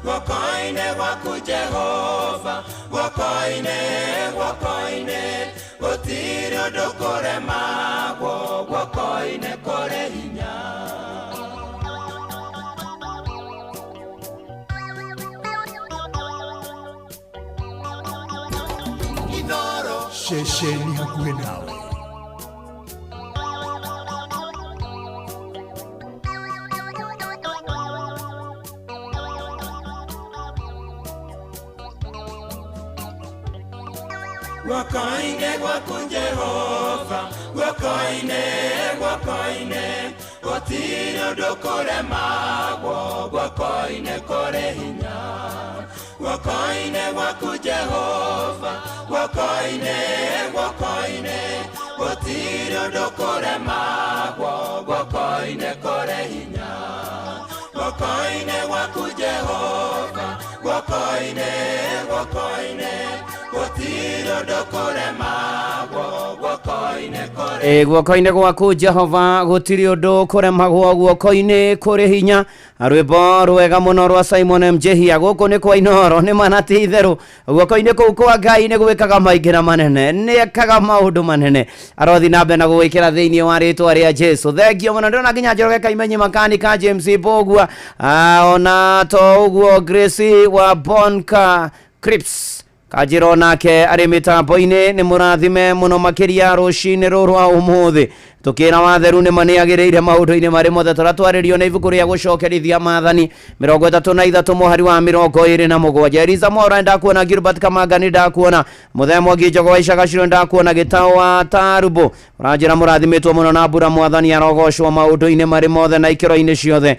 Guoko-inĩ gwaku Jehova, guoko-inĩ, guoko-inĩ, gũtirĩ ũndũ kũremagwo, guoko-inĩ kũrĩ hinya. Inooro Shesheni hakuwe nawe. Guoko-inĩ gwaku Jehova, guoko-inĩ, guoko-inĩ, gũtirĩ ũndũ kũremagwo, guoko-inĩ kũrĩ hinya. Guoko-inĩ gwaku Jehova, guoko-inĩ, guoko-inĩ, gũtirĩ ũndũ kũremagwo, guoko-inĩ kũrĩ hinya. Guoko-inĩ gwaku Jehova, guoko-inĩ, guoko-inĩ, guoko-inĩ gwaku Jehova gũtirĩ ũndũ kũremagwo, guoko-inĩ kũrĩ hinya. Rwĩmbo rwega mũno rwa Simon Mjehia. Gũkũ nĩ kwa Inooro, nĩ mana ti itherũ. Guoko-inĩ kũu kwa Ngai nĩ gwĩkaga maingĩ na manene, nĩ ekaga maũndũ manene. Arothi na mbere na gũgwĩkĩra thĩinĩ wa rĩtwa rĩa Jesu. Thengio mũno, ndĩrona nginya Njoroge Kaimenyi makanika James Bogua, ona to ũguo Grace wa Bonka Crips Kajiro nake arĩ mĩtambo-inĩ. Nĩ mũrathime mũno makĩria rũcinĩ rũrwa ũmũthĩ, tũkĩra watheru nĩ manĩagĩrĩire maũndũ-inĩ marĩ mothe tũratwarĩrio nĩ ibuku rĩa gũcokerithia maathani 33 mũhari wa 27. Eliza Mora ndakuona, Gilbert Kamanga nĩ ndakuona, Muthemo Nginjogo wa Icagaciro ndakuona, Gĩtaũ wa Tarubo ũranjĩra mũrathimitwo mũno na mbura Mwathani arogocwo maũndũ-inĩ marĩ mothe na ikĩro-inĩ ciothe.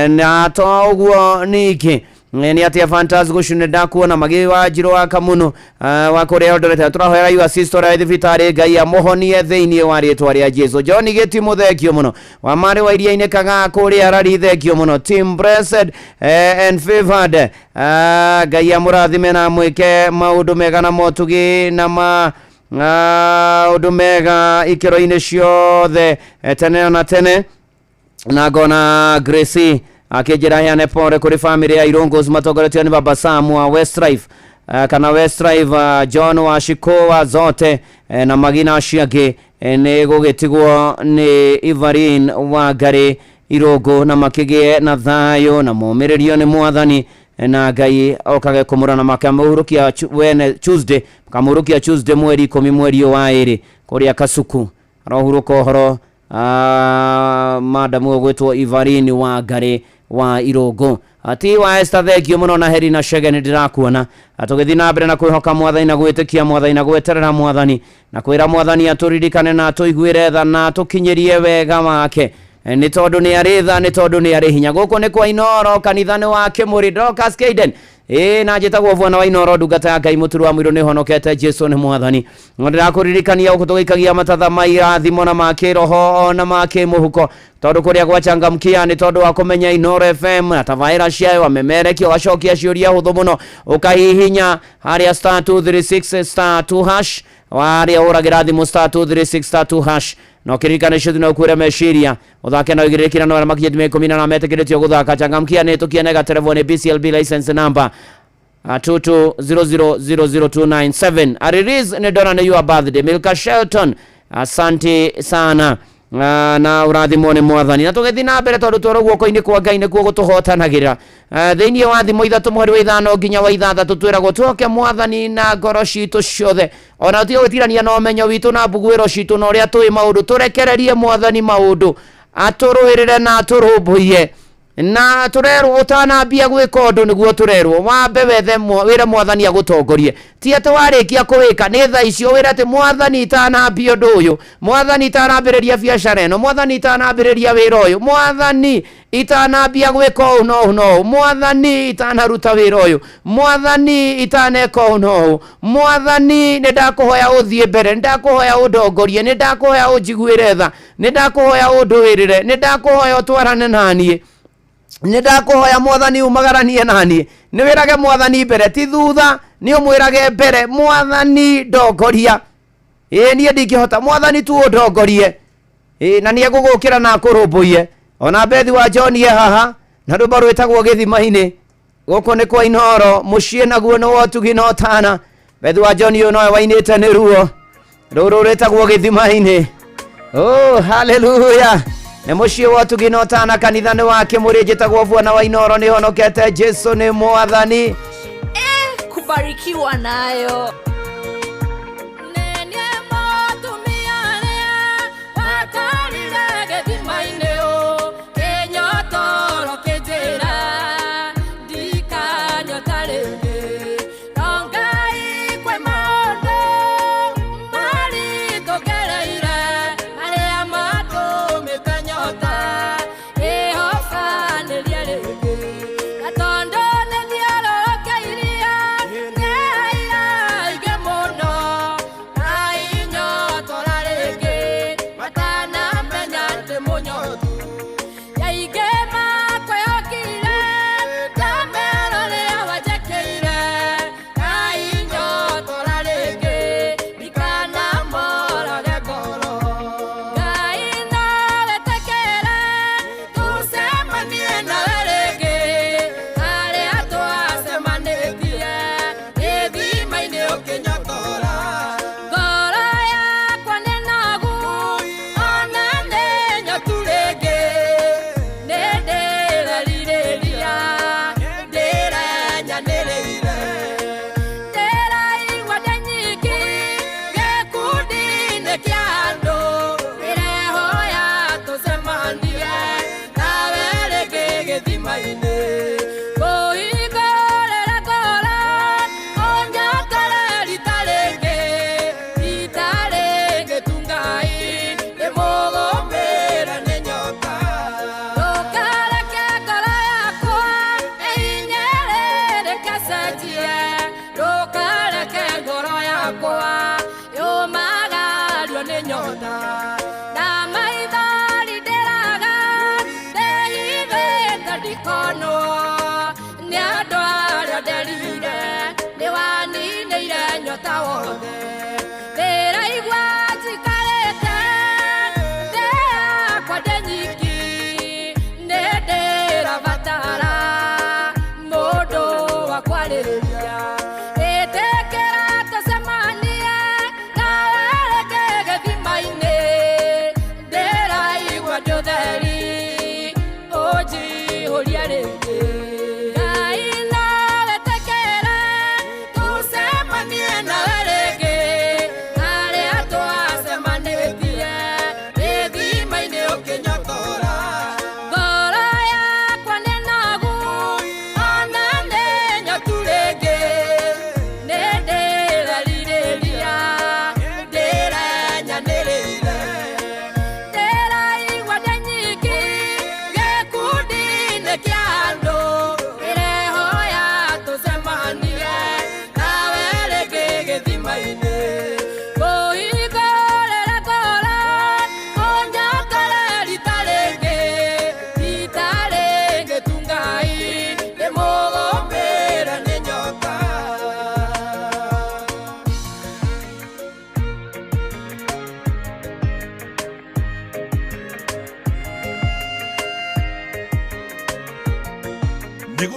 Na to ũguo ningĩ nĩ atia Fantas Gushune ndakuona, Magi wa Njiro wa Kamuno wa kũrĩa Eldoret. Tũrahoera yu assistant ya thibitarĩ, Ngai amũhonie thĩinĩ wa rĩtwa rĩa Jesu. John Gĩtimũ thengio mũno, wa Marĩ wa Iria-inĩ Kaga kũrĩa Rari thengio mũno. Team Blessed and Favored, Ngai amũrathime na mwĩke maũndũ mega na motugi na maũndũ mega ikĩro-inĩ ciothe tene na tene. Na ngona Gracie akĩnjĩra heane pore kũrĩ family ya Irongos matongoretio nĩ Baba Sam wa Westlife, kana Westlife, John wa Shikoa zote na magina acio angĩ nĩ gũgĩtigwo nĩ Evelyn wa Ngari Irongo, na makĩgĩe na thayũ na momĩrĩrio nĩ Mwathani, na Ngai okage kũmũrana makamũhurũkia Tuesday, makamũhurũkia Tuesday mweri 10 mweri wa 2 kũrĩa Kasuku. Arohurũka ũhoro madamu gwetwo Evelyn wa Ngari wa Irongo. Ati wa Esther thengio mũno na Heri na Shege nĩ ndĩrakuona. Tũgĩthiĩ na mbere na kwĩhoka Mwathani na gwĩtĩkia Mwathani na gweterera Mwathani na kwĩra Mwathani atũririkane na atũiguĩre tha na atũkinyĩrie wega wake, nĩ tondũ nĩ arĩ tha, nĩ tondũ nĩ arĩ hinya. Gũkũ nĩ kwa Inooro, kanitha-inĩ wa Kĩmũri. Dorcas Kaiden na njĩtagwo Bwana wa Inooro, ndungata ya Ngai mũturu wa mwĩrũ nĩ honokete. Jesu nĩ Mwathani. Ndĩrakũririkania gũkũ tũgĩikagia matatha ma irathimo na ma kĩroho na ma kĩmũhuko, tondũ kũrĩa gwachangamkia nĩ tondũ wa kũmenya Inooro FM na tabaĩra ciayo wamemerekio wacokia ciũria hũthũ mũno, ũkahihinya harĩa *236 *2# warĩa ũragĩra thimũ *236 *2# no kĩririkane ciothe no kwĩra meciria ũthake na ũigĩrĩrĩki na no arĩa makinyĩtie 10 na metĩkĩrĩtio gũthaka. Changamkia nĩ tũkianega telefoni BCLB license number 22000027. Aririz nĩ ndona nĩ your birthday. Milka Shelton, asante sana na ũrathimwo nĩ Mwathani. Na tũgĩthiĩ na mbere tondũ tũrĩ guoko-inĩ kwa Ngai nĩkuo gũtũhotanagĩra. Thĩinĩ wa thimũ 3 mweri wa 5 nginya wa 6 twĩragwo tũhoke Mwathani na ngoro citũ ciothe, ona tiga gwĩtirania na ũmenyo witũ na mbuguĩro citũ na ũrĩa tũĩ maũndũ. Tũrekererie Mwathani maũndũ, atũrũĩrĩre na atũrũmbũiye, na tũrerwo ũtanambia gwĩka ũndũ nĩguo tũrerwo wambe wethe wĩre Mwathani agũtongorie. Ti atĩ warĩkia kũwĩka nĩ tha icio wĩra atĩ Mwathani itanambia ũndũ ũyũ, Mwathani itanambĩrĩria biacara ĩno, Mwathani itanambĩrĩria wĩra ũyũ, Mwathani itanambia gwĩka ũũ na ũũ na ũũ, Mwathani itanaruta wĩra ũyũ, Mwathani itaneka ũũ na ũũ, Mwathani nĩ ndakũhoya ũthiĩ mbere, nĩ ndakũhoya ũndongorie, nĩ ndakũhoya ũnjiguĩre tha, nĩ ndakũhoya ũndũĩrĩre, nĩ ndakũhoya ũtwarane naniĩ, nĩ ndakũhoya Mwathani umagaranie naniĩ. Nĩ wĩrage Mwathani mbere ti thutha, nĩ ũmwĩrage mbere Mwathani ndongoria. Niĩ ndingĩhota, Mwathani tu ũndongorie. Na nĩ egũgũkĩra na akũrũmbũiye. Ona Bethi wa John ye haha na rũmba rwĩtagwo Gĩthima-inĩ. goko nä kwa inoro muciĩ naguo nĩ wotugi no tana bethu wa John yo nowe wainĩte nĩ ruo rũrũ rĩtagwo gĩthima-inĩ. Oh, haleluya. Nĩ muciĩ wotugi no tana kanitha nĩ wake mũrĩ njĩtagwo Bwana wa inoro nĩ honokete. Jesu nĩ mwathani. Kubarikiwa nayo.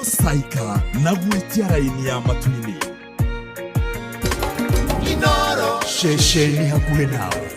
Saika na gwetia raini ya matunini Inoro Shesheni hakuhe nawe.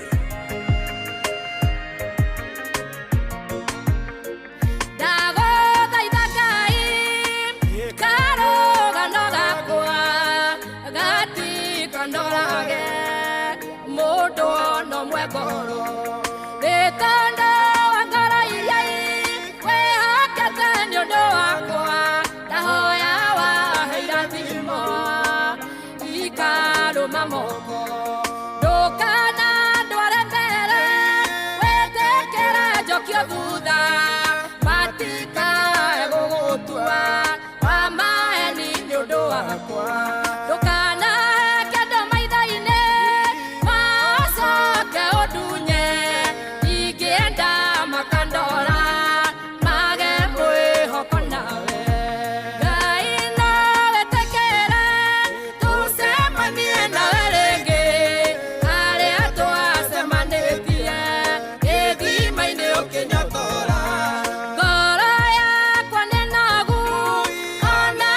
Goro yakwa nĩ nagu ona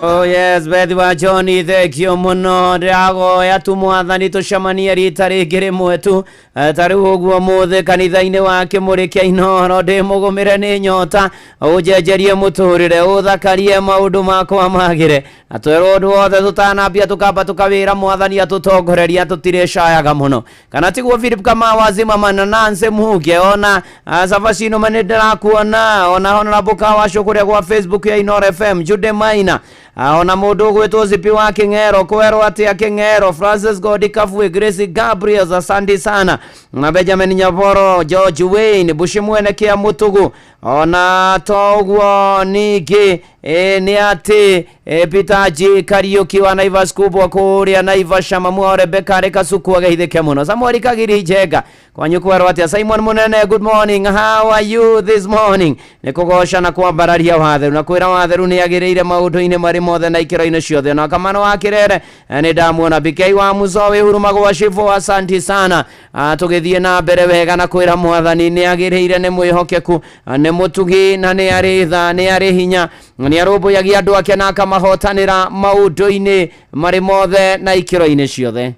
Oh yes, bethi wa Johnny thekio muno ndagoya tu mwathani tucemanie rita ringi rimwe tu tari uguo muthe kanitha-ini wake murikia inoro ndimugumire ni nyota ujenjerie muturire uthakarie maundu makwa magire na twirwo undu wothe tutanambia tukamba tukawira mwathani atutongoreria tutirishayaga muno kana tiguo Philip kama wazima mana Nancy Muge ona Savasino mane ndirakuona ona Honorable Kawasho kuria kwa Facebook ya Inoro FM Jude Maina ona mundu gwitwo Zipi wa King'ero kwerwo atia King'ero Francis Godi Kafue Grace Gabriel asante sana na Benjamin Nyaboro George Wayne Bushimwene kia Mutugu ona toguo ningi ni ati Pitaji Kariuki wa Naivas kubwa kuria Naivasha mamwa Rebecca Rekasuku agahithike muno Samuel Kagiri Jega kwanyu kwerwo atia Simon Munene good morning how are you this morning nikugosha na kwambararia watheru na kwira watheru ni agiriire maundu-ini mari mothe na ikiro-ini ciothe na kamano wa kirere ni ndamuona BK wa Muzowe huruma gwa Shifu asante sana tugithie na mbere wega na kwira mwathani ni agiriire ni mwihokeku ni mutugi na ni ari tha ni ari hinya ni arumbuyagia andu ake na akamahotanira maundu-ini mari mothe na ikiro-ini ciothe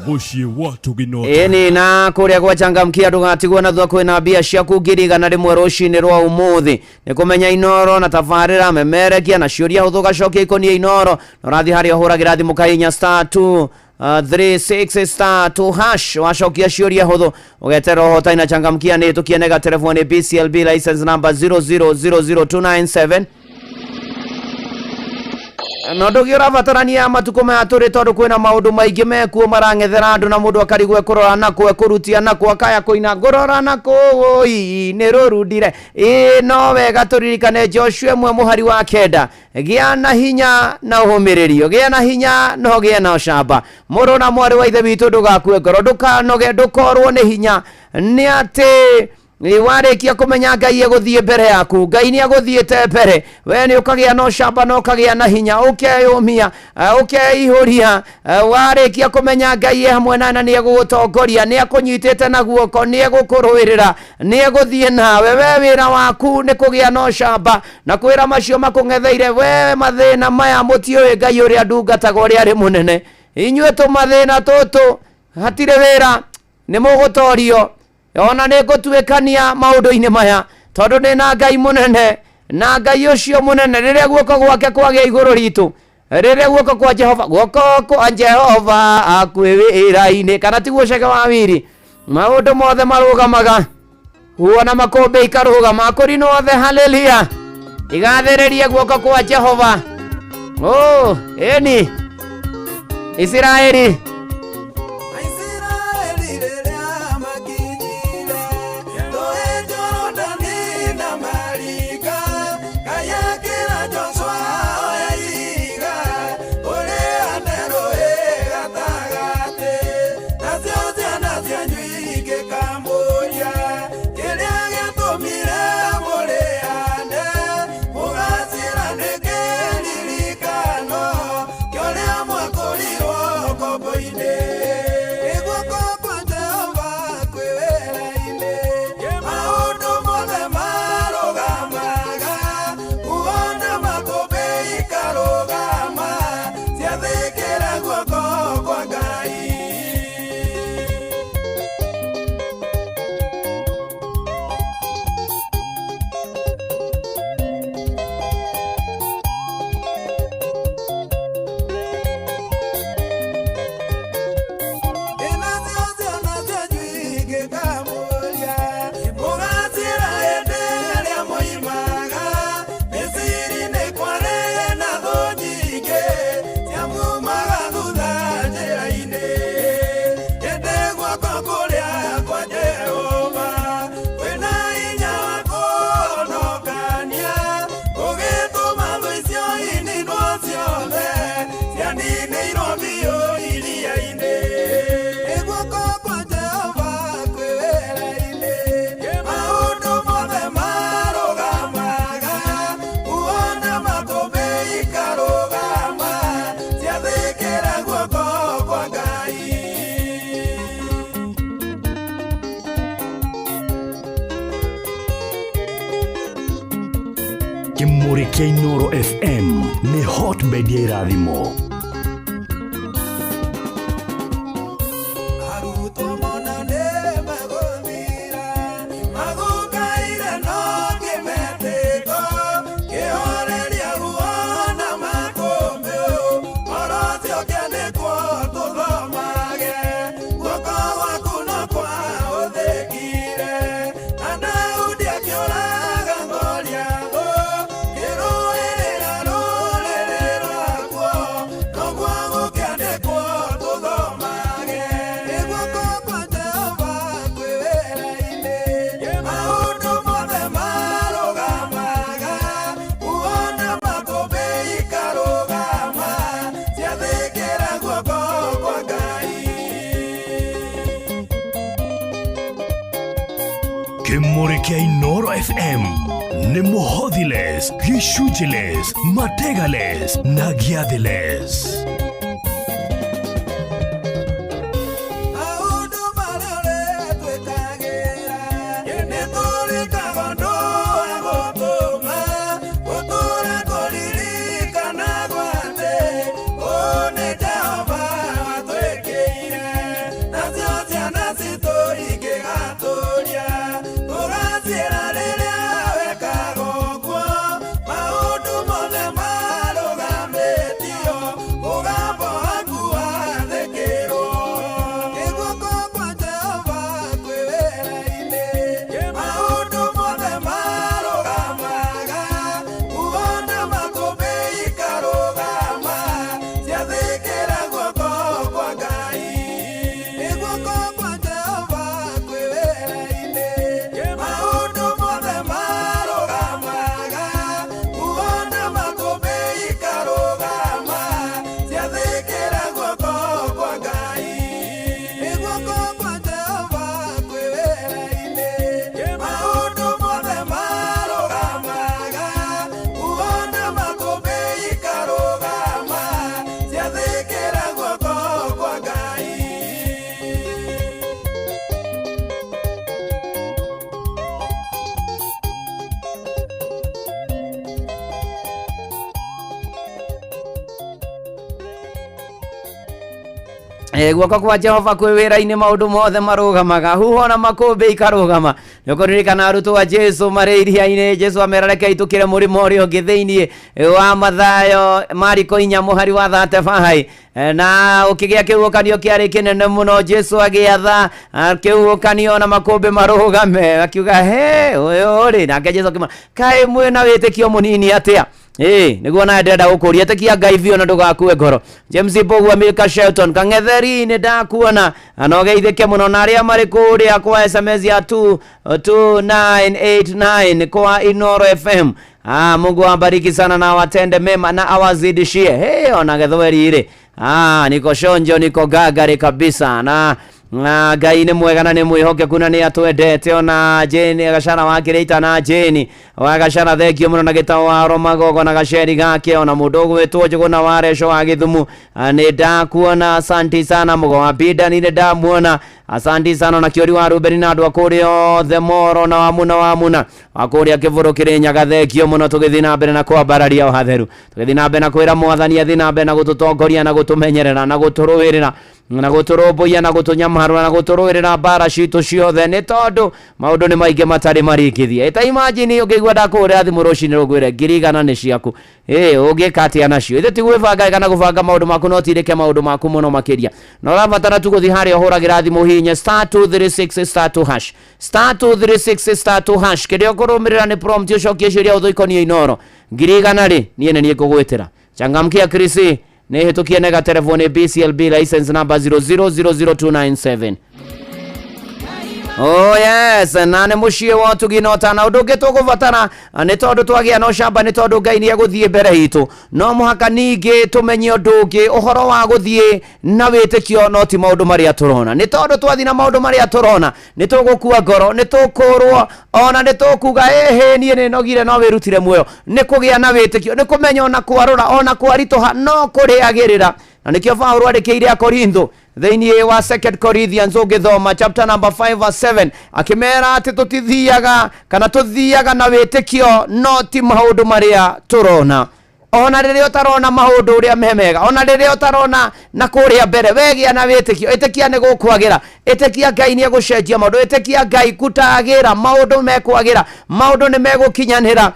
muciĩ watu ginoro eni na kuria gwachangamkia ndugatigwo na thwa kwina mbia ciaku ngirigana rimwe rucini rwa umuthi ni kumenya Inoro na tafarira memerekia na ciuria huthu gacokia ikonia Inoro norathi haria huragira thimu kainya star 36 star 2 hash wacokia ciuria huthu ugetera hota ina changamkia ni tukienega telefoni BCLB license number 0000297 no ndugira batarania matuko ma aturi tondu kwina maundu maingi mekuo marangethera andu na mundu akarigwe kurora nako kurutia nako akaya kuina ngorora nako oi ni rurundire no wega turirikane Joshua mwe muhari wa kenda gia na hinya na uhumiririo gia na hinya no gia na ucamba muru na mwari wa ithe witu ndugakue ngoro ndukanoge ndukorwo ni hinya ni ati warikia kumenya Ngai eguthie mbere yaku Ngai ni aguthiete mbere we ni ukagia no shamba no kagia na hinya ukeyumia ukeyihuria warikia kumenya Ngai hamwe na ni egugutongoria ni akunyitete na guoko ni egukuruirira ni eguthie nawe we wira waku ni kugia no shamba na kwira macio makungetheire we mathina maya mutiwe Ngai uria ndungataga uria ari munene inyue tu mathina tutu hatire wira ni mugutorio ona nigutuikania maundu-ini maya tondu ni na Ngai munene na Ngai ucio munene riria guoko gwake kwagia iguru ritu riria guoko kwa Jehova guoko kwa Jehova akwira-ini kana tiguo cege wa wiri maundu mothe marugamaga huona makombe ikarugama akurino othe haleluya igathiririe guoko kwa Jehova eni Israeli kia Inoro FM ni hotbed ya irathimo. Kimuri kia Inoro FM ni muhodhiles, gishujiles, mategales na giadiles. Guoko kwa Jehova kwi wira-ini maundu mothe marugamaga huho na makumbi ikarugama nikuririkana arutwo a Jesu mari iria-ini Jesu amerareke itukire murimo uria ungi thiini wa Mathayo Mariko 4 muhari wa 35 na ukigia kiukanio kiari kinene muno Jesu agiatha kiukanio na makumbi marugame akiuga he uyu ri nake Jesu akima kai mwina witikio munini atia niguo na ndenda gukuria tekia Ngai bio na ndugakue ngoro. James Bogu Milka Shelton kangetheri ni ndakuona anogeithike muno na aria mari kuria kwa SMS ya 2989 kwa Inoro FM. Mungu awabariki sana na watende mema na awazidishie. Ona gethweri ire. Niko shonjo niko gagari kabisa na Ngai ni mwega na ni mwihokeku na ni atwendete. Ona Jeni agacana wakireita na Jeni wagacana thekio muno na gitawa Romagogo na gaceri gake. Ona mundu gwitwo Njuguna wa Resho wa Githumu ni ndakuona. Asanti sana mugo wa Bida ni ndamuona. Asanti sana na Kiori wa Rubeni na andu akurio the moro na wamuna akuria kivuru kirinyaga thekio muno tugithi na mbere na kwambararia o hatheru tugithi na mbere na kwira Mwathani athi na mbere na gututongoria na gutumenyerera na guturuwirira na guturumbuia na gutunyamarura na guturuwirira bara citu ciothe ni tondu maundu ni maingi matari marikithie. Eta imagine ungigwa ndakuria thimu rucini rugwire ngirigana ni ciaku ungikatia nacio ithe ti gwibanga kana gubanga maundu maku no tirike maundu maku muno makiria no rabatara tu guthi hari ohuragira thimu hinya *236 *2# *236 *2# kirio kurumirira ni prompt ucokie ciria uthuikonie Inoro ngirigana ri niene nie kugwitira changamkia Krisi ni hitukie nega telefone BCLB license number 0000297. Oh yes, nane mushie watu ginota na udoge tuguvatana ni tondu twagia no shamba ni tondu Ngai ni aguthie mbere hitu no muhaka ningi tumenye ndungi uhoro wa guthie na witikio no ti maundu maria turona ni tondu twathi na maundu maria turona ni tugukua ngoro ni tukurwo ona ni tukuga nie ni nogire no wirutire muoyo ni kugia na witikio ni kumenya ona kwarura ona kwaritoha no kuriagirira na nikio Paulo andĩkĩire Akorintho thĩinĩ wa 2 Corinthians ũngĩthoma chapter number 5 verse 7 akĩmera atĩ tũtithiaga kana tũthiaga na wĩtĩkio no ti maũndũ marĩa tũrona. Ona rĩrĩa ũtarona maũndũ ũrĩa memega, ona rĩrĩa ũtarona na kũrĩa mbere, wegĩa na wĩtĩkio, ĩtĩkia nĩ gũkwagĩra, ĩtĩkia Ngai nĩ egũcenjia maũndũ, ĩtĩkia Ngai kutagĩra maũndũ mekwagĩra, maũndũ nĩ megũkinyanĩra,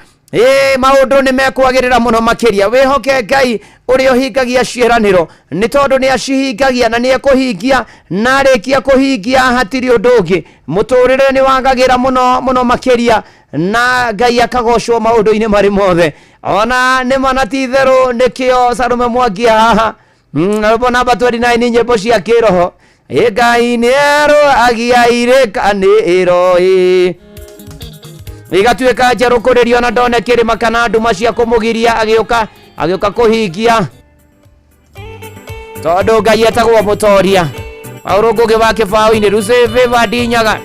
maũndũ nĩ mekwagĩrĩra mũno makĩria. Wĩhoke Ngai ũrĩa ũhingagia ciĩranĩro, nĩ tondũ nĩ acihingagia na nĩ ekũhingia, na arĩkia kũhingia hatirĩ ũndũ ũngĩ. Mũtũrĩre nĩ wagagĩra mũno makĩria, na Ngai akagocwo maũndũ-inĩ marĩ mothe. Ona nĩ mana ti itherũ nĩkĩo Sarume Mwangi haha rwĩmbo namba 29 nyĩmbo cia kĩroho. Ngai nĩ erũagia irĩkanĩro igatuĩka njerũ kũrĩrio na ndone kĩrĩma kana nduma cia kũmũgiria agĩũka kũhingia, tondũ Ngai etagwo mũtoria. Paulo Ngũgĩ wa kĩbaũ-inĩ Lucy Favor Ndinyaga.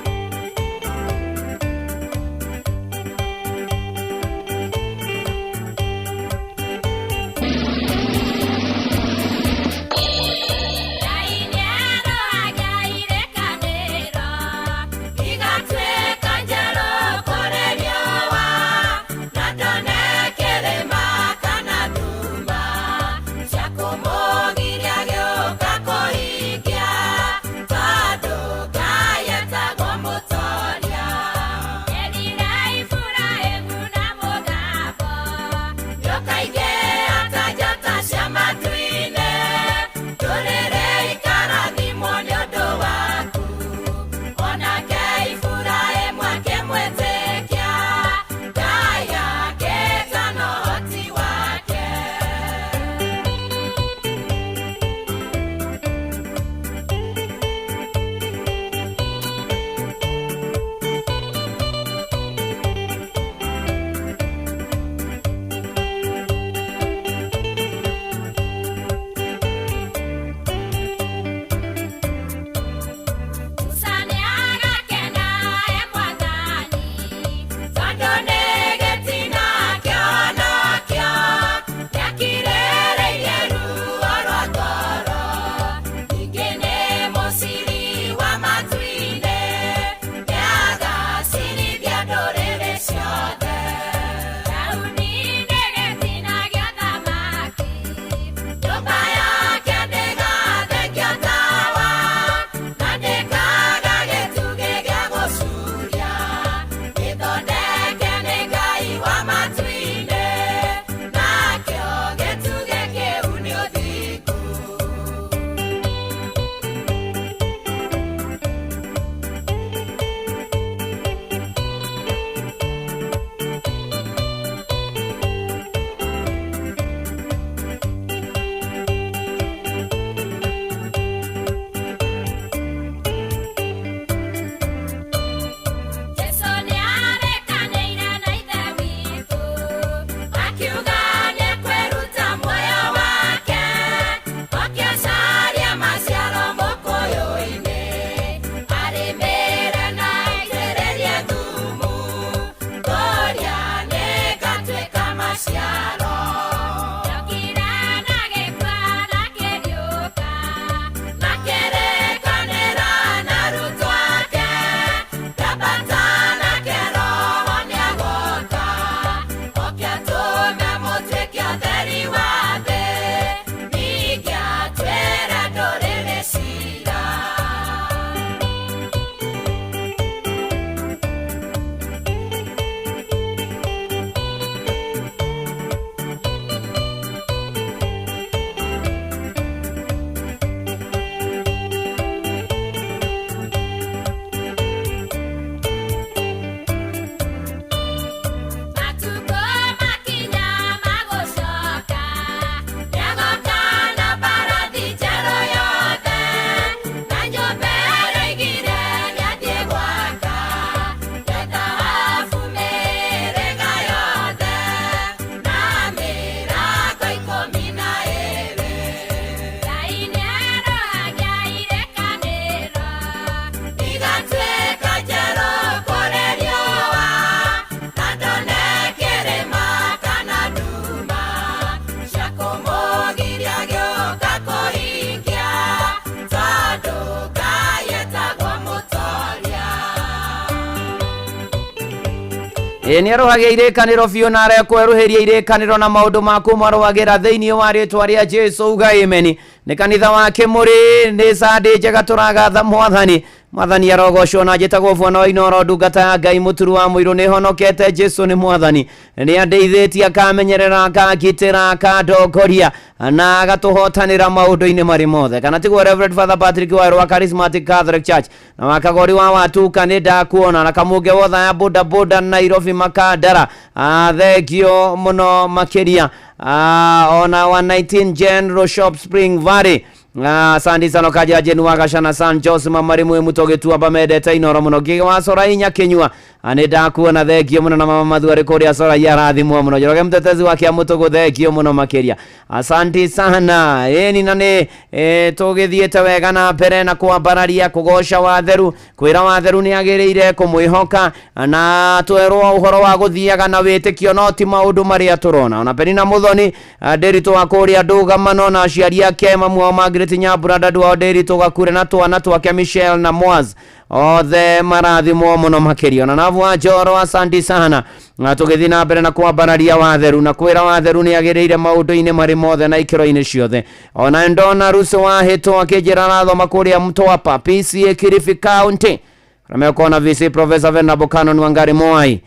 ni arohagia irekaniro biũ na arekweruhiria irekaniro na maũndũ maku marũagĩra thĩinĩ wa rĩtwa rĩa Jesu uga amen. Nĩ kanitha wake mũrĩ nĩ Sunday njega tũragatha mwathani arogocwo na njĩtagwo Bwana wa Inoro ndungata ya Ngai mũturu wa mũirũ nĩ honokete. Jesu nĩ mwathani, nĩ andeithĩtie akamenyerera akagitĩra akandongoria na agatũhotanĩra maũndũ-inĩ marĩ mothe. Kana tiguo Reverend Father Patrick Wairũ wa Charismatic Catholic Church na wakagori wa Watuka nĩ ndakuona na kamunge wothe ya boda Nairobi Makandara thengio mũno makĩria ona 119 General Shop Spring Valley. Asante sana kaja jenu wakashana San Jose mamari mwe mutogetu aba medete Inoro muno gige wa sora inya kenyua aneda kuona thegio muno na mama madhu rekodi ya sora ya radhimu muno joroge mtetezi wake ya mutogo thegio muno makeria. Asante sana ni nane tugithiete wega na mbere na kwambararia kugosha watheru kwira watheru ni agereire kumwihoka na twerwo uhoro wa guthiaga na witikio no ti maundu maria turona ona Penina Muthoni Nderito wa kuria Ndugamano na aciari ake mamu Margaret Nyambura dadu wa Nderito gakure na twana twake Michelle na Moaz othe marathimwo muno makirio na Navwa Njoro. Asante sana na tugithi na mbere na kwambararia watheru na kwira watheru ni agereire maundu-ini mari mothe na ikiro-ini ciothe. Ona ndona Ruso wa hito akijira na thoma kuria Mtwapa PCA Kilifi County ramekona VC Professor Venerable Canon Wangari Moi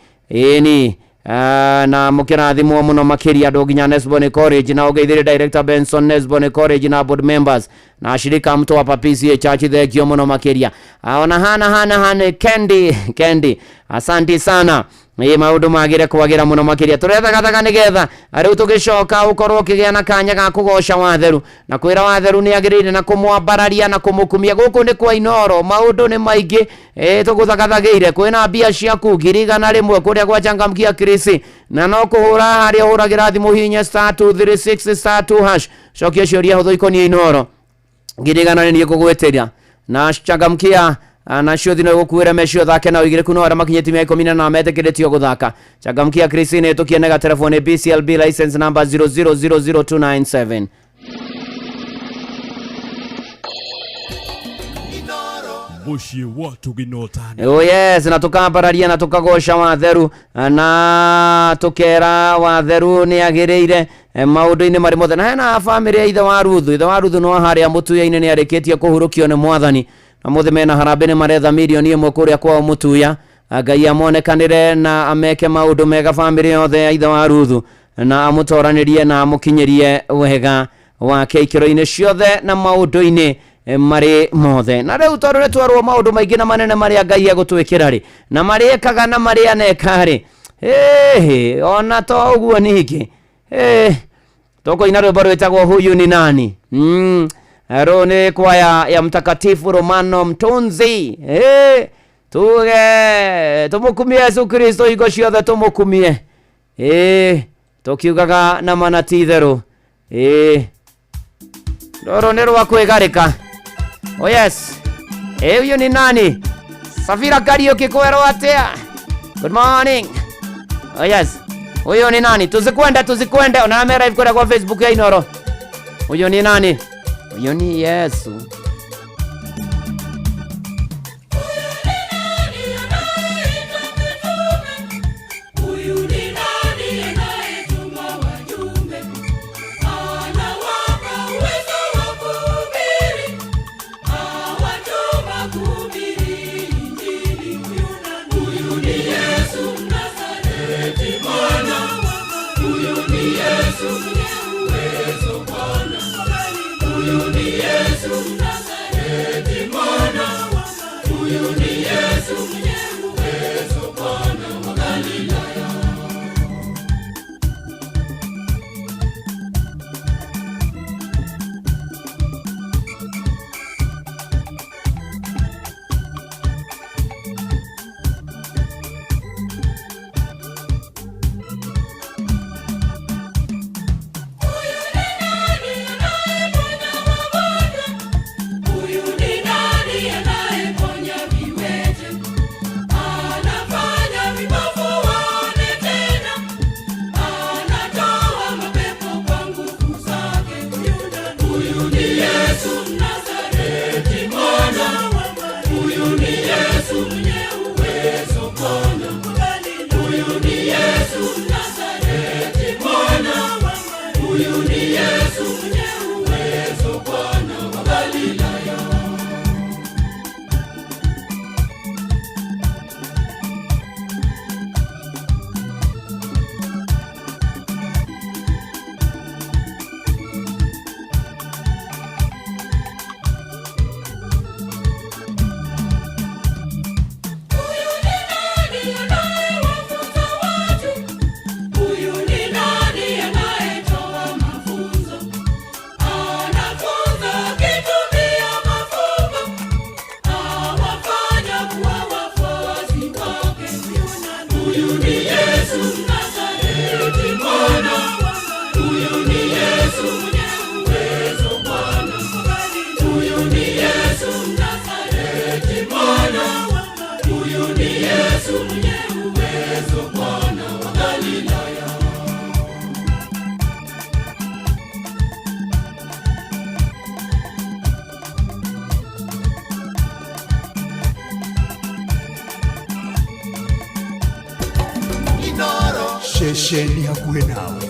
na mukirathimwo muno makiria ndoginya Nesbon College na ugeithire Director Benson Nesbon College na board members na shirika Mtwapa PCA Church thegio muno makiria. Ona hana Candy asante sana maundu magire kwagira muno makiria turethagathaga nigetha ariu tugicoka ukorwo kigia na kanya ga kugosha watheru na kwira watheru ni agirire na kumwambararia na kumukumia guku ni kwa Inoro maundu ni maingi tuguthagathageire kwina mbia ciaku 100 kuria gwa Changamkia Krisi na no kuhura haria huragira thimu hinya *236*2# cokia ciuria huthu ikonie Inoro 100 ni kugweteria na Changamkia na shothi no gukuira mecio thake na wigire kuno ara makinyeti mia 10 na metekeretio guthaka. Changamkia Christine tukienega telefone BCLB license number 0000297. Mushie watu ginotani. Oh yes, na tukambararia na tukagosha watheru na tukera watheru ni agireire maundu-ini mari mothe na hena family ya ithe wa Ruthu no haria mutuya-ini ni areketie kuhurukio ni mwathani na mothe mena harambe ni maretha milioni 1 kuria kwa mutuya. Ngai amonekanire na ameke maundu mega family yothe ya ithe wa Ruthu na amutoranirie na amukinyerie wega wake ikiro-ini ciothe na maundu-ini mari mothe. Na riu torore twarwo maundu maingi na manene maria Ngai agutwikira ri na mari ekaga na mari aneka ri ona to uguo ningi toko ina rwimbo rwitagwo huyu ni nani Rone kwaya ya Mtakatifu Romano Mtunzi tuge tumukumie Yesu Kristo igo ciothe tumukumie tukiugaga na manati theru roro ni rwa kwigarika. Oh yes huyu ni nani? Safira Karaoke kwero atia. Good morning. Oh yes huyu ni nani? Tuzikwende ona mera ikora kwa Facebook ya Inoro. Huyu ni nani? Huyu ni Yesu. Huyu ni Yesu mwenye uwezo Bwana. Huyu ni ceceni hakuhĩ nawe.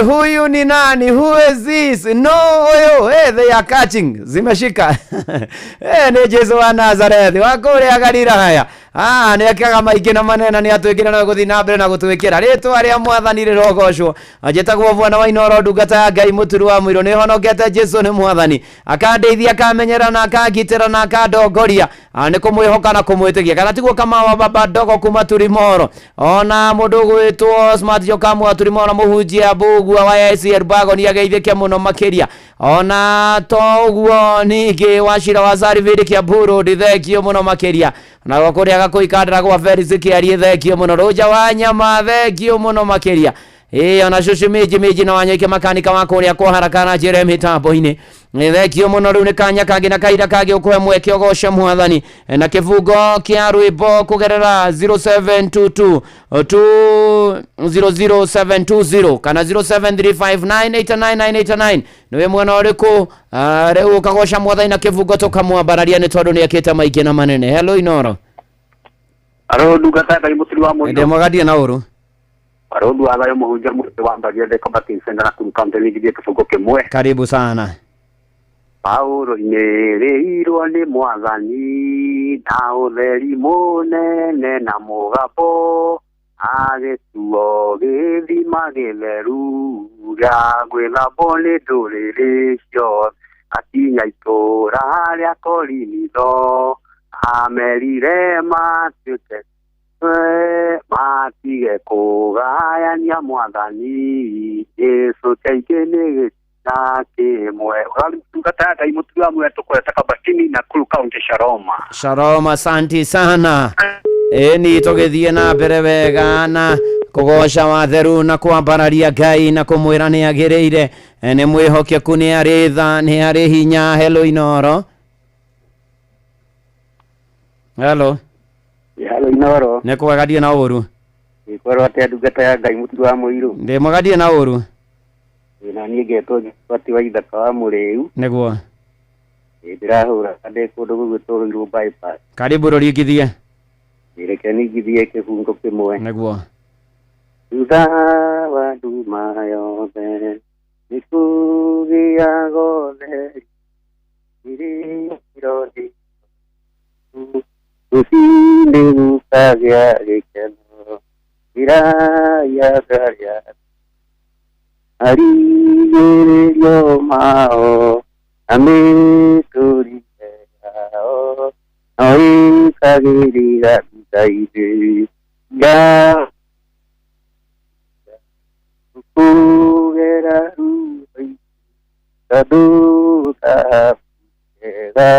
Huyu ni nani? Who is this? No, oyo, they are catching. Zimeshika. Ni Jesu wa Nazareth. Wakore agarira haya. Ni akaga maingĩ na manena ni atwĩkĩra na gũthiĩ na mbere na gũtwĩkĩra rĩtwa rĩa Mwathani rĩrogocwo. Njĩtagwo Bwana wa Inoro, ndungata ya Ngai mũturu wa mũiro, nĩ honokete Jesu nĩ Mwathani, akandeithia, akamenyera na akangitĩra na akandongoria, nĩ kũmwĩhoka na kũmwĩtĩkia. Kana tiguo kama wa baba ndogo kuma Turimoro, ona mũndũ gwĩtwo Smart Joka mwa Turimoro, mũhunjia Mbugua wa AIC Rubago nĩ ageithĩke mũno makĩria. Ona to ũguo ningĩ Wachira wa Sarivĩri Kiambu ndithekio mũno makĩria, na gũkũrĩa gakũikandĩra gwa Felix Kĩarie thekio mũno, Roja wa Nyama thekio mũno makĩria. Ona Cucu Mĩnji na Wanyoike makanika wa kũrĩa kwa haraka na Jeremy mĩtambo-inĩ thekio mũno. Rĩu nĩ kanya kangĩ na kahinda kangĩ ũkũhe mweke ũgoce Mwathani na kĩbungo kĩa rwĩmbo kũgerera 0722 200720 kana 0735989989. Nĩwe mwena ũrĩkũ rĩu ũkagoca Mwathani na kĩbungo tũkamwambararia nĩ tondũ nĩ akĩte maingĩ na manene. Hello Inoro. Aro ndungata Ngai mũturi wa mũiro. Ndĩmũgathie na ũru. Aro ndwaga yo mũhunjia mũturi wa Mbagia de Kabati Senda na Kaunti nĩgithie kĩbungo kĩmwe. Karibu sana. Paulo inerĩirwo nĩ Mwathani na ũtheri mũnene na mũgambo, agĩtuo gĩthima gĩtheru gĩa gwĩthambwo nĩ ndũrĩrĩ ciothe, akinya itũũra rĩa Korinitho, amerire matuĩke matige kũgayania Mwathani, Jesu kaingĩ nĩ gĩtina kĩmwe. Ndungata Ngai mũturi wa mũiro tũkweta Kabatini na Nakuru County. Shalom, asante sana. Ni tũgĩthiĩ na mbere wega na kũgoca watheru na kwambararia Ngai na kũmwĩra nĩ agĩrĩire, nĩ mwĩhokeku, nĩ arĩ tha, nĩ arĩ hinya. Hello Inoro. Hello. Hello Inoro. Nĩ kwagathie na ũru. Ikorwo atĩ ndungata ya Ngai mũturi wa mũiro. Ndĩmũgathie na ũru. Na niĩ ngetwo Gĩbati wa Ithaka wa Mũrĩu. Nĩguo. Ndĩrahũra ndĩ kũndũ gũgwĩtwo Ruiru bypass. Karibu rũringithie. Reke ningithie kĩbungo kĩmwe. Nĩguo. Thutha wa nduma yothe nĩ kũgĩaga ũtheri, irĩrĩ rũcinĩ gũkagĩa gĩkeno, iraya ngaria arigĩrĩrio mao na mĩtũrĩre yao, no ĩkagĩrĩra thutha-inĩ ya kũgera rũĩ tondũ kabega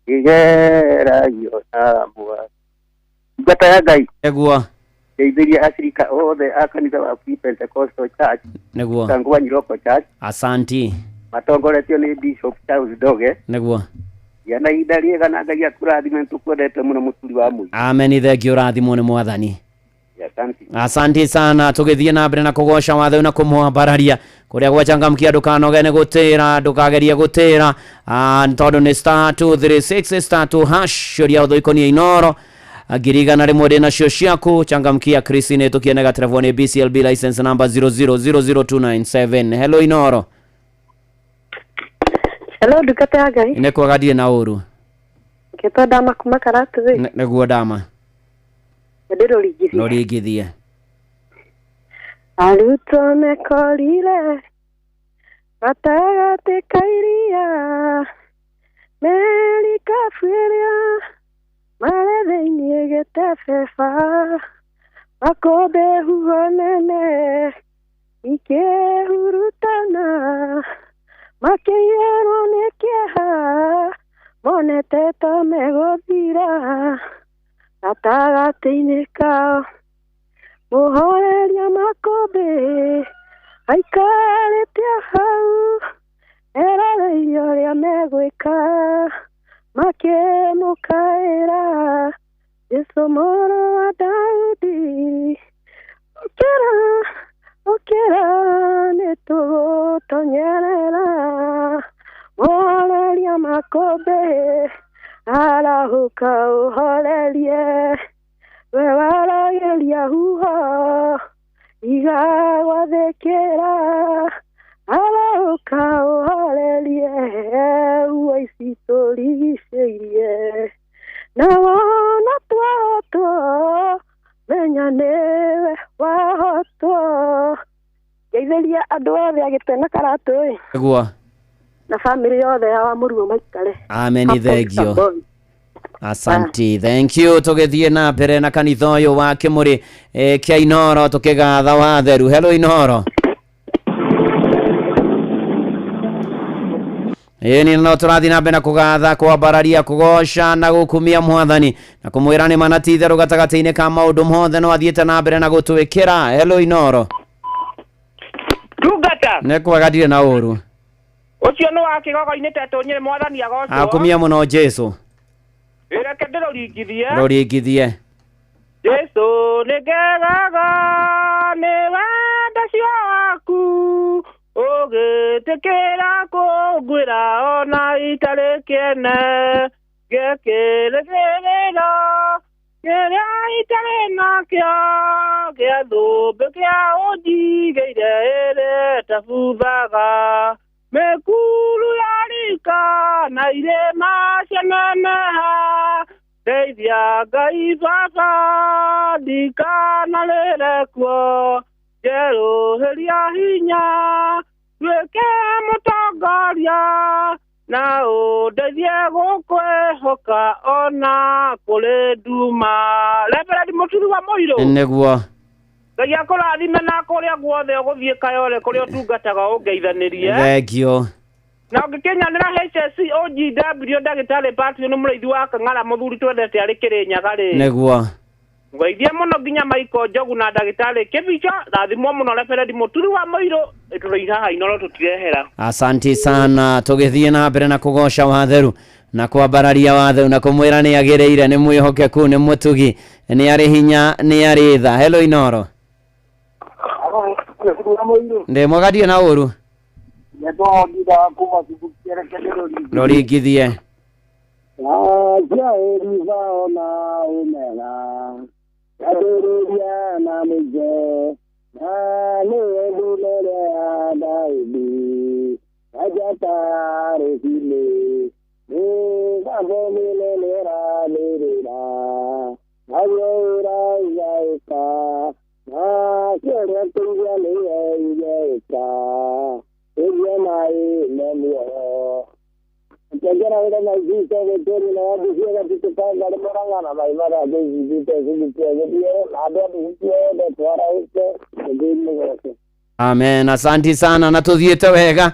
kĩgeragio na Mwathani. Ndungata ya Ngai. Nĩguo. Ndeithĩria acirika othe a kanitha wa Free Pentecostal Church. Nĩguo. Kangwa Nyiroko Church. Asanti. Matongoretio nĩ Bishop Charles Doge. Nĩguo. Na ihinda rĩega na Ngai akũrathime, nĩtũkwendete mũno mũturi wa mũiro. Amen. Thengio, ũrathimwo nĩ Mwathani. Asante sana tugithie na mbere na kugosha watho na kumwambararia kuria gwachangamkia ndukanogene gutira ndukagerie gutira tondu ni *236 *2# uria utho ikonia inoro girigana rimwe rina cio ciaku changamkia Christine tukienega telefoni BCLB license number 0000297. Hello inoro. Hello dukate agai ine kwagadie na uru keto dama kuma karatu neguo dama ndiro ligithie no ligithie aruto mekorire batagate kairia meri kafiria maretheini getefefa makobe huonene ikehurutana makeyero nekeha monete tamegothira atagate-inĩ kao mũhoreria makũmbĩ aikarĩte hau eroreirie ũrĩa megwĩka makĩmũkaĩra Jesũ mũrũ wa Daudi ũkĩra nĩtũgũtonyerera mũhoreria makũmbĩ arahuka uhorerie we warageria huho igagwathĩkĩra arahuka uhorerie uici tũrigicĩirie na wona twahotwo menya nĩwe wahotwo geithĩria andũ othe agĩte na karatũ guo na family yothe ya Wamuruo maikare. Amen, thank you. Asante, thank you. Tugithie na mbere na kanitha uyu wa Kimuri kia Inoro tukigatha watheru. Hello Inoro. Ni no turathi na mbere na kugatha kwambararia kugosha na gukumia mwathani na kumwira ni manati theru gatagati-ini ka maundu mothe no athiete na mbere na gutwikira. Hello Inoro. Dugata. Ne kwagadire na uru. Ucio no akigogo-ini tetu nyire mwathani agocwo akumia muno Jesu reke ndirorigithie Jesu nigegaga ni wenda cio waku ugitikira kungwira ona itari kiene ngikirigirira kiria itari nakio gia thumbi kia unjigeire iri tabuthaga mekulu yarika na irema cianeneha ndeithia Ngai baba ndikanarĩre kuo njeruhĩria hinya nduĩke mũtongoria na ũndeithie gũkwĩhoka ona kũrĩ nduma. Reverend Mũturi wa Mũirũ nĩguo Ngai akũrathime na kũrĩa guothe ũgũthiĩ kayore kũrĩa ũtungataga ũngeithanirie. Thank you. Na ũngĩkinyanĩra HSC OGW ndagĩtarĩ Patrick nĩ mũrĩithi wa Kang'ara mũthuri twendete arĩ Kĩrĩnyaga rĩ. Nĩguo. Ngeithie mũno nginya Michael Njogu na ndagĩtarĩ Kĩbica rathimwo mũno Reverend Mũturi wa Mũirũ ĩtũrĩire haha Inoro tũtirehera. Asante sana tugithie na mbere na kugosha watheru na kwambararia watheru na kumwira ni agĩrĩire ni mwĩhokeku ni mũtugi ni arĩ hinya ni arĩ tha. Hello Inoro. Nde mwagadie na uru roringithie na muje na nĩendũmere ya Daudi ajatarĩhile nĩgathomile nĩranĩrĩra agĩũraigaika na kĩrĩa kĩiga nĩyeigeika ĩrie maĩ memuoyo Kengera wĩra na ithite gĩtũri na wambĩcie gatitũkanga rĩmũrang'ana maimara thĩithite cigĩtie gĩthiĩ na andũ athĩcie ende twara ũke gĩthĩ-inĩ gwake Amen. Asanti sana na tuthiete wega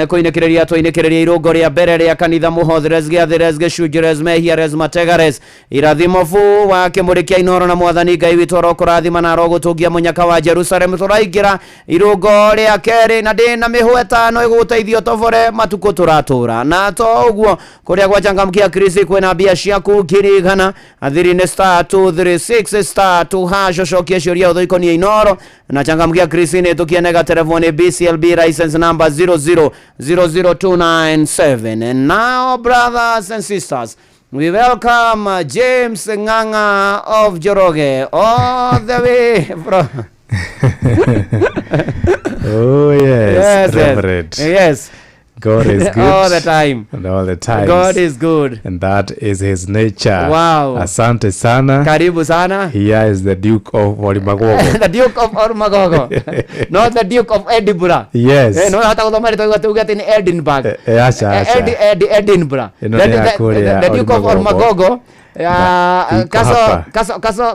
kuinekereria twinekereria irungo ria mbere ria kanitha muhotheres giatheres gicunjires mehiares mategares irathimo fu wa kimurikia inoro na mwathani Ngai witu arokurathima na arogutungia munyaka wa Jerusalem turaingira irungo ria keri na ndina mihwetano iguteithio tovore matuko turatura na to uguo kuria gwachangamkia Kristi kwena mbia ciaku kirigana athirine star 236 star 2 hasho shokia ciuria uthoikonia inoro na changamkia Kristi ne tukienega telefoni BCLB license number 0000297. And now, brothers and sisters, we welcome James Nganga of Joroge all the way from oh yes, Reverend. Yes. God is good all the time. And all the time. God is good. And that is his nature. Wow. Asante sana. Karibu sana. Here is the Duke of Ormagogo. The Duke of Ormagogo. Not the Duke of Edinburgh. Yes. No, hata kuthomari tugat in Edinburgh. Acha. Edinburgh. The Duke of Ormagogo.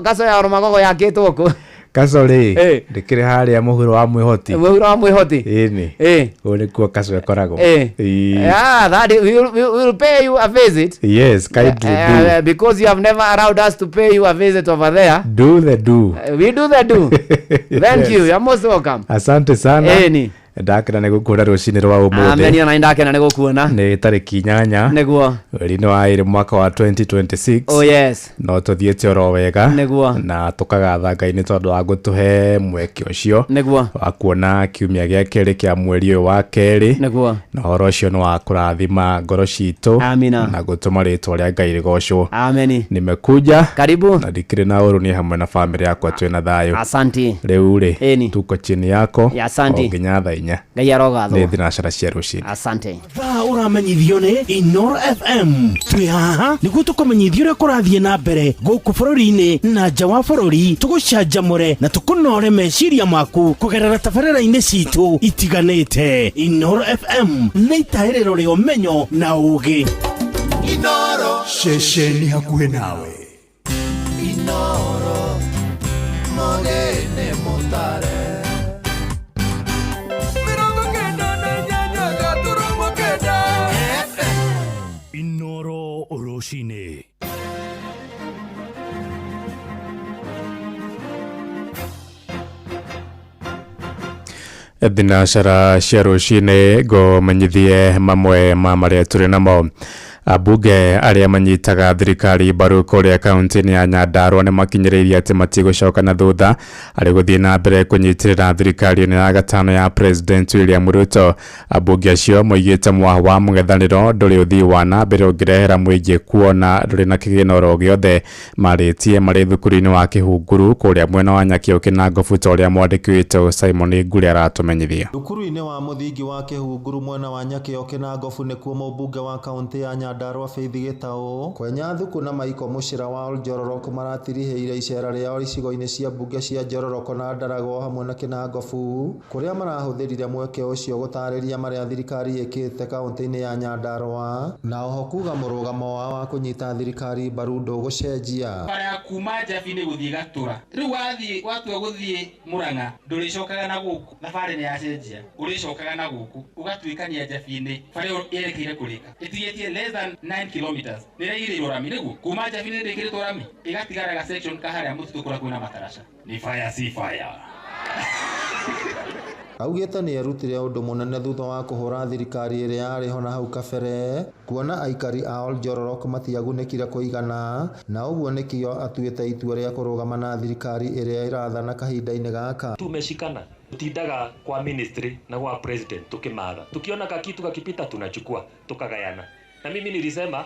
Kaso ya Ormagogo yakitwo huko. Kasori ndikire haria muhuro wa mwihoti ini ulikuwa kaso yakorago that we will pay you a visit. Yes, kindly do, because you have never allowed us to pay you a visit over there. Do the do. We do the do. Thank you. You're most welcome. Asante sana. Ndakena nigukuona rucini rwa umuthi. Amen. Na ndakena nigukuona. Ni tariki 8 niguo mweri wa 2 mwaka wa 2026. Oh yes. No tuthiete oro wega niguo na tukagatha Ngai ni tondu wa gutuhe mweke ucio niguo wa kuona kiumia gia keri kia mweri uyu wa keri niguo na horo ucio ni wa kurathima ngoro citu. Amina. Na gutuma ritwa ria Ngai rigocwo. Amen. Nimekuja karibu na ndikire na uru ni hamwe na family yakwa twina thayo. Asanti. Riu ri tuko chini yako. Asanti. Nginya thaina Ngai arogatho. Ni thina cara cia rucini. Asante. Va uramenyithio ni Inoro FM. Twi haha niguo tukumenyithio ria kurathie na mbere guku bururi-ini na nja wa bururi, tugucanjamure na tukunore meciria maku kugerera tabarĩra-inĩ citu itiganĩte. Inoro FM nĩ itaĩrĩro rĩa ũmenyo na ũũgĩ. Inoro ceceni hakuhĩ nawe. Inoro mogene motare Inoro Oroshine. Thinacara cia rucini go menyithie mamwe ma maria turi namo. Abunge aria manyitaga thirikari mbaru kuria kaunti-ini ya Nyandarua ni makinyiririe ati matigucoka na thutha ari guthie na mbere kunyitirira thirikari-ini ya gatano ya President William Ruto. Abunge acio moigite mwaha wa mũng'ethanĩro ndũrĩ ũthii wa na mbere ũngĩrehera mũingĩ kuona ndũrĩ na kĩgĩno gĩothe marĩtie marĩ thukuru-inĩ wa Kĩhunguru kuria mwena wa Nyakĩo Kĩnangobu ta ũrĩa mwandĩki witũ Simon Ngure aratumenyithia. Thukuru-inĩ wa mũthingi wa Kĩhunguru mwena wa Nyakĩo Kĩnangobu nĩkuo mũmbunge wa kaunti ya Nyandarua Faith Gitau kwenya thuku na Maiko Mucira wa Njororoko maratiriheire icera rĩao icigo-inĩ cia mbunge cia Njororoko na Ndarago hamwe na Kĩnangobu kuria marahũthĩrire mweke ũcio gũtarĩria marĩa thirikari ĩkĩte kaunti-inĩ ya Nyandarua na oho kuga mũrũgamo wao wa kũnyita thirikari mbaru ndũgũcenjia. Bara ya kuma Njabine gũthiĩ Gatũra rĩu watua gũthiĩ Mũrang'a ndũrĩcokaga na gũkũ thabarĩ nĩ yacenjia ũrĩcokaga na gũkũ ũgatuĩkania Njabine bara yerekeire kũrĩka ĩtigĩtie less than 9 kilometers nira ire rami niguo kuma Njabine ndĩkĩrĩtwo rami ĩgatigara ga section kaharĩa mũtitũ kũra kwĩna mataraca ni fire si fire. Augĩte nĩ erutire ũndũ mũnene thutha wa kũhũra thirikari ĩrĩa yarĩ ho na hau kabere kuona aikari a Njororoko matiagunĩkire kũigana na ũguo nĩkĩo atuĩte itua rĩa kũrũgama na thirikari ĩrĩa ĩrathana kahinda-inĩ gaka. Tumeshikana tutindaga kwa ministry na kwa president tukimatha tukiona kitu kakipita tunachukua tukagayana na mimi nilisema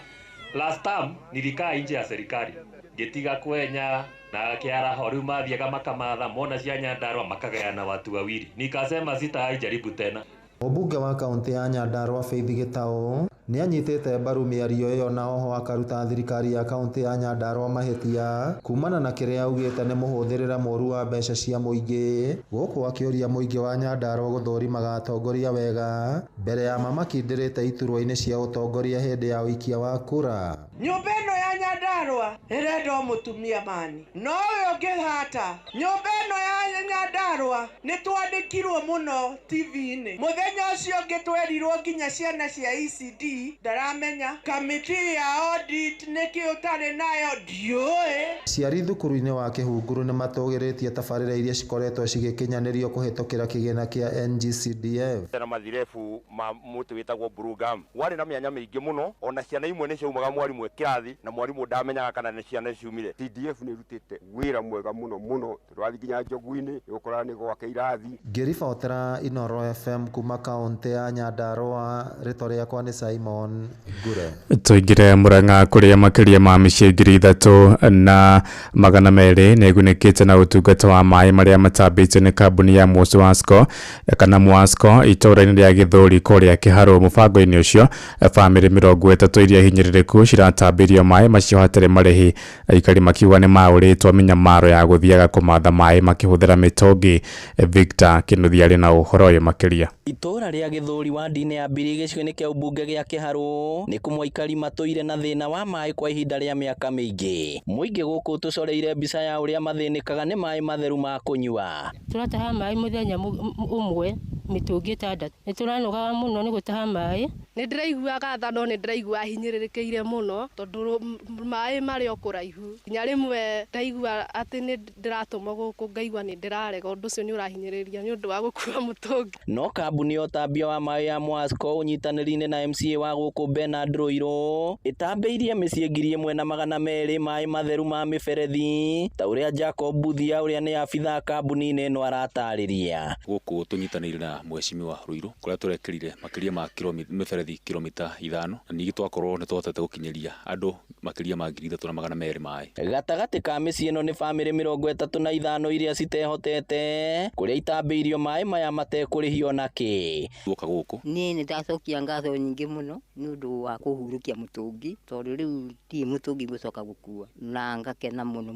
last time nilikaa nje ya serikali getiga kwenya na kiara horu mathiaga makamatha mona cia Nyandarua makagayana watu wawili nikasema sitaijaribu tena. Mũmbunge wa kaunti ya Nyandarua Faith Gitau nĩ anyitĩte mbaru mĩario ĩyo na oho akaruta thirikari ya kaunti ya Nyandarua mahĩtia kumana na kĩrĩa augĩte nĩ mũhũthĩrĩre mũru wa mbeca cia mũingĩ gũkũ akĩũria mũingĩ wa Nyandarua gũthũrimaga atongoria wega mbere ya mamakindĩrĩte iturwa-inĩ cia ũtongoria hĩndĩ ya ũikia wa kura. Nyũmba ĩno ya Nyandarua erendo mutumia mani no yo ngihata nyumba ino ya Nyandarua nitwandikirwo muno TV-ini muthenya ucio ngitwerirwo nginya ciana cia ECD ndaramenya kamiti ya audit niki utari nayo ndiuĩ. Ciari thukuru-inĩ wa Kĩhunguru nĩ matũgĩrĩtie tabarĩra iria cikoretwo cigĩkinyanĩrio kũhetũkĩra kĩgĩna kĩa NGCDF. Na mathirebu ma mũtĩ wĩtagwo Brugam warĩ na mĩanya mĩingĩ mũno, ona ciana imwe nĩ ciaumaga mwarimũ kĩrathi na mwarimũ ndamenyaga kana nĩ ciana ciumire. CDF nĩ irutĩte wĩra mwega mũno tũrathiĩ nginya Njogu-inĩ gũkora nĩ gwake irathi. Ngĩribotera Inoro FM kuma kaunti ya Nyandarua, rĩtwa rĩakwa nĩ Simon Ngure. Tũingĩre Mũrang'a kũrĩa makĩria ma mĩciĩ 3,200 nĩ ĩgunĩkĩte na ũtungata wa maĩ marĩa matambĩtio nĩ kambuni ya Mwasco kana Mwasco itũũra-inĩ rĩa Gĩthũri kũrĩa Kĩharũ. Mũbango-inĩ ũcio bamĩrĩ 30 iria hinyĩrĩrĩku ciratambĩrio maĩ macio hatarĩ marĩhi, aikari makiuga nĩ maũrĩtwo mĩnyamaro ya gũthiaga kũmatha maĩ makĩhũthĩra mĩtũngi. Victor Kĩnuthia arĩ na ũhoro ũyũ makĩria. Itũũra rĩa Gĩthũri wadi-inĩ ya Mbiri gĩcigo-inĩ kĩa ũmbunge gĩa Kĩharũ nĩ kũmwe aikari matũire na thĩna wa maĩ kwa ihinda rĩa mĩaka mĩingĩ. Mũingĩ gũkũ tũcoreire mbica ya ũrĩa mathĩnĩkaga nĩ maĩ matheru ma kũnyua. Turataha maĩ mũthenya ũmwe mĩtũngi 6. Nĩ tũranogaga mũno nĩ gũtaha maĩ. Nĩ ndĩraiguaga tha no nĩ ndĩraigua hinyĩrĩrĩkĩire mũno tondũ maĩ marĩ o kũraihu. Nginya rĩmwe ndaigua atĩ nĩ ndĩratũma gũkũ ngaigua nĩ ndĩrarega, ũndũ ũcio nĩ ũrahinyĩrĩria nĩ ũndũ wa gũkua mũtũngi. No kambuni ya ũtambia wa maĩ ya Mwasco ũnyitanĩri-inĩ na MCA wa gũkũ Bernard Rũirũ ĩtambĩirie mĩciĩ 1,200 maĩ matheru ma mĩberethi, ta ũrĩa Jacob Buthia ũrĩa nĩ abitha kambuni-inĩ ĩno aratarĩria. Gũkũ tũnyitanĩire na Mheshimiwa Rũirũ kũrĩa tũrekĩrire makĩria ma mĩberethi kilomita 5 na ningĩ twakorwo nĩ twahotete gũkinyĩria andũ makĩria ma 3,200 maĩ. Gatagatĩ ka mĩciĩ ĩno nĩ bamĩrĩ 35 iria citehotete kũrĩa itambĩirio maĩ maya matekũrĩhio nakĩ. Gũka gũkũ niĩ nĩ ndacokia ngatho nyingĩ mũno nĩ ũndũ wa kũhurũkia mũtũngi, tondũ rĩu ti mũtũngi gũcoka gũkua, na ngakena mũno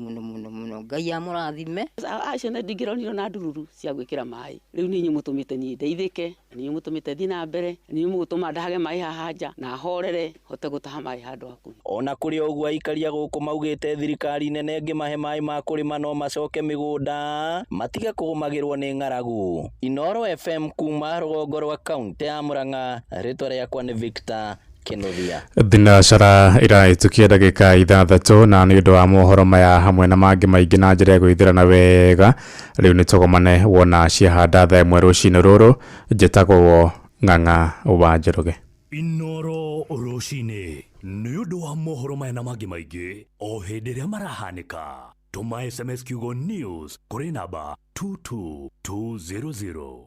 Ngai amũrathime. Acio nĩ ndingĩronire na ndururu cia gwĩkĩra maĩ, rĩu nĩ inyuĩ mũtũmĩte niĩ ndeithĩke, nĩ mũtũmĩte thiĩ na mbere, nĩ mũgũtũma ndahage maĩ haha nja na horere hote gũtaha maĩ handũ hakuhĩ. Ona kũrĩ ũguo aikaria gũkũ maugĩte thirikari nene ĩngĩmahe maĩ ma kũrĩma no macoke mĩgũnda matige kũgũmagĩrwo nĩ ng'aragu. Inoro FM kuma rũgongo rwa kaunti ya Mũrang'a, rĩtwa rĩakwa nĩ Victor Kĩnuthia. Thinacara ĩrahĩtũkia ndagĩka 6 na nĩ ũndũ wa mohoro maya hamwe na mangĩ maingĩ na njĩra ya gwĩthirana wega, rĩu nĩ tũgomane wona ciahanda thaa 1 rũcinĩ rũrũ. Njĩtagwo Ng'ang'a wa Njoroge. Inoro rũcinĩ nĩ ũndũ wa mohoro maya na mangĩ maingĩ o hĩndĩ ĩrĩa marahanĩka. Tũma SMS kiugo news kũrĩ namba 22200.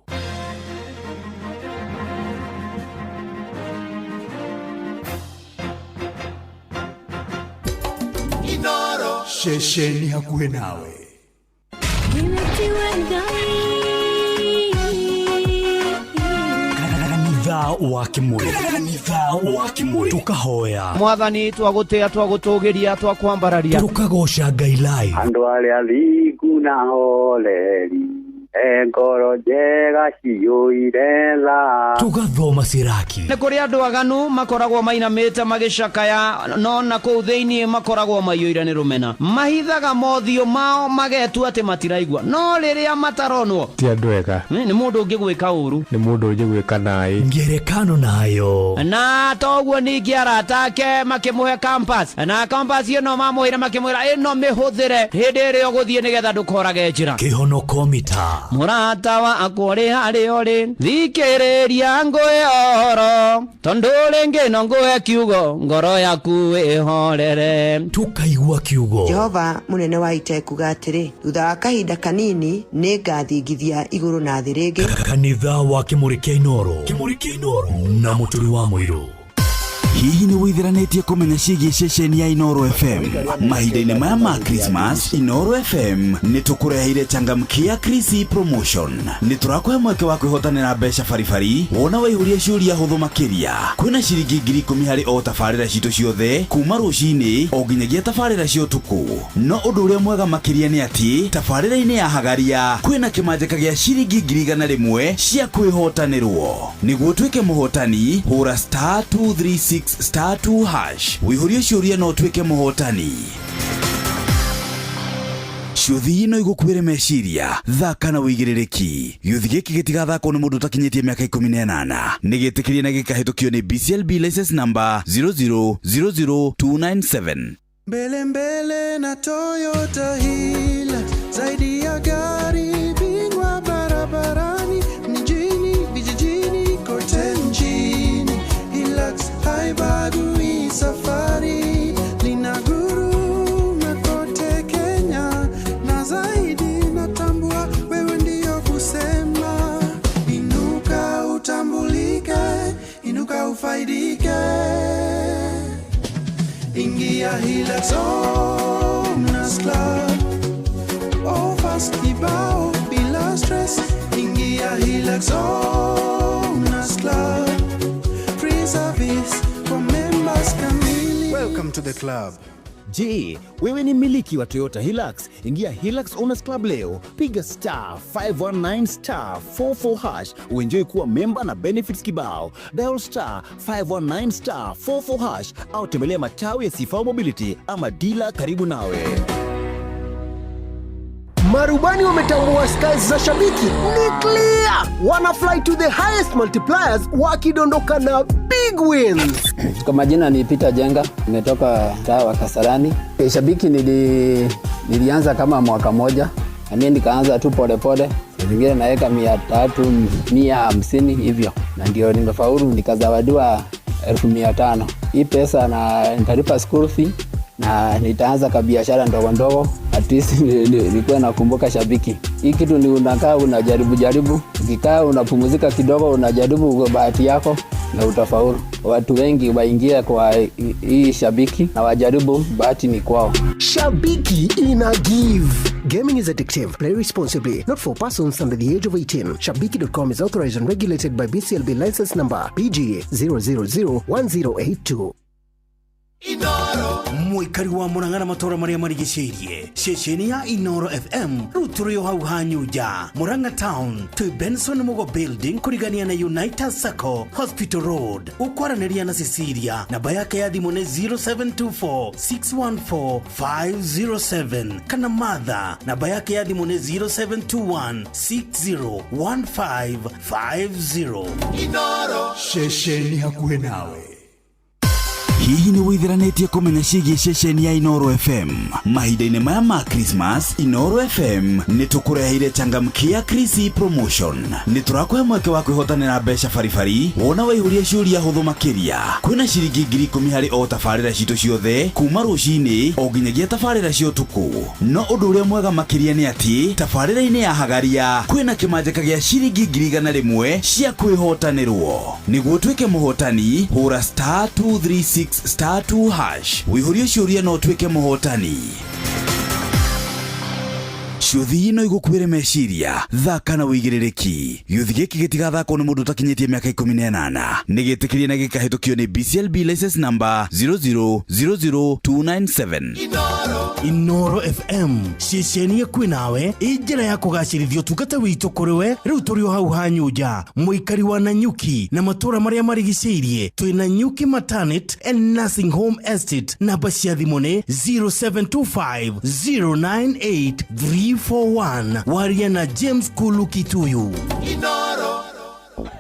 Inoro Shesheni hakuhĩ nawe. Kanitha wa Kimuri tukahoya Mwathani twagũtĩa twagũtũgĩria twakwambararia tukagoca Ngai live. Andũ arĩa athingu na holeri ngoro njega ciyũire tha tugathoma ciraki. Nĩ kũrĩ andũ aganu makoragwo mainamĩte magĩcakaya, no na kũu thĩinĩ makoragwo maiyũire nĩ rũmena, mahithaga mothiũ mao magetua atĩ matiraigua, no rĩrĩa mataronwo ti andũ ega, nĩ mũndũ ũngĩ gwĩka ũru, nĩ mũndũ ũngĩ gwĩka naĩ. Ngerekano nayo na toguo ningĩ arata ake makĩmũhe campus, na campus ĩno mamũhĩre makĩmwĩra ĩno mĩhũthĩre hĩndĩ ĩrĩa ũgũthiĩ nĩgetha ndũkorage njĩra. Kĩhonoko mita mũrata wakwa ũrĩ harĩa ũrĩ, thikĩrĩria ngũhe ũhoro, tondũ rĩngĩ no ngũhe kiugo ngoro yaku ĩhorere. Tukaigua kiugo. Jehova mũnene wa ita ekuga atĩrĩ, thutha wa kahinda kanini nĩ ngathingithia igũrũ na thĩ rĩngĩ. Kanitha wa Kimuri kĩa Inoro na mũturi wa mũirũ. Hihi nĩ wĩtheranĩtie kũmenya ciĩgiĩ ceceni ya Inoro FM? Mahinda-inĩ maya ma Christmas, Inoro FM nĩ tũkũreheire changamkia Chrissy promotion. Nĩ tũrakũhe mweke wa kwĩhotanĩra mbeca baribari wona waihũria ciũria hũthũ makĩria. Kwĩna ciringi 10,000 harĩ o tabarĩra citũ ciothe kuma rũcinĩ o nginyagia tabarĩra cia ũtukũ. No ũndũ ũrĩa mwega makĩria nĩ atĩ tabarĩra-inĩ ya Hagaria kwĩna kĩmanjĩka gĩa ciringi 100,000 cia kwĩhotanĩrwo. Nĩguo tuĩke mũhotani, hũra *236 *236*2# wihurie ciuria no twike muhotani. Ciuthi ino igukwire meciria thaka na wigirereki. Gĩuthi gĩkĩ gĩtigathakwo nĩ mũndũ ũtakinyĩtie mĩaka 18 nĩgĩtĩkĩrie na gĩkahĩtũkio nĩ BCLB license number 0000297. Mbele mbele na Toyota Hilux, zaidi ya gari, bingwa barabarani, mjini, vijijini, kote nchini. Hilux haibagui safari, linaguruma kote Kenya, na zaidi natambua wewe ndio kusema. Inuka utambulike, inuka ufaidike. Ingia Hilux Owners Club, offers kibao bila stress. Ingia Hilux Owners Club, free service for members kamili. Welcome to the club. Je, wewe ni miliki wa Toyota Hilux? Ingia Hilux Owners Club leo, piga *519*44# uenjoy kuwa member na benefits kibao. Dial *519*44# au tembelea matawi ya Sifao Mobility ama dealer karibu nawe. Marubani wametambua skies za shabiki ni clear. Wana fly to the highest multipliers wakidondoka na big wins. Kwa majina ni Peter Jenga, nimetoka mtaa wa Kasarani. Shabiki nilianza kama mwaka moja. Na mimi nikaanza tu pole pole. Zingine naweka 300, 150 hivyo. Na ndio nimefaulu nikazawadiwa 1500. Hii pesa na nitalipa school fee na nitaanza kabiashara ndogo ndogo. At least nilikuwa nakumbuka shabiki. Hii kitu ni unakaa unajaribu. Ukikaa unapumzika kidogo unajaribu bahati yako na utafaulu. Watu wengi waingia kwa hii shabiki na wajaribu bahati ni kwao. Shabiki ina give. Gaming is addictive. Play responsibly. Not for persons under the age of 18. Shabiki.com is authorized and regulated by BCLB license number PGA 0001082. Inoro Mwikari wa Murang'a matora maria marigicĩirie ceceni ya Inoro FM rutũrĩo hau hanyuja Murang'a Town to Benson Mugo Building kurigania na United Circle Hospital Road ukwaranĩria na Cecilia namba yake ya thimũ nĩ 0724614507 kana Martha namba yake ya thimũ nĩ 0721601550. Inoro ceceni hakuhĩ nawe. Hihi ni wĩthĩranĩtie kũmenya ciĩgiĩ ceceni ya Inoro FM? Mahinda-inĩ maya ma Christmas, Inoro FM nĩ tũkũreheire changamkia Chrissy promotion. Nĩ tũrakũhe mweke wa kwĩhotanĩra mbeca baribari wona waihũria ciũria hũthũ makĩria. Kwĩna ciringi 10,000 harĩ o tabarĩra citũ ciothe kuma rũcinĩ o nginyagia tabarĩra cia ũtukũ. No ũndũ ũrĩa mwega makĩria nĩ atĩ tabarĩra-inĩ ya Hagaria kwĩna kĩmanjĩka gĩa ciringi 100,000 cia kwĩhotanĩrwo. Nĩguo tuĩke mũhotani, hũra *236*2# wihurie ciuria no twike muhotani. Ciuthi ino igukwire meciria thaka na wigirereki. Gĩuthi gĩkĩ gĩtigathakwo nĩ mũndũ ũtakinyĩtie mĩaka 18 nĩgĩtĩkĩrie na gĩkahĩtũkio nĩ BCLB license number 0000297. Inoro FM ceceni kwĩ nawe njĩra ya kũgacĩrithia ũtungata witũ kũrĩ we rĩu tũrĩ hau hanyuja Mũikari wa Nanyuki na matũra marĩa marigicĩirie twĩ Nanyuki Maternity and Nursing Home Estate. Namba cia thimũ nĩ 0725098341. Waria na James Kulu Kituyu. Inoro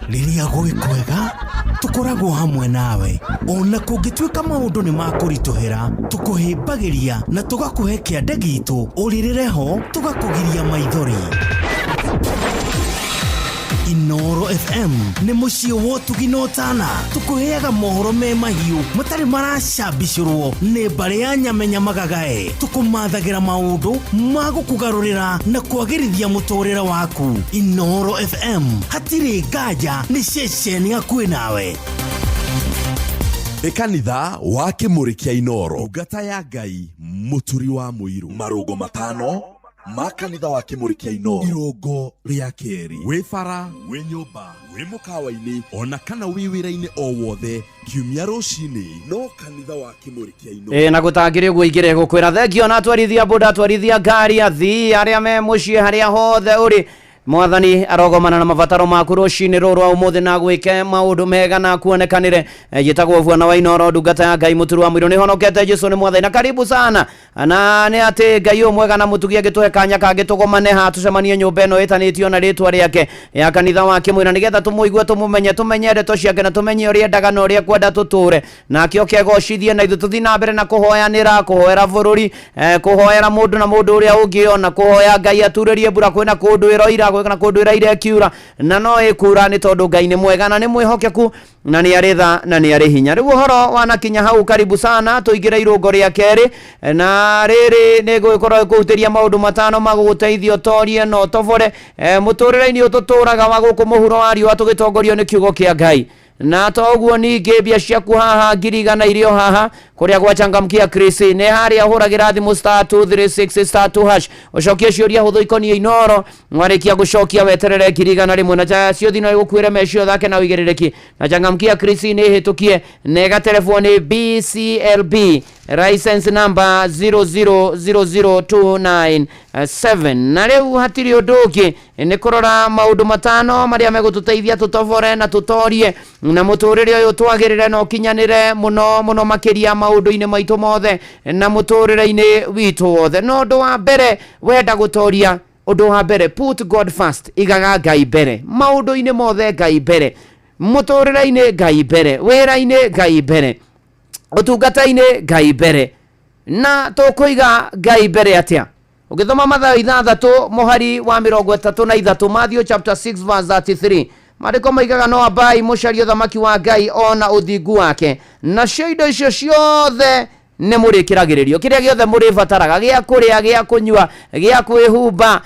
Rĩrĩa gwĩ kwega tukoragwo hamwe nawe ona kũngĩtuĩka maũndũ nĩ makũritũhĩra tũkũhĩmbagĩria na tũgakũhe kĩande gitũ ũrĩrĩre ho tũgakũgiria maithori. Inoro FM nĩ mũciĩ wa ũtugi na ũtana. Tũkũheaga mohoro me mahiũ matarĩ maracambicũrwo nĩ mbarĩ ya Nyamenya Magagae. Tũkũmathagĩra maũndũ ma gũkũgarũrĩra na kwagĩrithia mũtũrĩre waku. Inoro FM hatirĩ nganja nĩ ceceni hakuhĩ nawe. Kanitha wa Kĩmũrĩ kĩa Inoro, ngata ya Ngai mũturi wa mũirũ. Marũngo matano ma kanitha wa Kĩmũrĩ kĩa Inoro. Irũngo rĩa kerĩ, wĩ bara, wĩ nyũmba, wĩ mũkawa-inĩ ona kana wĩ wĩra-inĩ o wothe kiumia rũcinĩ no kanitha wa Kĩmũrĩ kĩa Inoro. Na gũtangĩrĩ ũguo igĩre gũkwĩra thengio na atwarithia boda atwarithia ngari athii arĩa me mũciĩ harĩa hothe ũrĩ mwathani arogomana na mabataro maku rucini ruru wa umuthi na gwike maundu mega na kuonekanire gitagwo Bwana wa Inoro ndungata ya Ngai muturu wa mwiru ni honokete Jesu ni mwathani na karibu sana na ni ati Ngai umwega na mutugia gituhe kanya kage tugomane ha tucemanie nyumba ino itanitio na ritwa riake ya kanitha wake mwira nigetha tumuigue tumumenye tumenyere to ciake na tumenye uria ndaga na uria kwenda tuture na kio kegocithie na ithu tuthi na mbere na kuhoyanira kuhoera bururi kuhoera mundu na mundu uria ungiona kuhoya Ngai aturirie mbura kwina kundu iroira gwikana kundu iraire kiura na no ikura ni tondu Ngai ni mwega na ni mwihokeku na ni aritha na ni ari hinya riu horo wanakinya hau karibu sana tuigire irungo ria keri na riri ni gukorwo kuutiria maundu matano maguguteithio torie no tobore muturire-ini ututuraga wa guku muhuro wa riua tugitongorio ni kiugo kia Ngai na toguo ningi mbia ciaku haha ngirigana irio haha kuria gwachangamkia Krisi ne haria huragira thimu *236*2# ucokie ciuria huthu ikonie Inoro mwarikia gucokia weterere ngirigana rimwe na cha cio thino igukwire mecio thake na wigiririki na changamkia Krisi ne hitukie nega telefoni BCLB license number 0000297 na riu hatiri unduki ni kurora maundu matano maria megututeithia tutobore na tutorie na muturire uyu twagirire no kinyanire muno makiria maundu-ini maitu mothe na muturire-ini witu wothe no ndu wa mbere wenda gutoria undu wa mbere put God first igaga Ngai mbere maundu-ini mothe Ngai mbere muturire-ini Ngai mbere wira-ini Ngai mbere utungata-ini Ngai mbere na tukuiga Ngai mbere atia ukithoma Mathayo 6 muhari wa 33 Matthew chapter 6 verse 33 mariko maigaga no abai mucario thamaki wa Ngai ona uthingu wake na cio indo icio ciothe ni murikiragiririo kiria giothe muribataraga gia kuria gia kunyua gia kwihumba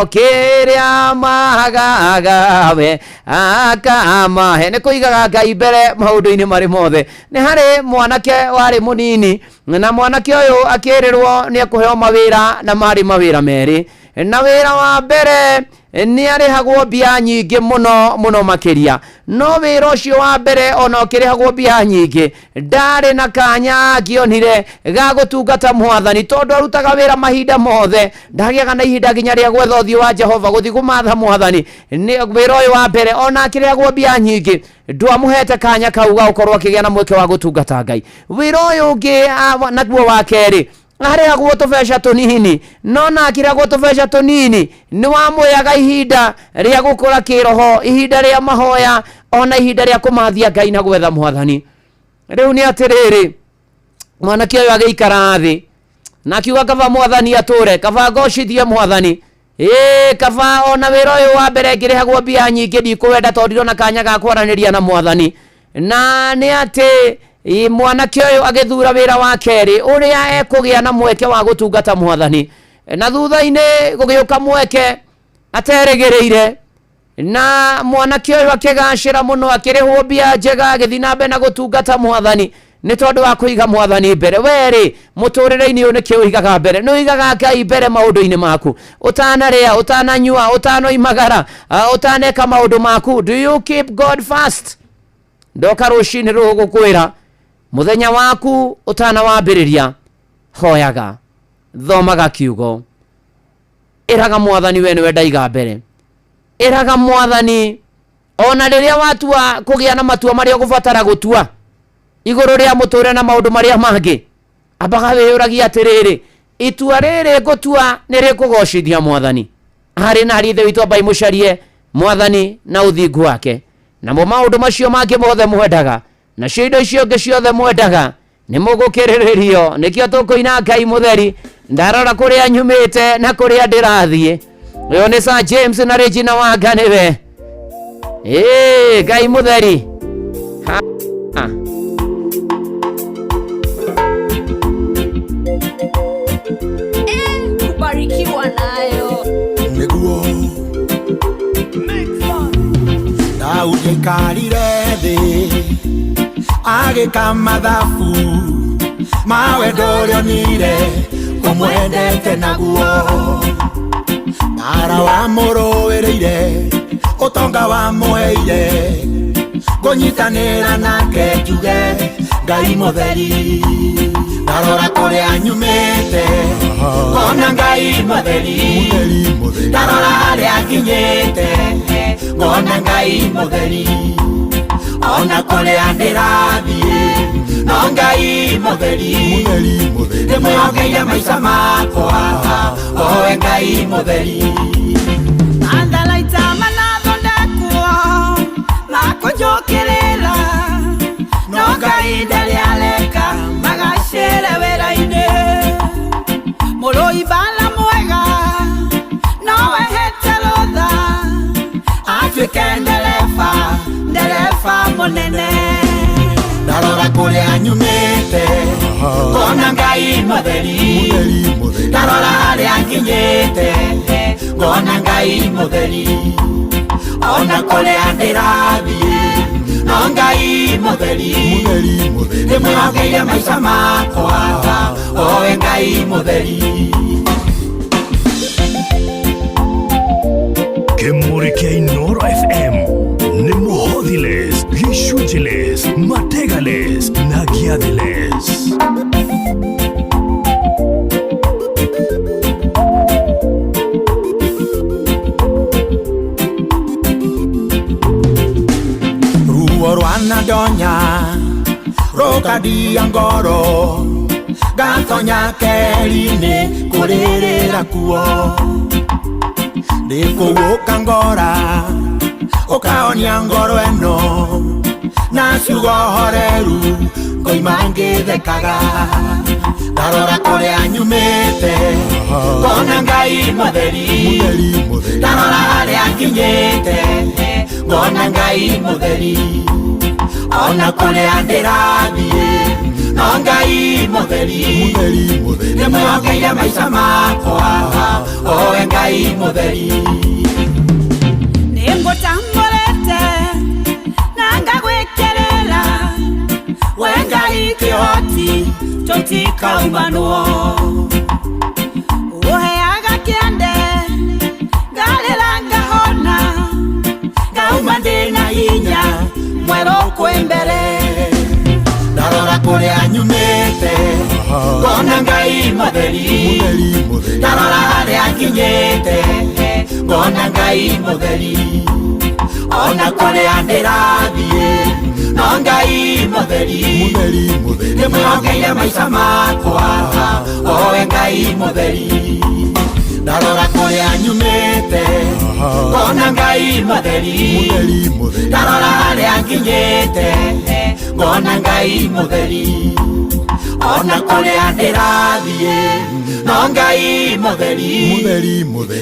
kiria magagawe akamahe ni kuigaga Ngai mbere maundu-ini mari mothe ni hari mwanake wari munini na mwanake uyu akirirwo ni akuheo mawira na mari mawira meri na wira wa mbere ni arihagwo mbia nyingi muno makiria no wira ucio wa mbere ona ukirihagwo mbia nyingi ndari na kanya ngionire ga gutungata mwathani tondu arutaga wira mahinda mothe ndagiaga na ihinda nginya ria gwetha uthio wa Jehova guthi kumatha mwathani ni wira uyu wa mbere ona akirihagwo mbia nyingi ndwamuhete kanya kau ga ukorwo akigia na mweke wa gutungata Ngai wira uyu ungi naguo wa keri arihagwo tubeca tunini no na akiragwo tubeca tunini ni wamuyaga ihinda ria gukura kiroho ihinda ria mahoya ona ihinda ria kumathia Ngai na gwetha mwathani riu ni atiriri mwanake uyu agiikara thi na kiuga kaba mwathani ature kaba ngocithie mwathani kaba ona wira uyu wa mbere ngirihagwo mbia nyingi ndikuwenda tondu na kanya ga kwaraniria na mwathani na ni ati mwanake uyu agithura wira wa keri uria ekugia na mweke wa gutungata mwathani na thutha-ini gugiuka mweke ateregereire na mwanake uyu akigacira muno akirihwo mbia njega agithi na mbere na gutungata mwathani ni tondu wa kuiga mwathani mbere weri muturire-ini uyu nikio igaga mbere no igaga Ngai mbere maundu-ini maku utanaria utananyua utanoimagara utaneka maundu maku do you keep God first ndoka rucini ru gukwira muthenya waku utana wambiriria hoyaga thomaga kiugo iraga mwathani we niwe ndaiga mbere iraga mwathani ona riria watua kugia na matua maria gubatara gutua iguru ria muture na maundu maria mangi abaga wiyuragia atiriri itua riri gutua niri kugocithia mwathani hari na hari ithe witu abai mucarie mwathani na uthingu wake na maundu macio mangi mothe mwendaga na cio indo icio ngi ciothe mwendaga ni mugukiriririo nikio tukuina Ngai mutheri ndarora kuria nyumite na kuria ndirathie uyu ni Sir James na Regina Wanga niwe Ngai mutheri kubarikiwa nayo niguo Daudi karire thi agika mathabu mawe ndorionire umwendete naguo mara wa muruwirire utonga wa muheire kunyitanira nake njuge Ngai mutheri ndarora kuria nyumite ngona Ngai mutheri ndarora haria nginyite ngona Ngai mutheri ona kuria ndirathie no Ngai mutheri ndimwĩhokeire maica makwa owe Ngai mutheri andalaita manathondekwo makũnjũkĩrĩra no Ngai ndarĩareka magacĩre wĩra-inĩ mũrũi bala mwega nowe hete rũtha atuĩke ndereba mũnene ndarora kũrĩa nyumĩte ngona Ngai mutheri ndarora harĩa nginyĩte ngona Ngai mutheri ona kũrĩa ndĩrathiĩ no Ngai mutheri ndĩmwĩhokeire maica makwa owe Ngai mutheri Kĩmũrĩ kĩa Inooro FM nĩ mũhothiles, gĩcunjĩles, mategales na gĩathiles. Ruo rwanadonya rokadia ngoro gatonya keri-inĩ kũrĩrĩra kuo ndĩkũgũka ngora ũkaonia ngoro ĩno na ciugo horeru ngoima ngĩthekaga ndarora kũrĩa nyumĩte ngona Ngai mutheri ndarora harĩa nginyĩte ngona Ngai mutheri ona kũrĩa ndĩrathiĩ no Ngai mutheri ndĩmwĩhokeire maica makwa owe Ngai mutheri nĩngũtamborete na ngagwĩkĩrĩra we Ngai kĩhoti tũtikaumanwo ũheaga kĩande ngarĩra ngahona ngauma ndĩna hinya mwerũ kwĩ mbere ndarora kũrĩa nyumĩte ngona Ngai mutheri ndarora harĩa nginyĩte ngona Ngai mutheri ona kũrĩa ndĩrathiĩ no Ngai mutheri ndĩmwĩhokeire maica makwa owe Ngai mutheri ndarora kũrĩa nyumĩte ngona Ngai mutheri ndarora harĩa nginyĩte ngona Ngai mutheri ona kũrĩa ndĩrathiĩ no Ngai mutheri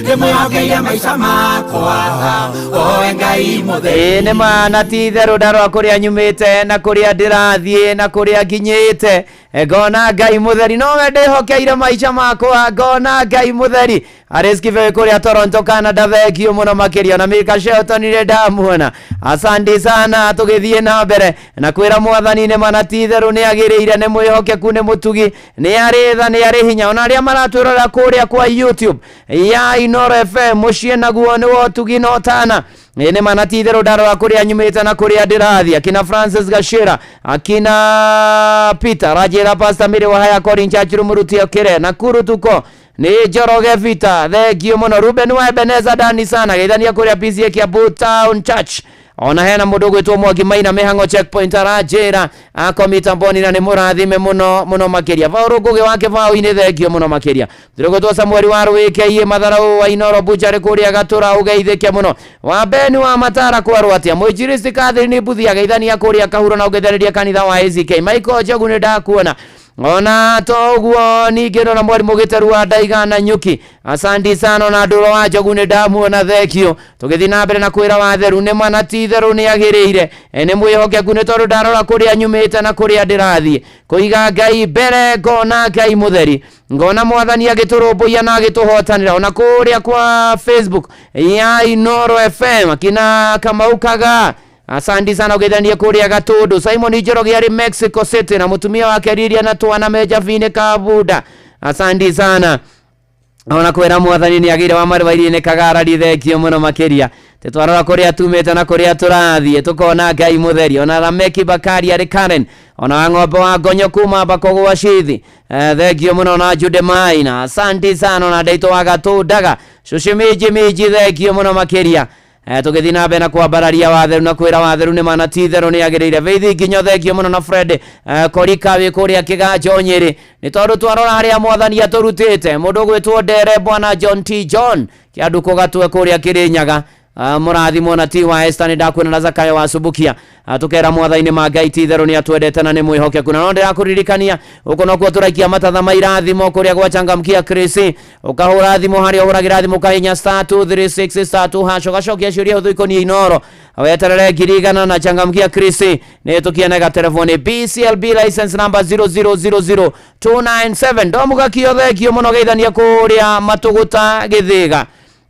ndĩmwĩhokeire maica makwa owe Ngai mutheri nĩ mana ti itherũ ndarora kũrĩa nyumĩte na kũrĩa ndĩrathiĩ na kũrĩa nginyĩte ngona Ngai mutheri nowe ndĩhokeire maica makwa ngona Ngai mutheri arĩskive kũrĩa Toronto Canada thengio mũno makĩria na Mika Shelton nĩ ndamuona asante sana tũgĩthiĩ na mbere na kwĩra mwathani nĩ mana ti itherũ nĩ agĩrĩire nĩ mwĩhokeku nĩ mũtugi nĩ arĩ tha nĩ arĩ hinya ona arĩa maratwĩrora kũrĩa kwa YouTube ya Inooro FM mũciĩ naguo nĩ wotugi no tana nĩ mana ti itherũ ndarora kũrĩa nyumĩte na kũrĩa ndĩrathiĩ akina Francis Gashira akina Peter Rajera Pastor Miri wa Haya Calling Church Rumuruti okire na kurutuko nĩ Njoroge Vita thengio mũno Ruben wa Ebeneza Dani sana geithania kũrĩa PCA Kiambu Town Church ona hena mũndũ gwĩtwo Mwangi Maina Mĩhang'o checkpoint arajĩra akomita mboni na nĩ mũrathime mũno makĩria Vaũrũ Ngũgĩ wake Vaũ-inĩ thengio mũno makĩria ndĩrĩgwĩtwo Samuel wa Rwĩkeiĩ Matharaũ wa Inooro Butchery kũrĩa Gatũra ũgeithĩke mũno wa Beni wa Matara kwarwo atĩa Mũinjilisti Catherine Mbuthia geithania kũrĩa Kahuro na ũgethereria kanitha wa ACK Michael Njogu nĩ ndakuona ona toguo ningĩ na Mwarimu Gĩteru wa Ndaigana Nyuki asante sana na Ndũro wa Njogu nĩ ndamuona thekio tũgĩthiĩ na mbere na kwĩra wa theru nĩ mana ti itherũ nĩ agĩrĩire nĩ mwĩhokeku nĩ tondũ ndarora kũrĩa nyumĩte na kũrĩa ndĩrathiĩ kũiga Ngai mbere ngona Ngai mutheri ngona mwathani agĩtũrũmbũiya na agĩtũhotanĩra ona kũrĩa kwa Facebook ya Inooro FM akina Kamau Kaga asante sana ũgeithanie kũrĩa Gatũndũ Simon Njoroge arĩ Mexico City na mũtumia wake Lilia na twana Meja Vine Kabuda asante sana ona kwera mwathani ni agire wa marwairi ne kagarari thekio muno makiria tetwarora kuria tumete na kuria turathie tukona Ngai mutheri ona Rameki Bakari ari Karen ona ng'ombe wa Gonyo kuma Bakogwa Shithi thekio muno na Jude Maina asante sana na Daito wa Gatundaga Shushimiji miji thekio muno makiria tugithii na mbere na kwambararia watheru na kwira watheru ni mana titheru ni agirire Veithi Nginyo thekio muno na Fred Korika wi kuria Kiganjo Nyeri ni tondu twarora haria mwathani aturutite mundu gwitwo Ndere Bwana John T John kiandu kugatwe kuria Kirinyaga murathi mona ti wa Esther ndakwina na Zakayo wa Subukia tukera mwathani ma Ngai titheru ni atwendete na ni mwihoke kuna no ndirakuririkania uko no kwa turaikia matatha mairathimo kuria gwachangamkia Chris ukahura thimo haria uhuragira thimo kahinya *236*2 gacokia ciuria uthuikonie Inoro weterere girigana na changamkia Chris ni tukienega telefoni BCLB license number 0000297 ndomuga kiothe muno geithania kuria matuguta Githiga.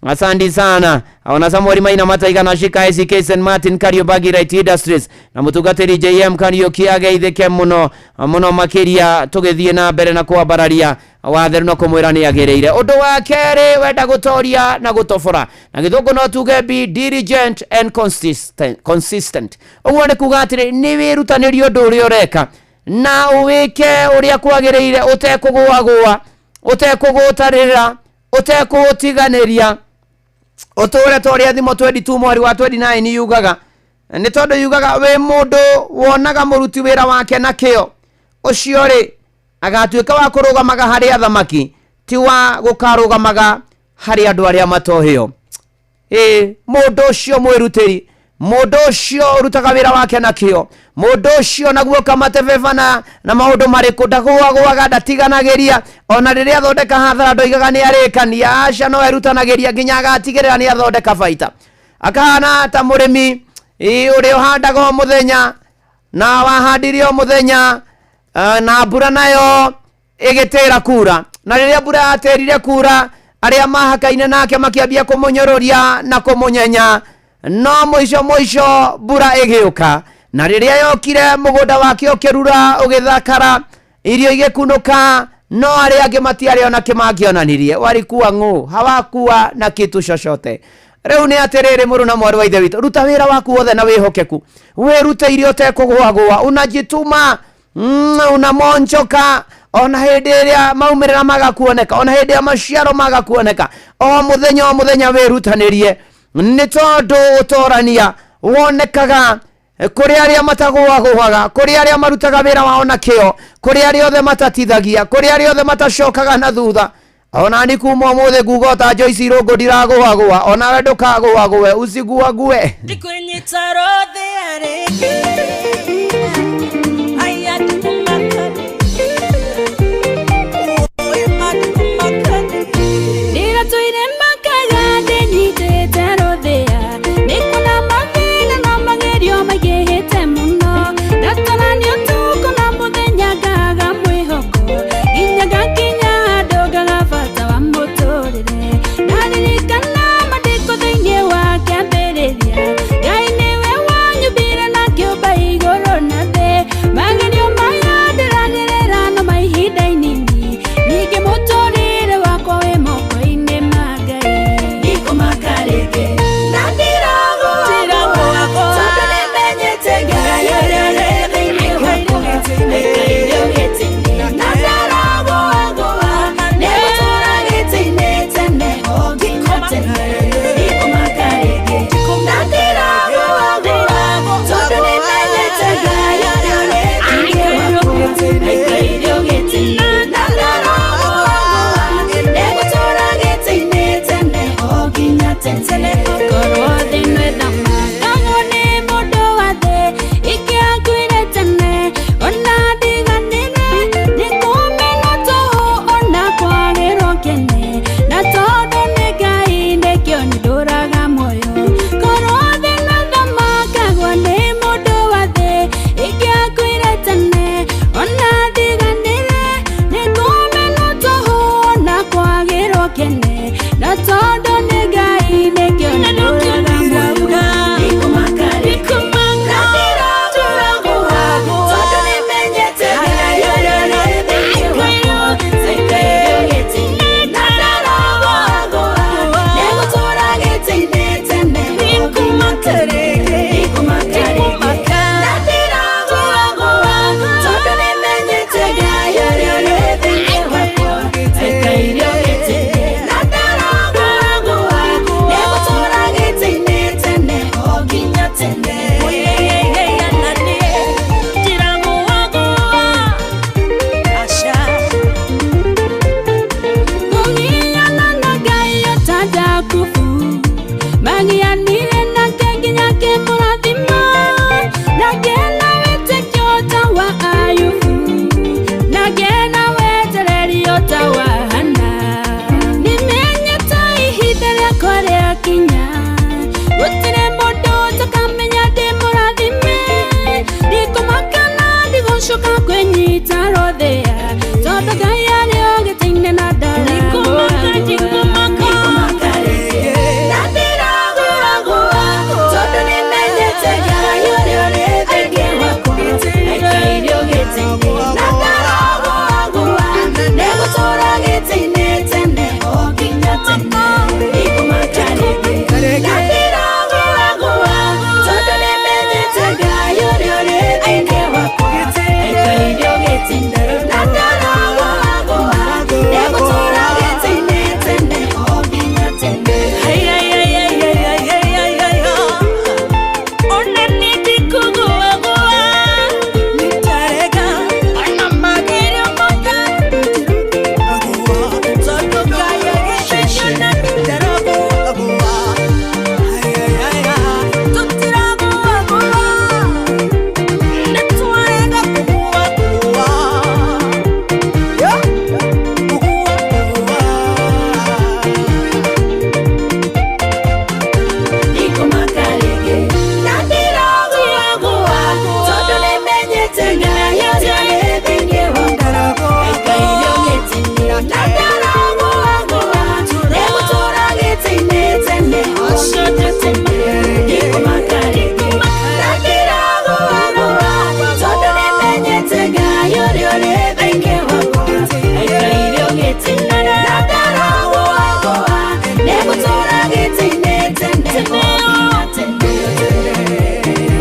Asante sana. Ona Samuel Maina Mataiga na Shika SK St Martin Kariobangi Right Industries na mutugatiri JM Kariokia geithike muno makiria tugithie na mbere na kwambararia watheru no kumwira ni agireire undu wa keri wenda gutoria na gutofora na githungu no tuge be diligent and consistent uguo ni kuga atiri ni wirutaniri undu uri ureka na uwike uria kwagireire utekugwa utekugutarira utekutiganiria utore toria thimo 22 mweri wa 29 yugaga ni tondu yugaga we mundu wonaga muruti wira wake na kio ucio ri agatuika wa kurugamaga hari athamaki ti wa gukarugamaga hari andu aria matohio mundu ucio mwirutiri mundu ucio urutaga wira wake na kio mundu ucio naguo kamate vevana na maundu mariku ndagwaga ndatiganagiria ona riria thondeka hathara ndoigaga ni arikania aca no erutanagiria nginya agatigirira ni athondeka baita akahana ta murimi uri uhandaga muthenya na wahandirio muthenya na mbura nayo igitira kura na riria mbura yaterire kura aria mahakaine nake makiambia kumunyororia na kumunyenya no mwisho mbura igiuka na riria yokire mugunda wake ukirura ugithakara irio igikunuka no aria angi matiari ona kimangionanirie walikuwa ng'u hawakuwa na kitu chochote. Riu ni atiriri muru na mwaru wa ithe witu ruta wira waku wothe na wihokeku wirute irio tekugwagwa unajituma unamonjoka ona hindi iria maumirira magakuoneka ona hindi ya maciaro magakuoneka o muthenya wirutanirie ni tondu utorania wonekaga kuri aria matagwagwaga kuri aria marutaga wira wao na kio kuri aria othe matatithagia kuri aria othe matashokaga na thutha ona ni kuma muthe gugota Joyce Irungu ndiragwagwa ona we ndukagwagwe usiguague ndikunyita rothe areke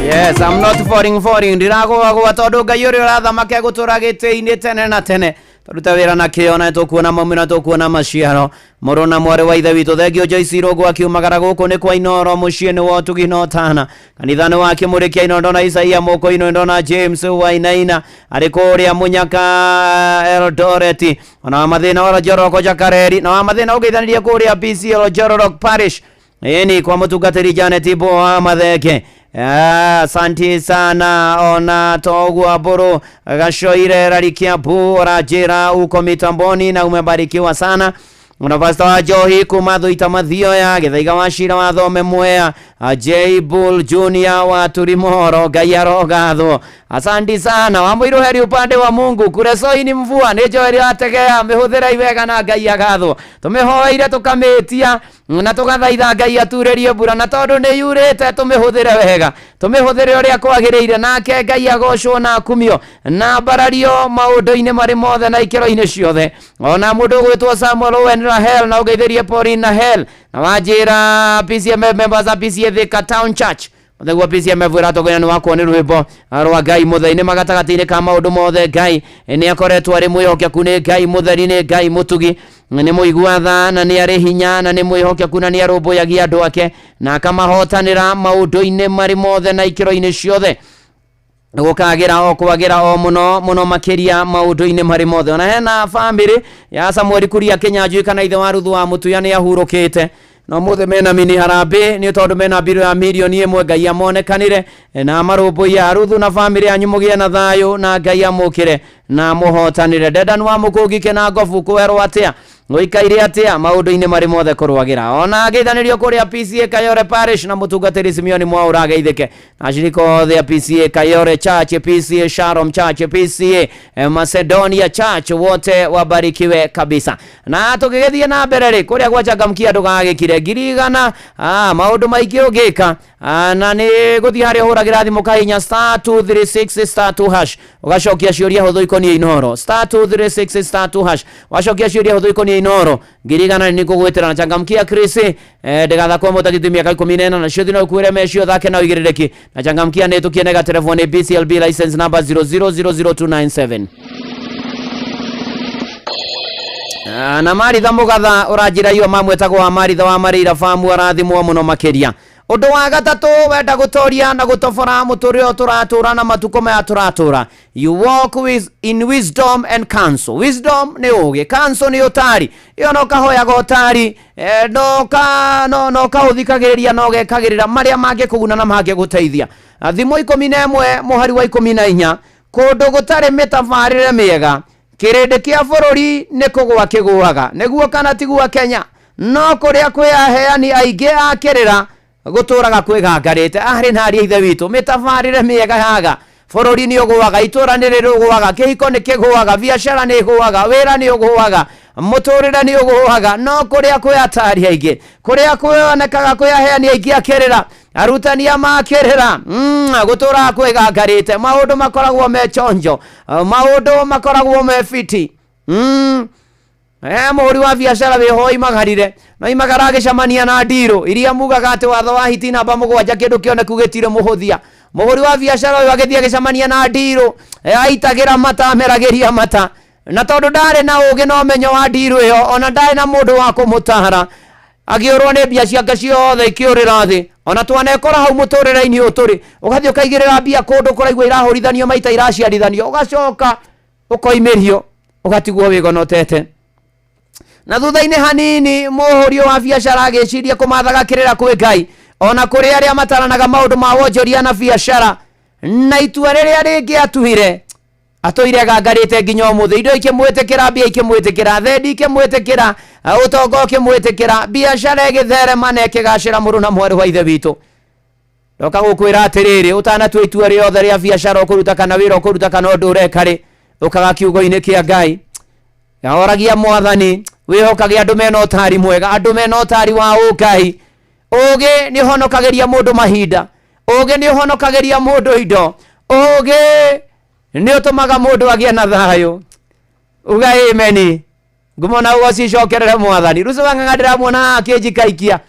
Yes, I'm not falling. Ndirago tondu Ngai uri urathamake gutura giti-ini tene na tene. Turuta wira na kiona tukuona maumira tukuona maciaro. Muruna mwari wa ithe witu thengio Joyce Irogo akiumagara guku ni kwa Inoro muciini wa Tugino Tana. Kanithani wa Kimurikia ino ndona Isaia moko ino ndona James Wainaina ari kuria Munyaka Eldoret. Ona mathina wa Joroko Jakareri na mathina ugeithanirie kuria PCL Jororok Parish. Eni kwa mutungatiri Janet Boa Matheke. Asante sana ona togwa buru gashoire rarikia bura jira uko mitamboni na umebarikiwa sana. Una pastor Johi kumadhu itamadhio ya githaiga washira wa thome mwea J Bull Junior wa Turimoro Gayaro Gatho. Asante sana wamwiro heri upande wa Mungu kureso ini mvua nejo heri ategea mehudhira iwega na Gaya Gatho. Tumehoire tukametia na tugathaitha Ngai aturerie mbura na tondu ni yurite tumihudhire wega tumihudhire uria kwagiriire nake Ngai agocwo na kumio na barario maundu-ini mari mothe na ikiro-ini ciothe. Ona mundu gwitwo Samuel Owen Rahel na ugeithirie Pauline na Hel na wajira PCMF members of Thika Town Church. Muthegwa PCMF iratogania ni wako ni rwimbo rwa Ngai mutheri-ini magatagati-ini ka maundu mothe. Ngai ni akoretwo ari mwihokeku ni Ngai mutheri ni Ngai mutugi ni muigua tha na ni ari hinya na ni mwihokeku na ni arumbuyagia andu ake na akamahotanira maundu-ini mari mothe na ikiro-ini ciothe gukagira o kwagira o muno makiria maundu-ini mari mothe. Ona hena family ya Samuel Kuria Kinyanjui kana ithe wa Ruthu wa Mutuya ni ahurukite no muthe mena mini harambe ni tondu mena biru ya milioni 1 Ngai amonekanire na marumbu ya Ruthu na family anyu mugie na thayu na Ngai amukire na muhotanire. Dedan wa Mukugike na Ngofu kwerwo atia ngoikaire atia maundu-ini mari mothe kurwagira. Ona geithanirio kuria PCA Kayore Parish na mutungatiri Simeoni Mwaura geithike na shiriko the PCA Kayore Church, PCA Shalom Church, PCA Macedonia Church, wote wabarikiwe kabisa. Na tukigethie na mbere kuria gwachangamkia ndugagikire girigana maundu maingi ugika na ni guthi hari huragira thimu kahinya *236*2# ugacokia ciuria huthu ikonie Inoro *236*2# wacokia ciuria huthu ikonie Inoro girigana ni kugwetera na changamkia Chris ndegatha kwa mutati miaka 14 na cio no kwire mecio thake na ugirireki na changamkia ni tukienega telefone BCLB license number 0000297 na Maritha Mugatha urajira iyo mamwetagwo wa Maritha wa Marira famu arathimwo muno makiria. Undu wa gatatu wenda gutoria na gutobora muturio turatura na matuko maya turatura. You walk in wisdom and counsel. Wisdom ni ugi, counsel ni utari. Iyo no kahoya gotari, no kahuthikagiriria no gekagirira maria mange kuguna na mange guteithia. Thimo 11 muhari wa 14 kundu gutari mitabarire miega. Kirindi kia bururi ni kugwa kiguaga. Niguo kana tigua Kenya. No kuria kwi aheani aingi akirira guturaga kwigangarite ahri ntari ithe witu mitabarire miega haga bururi ni ugwaga itura ni rirugwaga kihiko ni kigwaga biashara ni igwaga wira ni ugwaga muturire ni ugwaga no kuria kwi atari aingi kuria kwonekaga kwi aheani aingi akirira arutania makirira gutura kwigangarite maundu makoragwo me chonjo maundu makoragwo me fiti muhuri wa biashara weho imagarire na imagara gicamania na ndiro iria mugaga ati watho wa hiti namba 7 kindu kioneku gitire muhuthia muhuri wa biashara we agithia gicamania na ndiro aitagira mata meragiria mata na tondu ndare na ugi no menyo wa ndiro iyo ona ndare na mundu wa kumutahara agiorwo ni bia ciake ciothe ikiurira thi ona twanekora hau muturire-ini uturi ugathie ukaigirira bia kundu kuraigwa irahurithanio maita iraciarithanio ugacoka ukoimirio ugatigwo wigonotete. Na thutha-ini hanini muhurio wa biashara agiciria kumathaga kirira kwi Ngai ona kuri aria mataranaga maundu ma wonjoria na biashara na itua riria ringi atuhire atoire gangarite nginya umuthi indo ikimwitikira mbia ikimwitikira thendi ikimwitikira utongo ikimwitikira biashara igitherema na ikigacira muruna mwari wa ithe witu ndoka gukwira atiriri utanatua itua riothe ria biashara ukuruta kana wira ukuruta kana undu urekari ukaga kiugo-ini kia Ngai yahoragia mwathani wihokagia andu mena utari mwega andu mena utari wa Ngai ugi ni honokagiria mundu mahinda ugi ni honokagiria mundu indo ugi ni utumaga mundu agie na thayo uga amen ngumona ugoci cokerere mwathani rucio ng'ang'andira muona akinjikaikia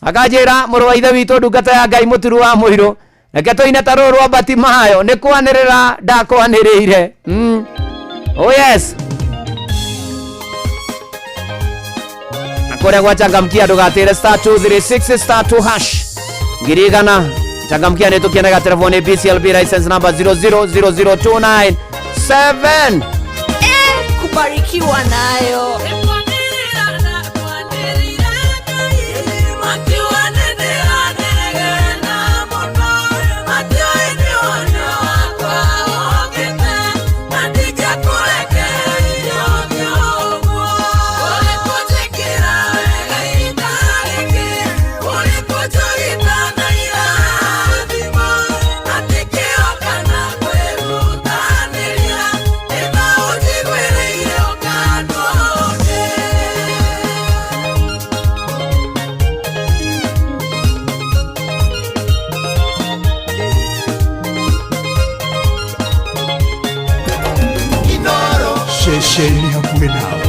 akajira muru wa ithe witu ndungata ya Ngai muturu wa muiru reke toine taro rwa Batimayo ni kwanirira ndakwanirire oh yes Kore gwachangamkia ndugatire *236*2# ngirigana changamkia netukiendaga telefoni BCLB license number 0000297 kubarikiwa nayo Shesheni hakuwe nawe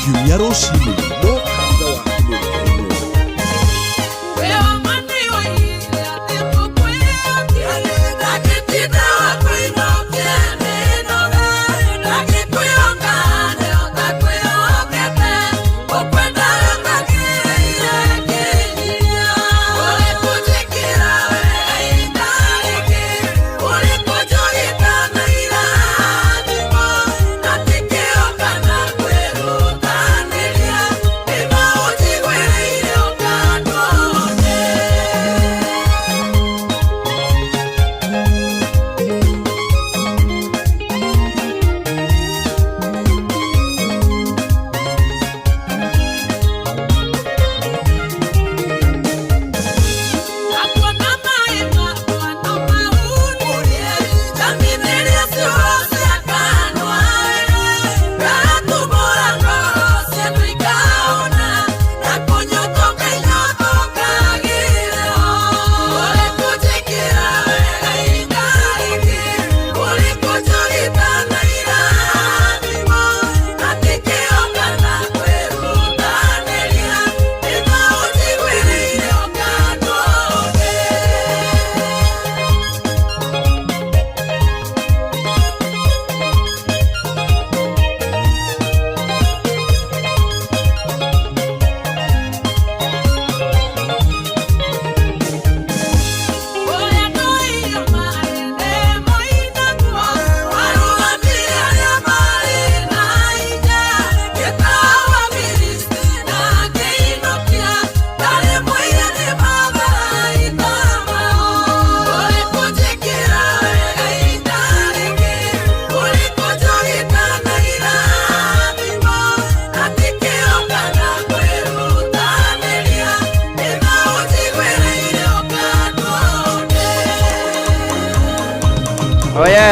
kiumia rũcinĩ no kanitha wa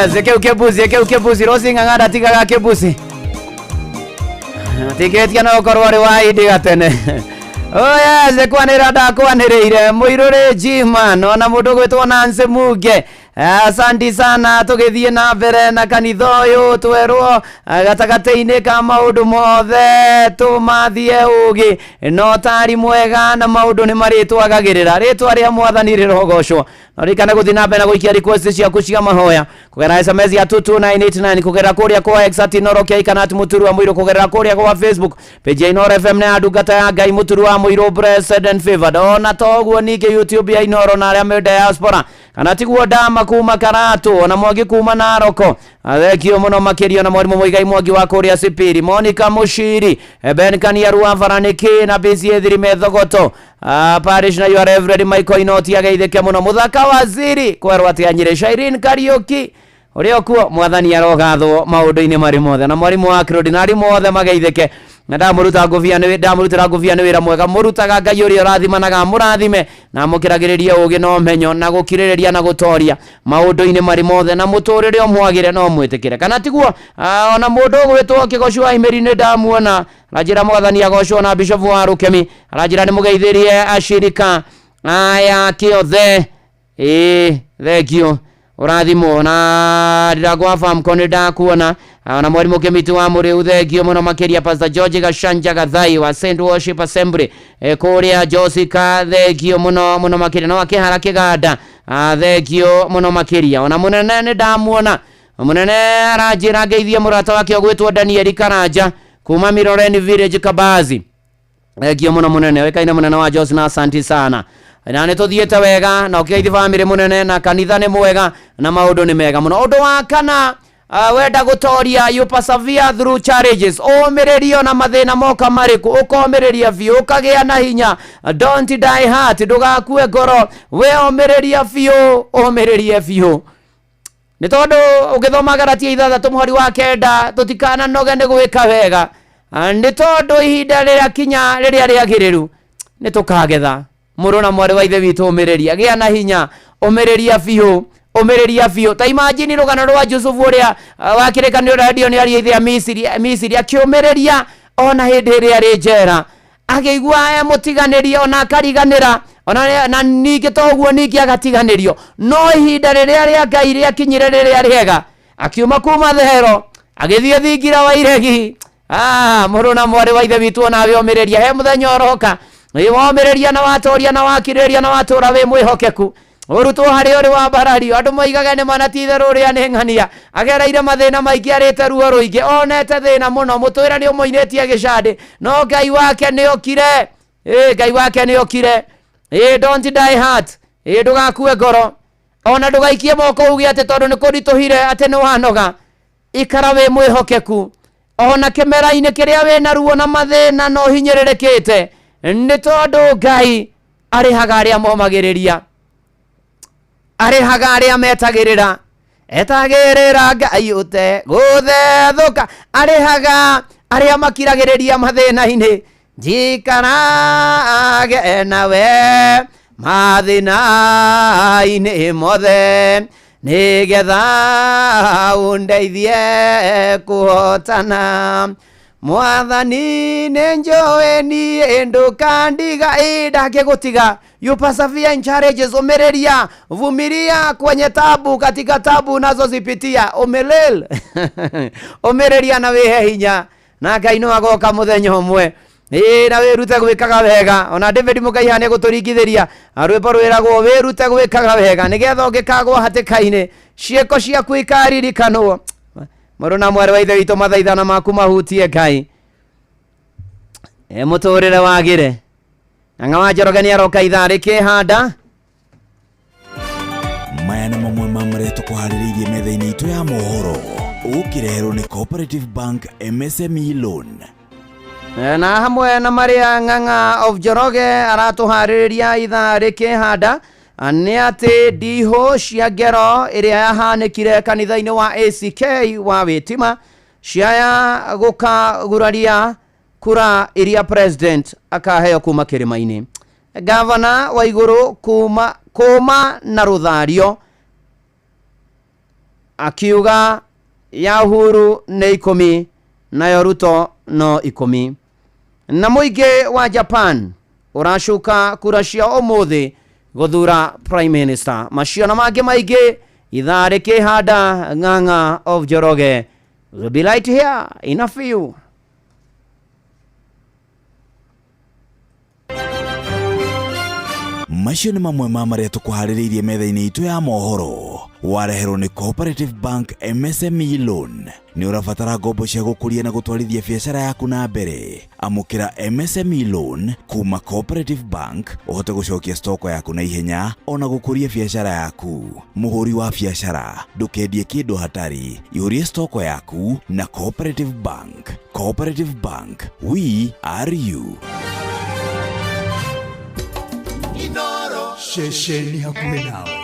yes, kebuzi Rosi ngangada tigaga kebuzi. Tiketi yana okorwari wa idi gatene. Oh yes, kwanirire muirure G-man ona mundu gwitwo Nancy Muge. Asante sana tugithie na mbere na kanitha uyu twerwo gatagati-ini ka maundu mothe tumathie ugi no tari mwega na maundu ni maritwagagirira ritwa ria mwathani rirogocwo norikana guthie na mbere na guikia request ciaku cia mahoya kugera SMS ya 22989 kugera kuria kwa Exati Noro kia kana Muturu wa Muiro kugera kuria kwa Facebook page ya Inoro FM na ndungata ya Ngai Muturu wa Muiro blessed and favored ona toguo ninge YouTube ya Inoro na aria me diaspora kana tiguo dama kuma Karatu ona Mwangi kuma Naroko athekio muno makirio na mwarimu Muigai Mwangi wa kuria Sipiri Monica Mushiri Ben Kania Ruafaraniki na Bisi Ethiri Methogoto Parish na your Reverend Michael Inoti ageitheke muno muthaka waziri kwerwa ati anyire Shairin Kariuki urio kuo mwathani arogathwo maundu-ini mari mothe na mwarimu wa Claudinari mothe mageitheke na ndamurutira nguvia ni wira mwega murutaga Ngai uria rathimanaga murathime na mukiragiriria ugi no menyo na gukiririria na gutoria maundu-ini mari mothe na muturire omwagire no mwitikire kana tiguo ona mundu gwitwo Kigocwa Imeri-ini ndamuona rajira mwathani agocwo na Bishop wa Rukemi rajira ni mugeithirie ashirika aya kiothe thegio urathimo na ndiragwa farm kone ndakuona na mwarimu Kemitu wa Muriu thegio muno makiria Pastor George Gashanja Gathai wa Saint Worship Assembly kuria Josika thegio muno makiria no akihara kiganda thegio muno makiria ona munene ni ndamuona munene arajira geithia murata wake ogwetwo Daniel Karanja kuma Miroreni Village Kabazi thegio muno munene wekaine munene wa Jos na asante sana na nituthiete wega na ukiithi family munene na kanitha ni mwega na maundu ni mega muno undu wa kana wenda gutoria you persevere through challenges omiririo na mathina moka mariku ukomiriria biu ukagia na hinya don't die heart ndugakue ngoro we omiriria biu ni tondu ugithoma Galatia 3:9 tutikana noge ni gwika wega ni tondu ihinda riria kinya riria riagiriru ni tukagetha muru na mwari wa ithe witu umiriria gia na hinya umiriria biu ta imagine rugano rwa Yusufu uria wakirikanio radio ni ari ithe Misiri akiumiriria ona hindi iria ri njera ageigua mutiganiria ona akariganira ona na ningi toguo ningi agatiganirio no ihinda riria ria Ngai ria kinyire riria riega akiuma kuma thero agithie thingira wa iregi muru na mwari wa ithe witu ona we umiriria he muthenya oroka womiriria na watoria na wakiriria na watura we mwihokeku urutwo hari uri wa barario andu moigaga ni manatithe ruria ni ng'ania agereire mathina maingi arite ruo ruingi onete thina muno mutwira ni umuinitie gicandi no Ngai wake ni okire Ngai wake ni okire don't die heart ndugakue ngoro ona ndugaikie moko ugi ati tondu ni kurituhire ati ni wanoga ikara we mwihokeku ona kimera-ini kiria we na ruo na mathina no hinyiririkite ni tondu Ngai arihaga aria momagiriria arihaga aria metagirira etagirira Ngai ute guthethuka arihaga aria makiragiriria mathina-ini njikarage nawe mathina-ini mothe nigetha undeithie kuhotana mwathani nenjoe ni ndukandiga ndakigutiga you persevere in challenges umiriria vumilia kwenye tabu katika tabu nazo zipitia umelel umiriria na wehe hinya na Ngai no agoka muthenya umwe na wirute gwikaga wega ona David Mugai ne guturingithiria arwepo rwiragwo wirute gwikaga wega nigetha ungikagwo hatikaine cieko ciaku ikaririkanwo muru na mwari wa ithe witu mathaithana maku mahutie Ngai muturire wagire anga wa Njoroge ni aroka ithaa rikihanda maya nĩ mamwe ma marĩa tũkũharĩrĩirie metha-inĩ itũ ya mohoro ũkĩreherwo nĩ Cooperative Bank MSME Loan na hamwe na Maria Ng'ang'a of Njoroge aratuharĩrĩria ithaa rikihanda nĩ atĩ ndiho cia ngero ĩrĩa yahanĩkire kanitha-inĩ wa ACK wa Wĩtima ciaya gũkaguraria kura iria president akaheo kuma kĩrĩma-inĩ gavana wa igũrũ kuma na Ruthario akiuga ya Uhuru nĩ 10 nayo Ruto no 10. Na mũingĩ wa Japan ũracuka kura cia ũmũthĩ gũthura prime minister. Macio na mangĩ maingĩ ithaa rĩkĩhanda Ng'ang'a of Njoroge. We'll be right here in a few. Macio nĩ mamwe ma marĩa tũkũharĩrĩirie metha-inĩ itũ ya mohoro. Wareherwo nĩ Cooperative Bank MSME Loan. Nĩ ũrabatara ngombo cia gũkũria na gũtwarithia biacara yaku na mbere. Amũkĩra MSME Loan kuma Cooperative Bank ũhote gũcokia stoko yaku na ihenya ona gũkũria biacara yaku. Mũhũri wa biacara ndũkendie kĩndũ hatari, ihũrie stoko yaku na Cooperative Bank. Cooperative Bank, we are you. Inoro shesheni hakuhe nawe.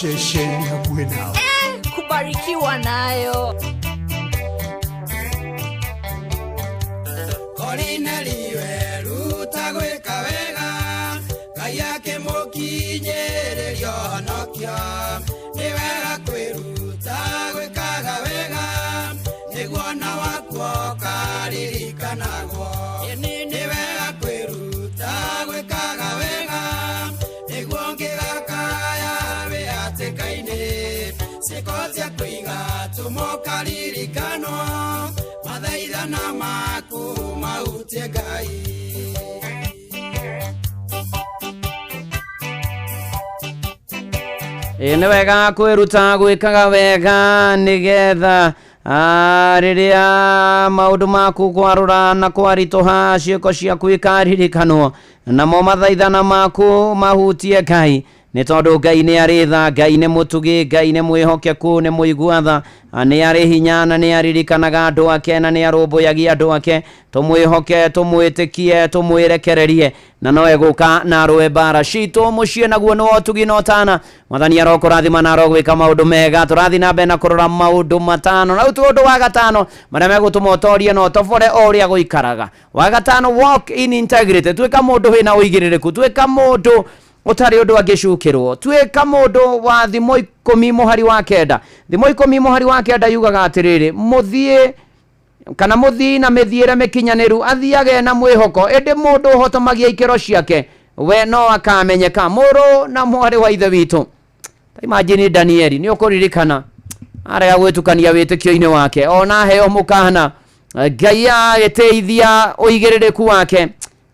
Shesheni hakuwe nao. Kubarikiwa nayo. Korineliwe rutagweka wega Ngai yake mukinyererio honokio ni wega kwiruta gwikaga wega niguo na wakwo karirikanagwo ni wega kwiruta gwikaga wega niguo ngigakaya wiatikaine sikotia kwiga tumokaririkanwo mathaithana maku mautie Ngai. Nĩ wega kwĩruta gwĩkaga wega nĩgetha rĩrĩa maũndũ maku kwarũra na kwaritũha ciĩko ciaku ikaririkanwo namo mathaithana maku mahutie Ngai nĩ tondũ Ngai nĩ arĩ tha, Ngai nĩ mũtugi, Ngai nĩ mwĩhokeku, nĩ mũigua tha, nĩ arĩ hinya na nĩ aririkanaga andũ ake na nĩ arũmbũyagia andũ ake. Tũmwĩhoke, tũmwĩtĩkie, tũmwĩrekererie na no egũka na arũe mbara citũ mũciĩ naguo nĩ ũtugi na ũtana. Mwathani arokũrathima na arogwĩka maũndũ mega. Tũrathiĩ na mbere na kũrora maũndũ matano na ũndũ wa gatano marĩa megũtũma ũtorie na ũtobore o ũrĩa gũikaraga. Wa gatano, walk in integrity. Tuĩka mũndũ wĩna ũigĩrĩrĩku, tuĩka mũndũ utari undu angicukirwo, tuika mundu wa thimo 10 muhari wa kenda. Thimo 10 muhari wa kenda yugaga atiriri, muthie kana muthii na mithiire mikinyaniru athiage na mwihoko indi mundu hotomagia ikero ciake we no akamenyeka. Muru na muhari wa ithe witu, imagine Danieli ni ukuririkana arega gwitukania witikio-ini wake ona heo mukana Ngai agiteithia uigiririku wake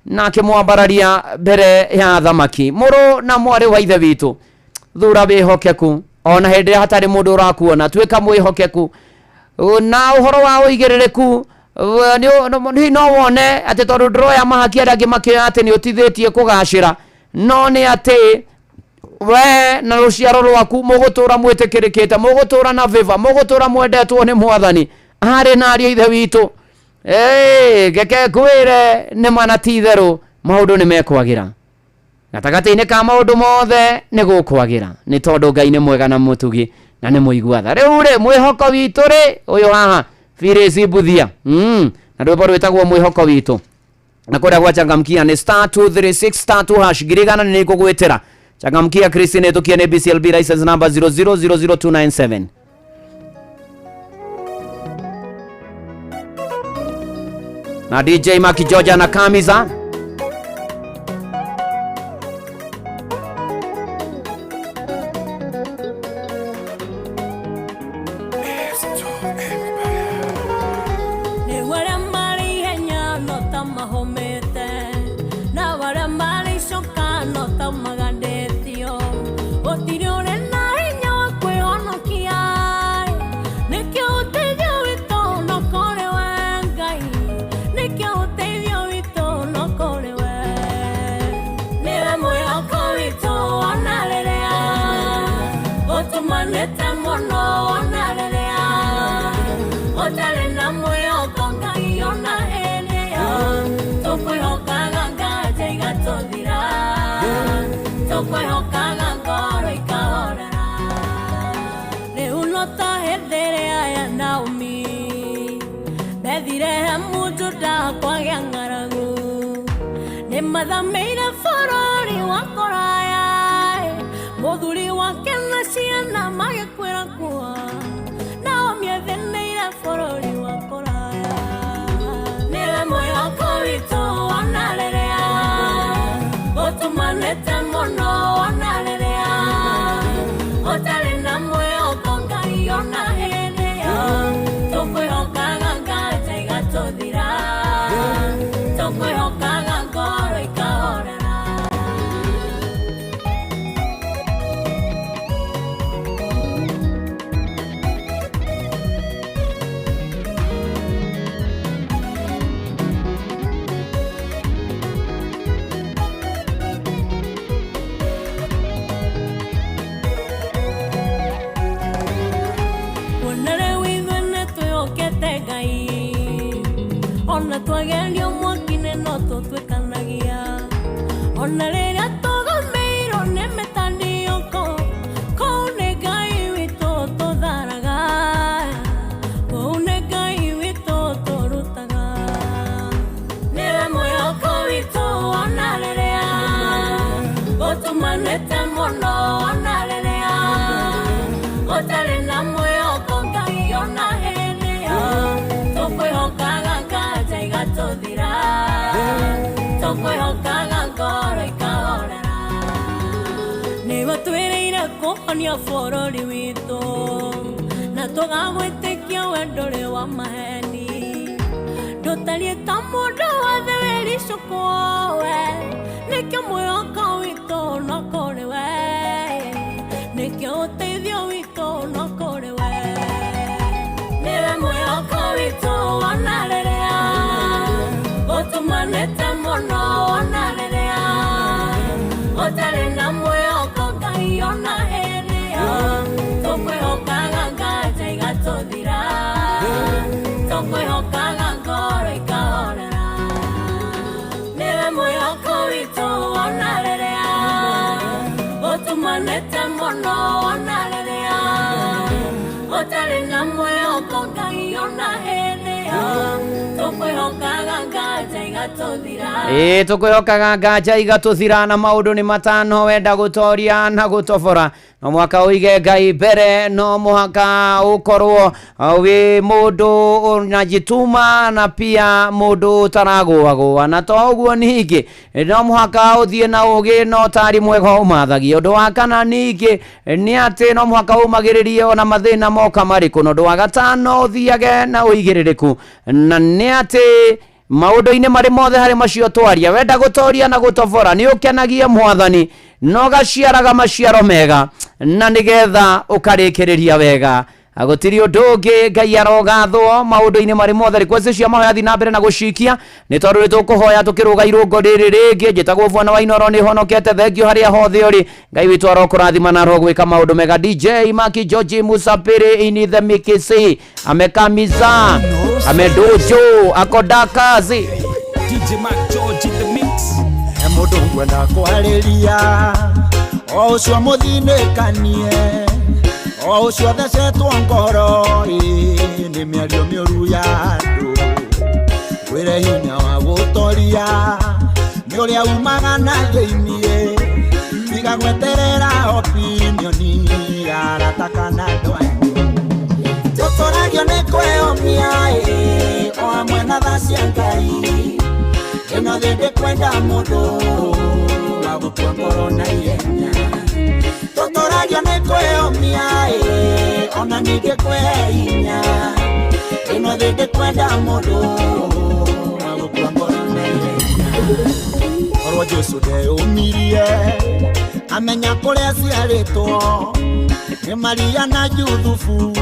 na akimwambararia mbere ya thamaki. Muru na mwari wa ithe witu, thura wihokeku ona hindi hatari mundu urakuona, tuika mwihokeku na uhoro wa uigiririku ni no wone ati tondu ndroya mahaki aria angi makioya ati ni utithitie kugacira, no ni ati we na ruciaro rwaku mugutura mwitikirikite, mugutura na viva, mugutura mwendetwo ni Mwathani ari na ari ithe witu. Geke kwire ni mana titheru maundu ni mekwagira gatagati-ini ka maundu mothe ni gukwagira ni tondu Ngai ni mwega na mutugi na ni muigua tha. Riu ri mwihoko witu ri uyu haha Firisi Buthia na rwimbo rwitagwo mwihoko witu na kuria gwa changamkia ni *236*2# girigana ni kugwitira changamkia. Christine tukie ni BCLB license number 0000297. na DJ Maki Georgia na Kamiza. Mathameire bũrũri wa kũraya, mũthuri wake na ciana magĩkwĩra kuo, nao mĩetheneire bũrũri wa kũraya. Nĩwe mwĩhoko witũ ona rĩrĩa gũtũmanĩte mũno, ona rĩrĩa ũtarĩ na mwĩhoko Ngai ona hĩndĩ ĩyo. Tũkwĩhokaga Ngai taigatũthira, tũkwĩhokaga ngoro ikahorera. Ona twagerio mwaki-inĩ no tũtwĩkanagia, ona rĩrĩa tũgũmĩirwo nĩ mĩtandĩko, kũu kuhonia bũrũri witũ na tũgagwĩtĩkia wendore wa maheni ndũtariĩ ta mũndũ wothe wĩricũkwo we nĩkĩo mwĩhoko witũ no kũrĩ we nĩkĩo ũteithio witũ no kũrĩ we nĩwe mwĩhoko witũ ona rĩrĩa ũtũmanĩte mũno ona rĩrĩa ũtarĩ na mwĩhoko Ngai ona hĩndĩ tũkwĩhokaga nganja igatũthira tũkwĩhokaga ngoro ikahorera nĩwe mwĩhoko witũ ona rĩrĩa ũtũmanĩte mũno ona rĩrĩa ũtarĩ na mwĩhoko Ngai ona hĩndĩ tũkwĩhokaga nganja igatũthira tũkwĩhokaga nganja igatũthira na maũndũ nĩ matano wenda gũtoria na gũtobora no mwaka ũige Ngai mbere no mũhaka ũkorwo wĩ mũndũ unajituma na pia mũndũ ũtaragũagũa na to ũguo ningĩ no mũhaka ũthiĩ na ũgĩ no tari mwega ũmathagia ũndũ wa kana ningĩ nĩ atĩ no mũhaka ũmagĩrĩrie ona mathĩna moka marĩkũ no ũndũ wa gatano ũthiage na ũigĩrĩrĩku na nĩ atĩ maũndũ-inĩ marĩ mothe harĩ macio twaria wenda gũtoria na gũtobora nĩ ũkenagie Mwathani no gaciaraga maciaro mega na nĩgetha ũkarĩkĩrĩria wega agũtiri ũndũ ũngĩ Ngai arogathwo maũndũ-inĩ marĩ mothe request cia mahoya thiĩ na mbere na gũcikia nĩ tondũ nĩ tũkũhoya tũkĩrũga irũngo rĩrĩ rĩngĩ njĩtagwo Bwana wa Inoro nĩ honokete thengio harĩa hothe ũrĩ Ngai witũ arokũrathima na arogwĩka maũndũ mega DJ Maki George Musapere in the Mikisi amekamiza amedojo akodakazi DJ Maki George in the mix mũndũ ngwenda kwarĩria o ũcio mũthinĩkanie o ũcio thecetwo ngoro nĩ mĩario mĩũru ya andũ gwĩre hinya wa gũtoria nĩ ũrĩa umaga na thĩiniĩ tiga gweterera opinioni ya arata kana andũ anyu tũtũragio nĩ kwĩyũmia o hamwe na tha cia Ngai ĩno thĩ ndĩkwenda mũndũ wa gũtua ngoro na ihenya tũtũragio nĩ kwĩyũmia ona ningĩ kwĩhinya ĩno thĩ ndĩkwenda mũndũ wa gũtua ngoro na ihenya korwo Jesũ ndeyũmirie amenya kũrĩa ciarĩtwo nĩ Maria na Juthufu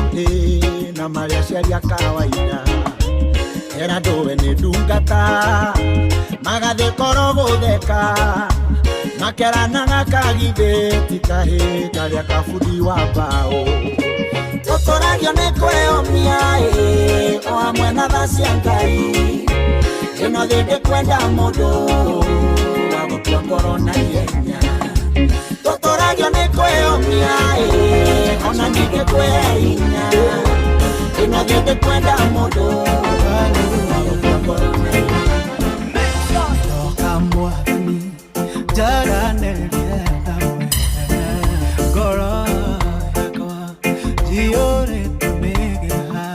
na marĩa ciaria kawaida era ndowe nĩ ndungata magathiĩ koro gũtheka makeranaga kagithĩti kahĩ karĩa kabundi wa mbaũ tũtũragio nĩ kwĩyũmia o hamwe na tha cia Ngai ĩno thĩ ndĩkwenda mũndũ wa gũtua ngoro na ihenya tũtũragio nĩ kwĩyũmia ona ningĩ kwĩhinya ĩno thĩ ndĩkwenda mũndũ wa gũtua ngoro na ihenya Mwathani jaranĩria nawe ngoro yakwa njiyũrĩte mĩgeha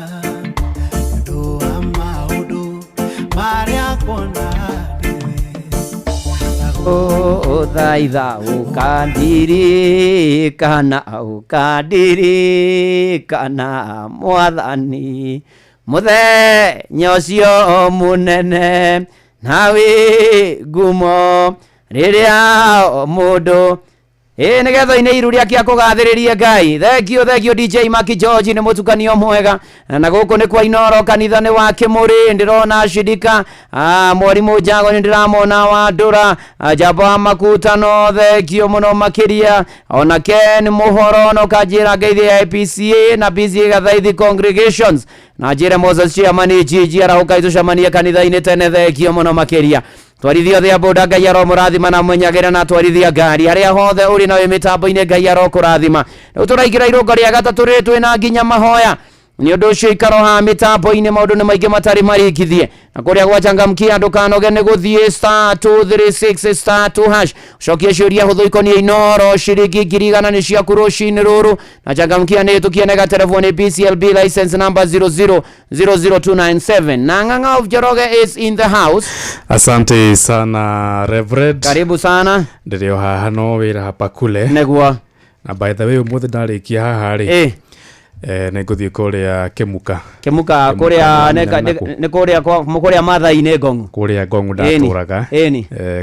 ũndũ wa maũndũ marĩa kuona thaitha ũkandirikana Mwathani mũthenya ũcio mũnene nawe ngumo rĩrĩa mũndũ nĩgetha-inĩ iru rĩake akũgathĩrĩrie Ngai thengio DJ Maki George nĩ mũtukanio mwega na gũkũ nĩ kwa Inoro kanitha nĩ wa Kĩmũrĩ ndĩrona Shidika mwarimũ Njago nĩ ndĩramona wa Ndũra Jamba Makutano thengio mũno makĩria ona Ken Mũhoro no kanjĩra ngeithi ya PCA na BCA Gathaithi Congregations na njĩre Moses Chiamani Jiji arahũka itucamania kanitha-inĩ tene thengio mũno makĩria twarithia thĩ aboda Ngai aromũrathima na mwenyagĩra na twarithia ngari harĩa hothe ũrĩ na wĩ mĩtambo-inĩ Ngai arokũrathima tũraingĩra irũngo rĩa gatatũ rĩrĩ twĩna nginya mahoya nĩ ũndũ ũcio ikaro ha mĩtambo-inĩ maũndũ nĩ maingĩ matarĩ maringithie na kũrĩa gwachangamkia ndũkanoge nĩ gũthiĩ *236*2# cokia ciũria hũthũ ikoniĩ Inoro ciringi 100 nĩ ciaku rũcinĩ rũrũ na changamkia nĩ tũkiene ga telefoni BCLB license number 0000297 na Ng'ang'a of Njoroge is in the house. Asante sana Reverend, karibu sana. Ndio haha no wĩra hapa kule negwa Na by the way umuthi ndarikia haha ri ne nguthie kuria Kemuka kuria ne kuria Mathai-ini Ngong kuria Ngong ndaturaga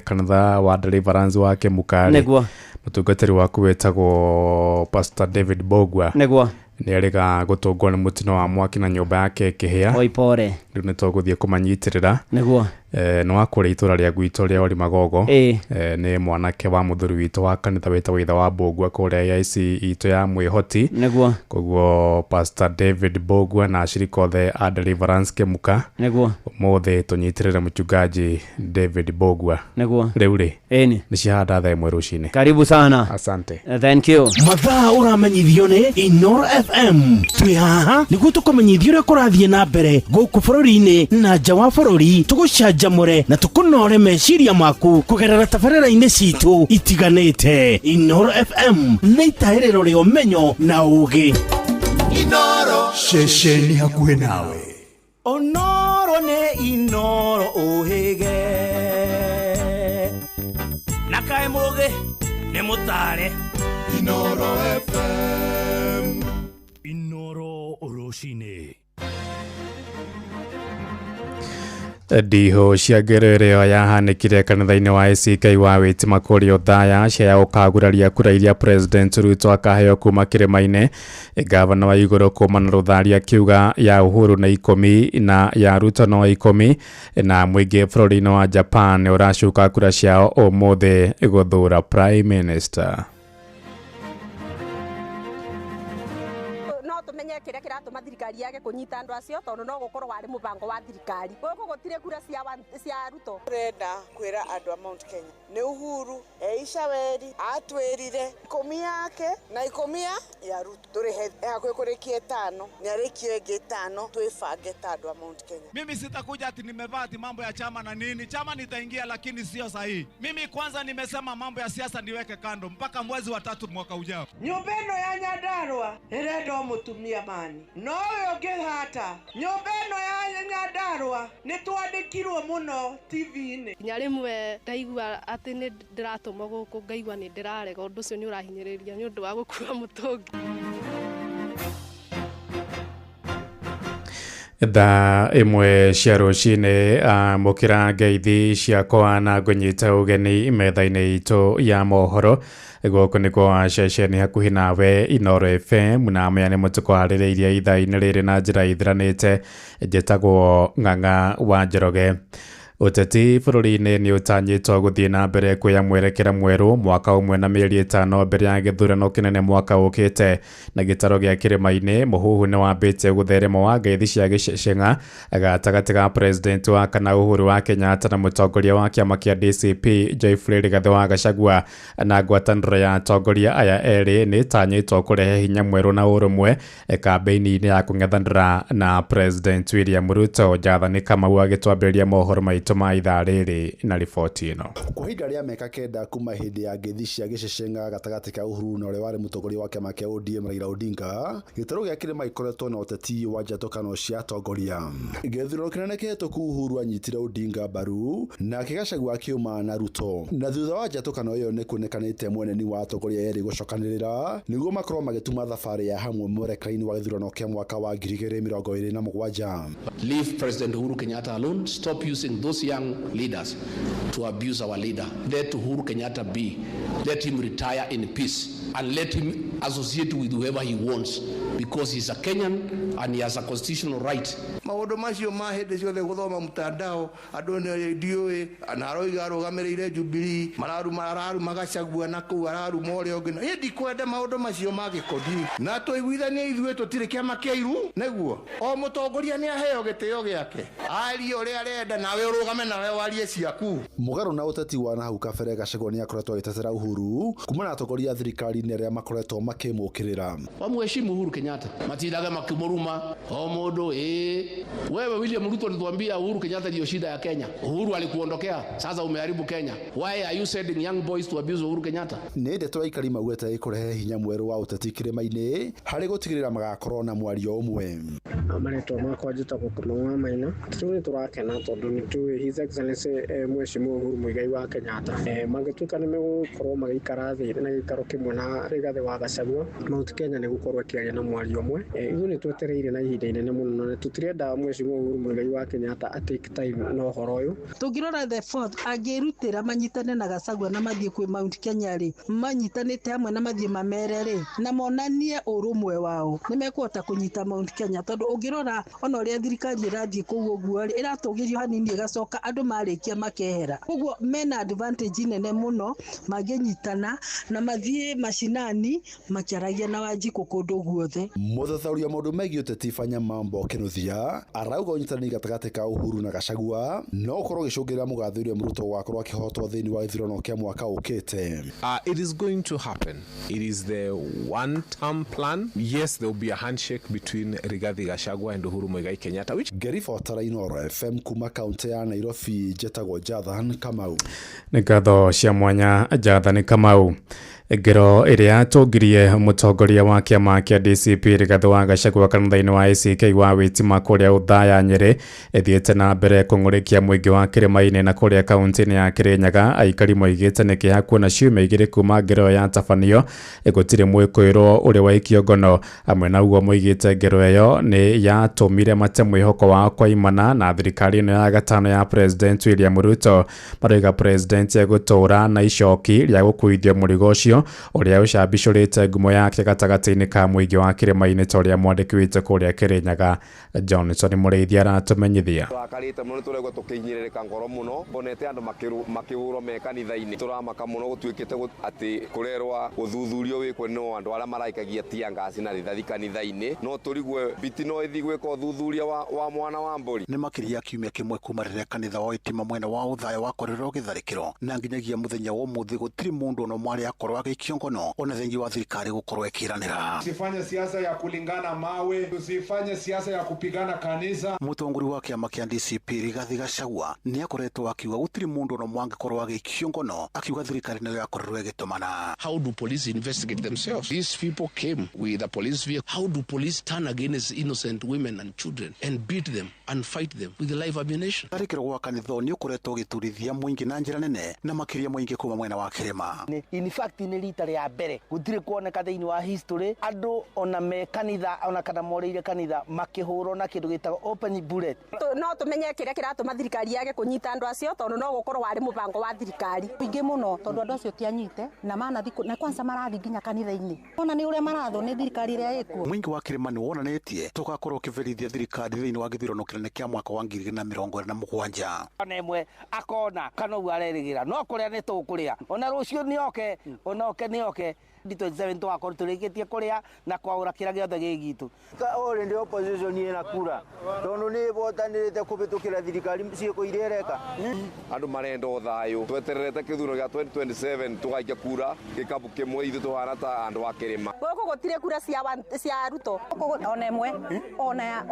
kanitha wa Deliverance wa Kemuka niguo mutungatiri waku wetagwo Pastor David Bogwa niguo ni arega gutungwo ni mutino wa mwaki na nyumba yake kihia oipore riu ni tuguthie kumanyitirira niguo no akore itura ria gwito ria ori Magogo ni mwanake wa muthuri wito wa kanitha wetagwo itha wa Bogwa kuria ici ito ya mwihoti niguo koguo Pastor David Bogwa na ashirika othe a Deliverance Kemuka niguo mothe tunyitirira mchungaji David Bogwa niguo riu ri ni cihanda thaa imwe rucini. Karibu sana. Asante. Thank you. Mathaa uramenyithio ni Inoro FM. Twi haha niguo tukumenyithio uria kurathie na mbere guku bururi-ini na nja wa bururi, tugucanjamure na tukunore meciria maku kugerera tabarĩra-inĩ citu itiganĩte. Inoro FM nĩ itaĩrĩro rĩa ũmenyo na ũũgĩ. Inoro ceceni hakuhĩ nawe. Onoro nĩ Inoro ũhĩge na kaĩ mũgĩ nĩ mũtare. Inoro FM. Inoro Oroshine. Ndiho cia ngerere yahanĩkire kanitha-inĩ wa ACK wa Wĩtima kũrĩa Othaya cia ũkaguraria kura iria President Ruto akaheo kuma kĩrĩma-inĩ. Gavana wa igũrũ kumana Rũtharia akiuga ya Uhuru na 10 na ya Ruto no 10 na mũingĩ bũrũri-inĩ wa Japan ũracuka kura ciao ũmũthĩ gũthura Prime Minister. Tumenye kiria kiratuma thirikari yake kunyita andu acio tondu no gukorwo wari mubango wa thirikari guku gutire kura cia Ruto. Turenda kwira andu a Mount Kenya ni Uhuru Eishaweri atwirire 10 yake na 10 ya Ruto turihe kurikie 5 ni arikio ingi 5 twibange ta andu a Mount Kenya. Mimi sitakuja ati nimevaa ati mambo ya chama na nini. Chama nitaingia lakini sio sahihi. Mimi kwanza nimesema mambo ya siasa niweke kando mpaka mwezi wa 3 mwaka ujao. Nyumbeno ya Nyandarua irenda mutumia mani no yo ngihata nyumbeno ya Nyandarua ni twandikirwo muno TV-ini. Kinya rimwe ndaigua ati ni ndiratuma guku ngaigua ni ndirarega undu ucio ni urahinyiriria ni undu wa gukua mutungi. Thaa imwe cia rucini mukira ngeithi ciakwa na ngunyita ugeni metha-inĩ itu ya mohoro gũkũ nĩ kwa ceceni hakuhĩ nawe Inoro FM na maya nĩ mũtuko harĩrĩirie ithaa-inĩ rĩrĩ na njĩra ithiranĩte. Njĩtagwo Ng'ang'a wa Njoroge. Uteti bũrũri-inĩ nĩ ũtanyĩtwo gũthiĩ na mbere kuoya mwerekera mwerũ mwaka ũmwe na mĩeri 5 mbere ya gĩthurano kĩnene mwaka ũkĩte. Na gĩtaro gĩa kĩrĩma-inĩ mũhuhu nĩ wambĩtie gũtherema wa ngeithi cia gĩceng'a gatagatĩ ga President wa kana Uhuru wa Kenyatta na mũtongoria wa kĩama kĩa DCP Geoffrey Rigathĩ wa Gachagua. Na ngwatanĩro ya atongoria aya erĩ nĩ ĩtanyĩtwo kũrehe hinya mwerũ na ũrũmwe kambĩini-inĩ ya kũng'ethanĩra na President William Ruto. Njathani Kamau agĩtwambĩrĩria mohoro maitũ ma ithaa rĩrĩ na riboti ĩno. Kwa ihinda rĩa mĩaka 9 kuma hĩndĩ ya ngeithi cia gĩceng'a gatagatĩ ka Uhuru na ũrĩa warĩ mũtongoria wa kĩama kĩa ODM Raila Odinga, gĩtaro gĩa kĩrĩma gĩkoretwo na ũteti wa njatũkano cia atongoria. Gĩthurano kĩnene kĩhĩtũku Uhuru anyitire Odinga mbaru na Gachagua akiuma na Ruto. Na thutha wa njatũkano ĩyo nĩ kuonekanĩte mweneni wa atongoria erĩ gũcokanĩrĩra nĩguo makorwo magĩtuma thabarĩ ya hamwe mwerekera-inĩ wa gĩthurano kĩa mwaka wa 2027. Leave President Uhuru Kenyatta alone. Stop using those young leaders to abuse our leader. Let Uhuru Kenyatta be. Let him retire in peace and let him associate with whoever he wants because he's a Kenyan and he has a constitutional right. Maũndũ macio ma hĩndĩ ciothe gũthoma mtandao andũ nĩ ndiũĩ na aroiga arũgamĩrĩire Jubilee mararuma Gachagua na kũu araruma ũrĩa ũngĩ. Niĩ ndikwenda maũndũ macio ma gĩkodi na tũiguithanie ithuĩ tũtirĩ kĩama kĩa iru nĩguo o mũtongoria nĩ aheo gĩtĩo gĩake arie ũrĩa arenda nawe ũrũgame nawe warie ciaku. Mũgarũ na ũteti wa nahau kabere Gachagua nĩ akoretwo agĩtetera Uhuru kumana na atongoria a thirikari-inĩ arĩa makoretwo makĩmũkĩrĩra. Wamheshimu Uhuru Kenyatta matindage makimuruma o mũndũ wewe William Ruto alituambia Uhuru Kenyatta ndio shida ya Kenya. Uhuru alikuondokea, sasa umeharibu Kenya. Why are you sending young boys to abuse Uhuru Kenyatta? Nĩ ndeto aikari maugĩte ĩkũrehe hinya mwerũ wa ũteti kĩrĩma-inĩ harĩ gũtigĩrĩra magakorwo na mwario ũmwe. Amaretwo makwa njĩtagwo Kamau wa Maina. Tũrĩ tũrakena tondũ nĩ tũĩ kwĩ His Excellency Mheshimiwa Uhuru Muigai wa Kenyatta magĩtuĩka nĩ megũkorwo magĩikara thĩ na gĩikaro kĩmwe na Rigathi wa Gachagua, Mount Kenya nĩ gũkorwo ĩkĩaria na mwario ũmwe. Ithuĩ nĩ twetereire na ihinda inene mũno na tũtirenda Mheshimiwa Uhuru Muigai wa Kenyatta take time na ũhoro ũyũ. Tũngĩrora the fourth angĩrutĩra manyitane na Gachagua na mathiĩ kwĩ Mount Kenya rĩ, manyitanĩte hamwe na mathiĩ mamere rĩ, na monanie ũrũmwe wao nĩ mekũhota kũnyita Mount Kenya, tondũ ũngĩrora ona ũrĩa thirikari ĩrathiĩ kũu ũguo rĩ, ĩratũgĩrio hanini ĩgacoka andũ marĩkia makehera. Ũguo mena advantage nene mũno mangĩnyitana na mathiĩ mashinani makiaragia na Wanjikũ kũndũ guothe. Mũthathaũria maũndũ megiĩ ũteti Fanya Mambo Kinuthia arauga ũnyitanĩri gatagatĩ ka Uhuru na Gachagua no ũkorwo ũgĩcũngĩrĩra mũgathe William Ruto gũkorwo akĩhotwo thĩinĩ wa gĩthurano kĩa mwaka ũkĩte. It is going to happen. It is the one-term plan. Yes, there will be a handshake between Rigathi Gachagua and Uhuru Muigai Kenyatta. Ngeribotara Inooro FM kuma kaunti ya Nairobi, njetagwo Jathan Kamau. Nĩ ngatho cia mwanya Jathan Kamau. Ngero iria tũngirie mũtongoria wa kĩama kĩa DCP Rigathi wa Gachagua kanitha-inĩ wa ACK wa Wĩtima kũrĩa Uthaya Nyeri ĩthiĩte na mbere kũng'ũrĩkia mũingĩ wa kĩrĩma-inĩ na kũrĩa kaunti-inĩ ya Kĩrĩnyaga. Aikari moigĩte nĩ kĩeha kuona ciumia igĩrĩ kuma ngero ya tabanio gũtirĩ mwĩkũĩrwo ũrĩ waikio ngono. Amwe naguo moigĩte ngero ĩyo nĩ yatũmire mate mwĩhoko wao kwa imana na thirikari ĩno ya gatano ya President William Ruto. Maroiga President egũtũũra na icoki rĩa gũkuithio mũrigo ũcio ũrĩa ũcambicũrĩte ngumo yake gatagatĩ-inĩ ka mũingĩ wa kĩrĩma-inĩ ta ũrĩa mwandĩki witũ kũrĩa Kĩrĩnyaga Johnson Mũrĩithia aratũmenyithia. Twakarĩte mũno tũregwo tũkĩhinyĩrĩrĩka ngoro mũno, bonete andũ makĩhũrwo me kanitha-inĩ. Tũramaka mũno gũtuĩkĩte atĩ kũrerwa ũthuthurio wĩkwo no andũ arĩa maraikagia tiangasi na rithathi kanitha-inĩ, no tũrigwe biti no ĩthi gwĩka ũthuthuria wa mwana wa mbũri. Nĩ makĩria kiumia kĩmwe kuma rĩrĩa kanitha wa Wĩtima mwena wa Uthaya wakorirwo gĩtharĩkĩro na nginyagia mũthenya wa ũmũthĩ gũtirĩ mũndũ ona mwarĩ akorwo agĩikio ngono ona thengi wa thirikari gũkorwo ĩkĩranĩra. Tusifanye siasa ya kulingana mawe, tusifanye siasa ya kupigana kanisa. Mũtongoria wa kĩama kĩa DCP Rigathi Gachagua nĩ akoretwo akiuga gũtirĩ mũndũ ona mwangĩkorwo agĩikio ngono, akiuga thirikari nayo yakorirwo ĩgĩtũmana. How do police investigate themselves? These people came with a police vehicle. How do police turn against innocent women and children and beat them and fight them with live ammunition? Tharĩkĩro gwa kanitha nĩ ũkoretwo ũgĩturithia mũingĩ na njĩra nene na makĩria mũingĩ kuma mwena wa Kĩrĩma. In fact nĩ rita rĩa mbere gũtirĩ kuoneka thĩinĩ wa history andũ ona me kanitha ona kana moreire kanitha makĩhũrwo na kĩndũ gĩtagwo open bullet. No tũmenye kĩrĩa kĩratũma thirikari yage kũnyita andũ acio tondũ no gũkorwo warĩ mũbango wa thirikari ingĩ mũno tondũ andũ acio tianyite na manathi na kwanza marathi nginya kanitha-inĩ. Ona nĩ ũrĩa marathwo nĩ thirikari ĩrĩa ĩkuo. Mũingĩ wa Kĩrĩma nĩ wonanĩtie tũgakorwo ũkĩverithia thirikari thĩinĩ wa gĩthurano kĩnene kĩa mwaka wa 2027. Ona ĩmwe akona kana ũguo arerĩgĩra no kũrĩa nĩ tũkũrĩa ona rũciũ nĩoke D27 twakorwo tũrĩkĩtie kũrĩa na kwaũra kĩrĩa gĩothe gĩgitũ. Already opposition ĩna kura tondũ nĩ votanĩrĩte kũbĩtũkĩra thirikari ciĩko iria ĩreka. Andũ marenda thayũ, twetererete kĩthurano gĩa 2027 tũgaikia kura gĩkabu kĩmwe ithuĩ tũhana ta andũ a Kĩrĩma. Gũkũ gũtirĩ kura cia Ruto ona ĩmwe ona ya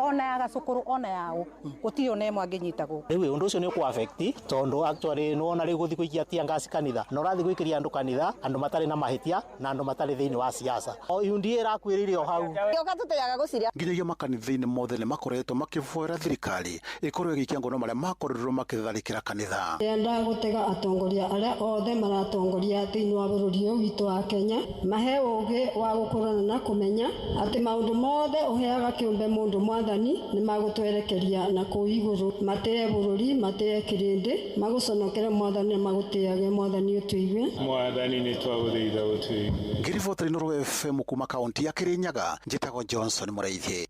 Gacũkũrũ ona yaũ gũtirĩ ona ĩmwe angĩnyitagwo. Rĩu ũndũ ũcio nĩ ũkũ affect tondũ actually nĩ wona rĩu gũthiĩ gũikia tiangasi kanitha na ũrathiĩ gũikĩria andũ kanitha andũ matarĩ na mahĩtia na andũ matarĩ thĩinĩ wa siasa. UNDA ĩrakwĩrĩire o hau. Yoka tũteaga gũciria. Nginyagia makanitha-inĩ mothe nĩ makoretwo makĩbũera thirikari ĩkorwo ĩgĩikia ngono marĩa makorirwo makĩtharĩkĩra kanitha. Ndĩrenda gũtega atongoria arĩa othe maratongoria thĩinĩ wa bũrũri ũyũ witũ wa Kenya mahe ũgĩ wa gũkorana na kũmenya atĩ maũndũ mothe ũheaga kĩũmbe mũndũ mwathani nĩ magũtwerekeria na kũu igũrũ, matĩe bũrũri matĩe kĩrĩndĩ magũconokere mwathani magũtĩage mwathani ũtũigue. Mwathani nĩ twagũthaitha ũtũigue. Ngiribotera Inooro FM kuma kaunti ya Kĩrĩnyaga njĩtagwo Johnson Mũrĩithia.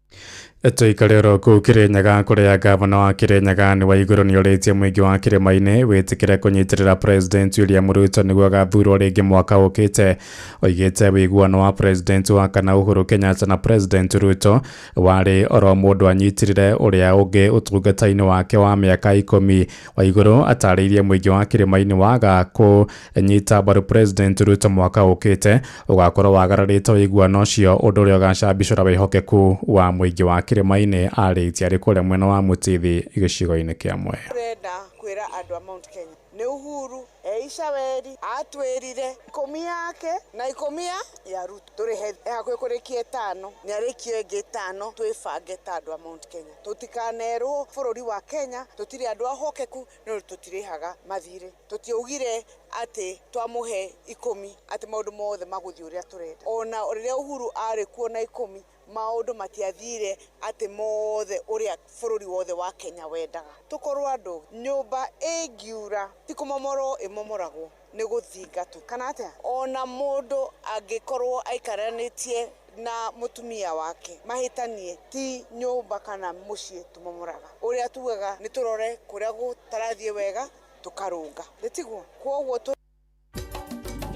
Tũikarĩro kũu Kĩrĩnyaga kũrĩa gavana wa Kĩrĩnyaga nĩ Waigũrũ nĩ ũrĩtie mũingĩ wa kĩrĩma-inĩ wĩtĩkĩre kũnyitĩrĩra President William Ruto nĩguo agathurwo rĩngĩ mwaka ũkĩte. Oigĩte wĩiguano wa President wa kana Uhuru Kenyatta na President Ruto warĩ oro mũndũ anyitirĩre ũrĩa ũngĩ ũtungata-inĩ wake wa mĩaka 10. Waigũrũ atarĩirie mũingĩ wa kĩrĩma-inĩ waga kũnyita mbaru President Ruto mwaka ũkĩte ũgakorwo wagararĩte wĩiguano ũcio ũndũ ũrĩa ũgacambicũra wĩhokeku wa mũingĩ wa kĩrĩma-inĩ arĩtie arĩ kũrĩa mwena wa Mũtithi gĩcigo-inĩ kĩa Mwea. Turenda kwĩra andũ a Mount Kenya nĩ Uhuru Icaweri atwĩrire ikũmi yake na ikũmi ya Ruto tũrĩhe hakuhĩ kũrĩkia 5 nĩ arĩkio ĩngĩ 5 twĩbange ta andũ a Mount Kenya tũtikanerwo bũrũri wa Kenya tũtirĩ andũ ahokeku no tũtirĩhaga mathirĩ tũtiaugire atĩ twamũhe 10 atĩ maũndũ mothe magũthiĩ ũrĩa tũrenda ona rĩrĩa Uhuru arĩ kuo na 10 maũndũ matiathire atĩ mothe ũrĩa bũrũri wothe wa Kenya wendaga tukorwo andũ nyũmba ĩngiura ti kũmomorwo ĩmomoragwo nĩ gũthingatwo kana atĩa ona mũndũ angĩkorwo aikaranĩtie na mũtumia wake mahĩtanie ti nyũmba kana mũciĩ tumomoraga ũrĩa tugaga nĩ tũrore kũrĩa gũtarathiĩ wega tukarũnga ndĩtiguo kwoguo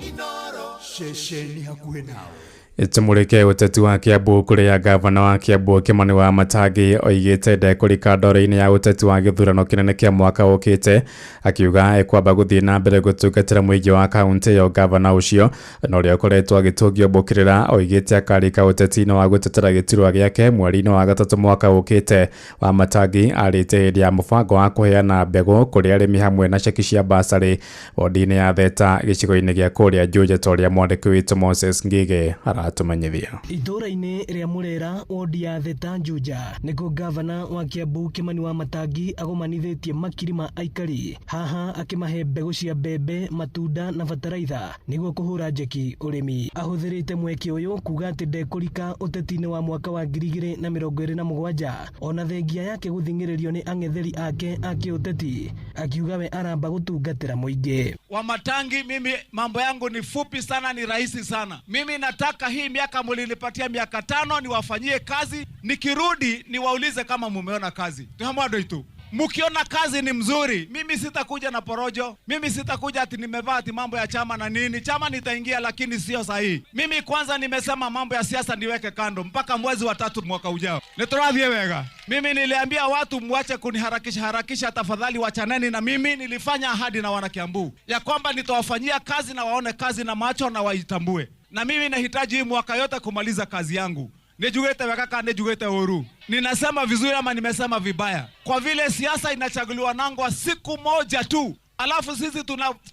Inoro shesheni hakuhĩ nawe Tumurike uteti wa Kiambu kuria gavana wa Kiambu Kimani Wamatangi oigite ndekũrika ndoro-inĩ ya uteti wa gĩthurano kinene kia mwaka ukite akiuga ekwamba guthii na mbere gutungatĩra mũingĩ wa kaunti yo gavana ucio no ria koretwo agĩtũngio bukirira oigite akarika uteti-inĩ wa gutetera gĩturwa gĩake mweri-inĩ wa gatatũ mwaka ukite. Wamatangi arĩte hĩndĩ ya mũbango wa kũheana mbegũ kũrĩ arĩmi hamwe na ceki cia basarĩ wodi-inĩ ya Theta gĩcigo-inĩ gĩa kũrĩa Juja torĩa mwandĩki witũ Moses Ngige tumanyithia itũra-inĩ rĩa Murera wodi ya Theta Juja nĩkuo gavana wa Kiambu Kimani Wamatangi agomanithĩtie makiri ma aikari haha akĩmahe mbegũ cia mbembe matunda na bataraitha nĩguo kũhũra njeki ũrĩmi. Ahũthĩrĩte mweke ũyũ kuga atĩ ndekũrika ũteti-inĩ wa mwaka wa 2027 ona thengia yake gũthingĩrĩrio nĩ ang'etheri ake a kĩũteti akiuga we aramba gũtungatĩra mũingĩ. Wamatangi, mimi mambo yangu ni fupi sana, ni rahisi sana. Mimi nataka hii miaka mlinipatia miaka 5 niwafanyie kazi, nikirudi niwaulize kama mumeona kazi. Tuhamwado itu. Mukiona kazi ni mzuri, mimi sitakuja na porojo. Mimi sitakuja ati nimevaa ati mambo ya chama na nini. Chama nitaingia lakini sio sahihi. Mimi kwanza nimesema mambo ya siasa niweke kando mpaka mwezi wa 3 mwaka ujao. Nitoradhie wega. Mimi niliambia watu muache kuniharakisha tafadhali wachaneni na mimi. Nilifanya ahadi na wana Kiambu ya kwamba nitawafanyia kazi na waone kazi na macho na waitambue. Na mimi nahitaji hii mwaka yote kumaliza kazi yangu. Nejugete wakaka nejugete oru. Ninasema vizuri ama nimesema vibaya? Kwa vile siasa inachaguliwa nangwa siku moja tu. Alafu sisi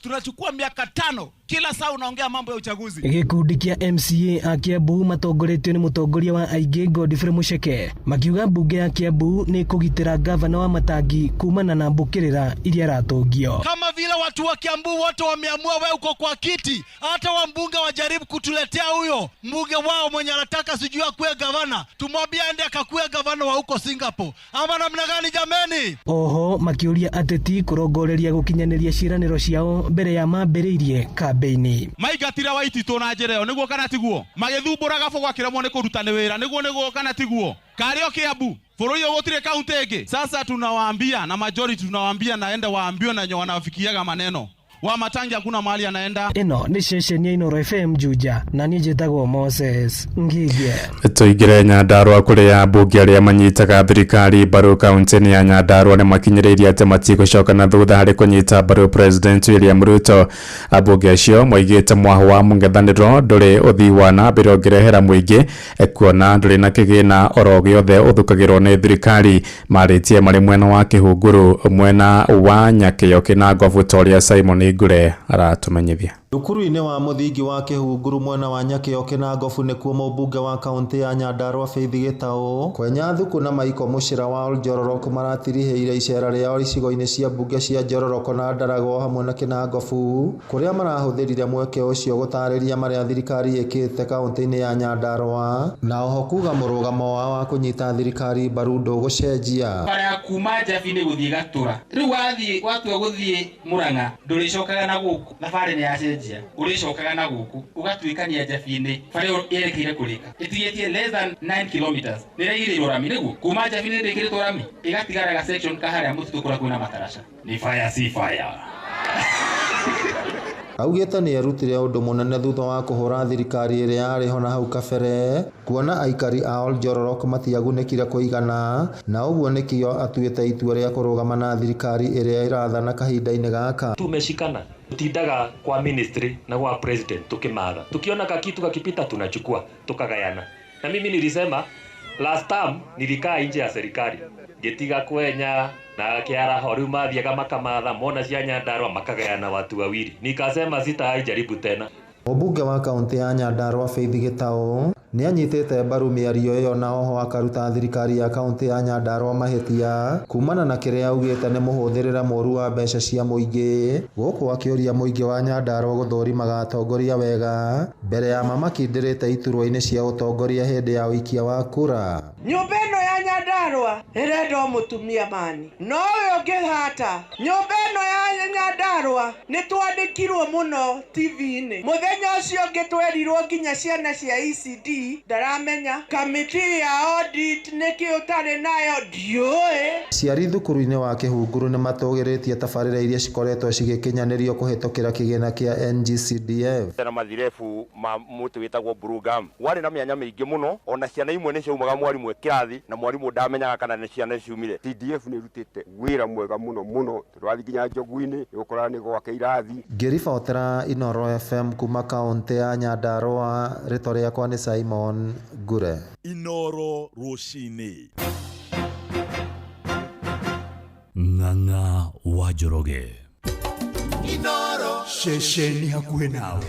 tunachukua miaka 5. Kila saa unaongea mambo ya uchaguzi. Gikundi kia MCA a Kiambu matongoretio ni mutongoria wa aingĩ Godfrey Mucheke makiuga mbunge ya Kiambu ni kugitĩra gavana Wamatangi kumana na mbukĩrĩra iria ratũngio. Kama vile watu wa Kiambu wote wameamua wewe uko kwa kiti, hata wambunge wajaribu kutuletea huyo mbunge wao mwenye anataka sijui akuwe gavana, tumwambie aende akakuwe gavana wa huko Singapore. Ama namna gani jameni? Oho makiuria ateti kurongoreria gukinyanĩria ciranĩro ciao mbere ya mambĩrĩirie beini maigatira waititwo na njereo niguo kana tiguo magithumburaga bogwa kiremwo ni kuruta ni wira niguo kana tiguo kario Kiambu bũrũri ũgũtirĩ kaunti ĩngĩ. Sasa tunawaambia na majority tunawaambia naenda waambiwe na wanafikiaga maneno. Wamatangi hakuna mahali anaenda. Ino ni station ya Inoro FM Juja na niĩ njĩtagwo Moses Ngige. Tuigire Nyandarua kuria mbunge arĩa manyitaga thirikari mbaru kaunti-inĩ ya Nyandarua nĩ makinyĩrĩirie atĩ matigũcoka na thutha harĩ kũnyita mbaru President William Ruto. Ambunge acio moigĩte mwaho wa mũng'ethanĩro ndũrĩ ũthii wa na mbere ũngĩrehera mũingĩ kuona ndũrĩ na kĩgĩna oro gĩothe ũthukagĩrwo nĩ thirikari. Marĩtie marĩ mwena wa Kĩhunguru mwena wa Nyakĩo Kĩnango Vutoria Simon Ngure aratumenyithia. Thukuru-inĩ wa mũthingi wa Kĩhunguru mwena wa Nyakĩo Kĩnango nĩkuo mũmbunge wa kaunti ya Nyandarua Faith Gĩtaũ Kwenya Thuku na Maiko Mũcira wa Njororoko maratirihĩire icera rĩao icigo-inĩ cia mbunge cia Njororoko na Ndarago hamwe na Kĩnangobu kũrĩa marahũthĩrire mweke ũcio gũtarĩria marĩa thirikari ĩkĩte kaunti-inĩ ya Nyandarua na oho kuga mũrũgamo wao wa kũnyita thirikari mbaru ndũgũcenjia. Bara kuma Njabi-inĩ gũthiĩ Gatũra rĩu watua gũthiĩ Mũrang'a ndũrĩcokaga na gũkũ thabarĩ nĩ yacenjia ulicokaga na guku ugatuikania Njabi-inĩ bare yerekeire kurika itigĩtie less than 9 kilometers nĩrĩgĩrĩirwo rami nĩguo kuma Njabi-inĩ rĩgĩrĩtwo rami igatigara ga section kaharĩa mũtitũ kũrĩa kwĩna matarasha ni fire si fire. Augĩte nĩ erutire ũndũ mũnene thutha wa kũhũra thirikari ĩrĩa yarĩ ho na hau kabere kuona aikari a Njororoko matiagunĩkire kũigana na ũguo nĩkĩo atuĩte itua rĩa kũrũgama na thirikari ĩrĩa ĩrathana kahinda-inĩ gaka. Tumeshikana tutindaga kwa ministry na kwa president tukimaga tukiona kakitu kakipita tunachukua tukagayana na mimi nilisema Last time nilikaa nje ya serikali. Getiga kwenya na kiara hori mathiaga makamatha mona cia Nyandarua makagayana watu wawili. Nikasema sitaijaribu tena. Mũmbunge wa kaunti ya Nyandarua Faith Gitau nĩ anyitĩte mbaru mĩario ĩyo na oho akaruta thirikari ya kaunti ya Nyandarua mahĩtia kumana na kĩrĩa augĩte nĩ mũhũthĩrĩra mũru wa mbeca cia mũingĩ, gũkũ akĩũria mũingĩ wa Nyandarua gũthũrimaga atongoria wega mbere ya mamakindĩrĩte iturwa-inĩ cia ũtongoria hĩndĩ ya ũikia wa kura. Nyũmba ĩno ya Nyandarua ĩrenda mũtumia mani no ũyũ ũngĩhata nyũmba ĩno ya Nyandarua nĩ twandĩkirwo mũno TV-inĩ mũthenya ũcio ũngĩtwerirwo nginya ciana cia ECD ndaramenya kamiti ya audit nĩkĩ ũtarĩ nayo ndiũĩ. Ciari thukuru-inĩ wa Kĩhunguru nĩ matũgĩrĩtie tabarĩra iria cikoretwo cigĩkinyanĩrio kũhĩtũkĩra kĩgĩna kĩa NGCDF. Na mathirebu ma mũtĩ wĩtagwo Brugam warĩ na mĩanya mĩingĩ mũno, ona ciana imwe nĩ ciaumaga mwarimũ kĩrathi na mwarimũ ndamenyaga kana nĩ ciana ciumire. CDF nĩ rutĩte wĩra mwega mũno tũrathiĩ nginya Njogu-inĩ gũkora nĩ gwake irathi. Ngĩribotera Inooro FM kuma kaunti ya Nyandarua, rĩtwa rĩakwa nĩ Simon Gure. Inooro Rũcinĩ. Ng'ang'a wa Njoroge. Inooro ceceni hakuhĩ nawe.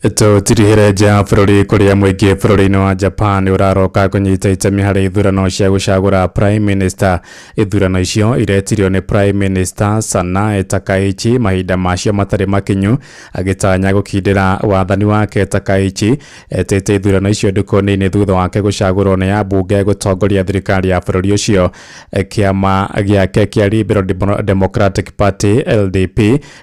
Tũtirihĩre nja bũrũri kũrĩa mũingĩ bũrũri-inĩ wa Japan ũraroka kũnyita itemi harĩ ithurano cia gũcagũra Prime Minister. Ithurano icio iretirio nĩ Prime Minister Sanae Takaichi mahinda macio matarĩ makinyu, agĩtanya gũkindĩra wathani wake. Takaichi etĩte ithurano icio ndũkũ-inĩ thutha wake gũcagũrwo nĩ ambunge gũtongoria thirikari ya bũrũri ũcio. Kĩama gĩake kĩa Liberal Democratic Party LDP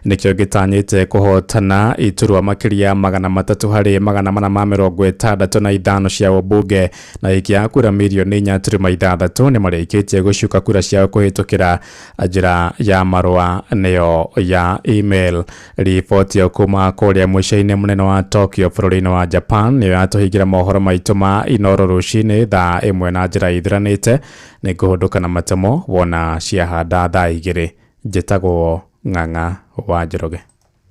nĩkĩo gĩtanyĩte kũhotana iturwa makĩria magana matatu harĩ magana mana ma mĩrongo ĩtandatũ na ithano cia ũmbunge, na ikia kura milioni 4.6 nĩ marĩkĩtie gũcuka kura ciao kũhĩtũkĩra njĩra ya marũa nĩyo ya email. Riboti ya kuma kũrĩa mũico-inĩ mũnene wa Tokyo bũrũri-inĩ wa Japan nĩyo yatũhingĩra mohoro maitũ ma Inooro Rũcinĩ thaa ĩmwe na njĩra ithiranĩte. Nĩ ngũhũndũka na matemo wona ciahanda thaa 2. Njĩtagwo Ng'ang'a wa Njoroge.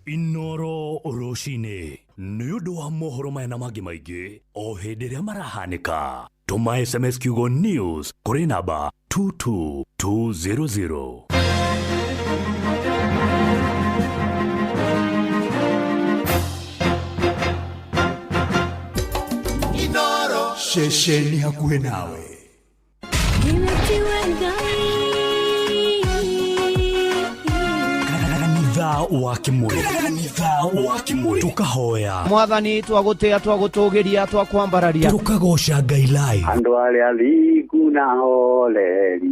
Inooro Rũcinĩ nĩ ũndũ wa mohoro maya na mangĩ maingĩ o hĩndĩ ĩrĩa marahanĩka. Tũma SMS kiugo news kũrĩ namba 22200. Inooro ceceni hakuhĩ nawe. wa Kimuri tukahoya mwathani twagũtĩa twagũtũgĩria twakwambararia tukagoca Ngai live andũ arĩa thingu na holeri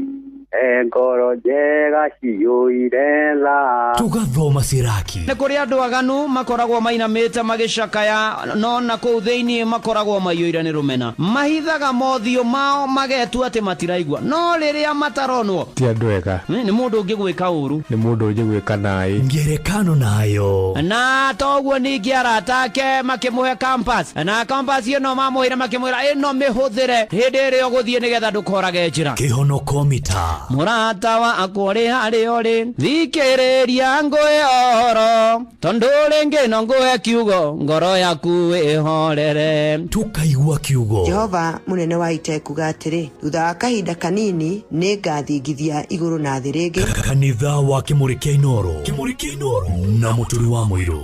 ngoro njega ciyũire tha tugathoma ciraki. Nĩ kũrĩ andũ aganu makoragwo mainamĩte magĩcakaya, no na kũu thĩinĩ makoragwo maiyũire nĩ rũmena, mahithaga mothiũ mao magetua atĩ matiraigua, no rĩrĩa mataronwo ti andũ ega, nĩ mũndũ ũngĩ gwĩka ũru, nĩ mũndũ ũngĩ gwĩka naĩ. Ngerekano nayo na toguo ningĩ arata ake makĩmũhe campus, na campus ĩno mamũhĩra makĩmwĩra ĩno mĩhũthĩre hĩndĩ ĩrĩa ũgũthiĩ nĩgetha ndũkorage njĩra. Kĩhonoko mita mũrata wa akũrĩ harĩ ũrĩ thikĩrĩria ngũĩ oro tondũ rĩngĩ no ngũhe kiugo ngoro yaku ĩhorere. Tukaigua kiugo. Jehova mũnene wa ita kuga atĩrĩ, thutha wa kahinda kanini nĩ ngathingithia igũrũ na thĩ rĩngĩ. Kanitha wa Kĩmũrĩ kĩa Inooro na mũtũri wa mũirũ.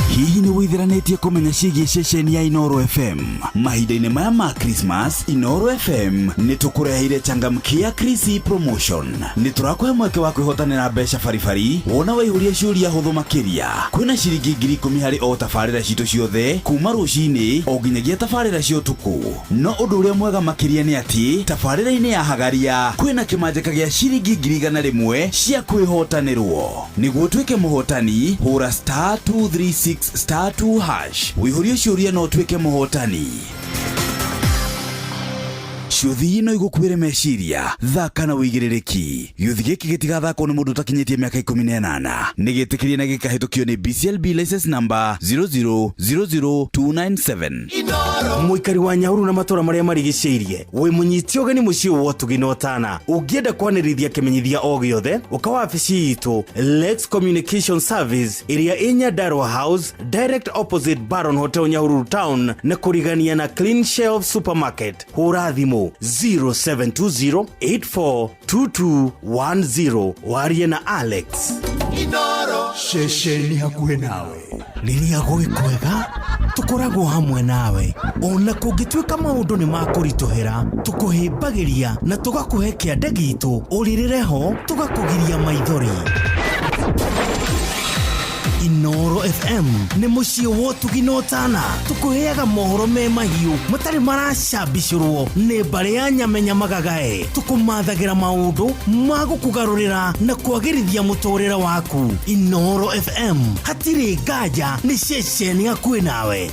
Hihi nĩ wĩtheranĩtie kũmenya ciĩgiĩ ceceni ya Inooro FM? Mahinda-inĩ maya ma Christmas, Inooro FM nĩ tũkũreheire changamkia Chrissy promotion. Nĩ tũrakũhe mweke wa kwĩhotanĩra mbeca baribari wona waihũria ciũria hũthũ makĩria. Kwĩna ciringi 10,000 harĩ o tabarĩra citũ ciothe kuma rũcinĩ o nginyagia tabarĩra cia ũtukũ. No ũndũ ũrĩa mwega makĩria nĩ atĩ tabarĩra-inĩ ya Hagaria kwĩna kĩmanjĩka gĩa ciringi 100,000 cia kwĩhotanĩrwo. Nĩguo ũtuĩke mũhotani, hũra *236*2# wĩihũrie ciũria no ũtuĩke mũhotani. Ciũthi ino igũkuĩre meciria, thaka na wĩigĩrĩrĩki. Gĩũthi gĩkĩ gĩtigathakwo nĩ mũndũ ũtakinyĩtie mĩaka 18. Nĩ gĩtĩkĩrie na gĩkahĩtũkio nĩ BCLB license number 0000297. Mũikari wa Nyahururu na matũra marĩa marigicĩirie, wĩ mũnyiti ũgeni mũciĩ wa Tugi na Otana, ũngĩenda kwanĩrithia kĩmenyithia o gĩothe, ũka wabici itũ Lex Communication Service ĩrĩa ĩ Nyandarua House, direct opposite Baron Hotel Nyahururu Town, na kũrigania na Clean Shelf Supermarket. Hũra thimũ thimũ 0720842210 warie na Alex. Inoro ceceni hakuhĩ nawe. Rĩrĩa gwĩ kwega tũkoragwo hamwe nawe, ona kũngĩtuĩka maũndũ nĩ makũritũhĩra, tũkũhĩmbagĩria na tũgakũhe kĩande gitũ ũrĩrĩre ho, tũgakũgiria maithori. Inoro FM nĩ mũciĩ wa ũtugi na ũtana, tũkũheaga mohoro me mahiũ matarĩ maracambicũrwo nĩ mbarĩ ya nyamenya magagae, tũkũmathagĩra maũndũ ma gũkũgarũrĩra na kwagĩrithia mũtũrĩre waku. Inoro FM, hatirĩ nganja, nĩ ceceni hakuhĩ nawe.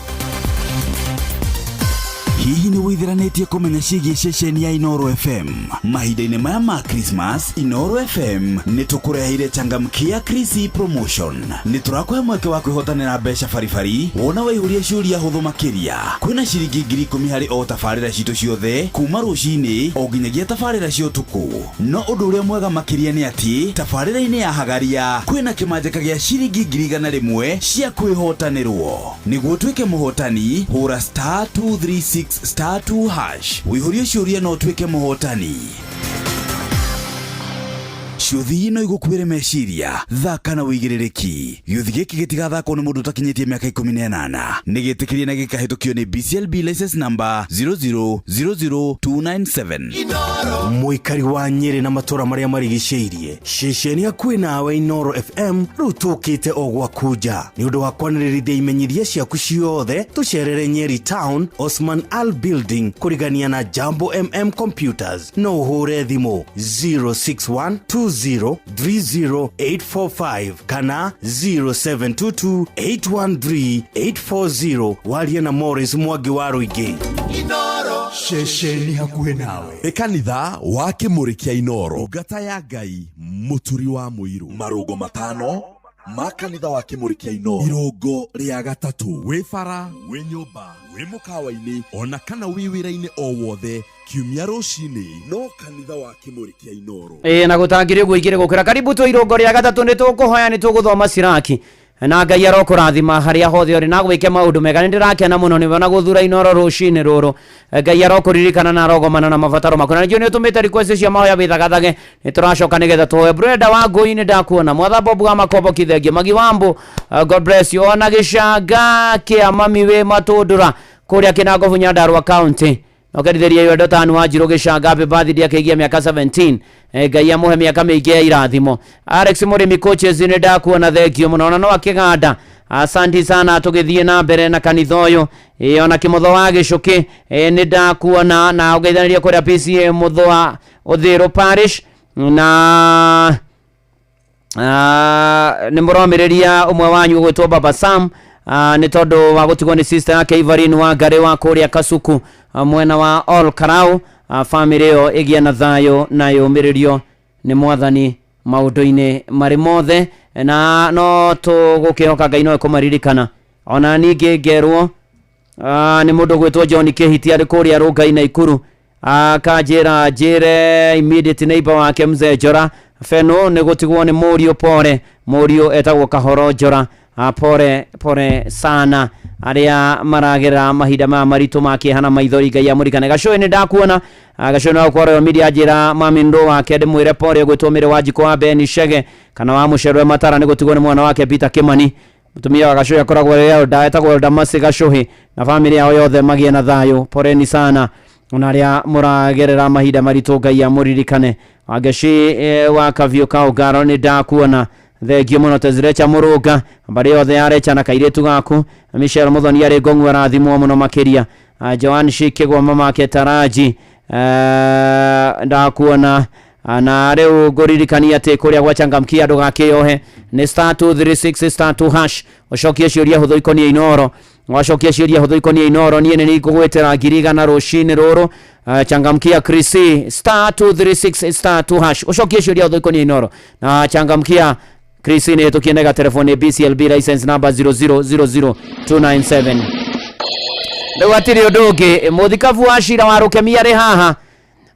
Hihi nĩ wĩtheranĩtie kũmenya ciĩgiĩ ceceni ya Inoro FM? Mahinda-inĩ maya ma Christmas, Inoro FM nĩ tũkũreheire changamkia Chrissy promotion. Nĩ tũrakũhe mweke wa kwĩhotanĩra mbeca baribari wona waihũria ciũria hũthũ makĩria. Kwĩna ciringi 10,000 harĩ o tabarĩra citũ ciothe kuma rũcinĩ o nginyagia tabarĩra cia ũtukũ. No ũndũ ũrĩa mwega makĩria nĩ atĩ tabarĩra-inĩ ya Hagaria kwĩna kĩmanjĩka gĩa ciringi 100,000 cia kwĩhotanĩrwo. Nĩguo tuĩke mũhotani, hũra *236*2# wĩihũrie ciũria no tuĩke mũhotani. Ciũthi ino igũkuĩre meciria, thaka na wĩigĩrĩrĩki. Gĩũthi gĩkĩ gĩtigathakwo nĩ mũndũ ũtakinyĩtie mĩaka 18. Nĩ gĩtĩkĩrie na gĩkahĩtũkio nĩ BCLB license number 0000297. Mũikari wa Nyeri na matũra marĩa marigicĩirie, ceceni hakuhĩ nawe Inoro FM rĩu tũkĩte o gwakunja. Nĩ ũndũ wa kwanĩrĩrithia imenyithia ciaku ciothe, tũcerere Nyeri Town, Osman Al Building, kũrigania na Jambo MM Computers. No ũhũre thimũ 06120300845 kana 0722813840 warie na Morris Mwangi wa Rũingĩ. Inoro ceceni hakuhĩ nawe. Kanitha wa Kĩmũrĩ kĩa Inoro, ngata ya Ngai mũturi wa mũirũ. Marũngo matano ma kanitha wa Kĩmũrĩ kĩa Inoro. Irũngo rĩa gatatũ, wĩ bara, wĩ nyũmba, wĩ mũkawa-inĩ, ona kana wĩ wĩra-inĩ o wothe, kiumia rũcinĩ no kanitha wa Kĩmũrĩ kĩa Inoro. Na gũtangĩrĩ ũguo igĩrĩ gũkĩra karibu tũ irũngo rĩa gatatũ nĩ tũkũhoya nĩ tũgũthoma ciraki na Ngai arokũrathima harĩa hothe ũrĩ na gwĩke maũndũ mega. Nĩ ndĩrakena mũno nĩ wona gũthura Inoro rũcinĩ rũrũ. Ngai arokũririkana na arogomana na mabataro maku. Na nĩ ũtũmĩte request cia mahoya bithagathage. Nĩ tũracoka nĩgetha tũhoe. Brenda wa Ngũi nĩ ndakuona, Mwatha Bob wa Makombo Kithengio, Magi Wambu, God bless you. Ona gĩcanga kĩa mami wĩ Matũndũra kũrĩa Kĩnangobu Nyandarua County. Okerithiria wendo tanu wa Njirũ Gĩcanga, happy birthday akĩgia mĩaka 17. Ngai amũhe mĩaka mĩingĩ ya irathimo. Alex Mũrĩmi coaches nĩ ndakuona, thengio mũno. Ona no akĩganda, asante sana. Tũgĩthiĩ na mbere na kanitha ũyũ. Ona Kĩmũtho wa Gĩcũkĩ nĩ ndakuona, na ũgeithanĩria kũrĩa PCA Mũthũa Ũthĩrũ Parish. Na nĩ mũromĩrĩria ũmwe wanyu gwĩtwo Baba Sam, nĩ tondũ wa gũtigwo nĩ sister yake Ivarin wa Ngare wa kũrĩa Kasuku mwena wa Ol Karau. Family ĩyo ĩgĩe na thayũ na yũmĩrĩrio nĩ Mwathani maũndũ-inĩ marĩ mothe, na no tũgũkĩhoka Ngai no ekũmaririkana. Ona ningĩ ngerwo nĩ mũndũ gwĩtwo John Kĩhiti arĩ kũrĩa Rũngai Naikuru, akanjĩra njĩre immediate neighbor wake Mzee Njora Feno nĩ gũtigwo nĩ mũriũ Pore. Mũriũ etagwo Kahoro Njora. Pore sana arĩa maragera mahinda ma maritũ makĩhana maithori. Ngai amũrikane. Gacoĩ nĩ ndakuona, Gacoĩ no gũkorwo media njĩra mami ndũ wake ndĩmwĩre Pore gwĩtwo mĩrĩ wa Njiko wa Beni Shege kana wa Mũcerwe Matara nĩ gũtigwo nĩ mwana wake Peter Kimani. Mũtumia wa Gacoĩ akoragwo Elda, etagwo Elda Masi Gacoĩ, na family yao yothe magĩe na thayũ. Poreni sana ona arĩa mũragerera mahinda maritũ. Ngai amũririkane. Gacoĩ wa Kaviũ Kaũngaro nĩ ndakuona, thengio mũno. Tezirecha Mũrũnga mbarĩ yothe yarecha na kairĩtu gaku. Michelle Muthoni arĩ Ngong'u arathimwo mũno makĩria. Joan Shikĩgwa mama ake Taraji ndakuona, na rĩu ngũririkania atĩ kũrĩa gwa Changamkia ndũgakĩyohe nĩ *236*2#. ũcokie ciũria hũthũ ikoniĩ Inoro. Wacokia ciũria hũthũ ikoniĩ Inoro, niĩ nĩ ngũgwĩtĩra 100 rũcinĩ rũrũ. Changamkia Chrissy *236*2#. ũcokie ciũria hũthũ ikoniĩ Inoro na Changamkia Chrissy nĩ tũkienega telefoni BCLB license number 0000297. Rĩu hatirĩ ũndũ ũngĩ, mũthikabu wa Cira wa Rũkemia arĩ haha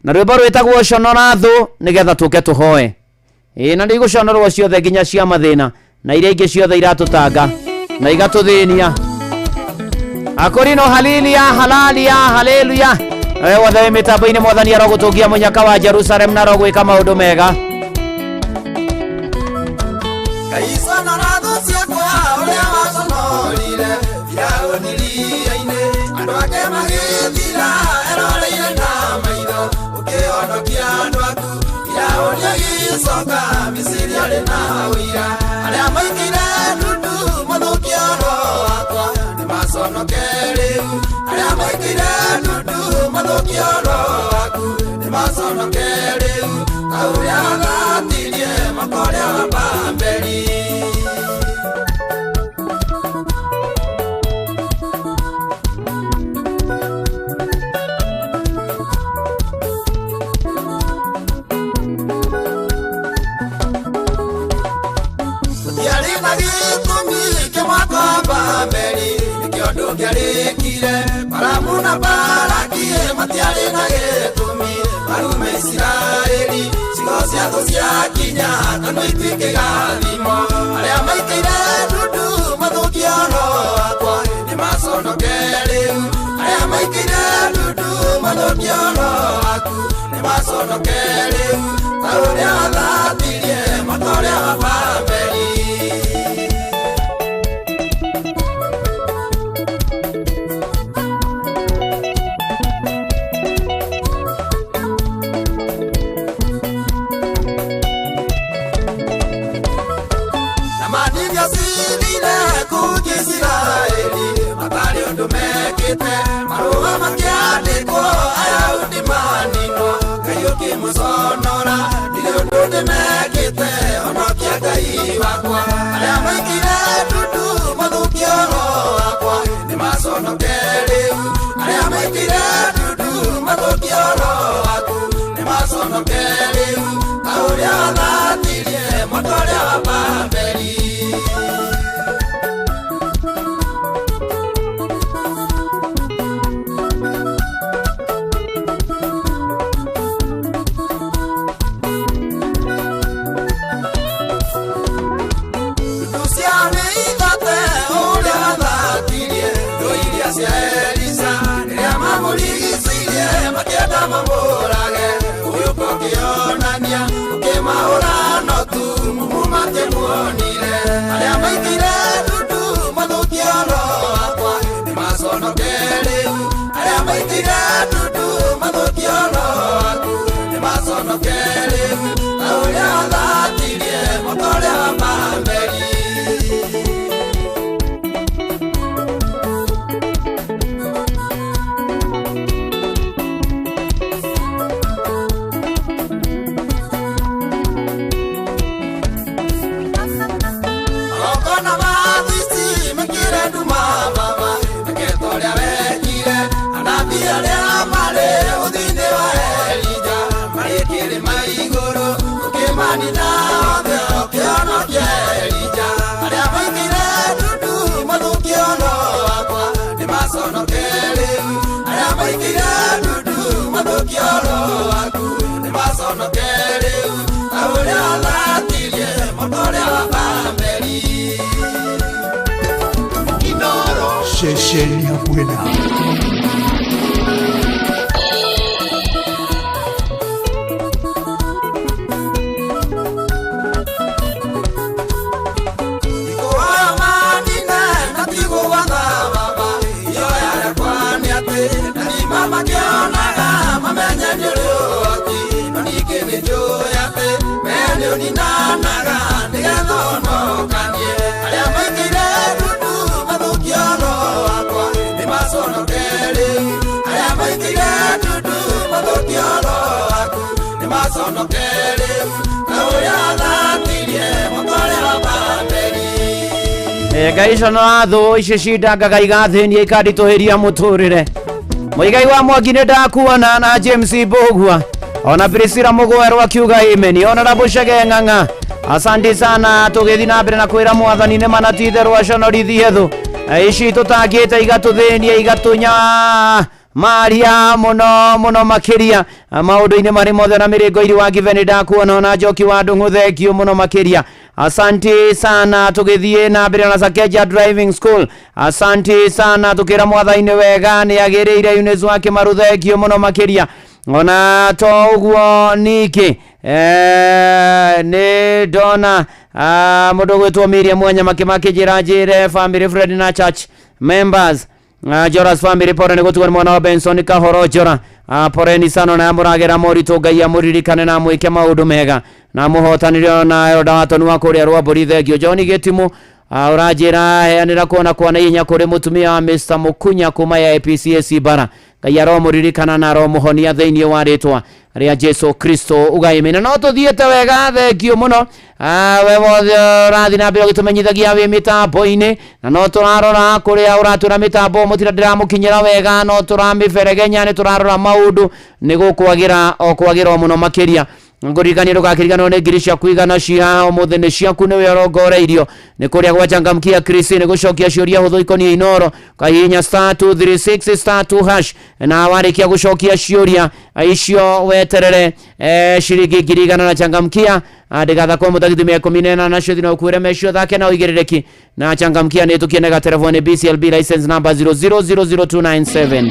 na rwĩmbo rwĩtagwo Conora Thũ nĩgetha tũke tũhoe. Na nĩ igũconorwo ciothe nginya cia mathĩna na iria ingĩ ciothe iratũtanga na igatũthĩnia. Akorino halilia halalia haleluya. wothe mitambo-ini mwathani arogutungia munyaka wa Jerusalem na arogwika maundu mega. Kaisana ratho ciakwa uria waconorire irauniria-ini andu ake magithira eroreire na maitho ukionokia andu aku iraunia gicoka Misiri ari na wira aria maikire ndundu mathukia ro wakwa nimaconoke riu aria maikire ndundu mathukia ro waku nimaconoke riu kauria gatirie makoria wa Babeli. Baramuna barakie matiari na getumi barume Israeli cigocia thu cia kinya kanu ituike gathimo aria maikire ndundu mathukia ro wakwa nimaconoke riu aria maikire ndundu mathukia ro waku nimaconoke riu kauria thatirie matoria wa Babeli. Maruga makiandikwo Ayahudi manino Ngai ukimuconora ndire undu ndimekite onokia Ngai wakwa aria maikire ndundu mathukia ro wakwa nimaconoke riu aria maikire ndundu mathukia ro waku nimaconoke riu kauria thatirie motoria wa Babeli. Shesheni ya Bwena. Ngai cona thu ici cindangaga igathĩnia ikanditũhĩria mũtũrĩre. Mũigai wa Mwangi nĩ ndakuona na James Mbũgua ona Priscilla Mũgwerũ akiuga imeni ona Rabushage Ng'ang'a. Asante sana tũgĩthiĩ na mbere na kwĩra Mwathani nĩ manatitherwo aconorithi hethu ici tũtangĩte igatũthĩnia igatũnya maria muno makiria maundu-ini mari mothe na miringo iri wa giveni ndakuona na Njoki wa Ndung'u thengio muno makiria. Asante sana tugithie na mbere na Sakeja Driving School. Asante sana tukira mwathaini wega ni agirire Eunice wa Kimaru thengio muno makiria. Ona to uguo niki ni dona mundu gwitwo Miriam Mwanya makijira njire family friend na church members Joras family pore ni gutuwa mwana wa Benson Kahoro Jora poreni sana na muragera moritu Ngai amuririkane na mwike maundu mega na muhotanire na Eroda watonu wa kuria rwa Mburi thengio John Getimu urajira heanira kuona kwana inya kuri mutumia wa Mr Mukunya kuma ya APCSC bara Ngai aromuririkana na aromuhonia theinie wa ritwa ria Jesu Kristo ugaimena no tuthiete wega thengio muno we wothe rathi na mbere gitumenyithagia wi mitambo-ini na no turarora kuria uratura mitambo mutira ndiramukinyira wega no turamiberegenya ni turarora maundu ni gukwagira muno makiria ngurikani rugakiriganwo ni ngiri cia kuigana cia umuthi ni ciaku ni we rongoreirio ni kuria gwachangamkia Kristo ni gucokia ciuria huthu ikonie Inoro kahinya *236*2# na warikia gucokia ciuria icio weterere ciringi ngiri igana na changamkia ndigatha kwa mutagithimia 18 nacio thina ukwire mecio thake na uigirereki na changamkia ni tukienega telefoni BCLB license number 0000297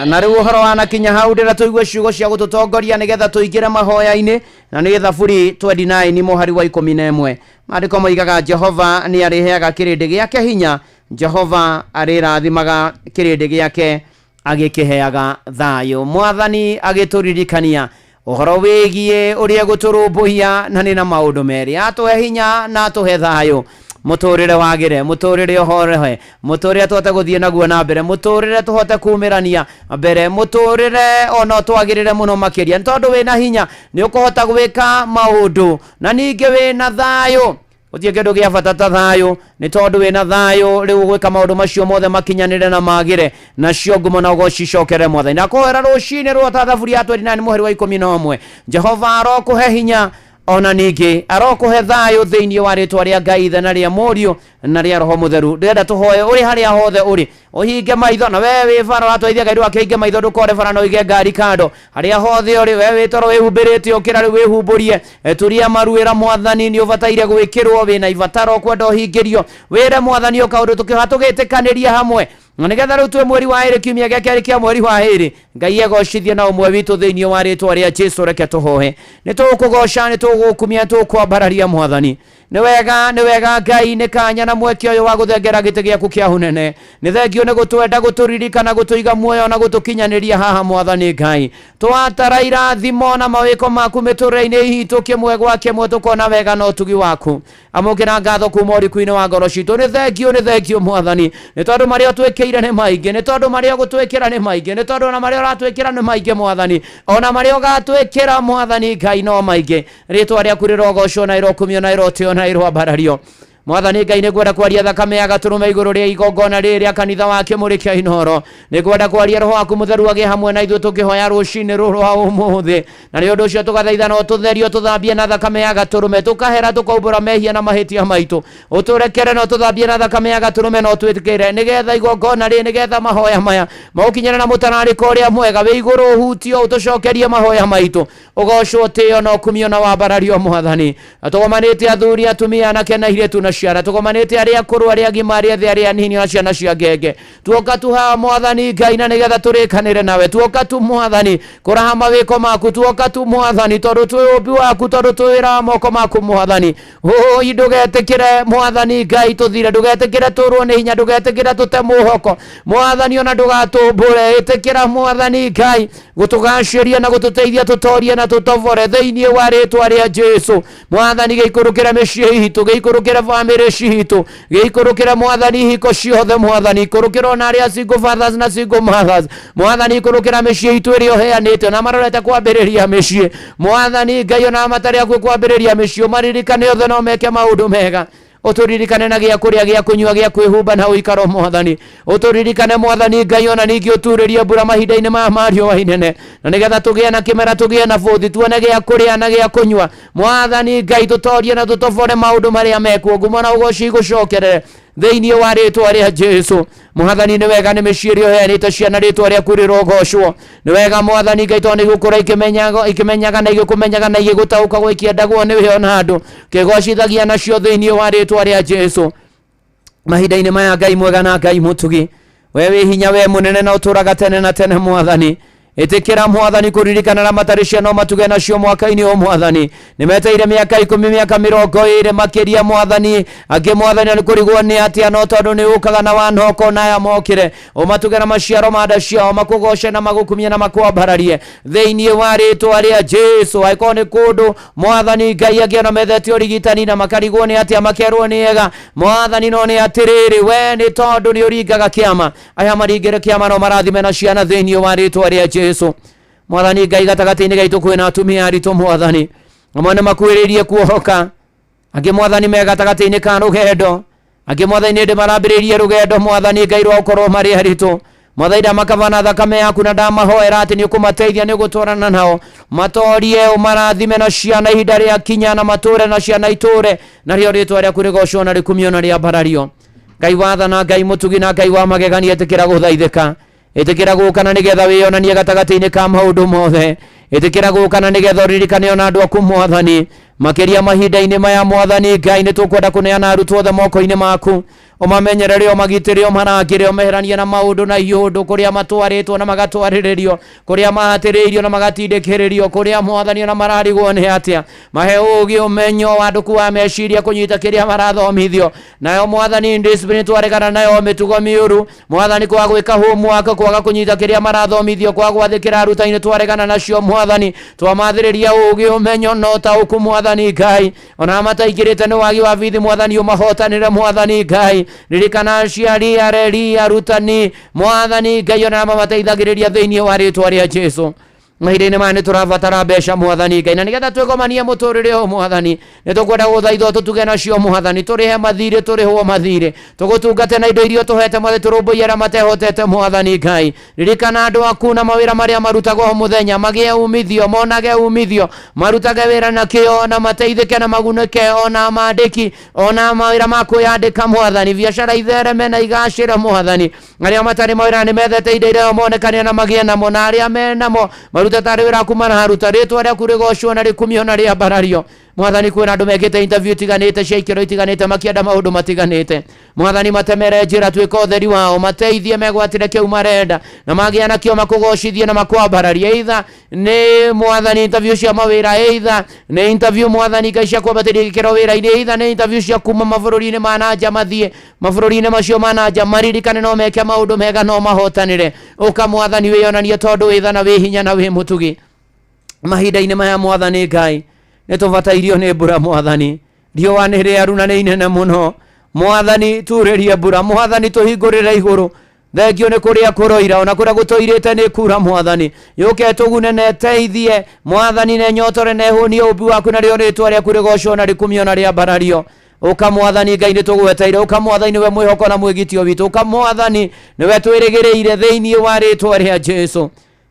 na riu horo wana kinya hau ndira tuigwe ciugo cia gututongoria nigetha tuingire mahoya-ini na nigetha buri 29 muhari wa 11 maandiko moigaga Jehova ni ariheaga kirindi giake hinya Jehova arirathimaga kirindi giake agikiheaga thayo mwathani agituririkania uhoro wigie uria guturumbuhia na ni na maundu meri atuhe hinya na atuhe thayo muturire wagire muturire ohorehe muturire tuhote guthie naguo na mbere muturire tuhote kumirania mbere muturire ono twagirire muno makiria ntondu wina hinya ni ukuhota gwika maundu na ningi wina thayo uthie kindu gia bata ta thayo ni tondu wina thayo riu gwika maundu macio mothe makinyanire na magire na cio ngumo na ugocicokere mothe na kuhera rucini rwa tathaburi ya 29 muheri wa 11 Jehova arokuhe hinya ona ningi arokuhe thayo thiini wa ritwa ria Ngai ithe na ria Murio na ria Roho Mutheru ndenda tuhoye uri haria hothe uri uhinge maitho na we wi bara watwaithia Ngai wakihinge maitho ndukore bara no ige ngari kando haria hothe uri we witoro wihumbirite ukira ri wihumburie turia maruira mwathani ni ubataire gwikirwo wina ibataro kwenda uhingirio wire mwathani ukaundu tukihatugitikanĩria hamwe na nigetha riu twe mweri wa 2 kiumia gĩa kerĩ kia mweri wa 2 Ngai egocithie na umwe witu thiini wa ritwa ria Jesu reke tuhohe ni tukugoca ni tugukumia tukwambararia mwathani ni wega Ngai ni kanya na mweke uyu wa guthengera giti giaku kia hunene ni thengio ni gutwenda guturirikana gutuiga muoyo na gutukinyaniria haha mwathani Ngai twatara irathimo na mawiko maku miturire-ini hitu kimwe gwa kimwe tukona wega no tugi waku amukira ngatho kuma uriku-ini wa ngoro citu ni thengio mwathani ni tondu maria twikire ni maingi ni tondu maria gutwikira ni maingi ni tondu na maria uratwikira ni maingi mwathani ona maria ugatwikira mwathani Ngai no maingi ritwa riaku rirogocwo na irokumio na irotio na irwambarario mwathani Ngai ni gwenda kwaria thakame ya gaturume iguru ria igongona riria kanitha wa Kimuri kia Inoro ni gwenda kwaria Roho waku Mutheru age hamwe na ithuĩ tukihoya rucini ruru wa umuthi na ni undu ucio tugathaitha no tutherio tuthambie na thakame ya gaturume tukahera tukaumbura mehia na mahitia maitu uturekere no tuthambie na thakame ya gaturume no twĩtĩkĩre nigetha igongona ri nigetha mahoya maya maukinyana na mutarariko uria mwega wi iguru hutio utucokerie mahoya maitu ugocwo tio no kumio na wambarario mwathani atugomanĩte athuri atumia anake na airĩtu na ciana tugomanĩte aria akũrũ aria agima aria ethĩ aria anini na ciana cia ngenge tuoka tu haha mwathani Ngai na nigetha tũrĩkanĩre nawe tuoka tu mwathani kũraha mawĩko maku tuoka tu mwathani tondũ twĩ ũmbi waku tondũ twĩ wĩra wa moko maku mwathani ndũgetĩkĩre mwathani Ngai tũthire ndũgetĩkĩre tũrwo nĩ hinya ndũgetĩkĩre tũte mũhoko mwathani ona ndũgatũmbũre ĩtĩkĩra mwathani Ngai gũtũgacĩria na gũtũteithia tũtorie na tũtobore thĩinĩ wa rĩtwa rĩa Jesu mwathani gĩikũrũkĩre mĩciĩ itũ gĩikũrũkĩre bamĩrĩ citũ gĩikũrũkĩre mwathani hiko ciothe mwathani ikũrũkĩre ona arĩa single fathers na single mothers mwathani ikũrũkĩra mĩciĩ itũ ĩrĩa ũheanĩte na marorete kwambĩrĩria mĩciĩ mwathani Ngai ona matarĩ akuo kwambĩrĩria mĩciĩ maririkane othe no meke maũndũ mega uturirikane na gia kuria gia kunyua gia kwihumba na uikaro mwathani uturirikane mwathani Ngai ona ningi uturirie mbura mahinda-ini ma mario wa inene na nigetha tugie na kimera tugie na bothi tuone gia kuria na gia kunyua mwathani Ngai tutorie na tutobore maundu maria mekuo ngumo na ugoci gucokerere thĩinĩ wa rĩtwa rĩa Jesu. Mwathani nĩ wega nĩ mĩciĩ ũheanĩte ciana rĩtwa rĩaku rĩrogocwo. Nĩ wega Mwathani Ngai tondũ nĩgũkũra ikĩmenyaga na igĩkũmenyaga na igĩgũtaũka gũkĩendagwo nĩwe ona andũ kĩgocithagia nacio thĩinĩ wa rĩtwa rĩa Jesu. Mahinda-inĩ maya Ngai mwega na Ngai mũtugi, we wĩ hinya, we mũnene na ũtũraga tene na tene Mwathani. Ĩtĩkĩra Mwathani kũririkana na matarĩ ciana matuge nacio mwaka-inĩ o Mwathani. Nĩmeteire mĩaka 10 mĩaka 20 makĩria Mwathani, angĩ Mwathani nĩ kũrigwo nĩ atĩa, no tondũ nĩ ũkaga na wanoko na aya mokire ũmatuge na maciaro ma nda ciao makũgoce na magũkumie na makwambararie thĩinĩ wa rĩtwa rĩa Jesu. Angĩkorwo nĩ kũndũ Mwathani Ngai angĩona methete ũrigitani na makarigwo nĩ atĩa makerwo nĩ ega Mwathani, no nĩ atĩrĩrĩ, we nĩ tondũ nĩ ũringaga kĩama, aya maringĩre kĩama no marathime na ciana thĩinĩ wa rĩtwa rĩa Jesu. Mwathani Ngai gatagatĩ-inĩ gaitũ kwĩna atumia aritũ Mwathani, amwe nĩ makuĩrĩirie kuohoka, angĩ Mwathani me gatagatĩ-inĩ ka rũgendo, angĩ Mwathani nĩ marambĩrĩirie rũgendo Mwathani Ngai rwa gũkorwo marĩ aritũ. Mwathani ndamakavana thakame yaku na ndamahoera atĩ nĩ ũkũmateithia nĩ ũgũtwarana nao, matorie ũmarathime na ciana ihinda rĩa kinya na matũre na ciana itũre narĩo rĩtwa rĩaku rĩgocwo na rĩkumio na rĩambarario. Ngai wathana, Ngai mũtugi na Ngai wa magegania, ĩtĩkĩra gũthaithĩka, ĩtĩkĩra gũkana nĩgetha wĩonanie gatagatĩ-inĩ ka maũndũ mothe, ĩtĩkĩra gũkana nĩgetha ũririkane ona andũ aku Mwathani makĩria mahinda-inĩ maya Mwathani Ngai. Nĩ tũkwenda kũneana arutwo othe moko-inĩ maku, ũmamenyerere, ũmagitĩre, ũmarangĩre, ũmeheranie na maũndũ na iũndũ kũrĩa matwarĩtwo na magatwarĩrĩrio, kũrĩa mahatĩrĩirio na magatindĩkĩrĩrio, kũrĩa Mwathani ona mararigwo nĩ atĩa. Mahe ũũgĩ, ũmenyo, wandũku wa meciria kũnyita kĩrĩa marathomithio, nayo Mwathani discipline twaregana nayo mĩtugo mĩũru Mwathani, kwaga gwĩka homework, kwaga kũnyita kĩrĩa marathomithio, kwaga gwathĩkĩra arutani twaregana nacio Mwathani, twamathĩrĩria ũũgĩ, ũmenyo na ũtaũku Mwathani Ngai, ona mataingĩrĩte nĩ wagi wa bithi Mwathani ũmahotanĩre Mwathani Ngai. Ririkana aciari, areri, arutani Mwathani Ngai ona mamateithagĩrĩria thĩinĩ wa rĩtwa rĩa Jesu. Mahinda-inĩ maya nĩ tũrabatara mbeca Mwathani Ngai, na nĩgetha twĩgomanie mũtũrĩre ũyũ Mwathani, nĩ tũkwenda gũthaithwo tũtuge nacio Mwathani, tũrĩhe mathirĩ, tũrĩhwo mathirĩ, tũgũtungate na indo iria tũhete Mwathani, tũrũmbũiye arĩa matehotete Mwathani Ngai. Ririkana andũ aku na mawĩra marĩa marutaga o mũthenya, magĩe umithio, monage umithio, marutage wĩra na kĩo na mateithĩke na magunĩke, ona mandĩki, ona mawĩra ma kwĩyandĩka Mwathani, biacara ithereme na igacĩre Mwathani. Arĩa matarĩ mawĩra nĩ methete indo iria monekane na magĩe namo, na arĩa menamo tarĩ wĩra kuma na haruta rĩtwa rĩaku rĩgocwo na rĩkumio na rĩambarario. Mwathani, kwĩna andũ mekĩte interview itiganĩte cia ikĩro itiganĩte makĩenda maũndũ matiganĩte Mwathani, matemere njĩra, twĩka ũtheri wao, mateithie megwatĩre kĩu marenda, na magĩa nakĩo makũgocithie na makwambararie. Either nĩ Mwathani interview cia mawĩra, either nĩ interview Mwathani Ngai cia kwambatĩria gĩkĩro wĩra-inĩ, either nĩ interview cia kuma mabũrũri-inĩ ma nanja mathiĩ mabũrũri-inĩ macio ma nanja, maririkane no meke maũndũ mega, no mahotanĩre. Ũka Mwathani wĩonanie tondũ wĩ tha na wĩ hinya na wĩ mũtugi. Mahinda-inĩ maya Mwathani Ngai nĩ tũbatairio nĩ mbura Mwathani, riũa nĩ rĩaru na nĩ inene mũno Mwathani, turĩrie mbura Mwathani, tũhingũrĩre igũrũ. Thengio nĩ kũrĩa kũroira, ona kũrĩa gũtoirĩte nĩ kura Mwathani, yũke tũgune na teithie Mwathani, na nyotore na hũnie ũmbi waku, narĩo rĩtwa rĩaku rĩgocwo na rĩkumio na rĩambarario. Ũka Mwathani Ngai nĩ tũgweteire, ũka Mwathani nĩwe mwĩhoko na mwĩgitio witũ, ũka Mwathani nĩwe twĩrĩgĩrĩire thĩinĩ wa rĩtwa rĩa Jesu.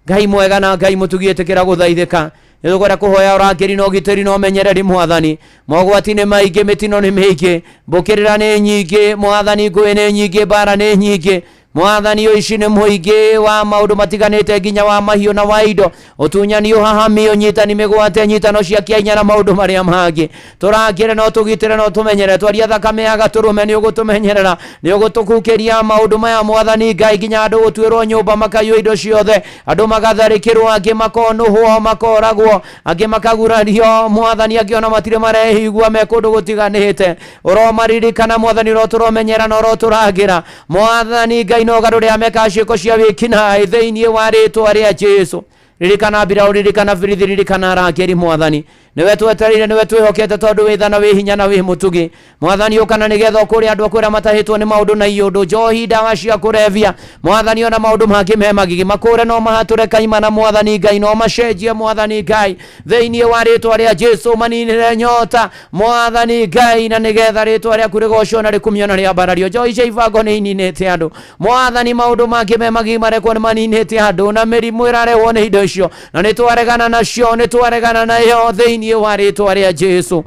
Ngai mwega na Ngai mũtugi, ĩtĩkĩra gũthaithĩka, nĩ tũkwenda kũhoya ũrangĩri na ũgitĩri na ũmenyereri Mwathani. Mogwati nĩ maingĩ, mĩtino nĩ mĩingĩ, mbũkĩrĩra nĩ nyingĩ Mwathani, ngũĩ nĩ nyingĩ, mbara nĩ nyingĩ Mwathani, ũici nĩ mũingĩ wa maũndũ matiganĩte, nginya wa mahiũ na wa indo, ũtunyani, ũhahami, ũnyitani mĩgwate, nyitano cia kĩanya na maũndũ marĩa mangĩ. Tũrangĩre no tũgitĩre no tũmenyere, twaria thakame ya gatũrũme nĩ ũgũtũmenyerera, nĩ ũgũtũkukĩria maũndũ maya Mwathani Ngai, nginya andũ gũtuĩrwo nyũmba makaiywo indo ciothe, andũ magatharĩkĩrwo, angĩ makonũhwo, makoragwo, angĩ makagurario Mwathani, angĩ ona matirĩ marehigua me kũndũ gũtiganĩte. Ũromaririkana Mwathani, ro tũromenyera no ro tũrangĩra Mwathani Ngai, no garũrĩa meka ciĩko cia wĩkinaĩ thĩinĩ wa rĩtwa rĩa Jesu. Ririkana mbiraũ, ririkana birithi, ririkana arangĩri Mwathani, nĩwe twetereire, nĩwe twĩhokete tondũ wĩ tha na wĩ hinya na wĩ mũtugi Mwathani. Ũkana nĩgetha ũkũrĩ andũ akwĩra matahĩtwo nĩ maũndũ na iũndũ, njohi, ndawa cia kũrebia Mwathani, ona maũndũ mangĩ me magigi, makũre no mahatũre kaimana Mwathani Ngai, no macenjie Mwathani Ngai thĩinĩ wa rĩtwa rĩa Jesu, maninĩre nyota Mwathani Ngai, na nĩgetha rĩtwa rĩaku rĩgocwo na rĩkumio na rĩambarario. Njohi cia ibango nĩ ininĩte andũ Mwathani, maũndũ mangĩ me magigi marekwo nĩ maninĩte andũ, na mĩrimũ ĩrarehwo nĩ indo icio, na nĩ twaregana nacio, nĩ twaregana nayo thĩinĩ wa rĩtwa rĩa Jesu.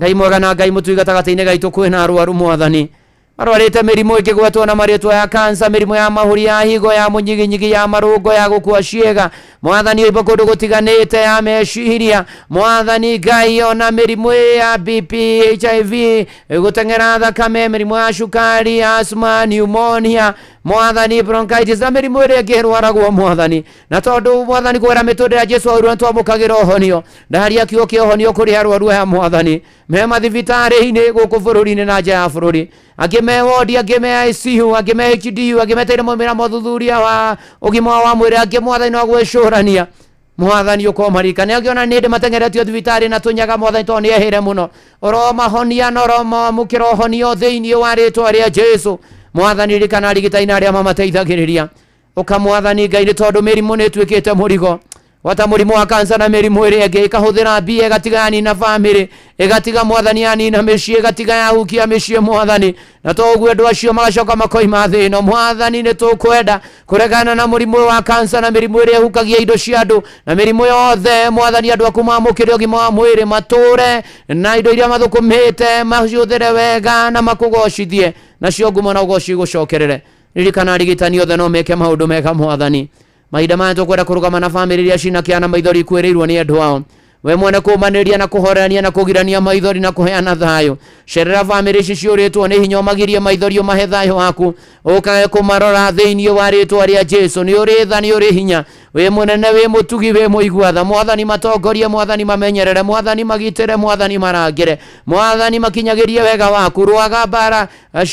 Ngai mwega na Ngai mũtugi, gatagatĩ-inĩ gaitũ kwĩna arwaru Mwathani, marwarite mirimu ikigwetwo na maritwa ya kansa, mirimu ya mahuri, ya higo, ya munyiginyigi, ya marungo, ya gukua ciega. Mwathani ibo kundu gutiganite ya meciria. Mwathani Ngai ona mirimu ya BP, HIV, gutengera thakame, mirimu ya cukari, asthma, pneumonia, Mwathani bronchitis na mirimu iria ngirwaragwo Mwathani. Na tondu Mwathani kwera mitundira Jesu aurwa twamukagira uhonio, ndaharia kiugo kia uhonio kuri arwaru ya Mwathani me mathibitari-ini guku bururi-ini na nja ya bururi, angi me wodi, angi me ICU, angi me HDU, angi meteire maumira mothuthuria wa ugima wa mwiri, angi Mwathani no gwicurania. Mwathani ukomarika ne agiona ninde matengeretio thibitari na tunyaga Mwathani to niehere muno oro mahonia no ro mukiro honio thiini wa ritwa ria Jesu. Mwathani rikana rigitaina ria mamateithagiriria ukamwathani Ngai ni tondu mirimu ni twikite murigo wata murimu wa kansa na mirimu iri ingi ikahuthira mbia igatigani na family igatiga Mwathani yani na micii igatiga ya hukia micii Mwathani na toguo andu acio magacoka makoima thino. Mwathani ni tukwenda kuregana na murimu wa kansa na mirimu iri hukagia indo cia andu na mirimu yothe Mwathani andu aku mamukire ugima wa mwiri mature na indo iria mathukumite maciuthire wega na makugocithie nacio ngumo na ugoci gucokerere. Ririkana rigitani othe no meke maundu mega Mwathani. Mahinda maya tukwenda kurugama na family iria cina kiana maithori kwiriirwo ni andu ao, we mwene kumaniria na kuhorania na kugirania maithori na kuheana thayo. Cerera family ici ciuritwo ni hinya magirie maithori mahe thayo waku ukae kumarora thiini wa ritwa ria Jesu. Ni uri tha, ni uri hinya, we munene, we mutugi, we muiguatha. Mwathani matongorie, Mwathani mamenyerere, Mwathani magitire, Mwathani marangire, Mwathani makinyagirie wega waku. Rwaga bara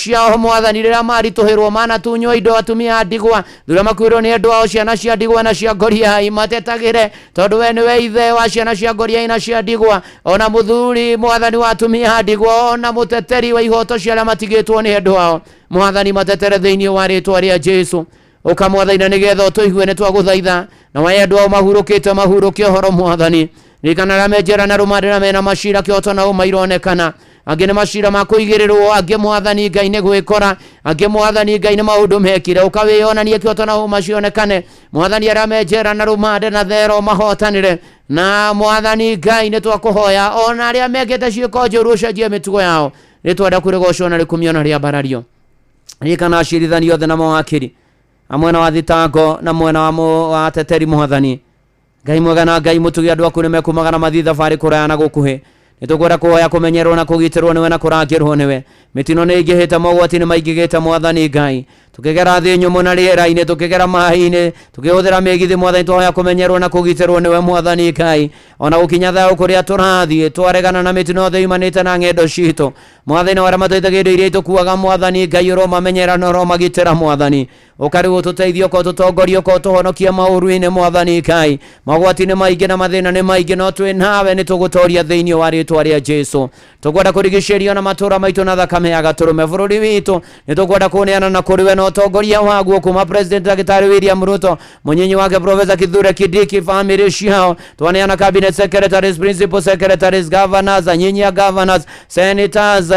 ciao Mwathani rira marituhirwo mana tunywa indo atumia ndigwa thura makwirwo ni andu ao ciana cia ndigwa na cia ngoria imatetagire tondu we niwe ithe wa ciana cia ngoria na cia ndigwa ona muthuri Mwathani wa atumia ndigwa ona muteteri wa ihoto cia matigitwo ni andu ao. Mwathani matetere thiini wa ritwa ria Jesu ukamwathaina nigetha tuigue ni twaguthaitha na wa andu ao mahurukite mahuruke horo Mwathani. Nikana ramejera na rumadira mena mashira kioto na umaironekana angi ni mashira makuigirirwo, angi Mwathani Ngai ni gwikora, angi Mwathani Ngai ni maundu mekire ukawionania kioto na umacionekane. Mwathani aramejera na rumade na thero mahotanire na Mwathani Ngai ni twakuhoya ona aria mekete ciiko njuru ucenjie mitugo yao ni twenda kurigocwo na rikumiona ria barario. Nikana acirithania othe na mawakiri amwena wa thitango na mwena wa teteri Mwathani Ngai mwega na Ngai mutugi andu aku ni mekumagana mathi thabari kuraya na gukuhi nitukwenda kuhoya kumenyerwo na kugitirwo niwe na kurangirwo niwe. Mitino ni ingihite mogwati ni maingigite Mwathani Ngai tukigera thi nyumu na riera-ini tukigera mahi-ini tukihuthira migithi Mwathani twahoya kumenyerwo na kugitirwo niwe Mwathani Ngai ona gukinya thayo kuria turathie twaregana na mitino yothe imanite na ngendo citu Mwathani wara mateithagia indo iria itukuaga Mwathani Ngai ro mamenyera na ro magitira Mwathani ukariwo tuteithio ko tutongorio ko tuhonokia mauru-ini Mwathani Ngai magwati ni maingi na mathina ni maingi no twi nawe ni tugutoria thiini wa ritwa ria Jesu tukwenda kurigicerio na matura maitu na thakame ya gaturume bururi witu ni tukwenda kuneana na kuriwe na utongoria waguo kuma President Daktari William Ruto munyinyi wake Professor Kithure Kindiki family ciao twaneana cabinet secretaries, principal secretaries, governors, anyinyi governors, senators,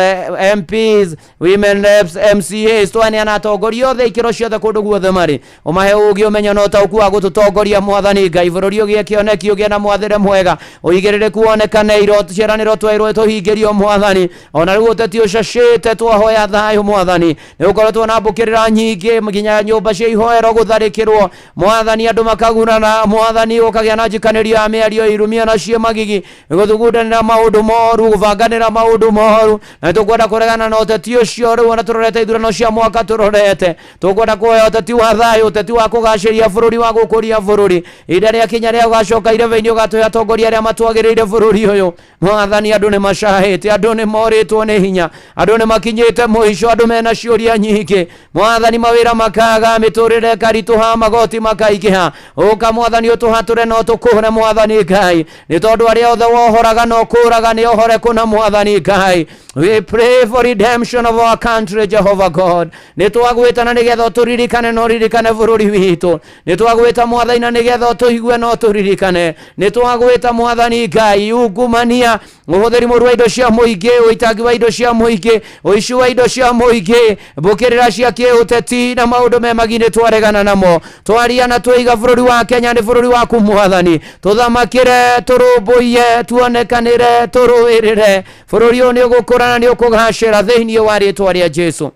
MPs, women reps, MCAs twaneana atongoria othe ikiro ciothe kundu guothe mari umahe ugi umenyo no tauku wa gututongoria Mwathani Ngai bururi ugie kioneki ugie na mwathire mwega uigirire kuonekane irot ciaraniro twairwo tuhingirio Mwathani ona riu uteti ucacite twahoya thayo Mwathani ni ukorwo twanambukirira nyingi nginya nyumba cia ihoero gutharikirwo Mwathani andu makagurana Mwathani ukagia na njikanirio ya miario irumia na cie magigi guthugundanira maundu moru gubanganira maundu moru na tukwenda kuregana na uteti ucio riu ona turorete ithurano cia mwaka turorete tukwenda kuoya uteti wa thayo uteti wa kugaciria bururi wa gukuria bururi ida ria kinya ria ugacoka ireveini ugatuya atongoria aria matwagiriire bururi uyu Mwathani andu ni macahite andu ni moritwo ni hinya andu ni makinyite muico andu mena ciuria nyingi Mwathani mawira makaga miturire karituha magoti makaikiha uka Mwathani utuhature no tukuhore Mwathani Ngai ni tondu aria othe wohoraga no kuraga ni ohore kuna Mwathani Ngai. We pray for redemption of our country Jehovah God ni twagwita na nigetha turirikane no ririkane bururi witu ni twagwita Mwathani na nigetha tuigue no turirikane ni twagwita Mwathani Ngai ungumania uhuthiri muru wa indo cia muingi uitangi wa indo cia muingi uici wa indo cia muingi mbukirira cia kiuteti na maundu me magine twaregana namo twaria na twiga bururi wa Kenya ni bururi waku Mwathani tuthamakire turumbuye tuonekanire turuirire bururi uyu ni ugukura na ni ukugacira thiini wa ritwa ria Jesu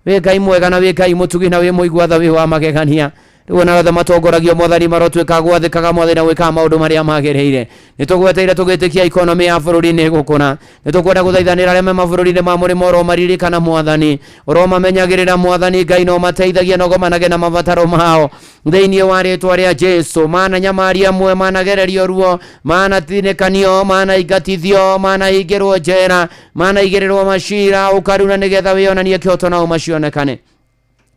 we Ngai mwega na we Ngai mutugi na we muigua tha we wa magegania riu na rothe matongoragio Mwathani marotwika gwathikaga Mwathani na gwika maundu maria magiriire nitugweteire tugitikia economy ya bururi ni gukuna nitukwenda guthaithanira arĩa me mabururi-inĩ ma mũrĩmo oro maririkana Mwathani oro mamenyagĩrĩra Mwathani Ngai no mateithagia no gomanage na mabataro mao thĩinĩ wa rĩtwa rĩa Jesu mana nyamaria mwe managererio ruo mana thinĩkanio mana ingatithio mana ingĩrwo njera mana igĩrĩrwo macira ũkaruna nĩgetha wĩonanie kĩhoto na ũmacionekane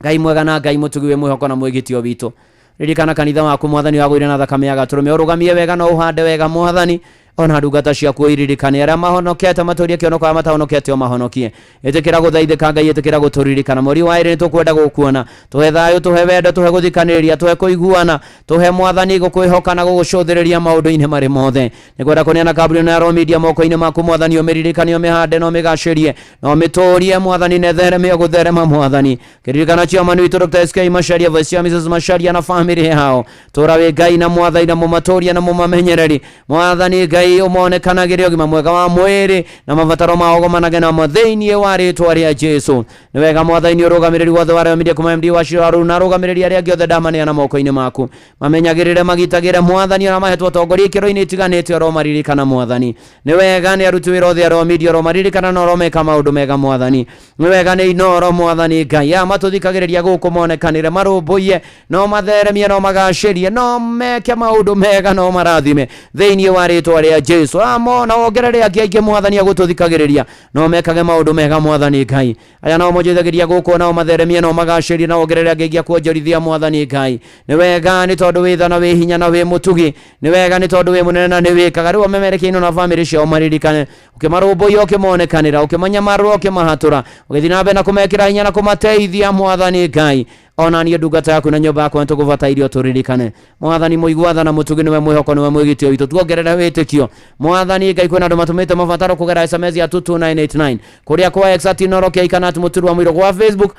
Ngai mwega na Ngai mutugi we mwĩhoko na mwĩgitio witũ ririkana kanitha waku Mwathani wagũire na thakame ya gatũrũme ũrũgamie wega na ũhande wega Mwathani ona ndungata ciaku iririkane arĩa mahonokete matũrie kĩonoko ya matahonokete o mahonokie ĩtĩkĩra gũthaithĩka Ngai ĩtĩkĩra gũtũririkana mweri wa ĩrĩ nĩtũkwenda gũkuona tũhe thayũ tũhe wendo tũhe gũthikanĩrĩria tũhe kũiguana tũhe Mwathani gũkwĩhoka na gũgũcũthĩrĩria maũndũ-inĩ marĩ mothe nĩkwenda kũneana kambuni na Royal Media moko-inĩ maku Mwathani ũmĩririkanie ũmĩhande na ũmĩgacĩrie na ũmĩtũrie Mwathani na ĩthereme gũtherema Mwathani kĩririkana chairman witũ Dr. SK Macharia vice ya Mrs. Macharia na family yao tũra we Ngai na Mwathani na mũmatũria na mũmamenyereri Mwathani Ngai umonekanagĩre ũgima mwega wa mwĩrĩ na mabataro mao gomanage na thĩinĩ wa rĩtwa rĩa Jesu nĩ wega Mwathani ũrũgamĩrĩri wothe wa Royal Media kuma MD wa Shiraru na ũrũgamĩrĩri arĩa angĩ othe ndamaneana moko-inĩ maku mamenyagĩrĩre magitagĩre Mwathani ona mahetwo ũtongoria ikĩro-inĩ itiganĩte oro maririkana Mwathani nĩ wega nĩ aruti wĩra othe a Royal Media oro maririkana na oro meka maũndũ mega Mwathani nĩ wega nĩ inoro Mwathani Ngai matũthikagĩrĩria gũkũ monekanĩre marũmbũiye no matheremie no magacĩrie no meke maũndũ mega no marathime thĩinĩ wa rĩtwa rĩa Jesu amo na ongerere aingĩ Mwathani agũtũthikagĩrĩria no mekage maũndũ mega Mwathani Ngai aya no monjithagĩria gũkũ no matheremie no magacĩrie na ongerere aingĩ kuonjorithia Mwathani Ngai nĩ wega nĩ tondũ wĩ tha na wĩ hinya na wĩ mũtugi nĩ wega nĩ tondũ wĩ mũnene na nĩ wĩkaga rĩu memerekeine na family ciao maririkane ũkĩmarũmbũiya ũkĩmonekanĩra ũkĩmanyamarũra ũkĩmahatũra ũgĩthiĩ na mbere na kũmekĩra hinya na kũmateithia Mwathani Ngai ona niĩ ndungata yaku na nyũmba yakwa nĩtũgũbatairio tũririkane Mwathani mũigua-tha na mũtugi nĩwe mwĩhoko nĩwe mwĩgitio witũ tuongerere wĩtĩkio Mwathani Ngai kwĩna andũ matũmĩte mabataro kũgerera SMS ya 22989 kũrĩa kwa Exat Inoro Kĩaikana Mũturi wa Mũirũ gwa Facebook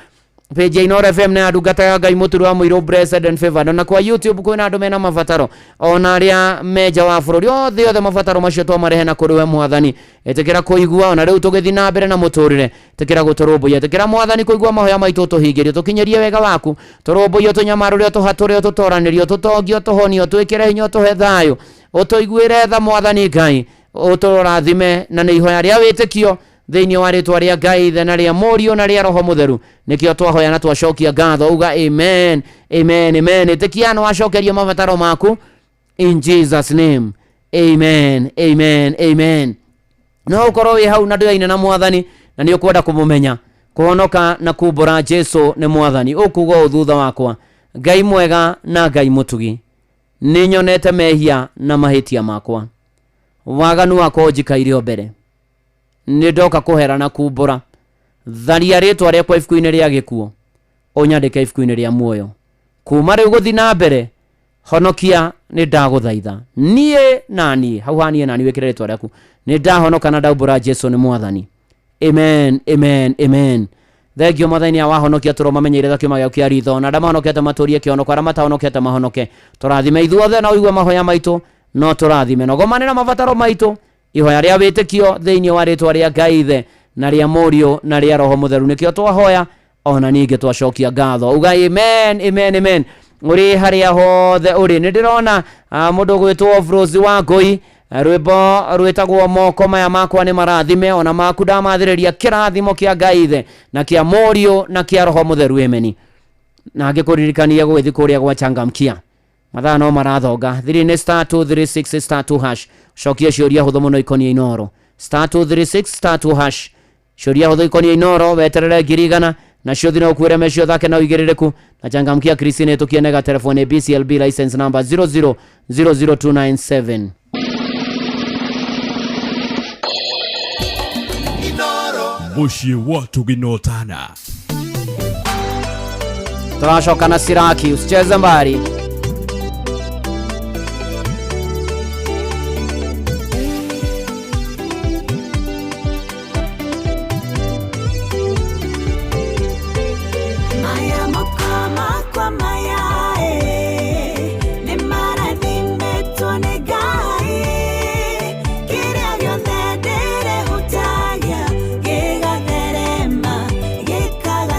page ya Inoro FM na ndungata ya Ngai Mũturi wa Mũirũ Blessed and Favored na kwa YouTube kwĩna andũ mena mabataro ona arĩa meja wa bũrũri othe mabataro macio twamarehe na kũrĩ we Mwathani ĩtĩkĩra kũigua ona rĩu tũgĩthiĩ na mbere na mũtũrĩre ĩtĩkĩra gũtũrũmbũiya ĩtĩkĩra Mwathani kũigua mahoya maitũ tũhingĩrio tũkinyerie wega waku tũrũmbũiyo tũnyamarũrio tũhatũrio tũtoranĩrio tũtongio tũhonio twĩkĩre hinya tũhe thayũ ũtũiguĩre tha Mwathani Ngai ũtũrathime na nĩ ihoya rĩa wĩtĩkio thĩinĩ wa rĩtwa rĩa Ngai ithe na rĩa Mũriũ na rĩa Roho Mũtheru nĩkĩo twahoya na twacokia ngatho uga amen amen amen ĩtĩkia no wacokerie mabataro maku in Jesus name amen amen amen no ũkorwo wĩ hau na ndũyaine na Mwathani na nĩ ũkwenda kũmũmenya kũhonoka na kumbũra Jesu nĩ Mwathani ũkuga thutha wakwa Ngai mwega na Ngai mũtugi nĩ nyonete mehia na mahĩtia makwa waganu wakwa njikaire mbere nĩ ndoka kũhera na kumbũra tharia rĩtwa rĩakwa ibuku-inĩ rĩa gĩkuũ ũnyandĩke ibuku-inĩ rĩa muoyo kuma rĩu gũthiĩ na mbere honokia nĩ ndagũthaitha niĩ hau haniĩ nani wĩkĩre rĩtwa rĩaku nĩ ndahonoka na ndaumbũra Jesu nĩ Mwathani amen amen amen thengio Mwathani awahonokia tũro mamenyeire tha kĩũma gĩaku kĩa ritho na ndamahonokete matũrie kĩonoko arĩa matahonokete mahonoke tũrathime ithuothe na ũigue mahoya maitũ no tũrathime no gomane na mabataro maitũ ihoya rĩa wĩtĩkio thĩinĩ wa rĩtwa rĩa Ngai ithe na rĩa Mũriũ na rĩa Roho Mũtheru nĩkĩo twahoya ona ningĩ twacokia ngatho uga amen amen amen ũrĩ harĩa hothe ũrĩ nĩ ndĩrona mũndũ gwĩtwo Ofrose wa Ngũi rwĩmbo rwĩtagwo moko maya makwa nĩ marathime ona maku ndamathĩrĩria kĩrathimo kĩa Ngai ithe na kĩa Mũriũ na kĩa Roho Mũtheru ameni na ngĩkũririkania gũgĩthiĩ kũrĩa gwa Changamkia mathaa no marathonga thiri nĩ *236 *2# cokia ciũria hũthũ mũno ikoniĩ Inoro *236 *2# ciũria hũthũ ikoniĩ Inoro weterere ngiri igana na cio thina ũkuĩre mecio thake na ũigĩrĩrĩku na Changamkia Christine tũkienega telefoni BCLB license number 0000297 Mũciĩ wa Tuginotana tũracoka na Siraki usicheze mbali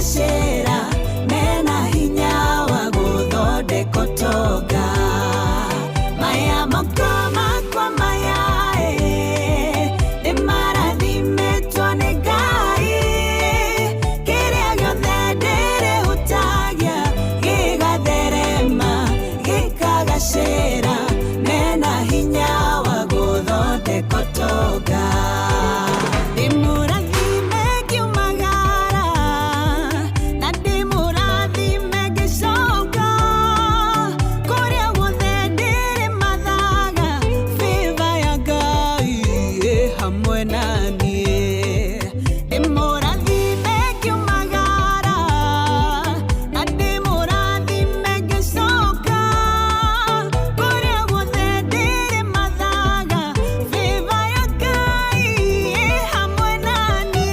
Share kotoga maya makama kwa maya nimarathimĩtwo nĩ Ngai kĩrĩa gĩothe ndĩrĩhutagia gĩgatherema gĩkagacĩra mena hinya wa gũthondeka ũtonga ndĩmũrathime ngiumagara na ndĩmũrathime ngĩcoka kũrĩa guothe ndĩrĩ mathaga favor ya Ngai ĩ hamwe naniĩ ndĩmũrathime ngiumagara na ndĩmũrathime ngĩcoka kũrĩa guothe ndĩrĩ mathaga favor ya Ngai ĩ hamwe naniĩ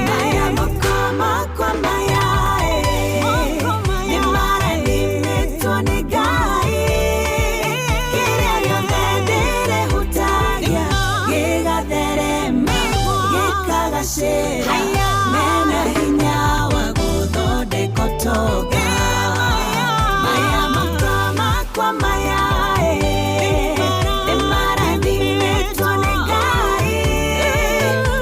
maya makoma kwa maya nimarathimĩtwo nĩ Ngai kĩrĩa gĩothe ndĩrĩhutagia gĩgatherema gĩkagacĩra mena hinya wa gũthondeka ũtonga maya makoma kwa maya nimarathimĩtwo nĩ Ngai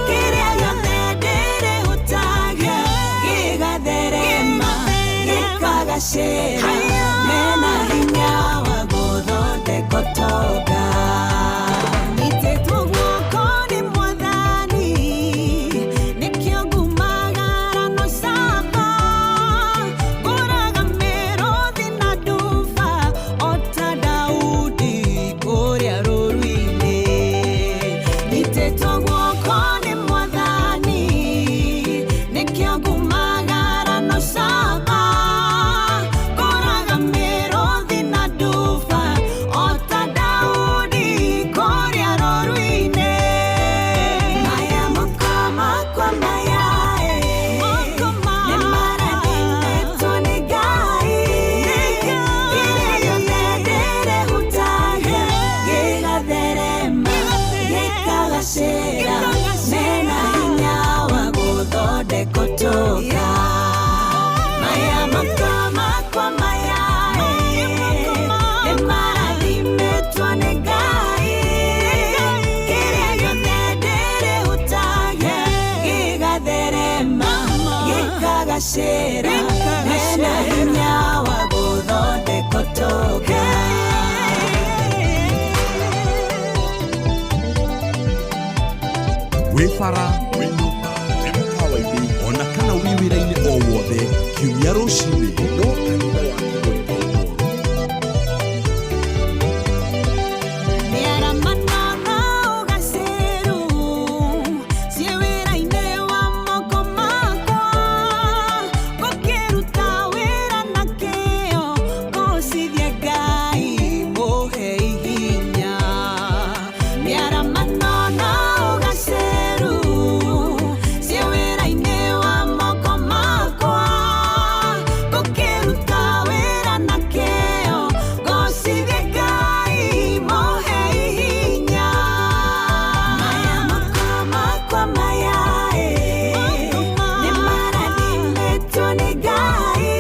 kĩrĩa gĩothe ndĩrĩhutagia gĩgatherema gĩkagacĩra mena hinya wa gũthondeka ũtonga nyitĩtwo guoko nĩ Mwathani nĩkĩo ngumagara no camba ngũraga mĩrũthi na nduba o ta Daudi kũrĩa rũũru-inĩ nyitĩtwo guoko nĩ Mwathani nĩkĩo ngumagara no camba ngũraga mĩrũthi na nduba o ta Daudi kũrĩa rũũru-inĩ maya makoma kwa maya nimarathimĩtwo nĩ Ngai kĩrĩa gĩothe ndĩrĩhutagia gĩgatherema gĩkagacĩra mena hinya wa gũthondeka ũtonga maya makoma kwa maya nimarathimĩtwo nĩ Ngai kĩrĩa gĩothe ndĩrĩhutagia gĩgatherema gĩkagacĩra mena hinya wa gũthondeka ũtonga wĩbara wĩnyũmba nĩ mũkawa-inĩ ona kana wĩ wĩra-inĩ o wothe kiumia rũcinĩ no kanitha wa Kĩmũrĩkia Nĩaramanana ũgaciru ciĩ wĩra-inĩ wa moko makwa ngũkĩruta wĩra na kĩyo ngũcithia Ngai mũhe hinya nĩaramanana ũgaciru ciĩ wĩra-inĩ wa moko makwa ngũkĩruta wĩra na kĩyo ngũcithia Ngai mũhe hinya maya makoma kwa maya nimarathimĩtwo nĩ Ngai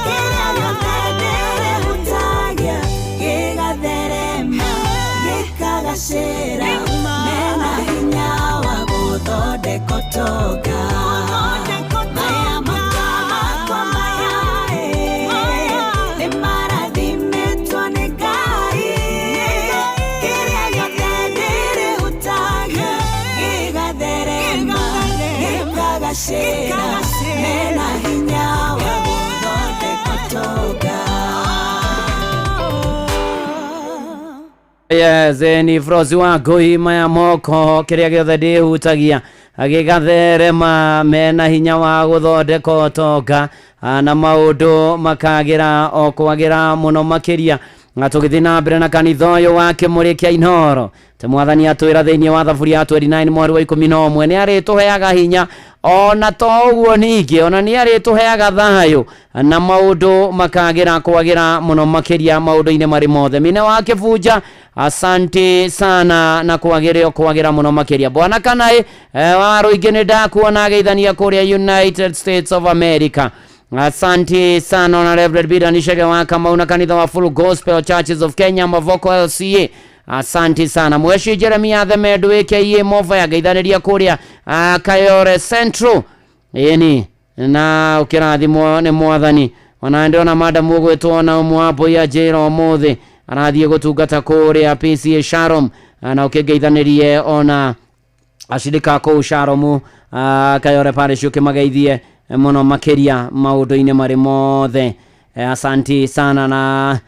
kĩrĩa gĩothe ndĩrĩhutagia gĩgatherema gĩkagacĩra mena hinya wa gũthondeka ũtonga maya makoma kwa maya nimarathimĩtwo nĩ Ngai kĩrĩa gĩothe ndĩrĩhutagia gĩgatherema gĩkagacĩra mena hinya wa gũthondeka ũtonga Yes, ni Frozi wa Ngũi maya moko kĩrĩa gĩothe ndĩhutagia gĩgatherema mena hinya wa gũthondeka ũtonga na maũndũ makagĩra o kwagĩra mũno makĩria na tũgĩthiĩ na mbere na kanitha ũyũ wa Kĩmũrĩkia Inooro te Mwathani atwĩra thĩinĩ wa Thaburi ya 29 mweri wa 11 nĩ arĩtũheaga hinya ona to ũguo ningĩ ona nĩ arĩtũheaga thayũ na maũndũ makagĩra kwagĩra mũno makĩria maũndũ-inĩ marĩ mothe mine wa Kĩbunja asante sana na kwagĩra mũno makĩria Bwana Kanaĩ wa Rũingĩ nĩ ndakuona geithania kũrĩa United States of America Asante sana Honorable Bida Nishege wa Kamau na kanitha wa Full Gospel Churches of Kenya Mavoko LCA. Asante sana Mweshi Jeremia the Medwe KE Mova ya gaithaniria kuria Kayore Central. Yeni na ukirathimo ni mwathani wanaendelea na madam gwetwo na umwapo ya Jero Mothe anathie gutungata kuria PCA Sharom na ukigeithanirie ona ashirika ko Sharomu Kayore Parish ukimageithie muno makiria maundu-ini mari mothe. Asante sana na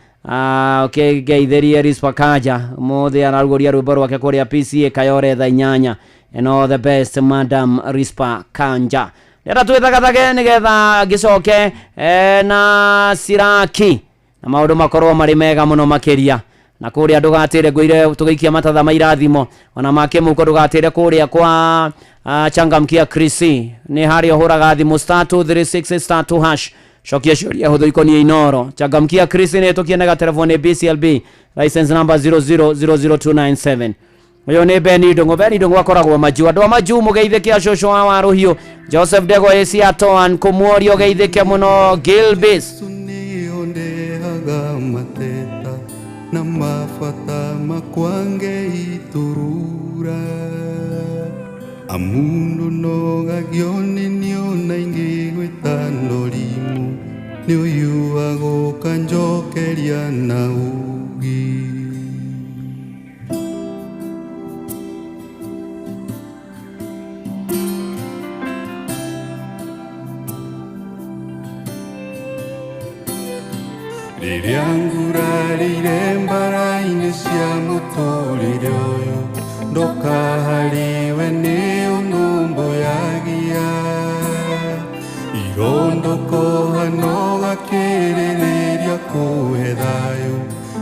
ukigeithirie Rispa Kaja mothe ararugoria rwimbo rwake kuria PCA Kayore tha 8 and all the best Madam Rispa Kanja. Nera twithagathaga nigetha gicoke na Siraki na maundu makorwo mari mega muno makiria na kuria ndugatire ngwire tugiikia matatha mairathimo ona make muko ndugatire kuria kwa Changamkia Krisi ni hari ohuraga thimu *236*2# shokia shoria huthu ikonie Inoro. Changamkia Krisi ni tukienega telefone BCLB license number 0000297. Uyo ni Beni Ndongo akoragwo Maju andu Maju mugeithike acocwo wa Waruhiu Joseph Dego esi atoan kumuorio geithike muno Gilbis na mafata makwange iturura amundu no gagioni niona ingi gwitano rimu ni uyu agokanjokeria na ugi Ririangurarire mbaraine cia muturire uyu ndokahariwe ni unumbu yagia irondoko hano gakiririria kuhe thayu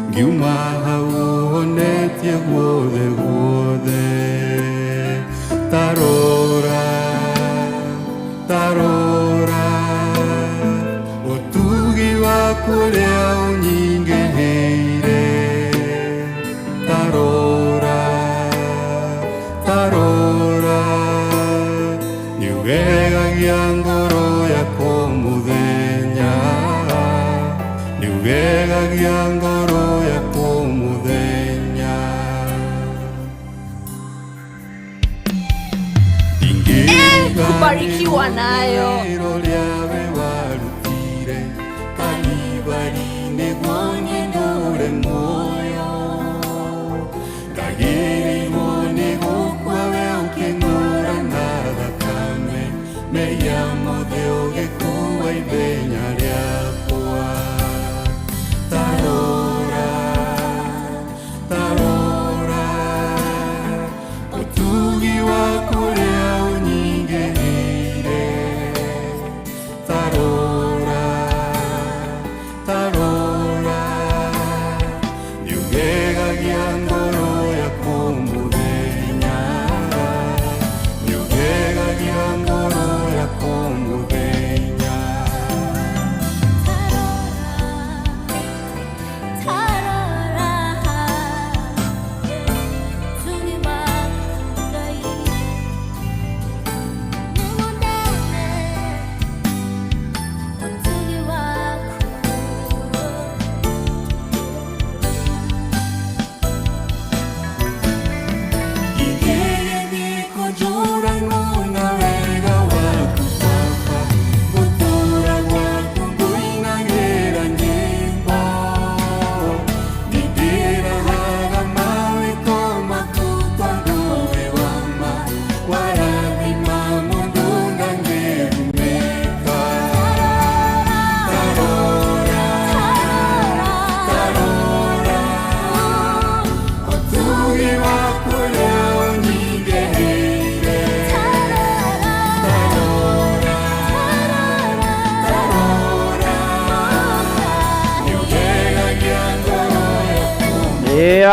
ngiuma hau honetie guothe guothe tarora utugi wa kuria unyingeheire tarora niugegagia ngoro yako muthenya niugegagia ngoro yako muthenya kubarikiwa nayo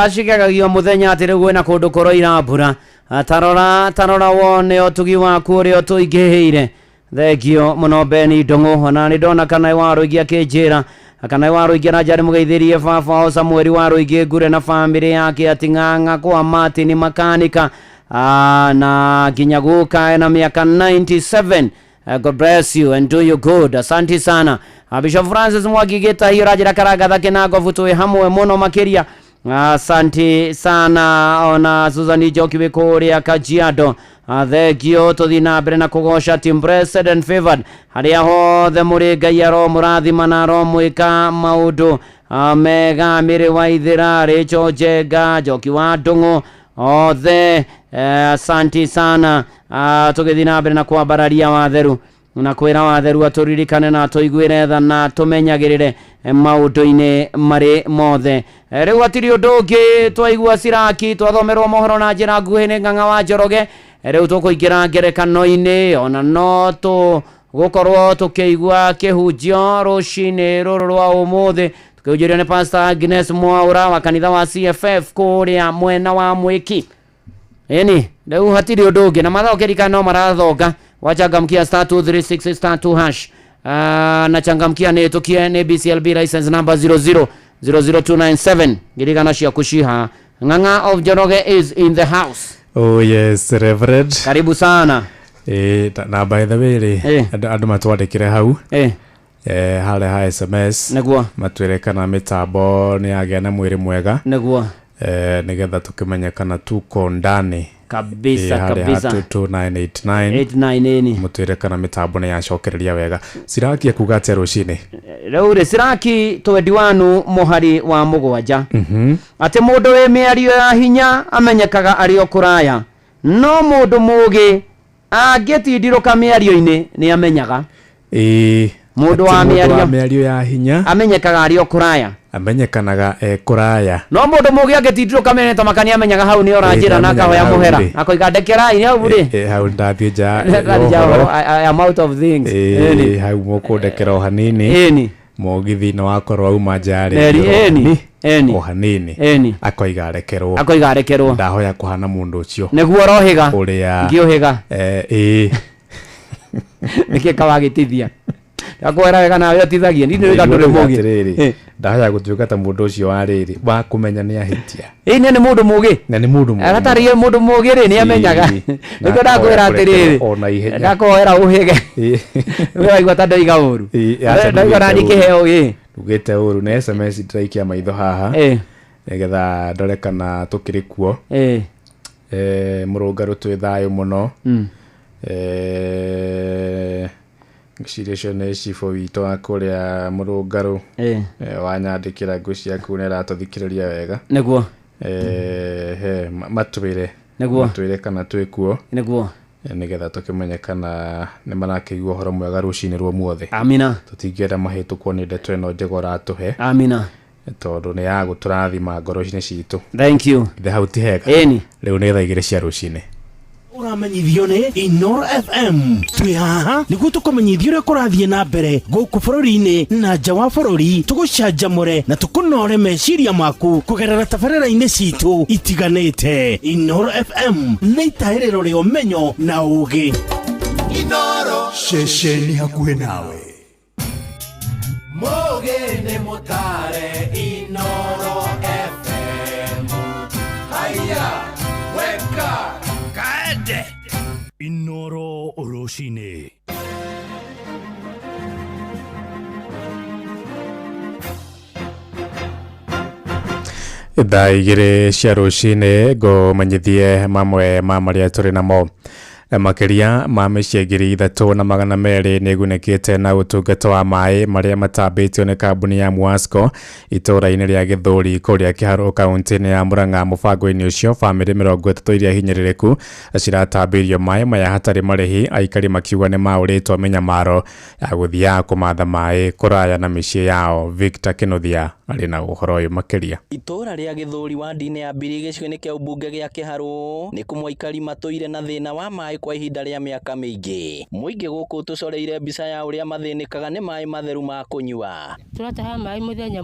ashikagio muthenya atire gwena kundu koroira mbura tarora wone otugi waku uri otuingiheire thegio muno Beni Ndongo ona ni ndona kana waruigia kinjira kana waruigia na jari mugeithirie baba o Samuel waruigie ngure na family yake atinganga kwa Martin makanika na nginya guka na miaka 97 God bless you and do you good. Asante sana. Bishop Francis Mwagigeta hiyo rajira Karagathä Kinangovu twi hamwe muno makiria. Asante sana ona Susan Njoki wikuria Kajiado. Thegio tuthi na mbere na kugosha team blessed and favored haria hothe muri Ngai aro murathima na aro mwika maundu mega mire waithira Rachel Jenga Njoki wa Ndung'u othe. Asante sana. Tugithi na mbere na kwambararia watheru na kwira watheru aturirikane na tuiguire tha na tumenyagirire maundu-ini mari mothe. Riu atiri undu ungi twaigua Siraki twathomerwo mohoro na njira nguhi ni Ng'ang'a wa Njoroge. Riu tukuingira ngerekano-ini ona no tu gukorwo tukiigua kihunjio rucini ruru rwa umuthi tukiujirio ni Pastor Agnes Mwaura wa kanitha wa CFF kuria mwena wa Mwiki. Eni riu hatiri undu ungi na mathokerika no marathonga wachangamkia *236 *2# na changamkia ni tukie ni BCLB license number 0000297 girigana cia kushiha. Ng'ang'a of Njoroge is in the house. Oh yes, Reverend. Karibu sana. Na by the way andu matwandikire hau hale ha SMS neguo matwirekana mitambo ni agea na mwiri mwega neguo nigetha tukimenyekana tuko ndani kabisa kabisa 2989 mutwirekana mitambo ni yacokereria wega. Siraki kuga ati rucini Raure Siraki 21 muhari wa mugwanja ati mundu we miario ya hinya amenyekaga ari okuraya no mundu mugi angitindiruka miario-ini ni amenyaga mundu wa miario ya hinya amenyekaga ari okuraya amenyekanaga kuraya no mundu mugi angitindiruka meneta makania amenyaga hau ni oranjira na kahoya muhera akoiga ndekerai ni hau ri hau ndathie ja I am out of things hau mukundekera o hanini mogithi no akorwo auma njari eni o hanini akoiga rekerwo ndahoya kuhana mundu ucio niguo rohiga uria ngiohiga niki kawagitithia akwera wega na yo tithagia ndi nĩ ndore mugi ndahoya gutuika ta mundu ucio wa riri wa kumenya ni ahitia ni mundu mugi na ni mundu mugi agatari mundu mugi ri ni amenyaga niko ndakwira atiriri ndakwera uhige wewe igwa tando igauru ndaigwa nani kiheo ugite uru na SMS traikia maitho haha nigetha ndorekana tukiri kuo murungaru twi thayo muno ngiciria nĩ cifo witũ wa kũrĩa mũrũngarũ wanyandĩkĩra ngũ ciaku nĩ ratũthikĩrĩria wega nĩguo matwĩre kana twĩ kuo nĩgetha tũkĩmenyekana nĩ marakĩigua ũhoro mwega rũcinĩ rwa muothe. Amina. Tũtingĩenda mahĩtũkwo nĩ ndeto ĩno njega ũratũhe. Amina. Tondũ nĩ ya gũtũrathima ngoro-inĩ citũ. Thank you. Ithe hau ti hega. Rĩu nĩ thaa 2 cia rũcinĩ. Uramenyithio ni Inoro FM twi haha niguo tukumenyithio uria kurathie na mbere guku bururi-ini na nja wa bururi tugucanjamure na tukunore meciria maku kugerera tabarĩra-inĩ citũ itiganĩte. Inoro FM nĩ itaĩrĩro rĩa ũmenyo na ũũgĩ. Inoro ceceni hakuhĩ nawe mũũgĩ nĩ mũtare. Inoro FM haya weka Inoro Oroshine. Thaa 2 cia rũcinĩ ngũmenyithie mamwe ma marĩa tũrĩ namo. Makiria ma mĩciĩ 3,200 nĩ ĩgunĩkĩte na ũtungata wa maĩ marĩa matambĩtio nĩ kambuni ya Muasco itũũra-inĩ rĩa Gĩthũri kũrĩa Kĩharũ kaunti-inĩ ya Murang'a. Mũbango-inĩ ũcio bamĩrĩ 30 iria hinyĩrĩrĩku ciratambĩrio maĩ maya hatarĩ marĩhi, aikari makiuga nĩ maũrĩtwo mĩnyamaro ya gũthiaga kũmatha maĩ kũraya na mĩciĩ yao. Victor Kĩnuthia arĩ na ũhoro ũyũ makĩria. Itũũra rĩa Gĩthũri wadi-inĩ ya Mbiri gĩcigo-inĩ kĩa ũmbunge gĩa Kĩharũ nĩ kũmwe aikari matũire na thĩna wa maĩ kwa ihinda rĩa mĩaka mĩingĩ. Mũingĩ gũkũ tũcoreire mbica ya ũrĩa mathĩnĩkaga nĩ maĩ matheru ma kũnyua. Tũrataha maĩ mũthenya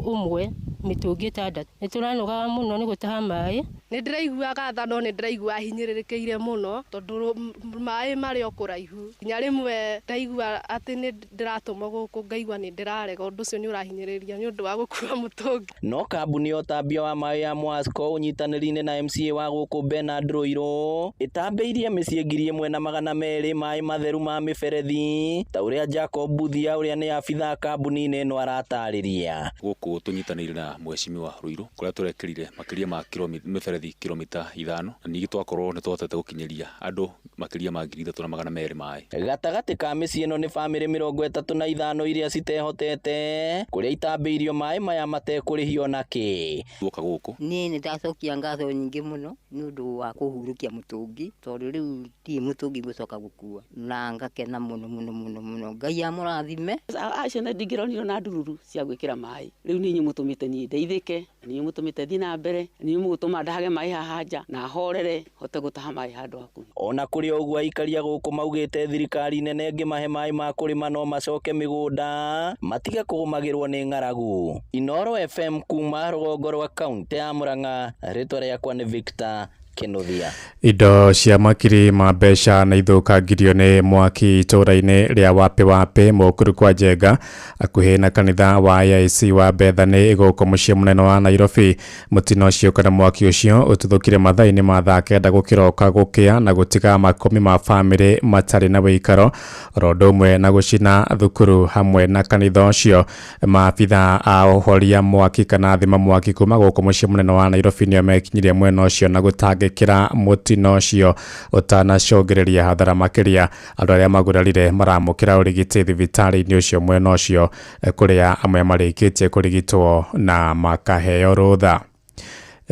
ũmwe mitungi tada nituranuga muno ni gutaha mai ni ndiraigua gatha no ni ndiraigua hinyiririkiire muno tondu mai mari okuraihu nya rimwe ndaigua ati ni ndiratuma guku ngaigua ni ndirarega undu ucio ni urahinyiriria ni undu wa gukua mutungi. No kambuni otambia wa mai ya Mwasco unyitanirine na MCA wa guku Bernard Roiro itambeirie micie 1,200 mai matheru ma miberethi ta uria Jacob Buthia uria ni afitha kambuni-ini no aratariria. Guku tunyitanire na Mheshimiwa Roiro kuria turekirire makiria ma miberethi kilomita 5 na nigi twakorwo ni twotete gukinyeria andu makiria ma 3,200 mai. Gatagati ka micie no ni family 35 iria citehotete kuria itambeirio mai maya matekurihio naki. Guka guku ni ndacokia ngatho nyingi muno ni undu wa kuhurukia mutungi tondu riu ti mutungi gucoka gukua na ngakena muno muno muno muno Ngai amurathime. Acio na ndingironiro na ndururu cia gwikira mai riu ni nyimutumite ni ndeithike ni nyimutumite thina mbere ni nyimutuma ndahage mai hahanja na horere hote gutaha mai handu haku. Ona kuri oguo aikaria guku maugite thirikari nene ngimahe mai ma kurima no macoke migunda matige kugumagirwo ni ng'aragu. Inoro FM kuma rũgongo rwa kaunti ya Murang'a, ritwa riakwa ni Victor Kenothia. Indo cia makiri ma mbeca na ithukangirio ni mwaki itũra-inĩ ria wape mũkũrũ kwa Njenga akuhĩ na kanitha wa IAC wa Bethany gũkũ mũciĩ mũnene wa Nairobi. Mũtino ũcio kana mwaki ũcio ũtuthũkire mathaa-inĩ ma thaa 9 gũkĩroka gũkĩa na gũtiga makumi ma bamĩrĩ matarĩ na wĩikaro oro ũndũ ũmwe na gũcina thukuru hamwe na kanitha ũcio. Maabitha a ũhoria mwaki kana thima mwaki kuma gũkũ mũciĩ mũnene wa Nairobi nĩo mekinyirie mwena ũcio na gũtangĩkĩra mũtino ũcio ũtanacũngĩrĩria hathara makĩria. Andũ arĩa magurarire maramũkĩra ũrigiti thibitarĩ-inĩ ũcio mwena ũcio kũrĩa amwe marĩkĩtie kũrigitwo na makaheo rũtha.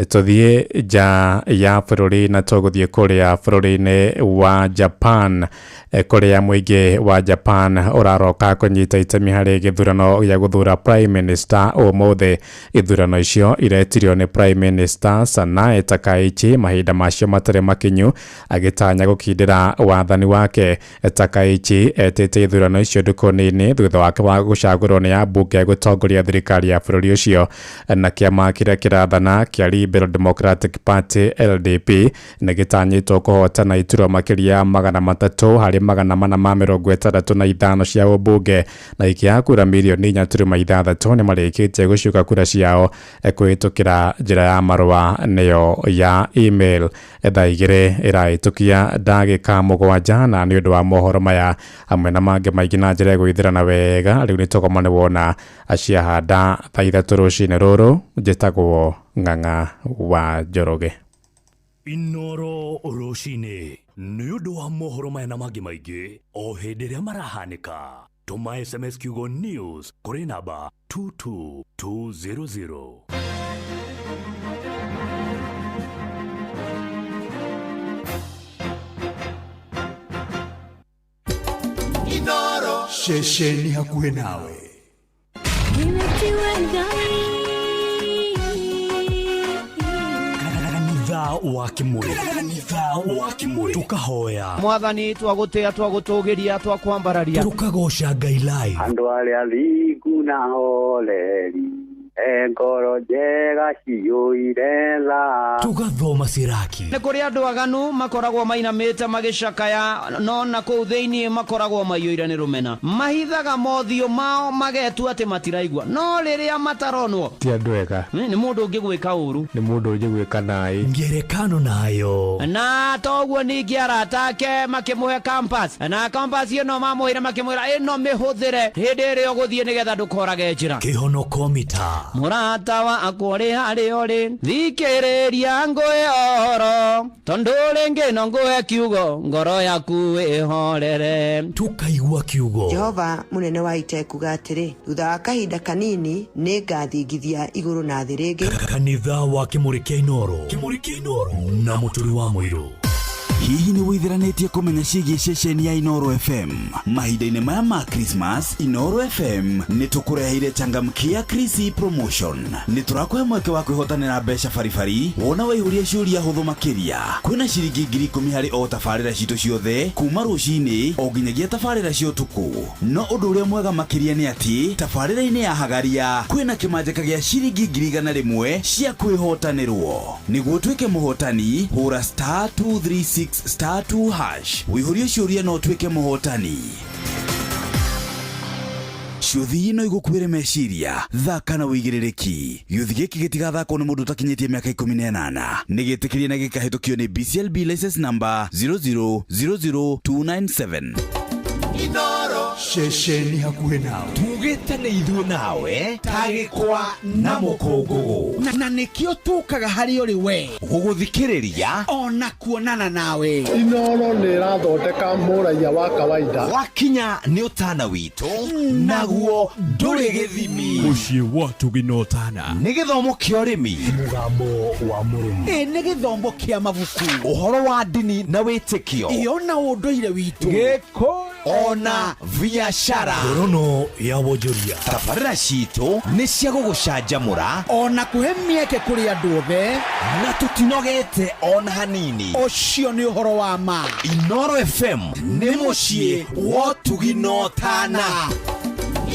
Tuthie ja ya bũrũri na tũgũthiĩ kũrĩa bũrũri-inĩ wa Japan kũrĩa mũingĩ wa Japan ũraroka kũnyita itemi harĩ gĩthurano gĩa gũthura prime minister ũmũthĩ. Ithurano icio iretirio nĩ prime minister Sanae Takaichi mahinda macio matarĩ makinyu agĩtanya gũkindĩra wathani wake. Takaichi etĩte ithurano icio ndũkũ nini thutha wake wa gũcagũrwo nĩ ambunge gũtongoria thirikari ya bũrũri ũcio na kĩama kĩrĩa kĩrathana kĩa Liberal Democratic Party LDP nĩ gĩtanyĩtwo kũhotana iturwa makĩria 300 harĩ 465 cia ũmbunge na ikia kura milioni 4.6 nĩ marĩkĩtie gũcuka kura ciao kũhĩtũkĩra njĩra ya marũa nĩyo ya email. Thaa 2 ĩrahĩtũkia ndagĩka 7 na nĩ ũndũ wa mohoro maya hamwe na mangĩ maingĩ na njĩra gwĩthirana wega rĩu nĩ tũkoma nĩ wona aciahanda thaa 3 rũcinĩ rũrũ. Njĩtagwo Ng'ang'a wa Njoroge. Inoro rũcinĩ nĩ ũndũ wa mohoro maya na mangĩ maingĩ o hĩndĩ ĩrĩa marahanĩka. Tũma SMS kiugo news kũrĩ namba 22200. Inoro shesheni hakuhĩ nawe. Kanitha wa Kimuri tukahoya mwathani twagũtĩa twagũtũgĩria twakwambararia tukagoca Ngai live. Andũ arĩa thingu na holeri ngoro njega ciyũire tha tugathoma ciraki. Nĩ kũrĩ andũ aganu makoragwo mainamĩte magĩcakaya no na kũu thĩinĩ makoragwo maiyũire nĩ rũmena. Mahithaga mothiũ mao magetua atĩ matiraigua no rĩrĩa mataronwo ti andũ ega. Nĩ mũndũ ũngĩgwĩka ũru, nĩ mũndũ ũngĩgwĩka naĩ. Ngerekano nayo na toguo ningĩ arata ake makĩmũhe campus na campus ĩno mamũhĩre makĩmwĩra ĩno mĩhũthĩre hĩndĩ ĩrĩa ũgũthiĩ nĩgetha ndũkorage njĩra. Kĩhonoko mita mũrata wa akũrĩ harĩ ũrĩ thikĩrĩria ngũĩ oro tondũ rĩngĩ no ngũhe kiugo ngoro yaku ĩhorere. Tukaigua kiugo. Jehova mũnene wa ita kuga atĩrĩ thutha wa kahinda kanini nĩ ngathingithia igũrũ na thĩ rĩngĩ. Kanitha wa Kimuri kĩa Inoro na mũturi wa mũirũ. hihi nĩ wĩtheranĩtie kũmenya ciĩgiĩ ceceni ya Inoro FM? Mahinda-inĩ maya ma Christmas, Inoro FM nĩ tũkũreheire changamkia Chrissy promotion. Nĩ tũrakũhe mweke wa kwĩhotanĩra mbeca baribari wona waihũria ciũria hũthũ makĩria. Kwĩna ciringi 10,000 harĩ o tabarĩra citũ ciothe kuma rũcinĩ o nginyagia tabarĩra cia ũtukũ. No ũndũ ũrĩa mwega makĩria nĩ atĩ tabarĩra-inĩ ya Hagaria kwĩna kĩmanjĩka gĩa ciringi 100,000 cia kwĩhotanĩrwo. Nĩguo tuĩke mũhotani, hũra *236*2# wĩihũrie ciũria no tuĩke mũhotani. Ciuthi ino igũkuĩre meciria, thaka na wĩigĩrĩrĩki. Gĩuthi gĩkĩ gĩtigathakwo nĩ mũndũ ũtakinyĩtie mĩaka 18. Nĩ gĩtĩkĩrie na gĩkahĩtũkio nĩ BCLB license number 0000297. Inoro ceceni hakuhĩ nawe tugĩte nĩ ithuĩ nawe tagĩkwa na mũkũngũgũ na nĩkĩo tũkaga harĩ ũrĩ we gũgũthikĩrĩria ona kuonana nawe. Inoro nĩ ĩrathondeka mũraiya wa kawaida. Wakinya nĩ ũtana witũ naguo ndũrĩ gĩthimi. Mũciĩ wa Tuginotana nĩ gĩthomo kĩa ũrĩmi, mũgambo wa mũrĩmi, nĩ gĩthomo kĩa mabuku, ũhoro wa ndini na wĩtĩkio, iona ũndũire witũ, gĩkũ ona biashara, ngorono ya wonjoria. Tabarĩra citũ nĩ cia gũgũcanjamũra ona kũhe mĩeke kũrĩ andũ othe, na tũtinogete ona hanini. Ũcio nĩ ũhoro wa ma. Inoro FM nĩ mũciĩ wa Tuginotana.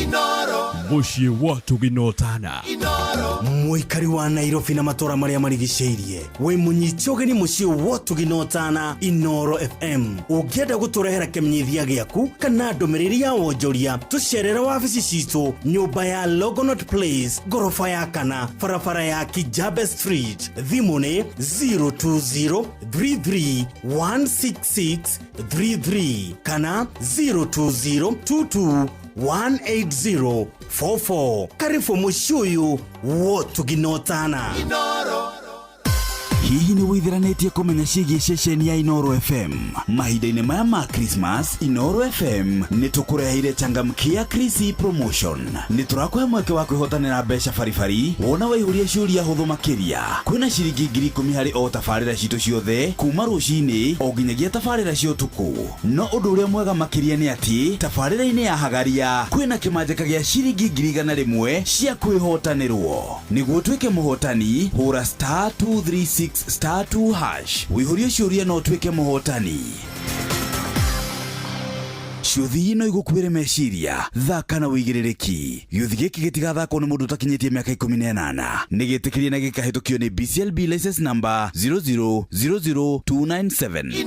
Inoro mũciĩ wa Tuginotana. Inoro Mũikari wa Nairobi na matũra marĩa marigicĩirie, wĩ mũnyiti ũgeni mũciĩ wa Tuginotana Inoro FM. Ũngĩenda gũtũrehera kĩmenyithia gĩaku kana ndũmĩrĩri ya wonjoria, tũcerere wabici citũ, nyũmba ya Logonot Place, ngorofa ya 4, barabara ya Kijabe Street. Thimũ nĩ 02033166333 kana 02022188044. Karibu mũciĩ ũyũ wa Tuginotana. Inoro hihi nĩ wĩtheranĩtie kũmenya ciĩgiĩ ceceni ya Inoro FM? Mahinda-inĩ maya ma Christmas, Inoro FM nĩ tũkũreheire changamkia Chrissy promotion. Nĩ tũrakũhe mweke wa kwĩhotanĩra mbeca baribari wona waihũria ciũria hũthũ makĩria. Kwĩna ciringi 10,000 harĩ o tabarĩra citũ ciothe kuma rũcinĩ o nginyagia tabarĩra cia ũtukũ. No ũndũ ũrĩa mwega makĩria nĩ atĩ tabarĩra-inĩ ya Hagaria kwĩna kĩmanjĩka gĩa ciringi 100,000 cia kwĩhotanĩrwo. Nĩguo tuĩke mũhotani, hũra *236*2# wĩihũrie ciũria no tuĩke mũhotani. Ciuthi ino igũkuĩre meciria, thaka na wĩigĩrĩrĩki. Gĩuthi gĩkĩ gĩtigathakwo nĩ mũndũ ũtakinyĩtie mĩaka 18. Nĩ gĩtĩkĩrie na gĩkahĩtũkio nĩ BCLB license number 0000297.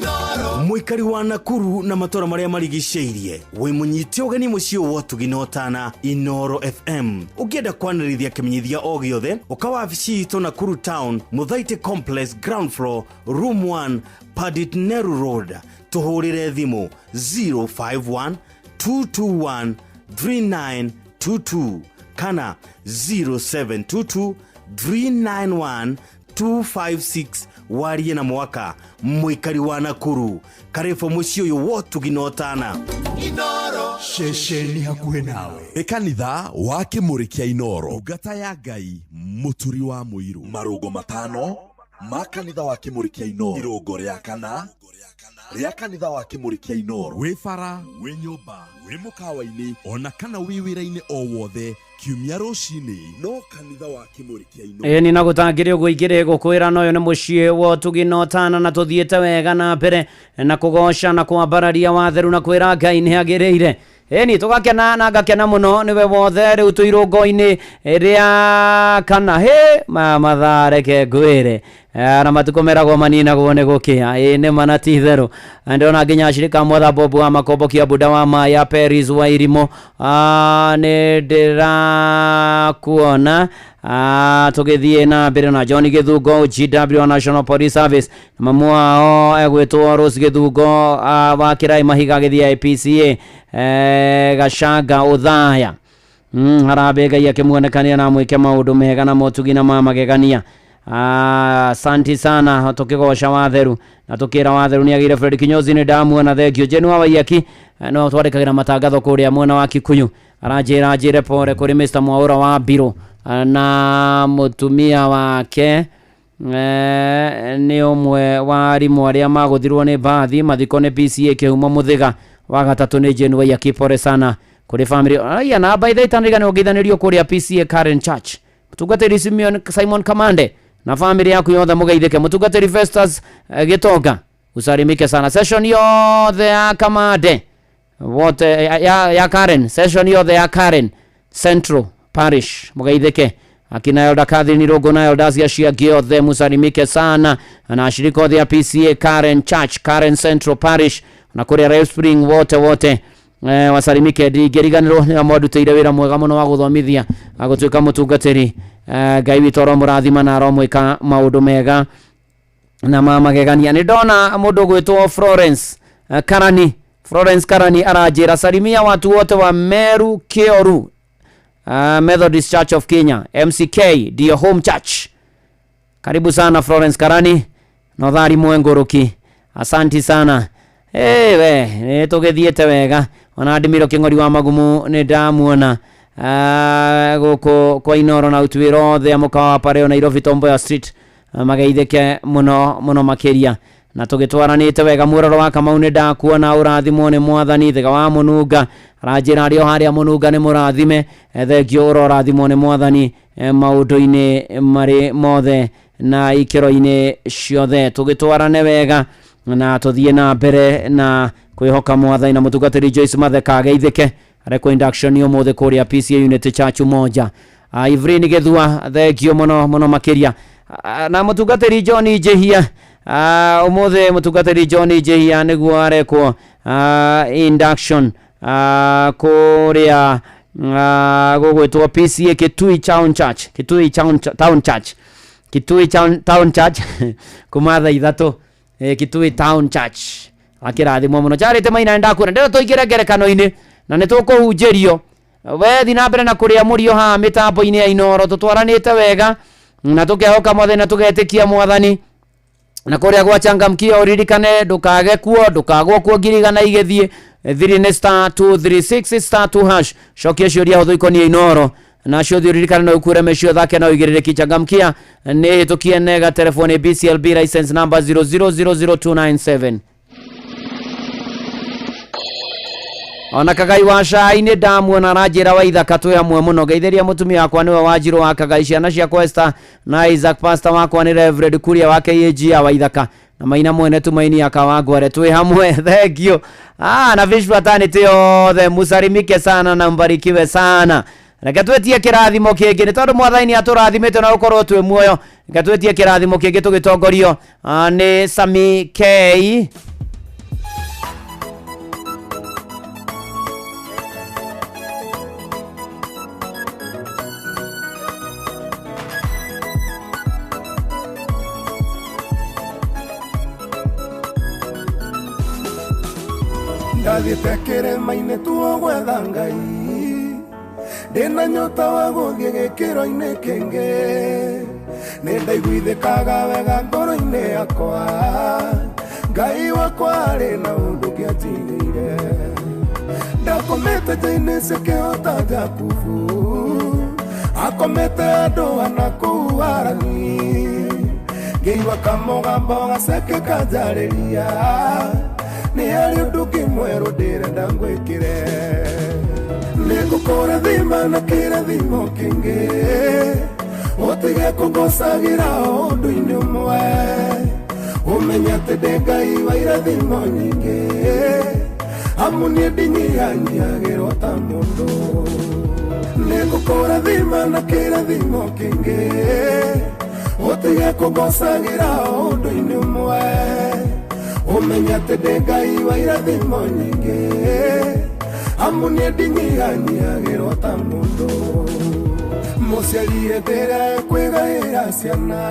Mũikari wa Nakuru na matũra marĩa marigicĩirie, wĩ mũnyiti ũgeni mũciĩ wa Tuginotana Inoro FM. Ũngĩenda kwanĩrithia kĩmenyithia o gĩothe, ũka wabici itũ Nakuru Town, Muthaiga Complex, ground floor, room 1, Padit Neru Road. Tuhurire thimũ 051-221-3922 kana 0722-391-256. warie na mwaka. Mũikari wa Nakuru, karibu mũciĩ ũyũ wa Tuginotana. Inoro ceceni hakuhĩ nawe. Kanitha wa Kĩmũrĩ kĩa Inoro, ngata ya Ngai mũturi wa mũirũ. Marũngo 5 ma kanitha wa Kĩmũrĩ kĩa Inoro. Irũngo rĩa 4 rĩa kanitha wa Kĩmũrĩ kĩa Inoro. Wĩ bara, wĩ nyũmba, wĩ mũkawa-inĩ, ona kana wĩ wĩra-inĩ o wothe, kiumia rũcinĩ no kanitha wa Kĩmũrĩ kĩa Inoro. Ni nagũtangĩre ũguo igĩrĩ gũkwĩra no ũyũ nĩ mũciĩ wa Tuginotana na tũthiĩte wega na mbere na kũgoca na kwambararia watheru na kwĩra Ngai nĩ agĩrĩire. Ni tugakena na ngakena muno niwe wothe rĩu tũirũngo-inĩ rĩa kana mathareke ngwĩre na matukũ meragwo maninagwo nĩ gũkĩa nĩ mana ti itherũ. Ndĩrona nginya acirika mwatha Bobu wa Makombo kia Buda wa Maya Peris wa Irimũ nĩ ndĩrakuona tũgĩthiĩ na mbere na John Gĩthungo GW National Police Service, mamu wao egwĩtwo Rose Gĩthungo wa Kĩrai Mahiga gĩthiĩ IPCA Gacanga Ũthaya. Harambĩ Ngai akĩmuonekania na mwĩke maũndũ mega na motugi na magegania. Asante sana tukigosha watheru na tukira watheru ni agire Fred Kinyozi ni ndamuona thengio Jenu wa Waiyaki no twarikagira matangatho kuria mwena wa Kikuyu arajire pore kuri Mr. Mwaura wa Biro na mutumia wake nĩ ũmwe wa arimũ arĩa magũthirwo nĩ mbathi mathiko nĩ PCA kĩhumo mũthĩga wa gatatũ nĩ Jane Waiyaki pore sana kũrĩ family aya na by the way tanĩga nĩ ũgeithanĩrio kũrĩa PCA Karen Church mũtungatĩri Simon Kamande na family yaku yothe mũgeithĩke mũtungatĩri Festus Gĩtonga usalimike sana session yothe ya Kamande wote ya Karen session yothe ya Karen Central Parish mũgeithĩke akina Elda Catherine Rogo na Elda Cia Giothe musalimike sana na shirika ya PCA Karen Church Karen Central Parish na kũrĩa Rev Spring wote wasalimike digeriganĩrwo nĩ amwaduteire wĩra mwega mũno wa gũthomithia agũtuĩka mũtungatĩri Ngai witũ mũrathima na aromwĩka maũndũ mega na magegania nĩ ndona mũndũ gwĩtwo Florence Karani aranjĩra salimia watu wote wa Meru Kioru Methodist Church of Kenya MCK Dear Home Church. Karibu sana Florence Karani na thari mwengũrũki asanti sana we nĩ tũgĩthiĩte wega ona Ndimiro Kĩng'ori wa Magumu nĩ ndamuona gũkũ kwa Inoro na ũtuĩro othe amũkawa pareo Nairobi Tomboya Street mageithĩke mũno makĩria na tũgĩtwaranĩte wega muororo wa Kamau nĩ ndakuona ũrathimwo nĩ mwathani thega wa Mũnunga aranjĩra arĩ o harĩa Mũnunga nĩ mũrathime thengio ũrathimwo nĩ mwathani maũndũ-inĩ marĩ mothe na ikĩro-inĩ ciothe tũgĩtwarane wega na tũthiĩ na mbere na kwĩhoka mwathani na mũtungatĩri Joyce Matheka ageithĩke areko induction ũmũthĩ kũrĩa PCA Unity Church Umoja Ivrin Gĩthua thengio mũno makĩria na mũtungatĩri John Njehia ũmũthĩ mũtungatĩri John Njehia nĩguo arekwo induction kũrĩa gũgwĩtwo PCA Kitui Town Church kuma thaa 3 Kitui Town Church akĩrathimwo mũno Charity Maina ndakuona ndĩro tũingĩre ngerekano-inĩ na nĩ tũkũhunjĩrio we thi na mbere na kũrĩa mũrio haha mĩtambo-inĩ ya Inoro tũtwaranĩte wega na tũkehoka mwathani na tũgetĩkia mwathani na kũrĩa gwachangamkia ũririkane ndũkagwo kuo ngirigana igĩthiĩ thiri nĩ *236 *2# cokia ciũria hũthũ ikoniĩ Inoro na ciothe ũririkane no ukure mecio thake na ũigĩrĩrĩki changamkia nĩ hĩtũkie nega telefoni BCLB license number 0000297 ona Kagai wa Cai-inĩ ndamuona aranjĩra Waithaka twĩ hamwe mũno geithĩria mũtumia wakwa nĩwe Wanjirũ wa Kagai ciana ciakwa Esther na Isaac pastor wakwa nĩ Reverend Kuria wa KAG ya Waithaka na Maina mwene Tumaini akawangware twĩ hamwe thengio na Fish Fraternity yothe musalimike sana na mbarikiwe sana reke twetie kĩrathimo kĩngĩ nĩ tondũ mwathani atũrathimĩte na gũkorwo twĩ muoyo reke twetie kĩrathimo kĩngĩ tũgĩtongorio nĩ Sami K Ndathiĩte kĩrĩma-inĩ tuogwetha Ngai ndĩna nyota wa gũthiĩ gĩkĩro-inĩ kĩngĩ nĩ ndaiguithĩkaga wega ngoro-inĩ yakwa Ngai wakwa arĩ na ũndũ kĩanjigĩire ndakomete nja-inĩ cia kĩhota Jakubu akomete andũ ana kũu Harani ngĩigua kamũgambo gaceke kanjarĩria nĩ harĩ ũndũ kĩmwerũ ndĩrenda ngwĩkĩre nĩ ngũkũrathima na kĩrathimo kĩngĩ ũtige kũngocagĩra ũndũ-inĩ ũmwe ũmenye atĩ ndĩ Ngai wa irathimo nyingĩ amu niĩ ndinyihanyihagĩrwo ta mũndũ nĩ ngũkũrathima na kĩrathimo kĩngĩ ũtige kũngocagĩra ũndũ-inĩ ũmwe ũmenye atĩ ndĩ Ngai wa irathimo nyingĩ amu niĩ ndinyihanyihagĩrwo ta mũndũ mũciari hĩndĩ kwĩgaĩra ciana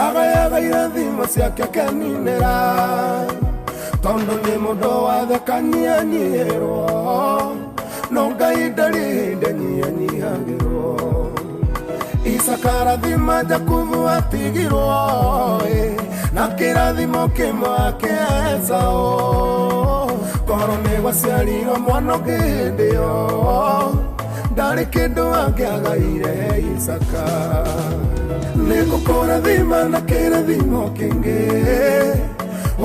agayaga irathimo ciake akeninĩra tondũ nĩ mũndũ wathe kanyianyihĩrwo no Ngai ndarĩ hĩndĩ anyihanyihagĩrwo Isaka arathima Jakubu atigirwo na kĩrathimo kĩmwe akĩesaũ korwo nĩ gwaciarirwo mwana ũngĩ hĩndĩ ĩyo ndarĩ kĩndũ angĩagaire Isaka nĩ ngũkũra kũrathima na kĩrathimo kĩngĩ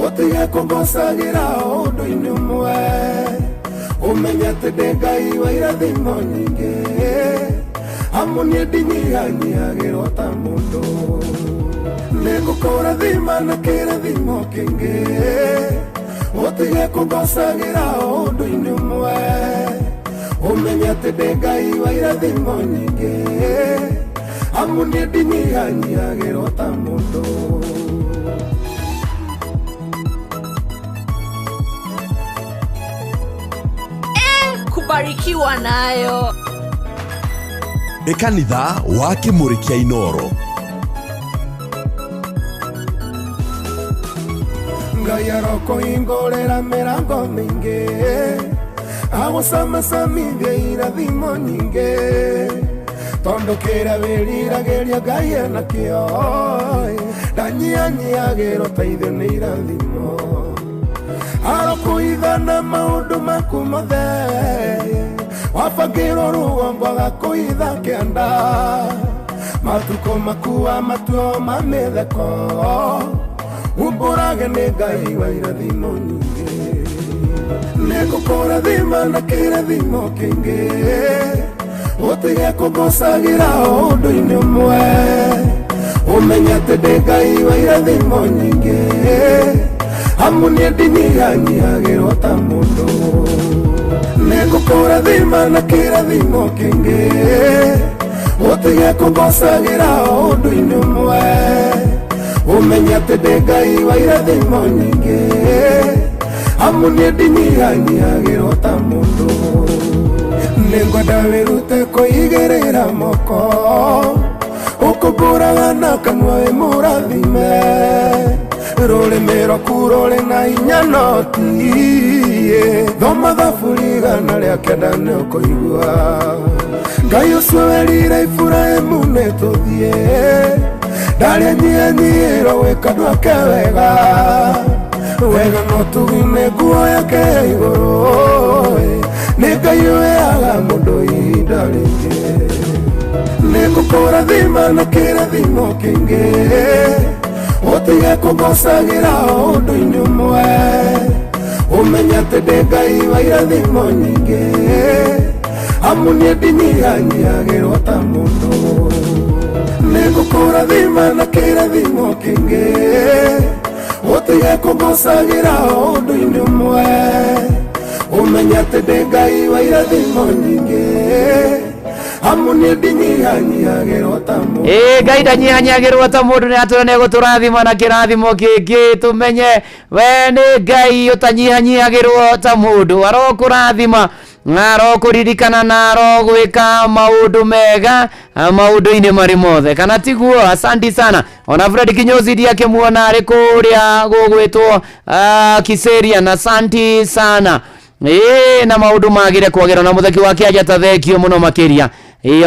ũtige kũngocagĩra ũndũ-inĩ ũmwe ũmenye atĩ ndĩ Ngai wa irathimo nyingĩ amu niĩ ndinyihanyihagĩrwo ta mũndũ nĩngũkũrathima na kĩrathimo kĩngĩ ũtige kũngocagĩra ũndũ-inĩ ũmwe ũmenye atĩ ndĩ Ngai wa irathimo nyingĩ amu niĩ ndinyihanyihagĩrwo ta mũndũ. Kubarikiwa nayo nĩ kanitha wa Kĩmũrĩ kĩa Inooro. Ngai arokũhingũrĩra mĩrango mĩingĩ agũcamacamithia irathimo nyingĩ tondũ kĩrĩa wĩriragĩria Ngai enakĩo ndanyihanyihagĩrwo teithio nĩ irathimo arokũhithana maũndũ maku mothe wabangĩrwo rũgongo agakũhitha kĩanda matukũ makua matuo ma mĩtheko umbũrage nĩ Ngai wa irathimo nyingĩ nĩngũkũrathima na kĩrathimo kĩngĩ ũtige kũngocagĩra ũndũ-inĩ ũmwe ũmenye atĩ ndĩ Ngai wa irathimo nyingĩ amu niĩ ndinyihanyihagĩrwo ta mũndũ nĩngũkũrathima na kĩrathimo kĩngĩ ũtige kũngocagĩra ũndũ-inĩ ũmwe ũmenye atĩ ndĩ Ngai wa irathimo nyingĩ amu niĩ ndinyihanyihagĩrwo ta mũndũ nĩngwenda wĩrute kũigĩrĩra moko ũkũmbũraga na kanua wĩ mũrathime rũrĩmĩ rwaku rũrĩ na hinya no ti thoma thaburi igana rĩa kenda nĩũkũigua Ngai ũcio werire Iburahĩmu nĩtũthiĩ ndarĩ anyihanyihĩrwo gwĩka andũ ake wega no tugine nguo yake ya igũrũ nĩ Ngai ũheaga mũndũ ihinda rĩngĩ nĩngũkũrathima na kĩrathimo kĩngĩ ũtige kũngocagĩra ũndũ-inĩ ũmwe ũmenye atĩ ndĩ Ngai wa irathimo nyingĩ amu niĩ ndinyihanyihagĩrwo ta mũndũ nĩngũkũrathima na kĩrathimo kĩngĩ ũtige kũngocagĩra ũndũ-inĩ ũmwe ũmenye atĩ ndĩ Ngai wa irathimo nyingĩ amu niĩ ndinyihanyihagĩrwo ta mũndũ. Ngai ndanyihanyihagĩrwo ta mũndũ nĩ atwĩra nĩegũtũrathima na kĩrathimo kĩngĩ tũmenye we nĩ Ngai ũtanyihanyihagĩrwo ta mũndũ arokũrathima arokũririkana na arogwĩka maũndũ mega maũndũ-inĩ marĩ mothe kana tiguo. Asanti sana ona Fred Kinyozi ndiakĩmuona arĩ kũrĩa gũgwĩtwo Kiseria na asanti sana na maũndũ magĩre kwagĩra na mũtheki wa Kĩanja ta thekio mũno makĩria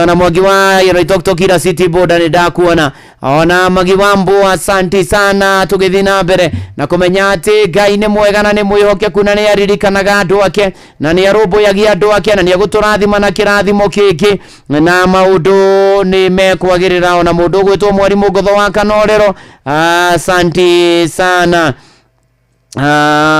ona Mwangi wa Itoktokira City Board nĩ ndakuona ona Magi wa Mbu asanti sana tũgĩthiĩ na mbere na kũmenya atĩ Ngai nĩ mwega na nĩ mwĩhokeku na nĩ aririkanaga andũ ake na nĩ arũmbũyagia andũ ake na nĩ egũtũrathima na kĩrathimo kĩngĩ na maũndũ nĩ mekwagĩrĩra ona mũndũ ũgwĩtwo Mwarimũ Ngotho wa Kanorero asanti sana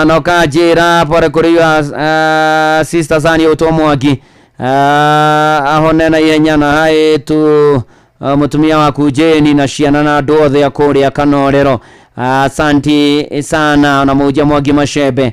no kanjĩra pore kũrĩ sister Sani ũtwo Mwangi ahone na ihenya na haĩ tu mũtumia waku Jeni na ciana na andũ othe akũrĩa Kanorero asanti sana na Mũnja Mwangi Macembe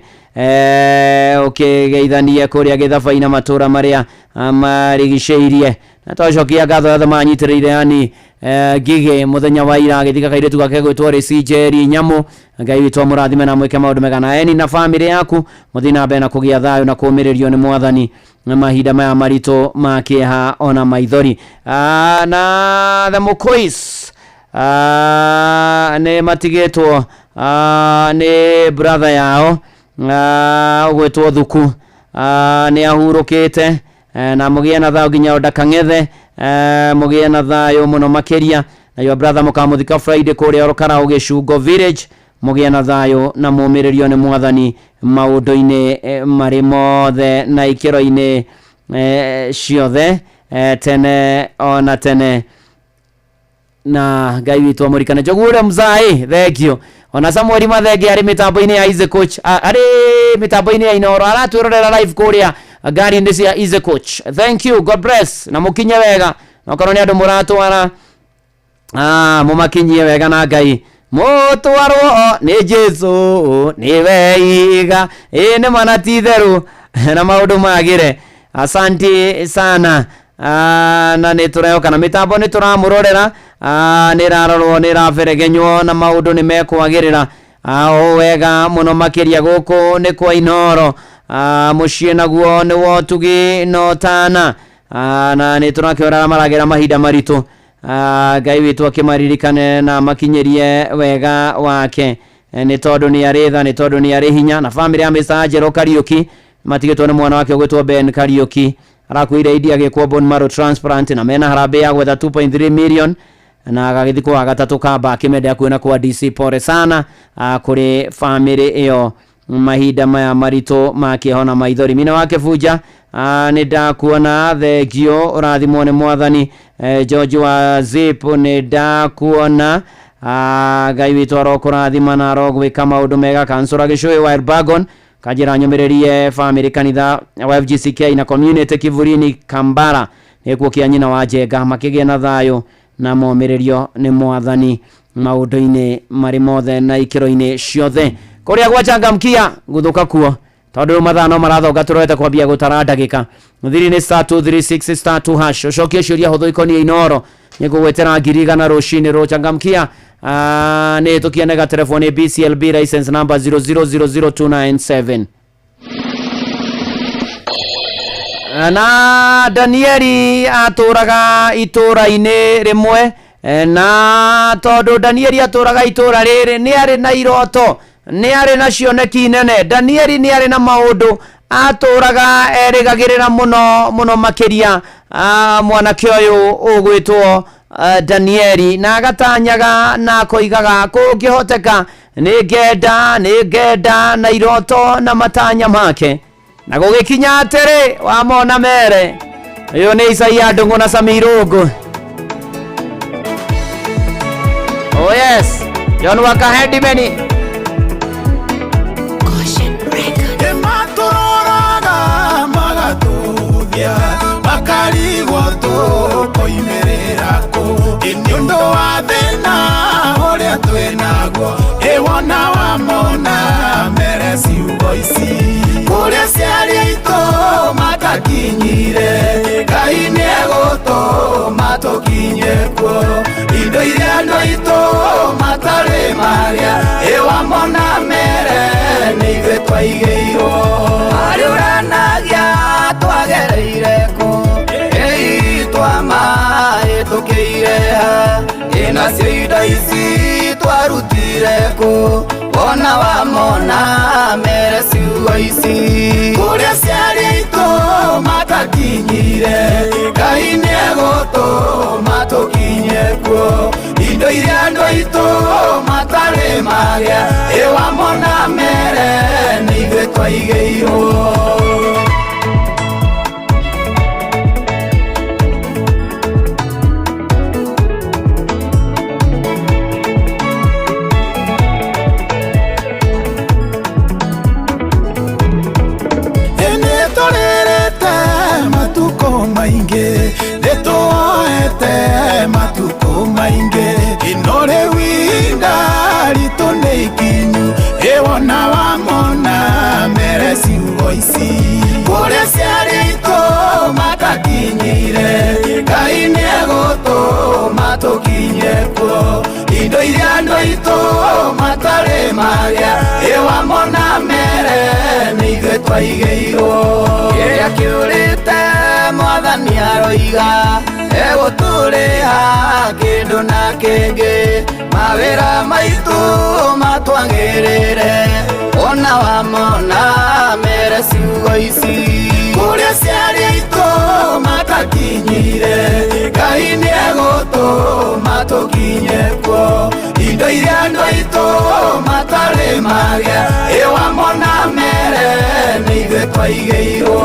ũkĩgeithanie kũrĩa Gĩthabai na matũra marĩa marigicĩirie na twacokia ngatho othe manyitĩrĩire yani Ngigĩ mũthenya wa ira agĩthika kairĩtu gake gwĩtwo Rĩcinjeri Nyamũ Ngai witũ mũrathime na mwĩke maũndũ mega na eni na bamĩrĩ yaku mũthiĩ na mbere na kũgĩa thayũ na kũũmĩrĩrio nĩ Mwathani na mahinda maya maritũ ma kĩeha ona maithori na the Mũkũis nĩ matigĩtwo nĩ brother yao ũgwĩtwo Thuku nĩ ahurũkĩte na mũgĩe na thayũ nginya Onda Kang'ethe mũgĩe na thayũ mũno makĩria na your brother mũkamũthika Friday kũrĩa Orokara Gĩcungo Village mũgĩe na thayũ na mũũmĩrĩrio nĩ Mwathani maũndũ-inĩ marĩ mothe na ikĩro-inĩ ciothe tene ona tene na Ngai witũ amũrikane Njogure mzai thank you ona Samuel Mathenge ari mitambo-ini ya Ize Coach ari mitambo-ini ya Inoro aratwirorera live kuria gari ndisi ya Ize Coach thank you God bless na mukinye wega nokorwo ni andu muratwara mumakinyie wega na Ngai mutwarwo ni Jesu ni weiga ni mana titheru na maundu magire asante sana na niturayoka na mitambo nituramurorera nirarorwo niraberegenywo na maundu ni mekwagirira wega muno makiria guku ni kwa Inoro mucie naguo ni wotugi no tana na niturakiorara maragira mahinda maritu Ngai witu akimaririkane na makinyerie wega wake ni tondu ni aritha ni tondu ni ari hinya na family ya Mr. Jero Kariuki matigitwo ni mwana wake gwetwo Ben Kariuki arakuire idi agikwo bone marrow transplant na mena harambe ya gwetha 2.3 million na agagithikwo agatatu kamba akimenda kuona kwa DC pore sana kuri family iyo mahinda maya marito makihona maithori mina wake fuja ni ndakuona thegio urathimwo ni mwathani George wa Zip ni ndakuona Ngai witu arokurathima na arogwika maundu mega kansura gicui wa Elbagon kajira nyomererie family kanitha wa FGCK na community Kivurini Kambara ekuo kia nyina wa Jenga makigia na thayo na momererio ni mwathani maundu-ini mari mothe na ikiro-ini ciothe kuria gwachangamkia guthuka kuo tondu mathano marathonga turete kwambia gutara ndagika thiri ni *236 *2# ucokie ciuria huthu ikoni Inoro nigugwetera ngirigana rucini ruchangamkia ni tukienega telefoni BCLB license number 0000297 na Danieli aturaga itura-ini rimwe na tondu Danieli aturaga itura riri ni ari na iroto ni ari na cioneki nene Danieli ni ari na maundu aturaga erigagirira muno makiria mwanake uyu ugwitwo Danieli na agatanyaga na koigaga kungihoteka ni ngenda na iroto na matanya make na gugikinya atiri wa mona mere uyu ni Isaia Ndungu na Samirugu oh yes John Wakahedimeni makarigwo tukoimerera ku inyondo wa thina uria twinaguo iwona wa mona mere ciugo ici kuria ciari itu matakinyire Ngai ni egutuma tukinye kuo indo iria andũ aitũ matarĩ marĩa iwa mona mere nĩ ithuĩ twaigĩirwo arĩ ũranagia twagereire ku tukire inacio indo ici twarutire ku wona wa mona mere ciugo ici kuria ciari itu matakinyire Ngai ni egutuma tukinye kuo indo iria andũ aitũ matarĩ magĩa iwa mona mere nĩ ithuĩ twaigĩirwo maingi nituoete matuko maingi inore winda rito ni ikinyu iwona wa mona mere ciugo ici kuria ciari itu matakinyire Ngai ni egutuma tukinye kuo indo iria andũ aitũ matarĩ magĩa iwa mona mere nĩ ithuĩ twaigĩirwo kĩrĩa kĩũrĩte mwathani aroiga egũtũrĩha kĩndũ na kĩngĩ mawĩra maitũ matwagĩrĩre ona wa mona mere ciugo ici kuria ciari aitũ matakinyire Ngai ni egũtuma tukinye kuo indo iria andũ aitũ matarĩ magĩa iwa mona mere nĩ ithuĩ twaigĩirwo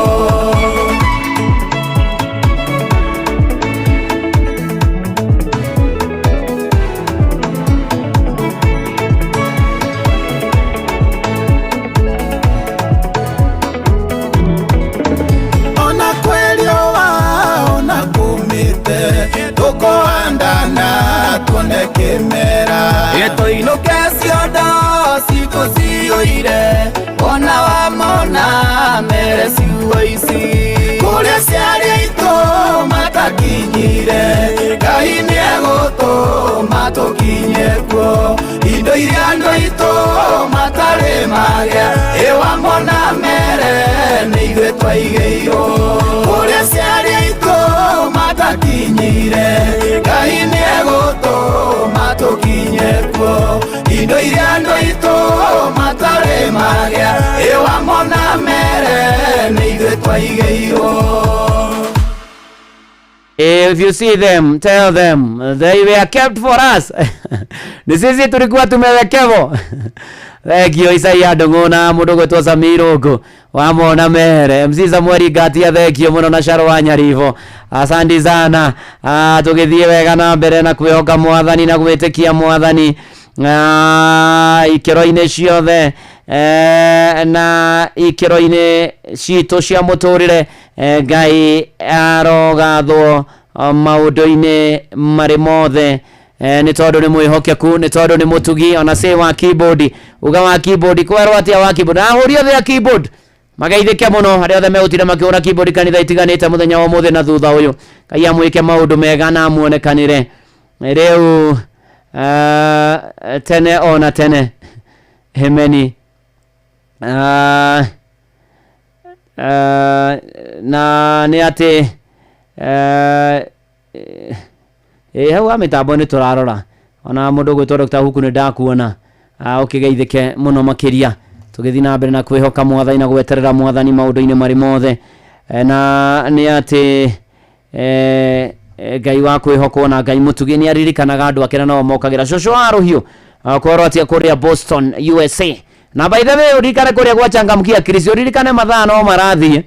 kĩmera gĩtũinũke ciondo citũ ciyũire wona wamona mere ciugo ici kũrĩa ciarĩ aitũ matakinyire Ngai nĩegũtũma tũkinye kuo indo iria andũ aitũ matarĩ magĩa ĩwamona mere nĩ ithuĩ twaigĩirwo kũrĩa ciarĩ aitũ matakinyire Ngai nĩegũtũma tũkinye kuo indo iria andũ aitũ matarĩ magĩa ĩwamona mere nĩ ithuĩ twaigĩirwo. If you see them, tell them they were kept for us. Ni sisi tulikuwa tumewekevo. Thegio Isaia Ndung'u mundu gwetwo Samirogo wamona mere MC Samuel Gatia thegio muno na Sharo wa Nyarivo asante sana tugithie wega na mbere na kwihoka mwathani na gwitikia mwathani ikiro-ini ciothe na ikiro-ini citu cia muturire Ngai arogathwo maundu-ini mari mothe ni tondu ni mwihokeku ni tondu ni mutugi ona se wa keyboard uga wa keyboard kwerwo atia wa keyboard ahuri othe ya keyboard magaithike muno hari othe megutira makiura keyboard kanitha itiganite muthenya wa muthe na thutha uyu Ngai amwike maundu mega na amuonekanire riu tene ona tene hemeni na ni ati hau mitambo ni turarora ona mundu gwitwo Dr. Huku ni ndakuona ukigeithike muno makiria tugithi na mbere na kwihoka mwathani na gweterera mwathani maundu-ini mari mothe na ni ati Ngai wa kwihokwo na Ngai mutugi ni aririkanaga andu ake no mokagira coco aruhiu korwo atia kuria Boston USA na by the way urikane kuria gwa changamkia Kristo uririkane mathaa no marathie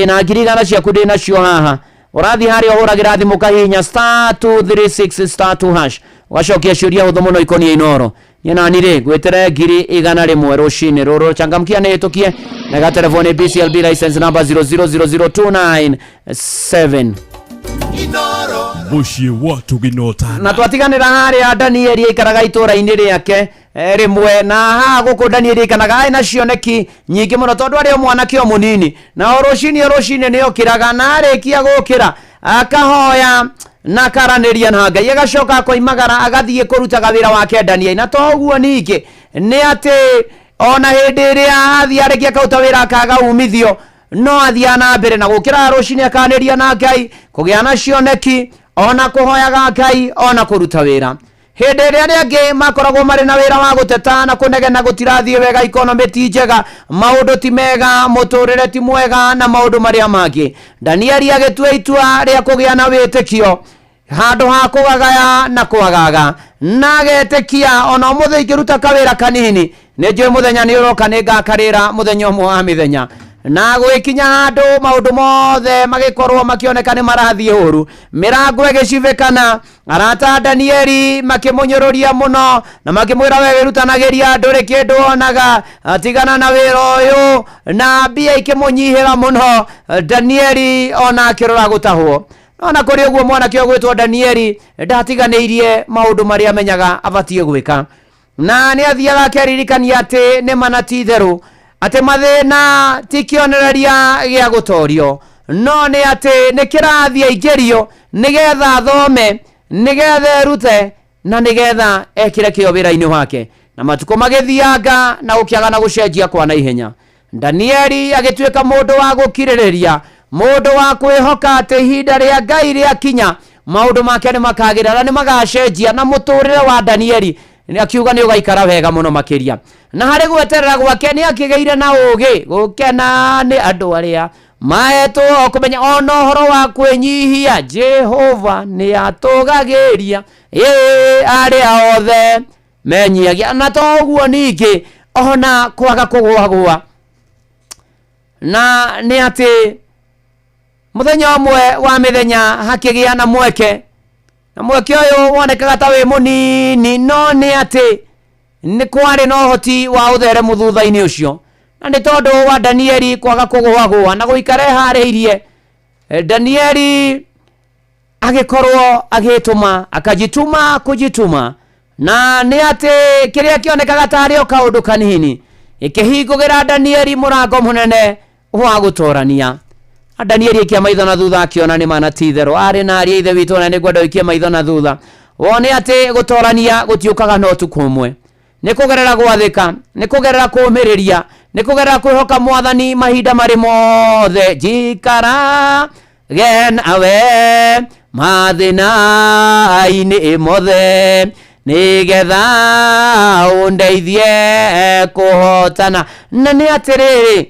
na ngirigana ciaku ndi nacio haha urathi hari ohuragira thimu kahinya *236*2# wacokia ciuria huthu muno ikonie Inoro nyina nire gwetere ngiri 100 rucini ruru changamkia ni itukie na ga telefone BCLB license number 0002997 Inoro muciĩ wa Tuginotana na twatiganira hari Daniel ikaraga itura-ini riake rimwe na ha guku Daniel ikanaga na cioneki nyingi muno tondu ari mwanake o munini na rucini ni okiraga na arikia gukira akahoya na karaniria na Ngai agacoka koimagara agathie kurutaga wira wake Daniel na toguo ningi ni ati ona hindi iria athia arikia kauta wira akaga umithio no athia na mbere na gukira rucini akaniria na Ngai kugia na cioneki ona kuhoyaga Ngai ona kuruta wira hindi iria ringi makoragwo mari na wira wa guteta na kunegena gutirathie wega economy ti njega maundu ti mega muturire ti mwega na maundu maria mangi Daniel agitua itua ria kugia na witikio handu ha kugagaya na kwagaga na getekia ona muthe ikiruta kawira kanini ni njui muthenya ni uroka ni ngakarira muthenya umwe wa mithenya na gwikinya handu maundu mothe magikorwo makioneka ni marathie uru mirango igicivekana arata Danieli makimunyururia muno na makimwira we wirutanagiria nduri kindu onaga atigana na wira uyu na mbia ikimunyihira muno Danieli ona akirora gutahwo ona kuri uguo mwanake ogwitwo Danieli ndatiganiirie maundu maria menyaga abatie gwika na ni athiaga akiririkania ati ni manati theru ati mathina tikionereria gia gutorio no ni ati ni kirathia igerio nigetha thome nigetha rute na nigetha ekire kio wira-ini wake na matuko magithianga na ukiaga na gucenjia kwa na ihenya Danieli agituika mundu wa gukiririria mundu wa kwihoka ati ihinda ria Ngai ria kinya maundu make ni makagira na ni magacenjia na muturire wa Danieli ni akiuga ni ugaikara wega muno makiria na hari gweterera gwake ni akigeire na ugi gukena ni andu aria maetwo kumenya ona horo wa kwenyihia Jehova ni atugagiria aria othe menyiagia na toguo ningi ona kwaga kugwagwa na ni ati muthenya umwe wa mithenya hakigia na mweke na mweke uyu wonekaga ta wi munini no ni ati ni kwari no hoti wa uthere muthutha-ini ucio na ni tondu wa Danieli kwaga kugwagwa na guikare hariirie Danieli agikorwo agituma akajituma kujituma na nĩ atĩ kĩrĩa kĩonekaga tarĩ o kaũndũ kanini ikĩhingũgĩra Danieli mũrango mũnene wa gũtorania. Danieli ikia maitho na thutha akiona nĩ mana titherũ arĩ na ariĩ ithe witũ na nĩngwenda ikia maitho na thutha wone atĩ gũtorania gũtiũkaga no tu kũmwe, nĩ kũgerera gwathĩka, nĩ kũgerera kũũmĩrĩria, nĩ kũgerera kwĩhoka Mwathani mahinda marĩ mothe. Njikara genawe mathĩna-inĩ mothe nĩgetha ũndeithie kũhotana. Na nĩ atĩrĩrĩ,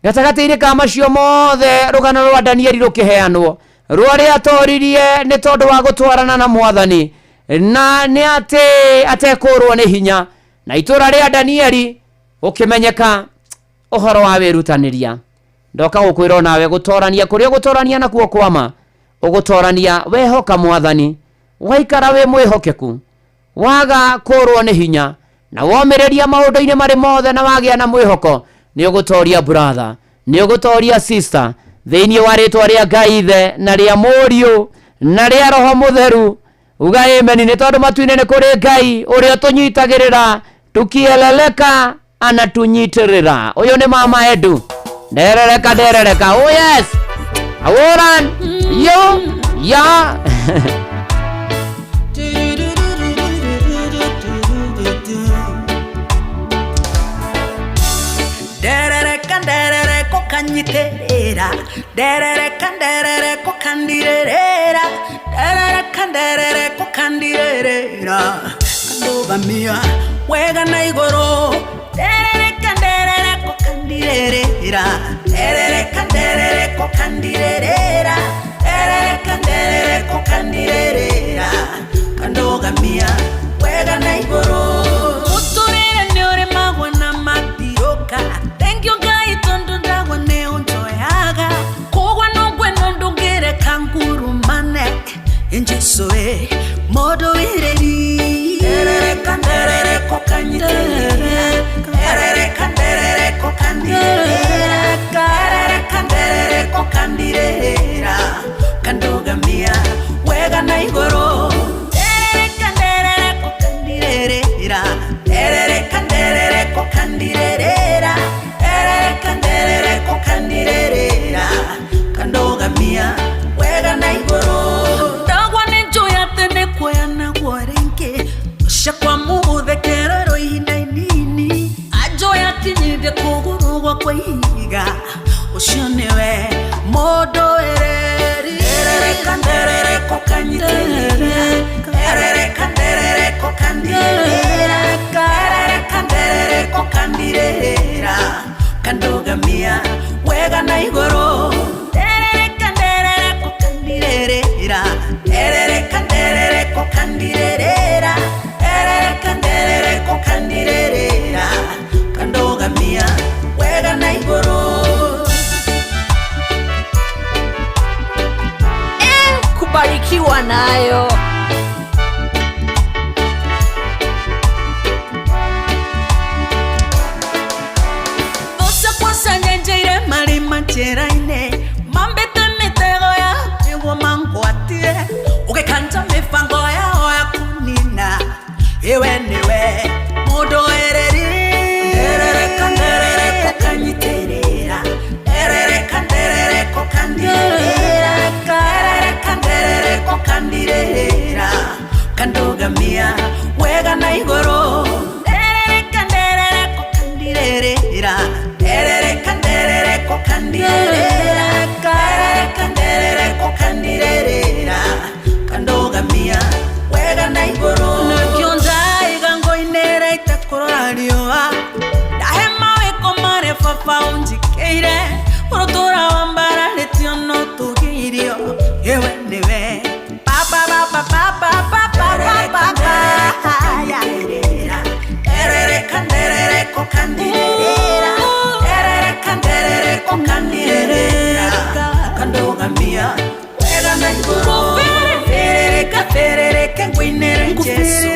gatagatĩ-inĩ ka macio mothe rũgano rwa Danieli rũkĩheanwo rũrĩa atoririe nĩ tondũ wa gũtwarana na Mwathani, na nĩ atĩ atekũrwo nĩ hinya na itũra rĩa Danieli ũkĩmenyeka ũhoro wa wĩrutanĩria. Ndoka gũkwĩra nawe gũtorania kũrĩa gũtorania nakuo kwama, ũgũtorania wehoka Mwathani, waikara wĩ mwĩhokeku, waga kũrwo nĩ hinya na womĩrĩria maũndũ-inĩ marĩ mothe na wagĩa na mwĩhoko, nĩ ũgũtoria brother, nĩ ũgũtoria sister thĩinĩ wa rĩtwa rĩa Ngai Ithe na rĩa Mũriũ na rĩa Roho Mũtheru. Uga amen. Nĩ tondũ matu-inĩ nĩ kũrĩ Ngai ũrĩa tũnyitagĩrĩra tukieleleka anatunyitĩrĩra. Ũyũ nĩ mama Edu nderereka. Oh yes, aworan yo ya derereka kanyiterera, derereka kandirera, derereka kandirera, kandogamia wega na igoro, derereka kandirera, derereka kandirera, derereka kandirera, kandogamia wega na igoro. Uturire nyore magwana matiroka. Thank you guys, tondo ndagwa ne onjoyaga. Kogwa no gweno ndongere kanguru mane. Enjesoe modo ireri. Derereka kanyiterera. Derereka kandirera. Derereka kandirera. Kandogamia wega na igoro. Derereka kandirera. Derereka kandirera. Derereka kandirera. Kandogamia wega na igoro. Ndagwa nenjoya tene kwaya na gwarenke. Shakwa muuthe kerero ihinda-inini. Ajoya kinyire kũgũrũgwa kwa ihiga. Ũcio nĩwe mũndũ ereri. Derereka kanyiterera. Derereka kandirera. Derereka kandirera. Kandogamia wega na igoro. Derereka kandirera. Derereka kandirera. Derereka kandirera. Kandogamia wega na igoro. Kubarikiwa nayo. Njĩra-inĩ mambĩte mĩtego ya nĩguo mangwatie, ũgĩkanja mĩbango yao ya kũnina. Iwe nĩwe mũndũ ereri. Derereka kanyiterera. Derereka kandirera. Derereka kandirera. Kandogamia wega na igoro. Derereka kandirera. Derereka kandirera. Derereka kandirera. Kandogamia wega na igoro. Nukionza igango-inĩ itakũrora riũa. Ndahema wĩko marĩ baba ũnjikĩire. Ũrũtũra wa mbararĩtio no tũgirio. Iwe nĩwe baba. Derereka kandirera. Derereka kandirera. Kandogamia wega na igoro. Ferereka ngwinere Jesu.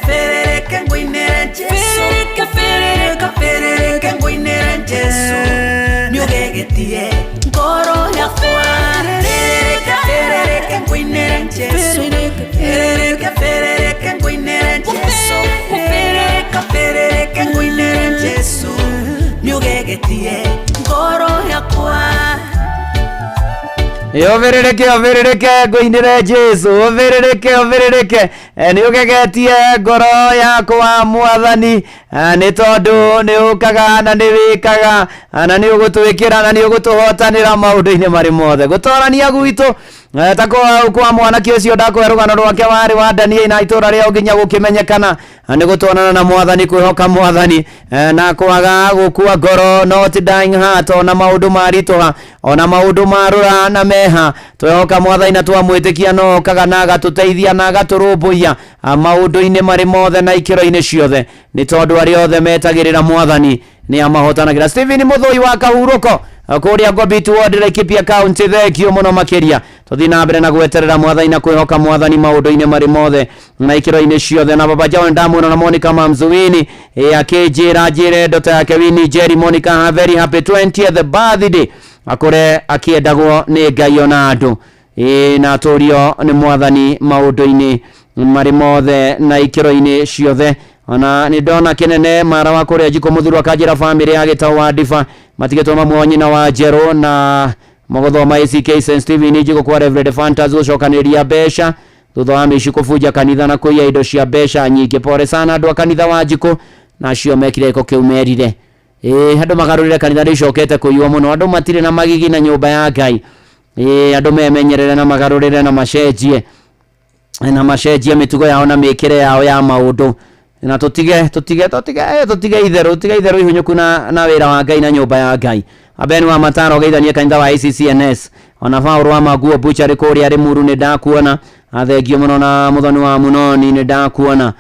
Ferereka ngwinere Jesu. Ferereka ngwinere Jesu. Nĩũgegetie ngoro yakwa. Ferereka Overereke goinire Jesu overereke ni ugegetie ngoro yakwa mwathani ni tondu ni ukaga na ni wikaga na ni ugutwikira na ni ugutuhotanira maundu-ini mari mothe gutorania gwitu takwa kwa mwanaki ucio ndakwe rugano rwake wari wa Daniel na itura ria nginya gukimenyekana ni gutwanana na mwathani kwihoka mwathani na kwaga gukua ngoro not dying heart ona maundu marituha ona maundu marura na meha twihoka mwathani na twamwitikia no kaga na gatuteithia na gaturumbuia maundu-ini mari mothe na ikiro-ini ciothe ni tondu ari othe metagirira mwathani ni amahotanagira. Stephen Muthoi wa Kahuruko kuria Gobitu Ward Laikipia County thekio muno makiria tuthi na mbere na gweterera mwathani na kwihoka mwathani maundu-ini mari mothe na ikiro-ini ciothe na baba John Ndamuno na Monica Mamzuini akijira jire ndota yake Winnie Jerry Monica very happy 20th birthday akore akiendagwo ni Ngai ona andu na turio ni mwathani maundu-ini mari mothe na ikiro-ini ciothe ona ni ndona kinene mara wa kuria jiko muthuru akajira family ya Gitawa Difa matigetwa mamwonyi na wa Jero na mogothoma ACK St Stephen jiko kwa Reverend Fantasy ucokaniria besha thutha wa mici kubuja kanitha na kuiya indo cia besha nyingi. Pore sana andu a kanitha wa jiko na cio mekire iko kiumerire andu magarurire kanitha ricokete kuiwa muno andu matire na magigi na nyumba ya Ngai andu memenyerere na magarurire na macenjie mitugo yao na mikire yao ya maundu na tutige itheru ihunyu na wira wa Ngai na nyumba ya Ngai. Abeni wa Mataro geithanie kanitha wa ICCNS ona Fauru wa Maguo Buchari kuria ari muru ni ndakuona athengio muno na muthoni wa munoni ni ndakuona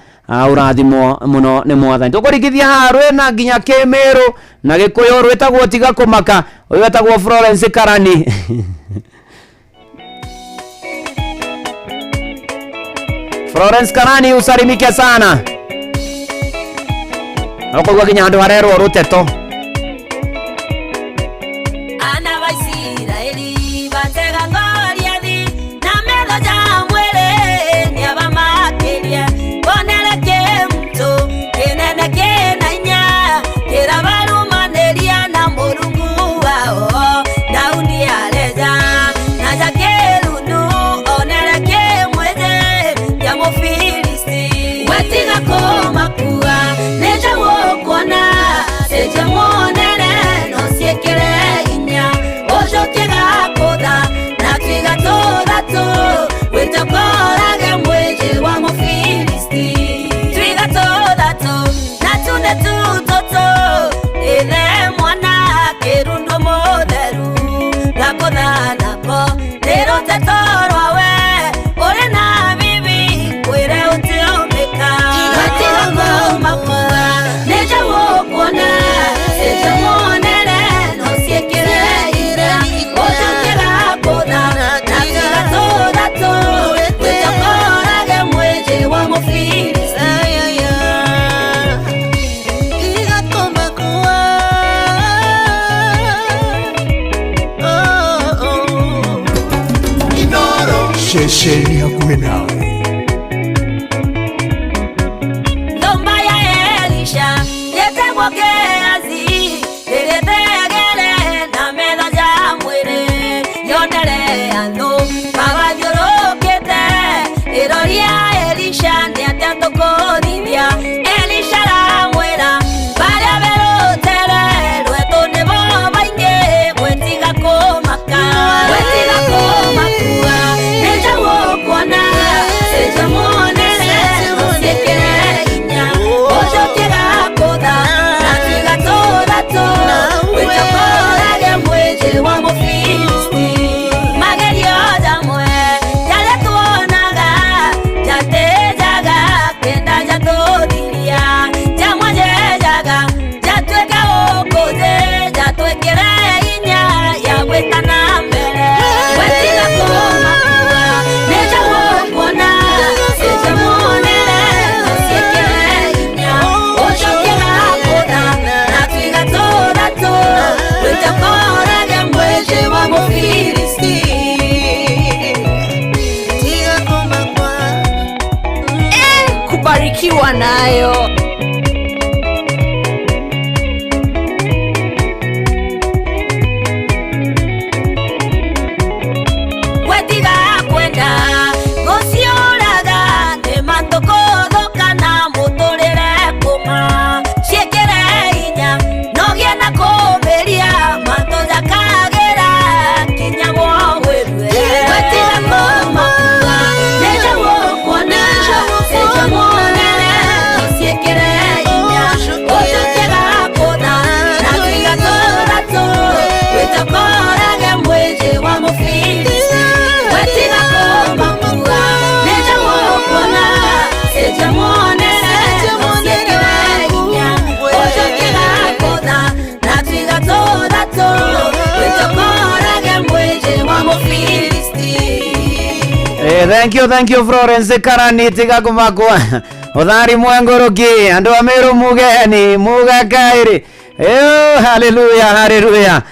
urathimo muno ni mwathani tukurikithia harwe na nginya Kemiru na Gikuyu rwetagwo tiga kumaka uyu wetagwo Florence Karani Florence Karani usalimike sana okogwa nginya andu harerwo ruteto Shesheni hakuwe nawe Domba ya Elisha yetegwo Gehazi iritegere na metha ja mwiri yonere andu magathiurukite iroria Elisha ni atia tukurithia Elisha ramwira baria berutere rwetu ni bo baingi gwetiga kumaka kubarikiwa nayo. Thank you Florence Karani tiga kumakwa. Othari mwengoroki andu amiru mugeni mugakairi. Hallelujah.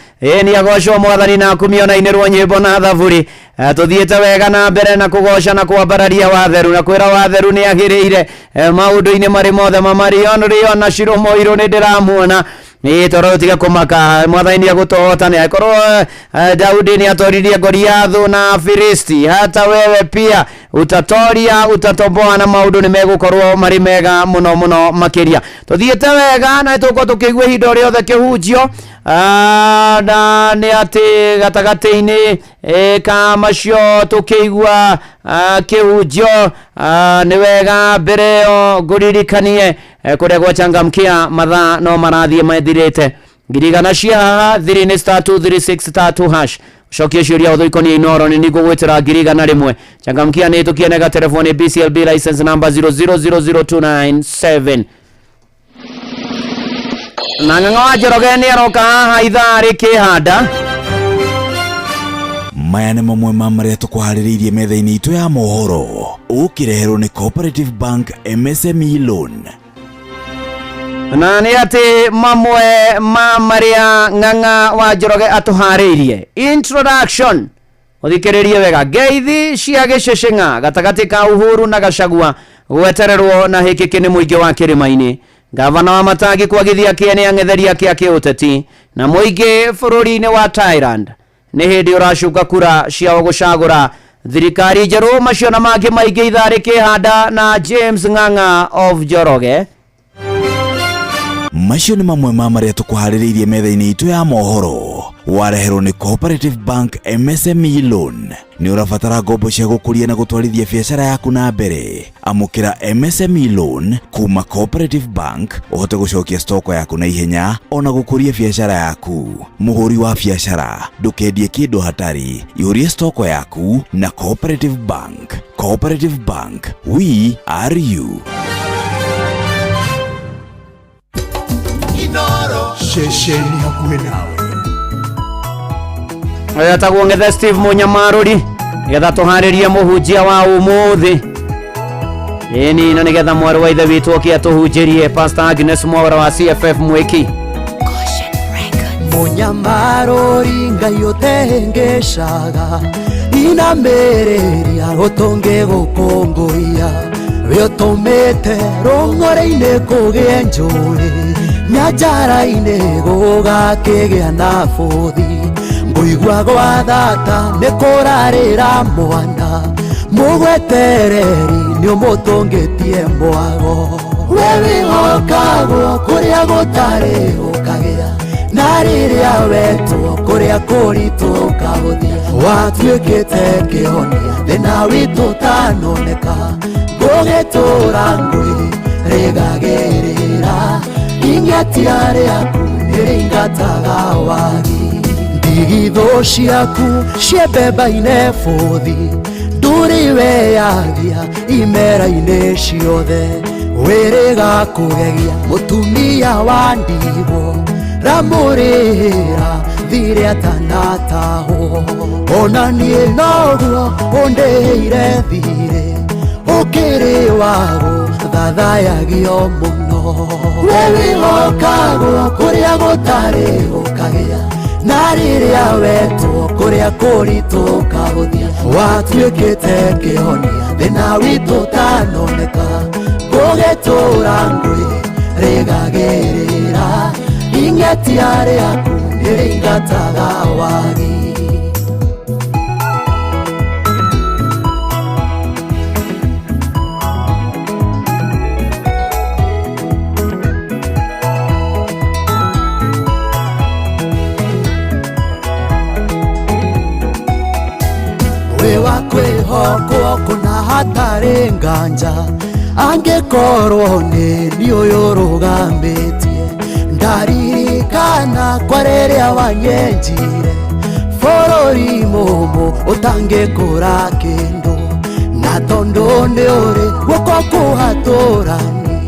Ni agocwo mwathani na kumiona inirwo nyimbo na thaburi. Tuthiete wega na mbere na kugosha na kwambararia watheru na kwira watheru ni agirire maundu-ini mari mothe mamarionrio na ciro moiro ni ndiramuona ni toro tiga kumaka mwathani agutohota ni akorwo Daudi ni atoririe Goliathu na Filisti, hata wewe pia utatoboa na maundu ni megukorwo mari mega muno makiria. Tuthiete wega na tuko tukigwe hindo riothe kihunjio na ni ati gatagati-ini kamacio tukigwa kihunjio ni wega mbere o nguririkanie kuria gwachangamkia mathaa no marathie mathirite ngirigana cia haha 3 ni *236 cokia ciuria uthoikonie Inoro ni nigugwitira ngirigana rimwe changamkia ni tukienega telefoni BCLB license number 0000297 na ng'ang'a Njoroge aroka haha ithaa rikihanda. Maya nĩ mamwe ma marĩa tũkũharĩrĩirie metha-inĩ itũ ya mohoro ũkĩreherwo nĩ Cooperative Bank MSME Loan. Na nĩ atĩ mamwe ma marĩa ng'ang'a wa Njoroge atũharĩirie. Introduction. Ũthikĩrĩrie wega. Ngeithi cia gĩcĩcĩng'a gatagatĩ ka Uhuru na Gachagua gwetererwo na hĩkĩkĩ nĩ mũingĩ wa Kĩrĩma-inĩ. Gavana wa Matangi kwagithia kĩene ang'etheria kĩa kĩũteti na mũingĩ bũrũri-inĩ wa Thailand nĩ hĩndĩ ũracuka kura ciao gũcagũra thirikari njerũ. Macio na mangĩ maingĩ ithaa rĩkĩhanda na James Ng'ang'a of Njoroge. Macio nĩ mamwe ma marĩa tũkũharĩrĩirie metha-inĩ itũ ya mohoro wareherwo nĩ Cooperative Bank MSME Loan. Nĩ ũrabatara ngombo cia gũkũria na gũtwarithia biacara yaku na mbere. Amũkĩra MSME Loan kuma Cooperative Bank ũhote gũcokia stoko yaku na ihenya ona gũkũria biacara yaku. Mũhũri wa biacara ndũkendie kĩndũ hatari, ihũria stoko yaku na Cooperative Bank. Cooperative Bank, we are you. Inoro shesheni hakuhe nawe. Taguongethe Steve Munyamaruri getha tuharĩrie mũhunjia wa umuthi. Ĩni na nĩgetha mwarĩ wa ithe witũ oke atuhunjĩrie Pastor Agnes Mwawara wa CFF Mwiki. Munyamaruri Ngai ũtengeshaga inamerĩria gũtũngĩ gũkũngũia we ũtũmĩte rũng'ore-inĩ kũgĩe njũĩ nyanjara-inĩ gũgakĩgĩa na bũthi ngũigua gwa thata nĩ kũrarĩra mwana mũgwetereri nĩ ũmũtũngĩtie mwago we wĩhokagwo kũrĩa gũtarĩ gũkagĩa na rĩrĩa wetwo kũrĩa kũritũ kahũthia watuĩkĩte kĩhonia thĩna witũ tanoneka ngũgĩtũra ngwĩ rĩgagĩrĩra ingetia rĩaku nĩrĩingataga wagi ndigithũ ciaku ciembemba-inĩ bũthi ndũrĩ weyagia imera-inĩ ciothe wĩrĩga kũgegia mũtumia wa ndigwo ramũrĩra thire atanatahwo ona niĩ noguo ũndĩire thirĩ ũkĩrĩ wagũ thathayagio mũno we wĩhokagwo kũrĩa gũtarĩ gũkagĩa na rĩrĩa wetwo kũrĩa kũritũ kahũthia watuĩkĩte kĩhonia thĩna witũ tanoneka ngũgĩtũra ngwĩ rĩgagĩrĩra ingetia rĩaku nĩrĩingataga wagi. Kwĩhokwo kũna hatarĩ nganja angĩkorwo nĩ niĩ ũyũ ũrũgamĩtie ndaririkana kwa rĩrĩa wanyenjire bũrũri mũmũ ũtangĩkũra kĩndũ na tondũ nĩ ũrĩ guoko kũhatũrani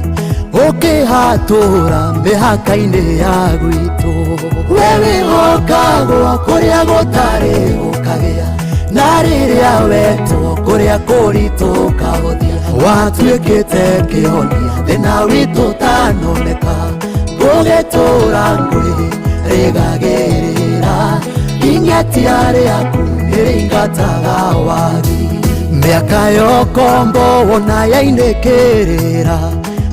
ũkĩhatũra mĩhaka-inĩ ya gwitũ we wĩhokagwo kũrĩa gũtarĩ gũkagĩa na rĩrĩa wetwo kũrĩa kũritũ kahothia watuĩkĩte kĩhonia thĩna witũ tanoneka gũgĩtũra ngũĩ rĩgagĩrĩra ingetia rĩaku nĩrĩingataga wagi mĩaka yokombo wona yainĩkĩrĩra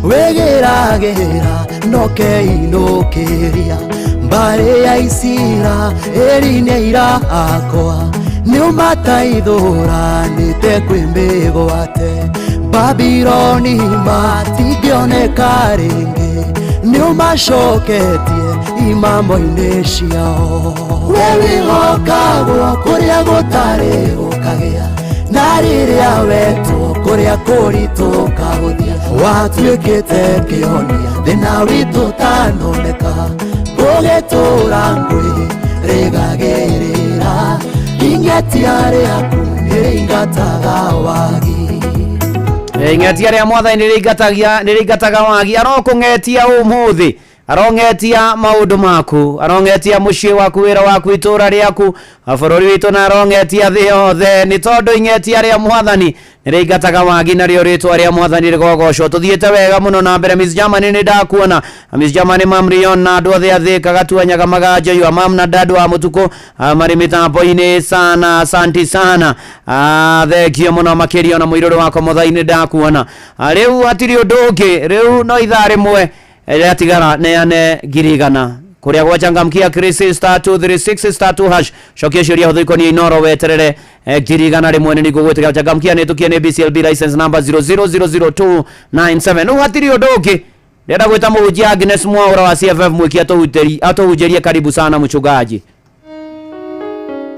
wĩgĩragĩra nokeinũkĩria mbarĩ ya Isira ĩrĩ-inĩ irakwa nĩũmataithũranĩte kwĩmĩgwate Babironi matingĩoneka rĩngĩ nĩũmacoketie imamo-inĩ ciao we wĩhokagwo kũrĩa gũtarĩ gũkagĩa na rĩrĩa wetwo kũrĩa kũritũ kahothia watuĩkĩte kĩhonia thĩna witũ tanoneka gũgĩtũra ngũĩ rĩgagĩrĩra ingetia rĩaku nĩrĩingataga wagi ingetia rĩa mwathani nĩrĩingataga wagi arokũng'etia ũmũthĩ arong'etia maũndũ maku arong'etia mũciĩ waku wĩra waku itũra rĩaku bũrũri witũ na arong'etia thĩ yothe nĩ tondũ ing'etia rĩa mwathani nĩrĩingataga wagi narĩo rĩtwa rĩa mwathani rĩgogocwo tũthiĩte wega mũno na mbere Miss Germany nĩ ndakuona Miss Germany Mamrion na andũ othe athĩka gatuanyaga maganja yu mam na dadu wa mũtukũ marĩ mĩtambo-inĩ sana asanti sana thengio mũno makĩria na mũirũrĩ wakwa mũthai-inĩ ndakuona rĩu hatirĩ ũndũ ũngĩ rĩu no ithaa rĩmwe rĩatigara neane girigana kuria gwachangamkia Chris *236*2# shokia sheria hudho ikonia Inoro weterere girigana rimwe ni gugwetega changamkia netukie ne BCLB license number 0000297 uhatiri odoke ndenda gweta muhujia Agnes Mwaura wa CFF mwiki atohujeria karibu sana mchungaji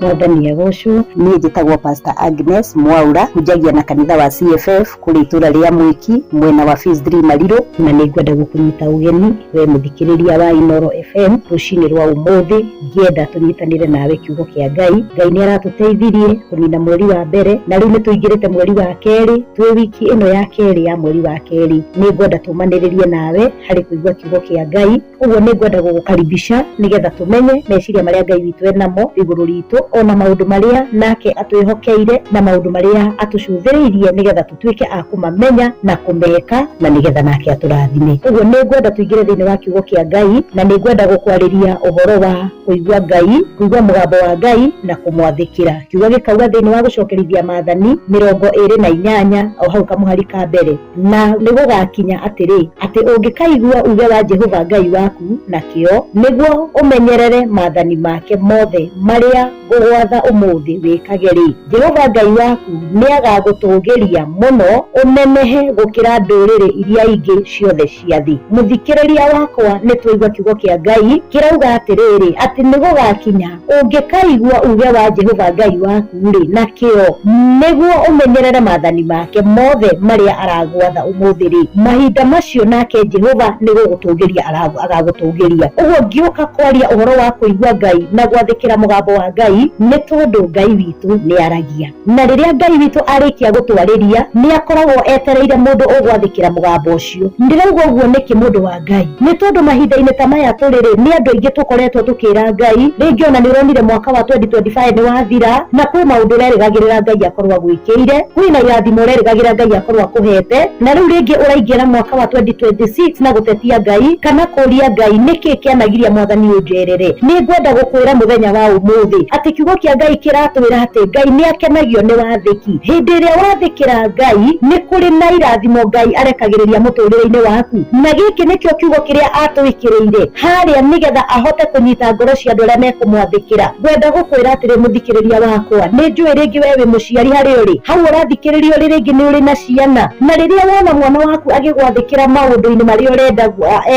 Mwathani agocwo ni njitagwo Pastor Agnes Mwaura hujagia na kanitha wa CFF kuri itura ria Mwiki mwena wa Phase 3 Mariro na ni ngwenda gukunyita ugeni we muthikiriria wa Inoro FM rucini rwa umuthi ngienda tunyitanire nawe kiugo kia Ngai ni aratuteithirie kunina mweri wa mbere na riu nituingirite mweri wa keri twi wiki ino ya keri ya mweri wa keri ni ngwenda tumaniririe nawe hari kuigua kiugo kia Ngai uguo ni ngwenda gugukaribisha nigetha tumenye meciria maria Ngai witu enamo iguru ritu ona maundu maria nake atwihokeire na maundu maria atucũthĩrĩirie nigetha tutuike a kumamenya na kumeka na nigetha nake aturathime uguo ni ngwenda tuingire thiini wa kiugo kia Ngai na ni ngwenda gukwarĩria ũhoro wa kuigua Ngai kuigua mũgambo wa Ngai na kumwathĩkĩra kiugo gĩkauga thiini wa gucokerithia maathani 28 au hau kamuhari ka mbere na ni gugakinya atĩrĩ atĩ ũngĩkaigua uge wa Jehova Ngai waku na kĩo nĩguo ũmenyerere maathani make mothe maria gwatha umuthi wikageri Jehova Ngai waku ni agagũtũgĩria mũno ũnenehe gũkĩra ndũrĩrĩ iria ingĩ ciothe cia thĩ mũthikĩrĩria wakwa nĩ twaigua kiugo kĩa Ngai kĩrauga atĩrĩrĩ atĩ nĩ gũgakinya ũngĩkaigua uge wa Jehova Ngai waku rĩ na kĩo nĩguo ũmenyerere maathani make mothe marĩa aragwatha ũmũthĩ rĩ mahinda macio nake Jehova nĩ gũgũtũgĩria agagũtũgĩria ũguo ngĩũka kwaria ũhoro wa kũigua Ngai na gwathĩkĩra mũgambo wa Ngai nĩ tondũ Ngai witũ nĩ aragia na rĩrĩa Ngai witũ arĩkia gũtwarĩria nĩ akoragwo etereire mũndũ ũgwathĩkĩra mũgambo ũcio ndirauga ũguo nĩkĩ mũndũ wa Ngai nĩ tondũ mahinda-inĩ ta maya tũrĩrĩ nĩ andũ aingĩ tũkoretwo tũkĩra Ngai rĩngĩ ona nĩ ũronire mwaka wa 2025 nĩ wathira na kwĩ maũndũ ũrerĩgagĩrĩra Ngai akorwo agwĩkĩire kwĩna irathimo ũrerĩgagĩra Ngai akorwo akũhete na rĩu rĩngĩ ũraingĩra mwaka wa 2026 na gũtetia Ngai kana kũria Ngai nĩkĩ kĩanagiria mwathani ũnjerere nĩ ngwenda gũkwĩra mũthenya wa ũmũthĩ atĩ kiugo kĩa Ngai kĩratwĩra atĩ Ngai nĩ akenagio nĩ wathĩki hĩndĩ ĩrĩa wathĩkĩra Ngai nĩ kũrĩ na irathimo Ngai arekagĩrĩria mũtũrĩre-inĩ waku na gĩkĩ nĩkĩo kiugo kĩrĩa atwĩkĩrĩire harĩa nĩgetha ahote kũnyita ngoro cia andũ arĩa mekũmwathĩkĩra ngwenda gũkwĩra atĩrĩ mũthikĩrĩria wakwa nĩ njũĩ rĩngĩ we wĩ mũciari harĩa ũrĩ hau ũrathikĩrĩria ũrĩ rĩngĩ nĩ ũrĩ na ciana na rĩrĩa wona mwana waku agĩgwathĩkĩra maũndũ-inĩ marĩa ũrenda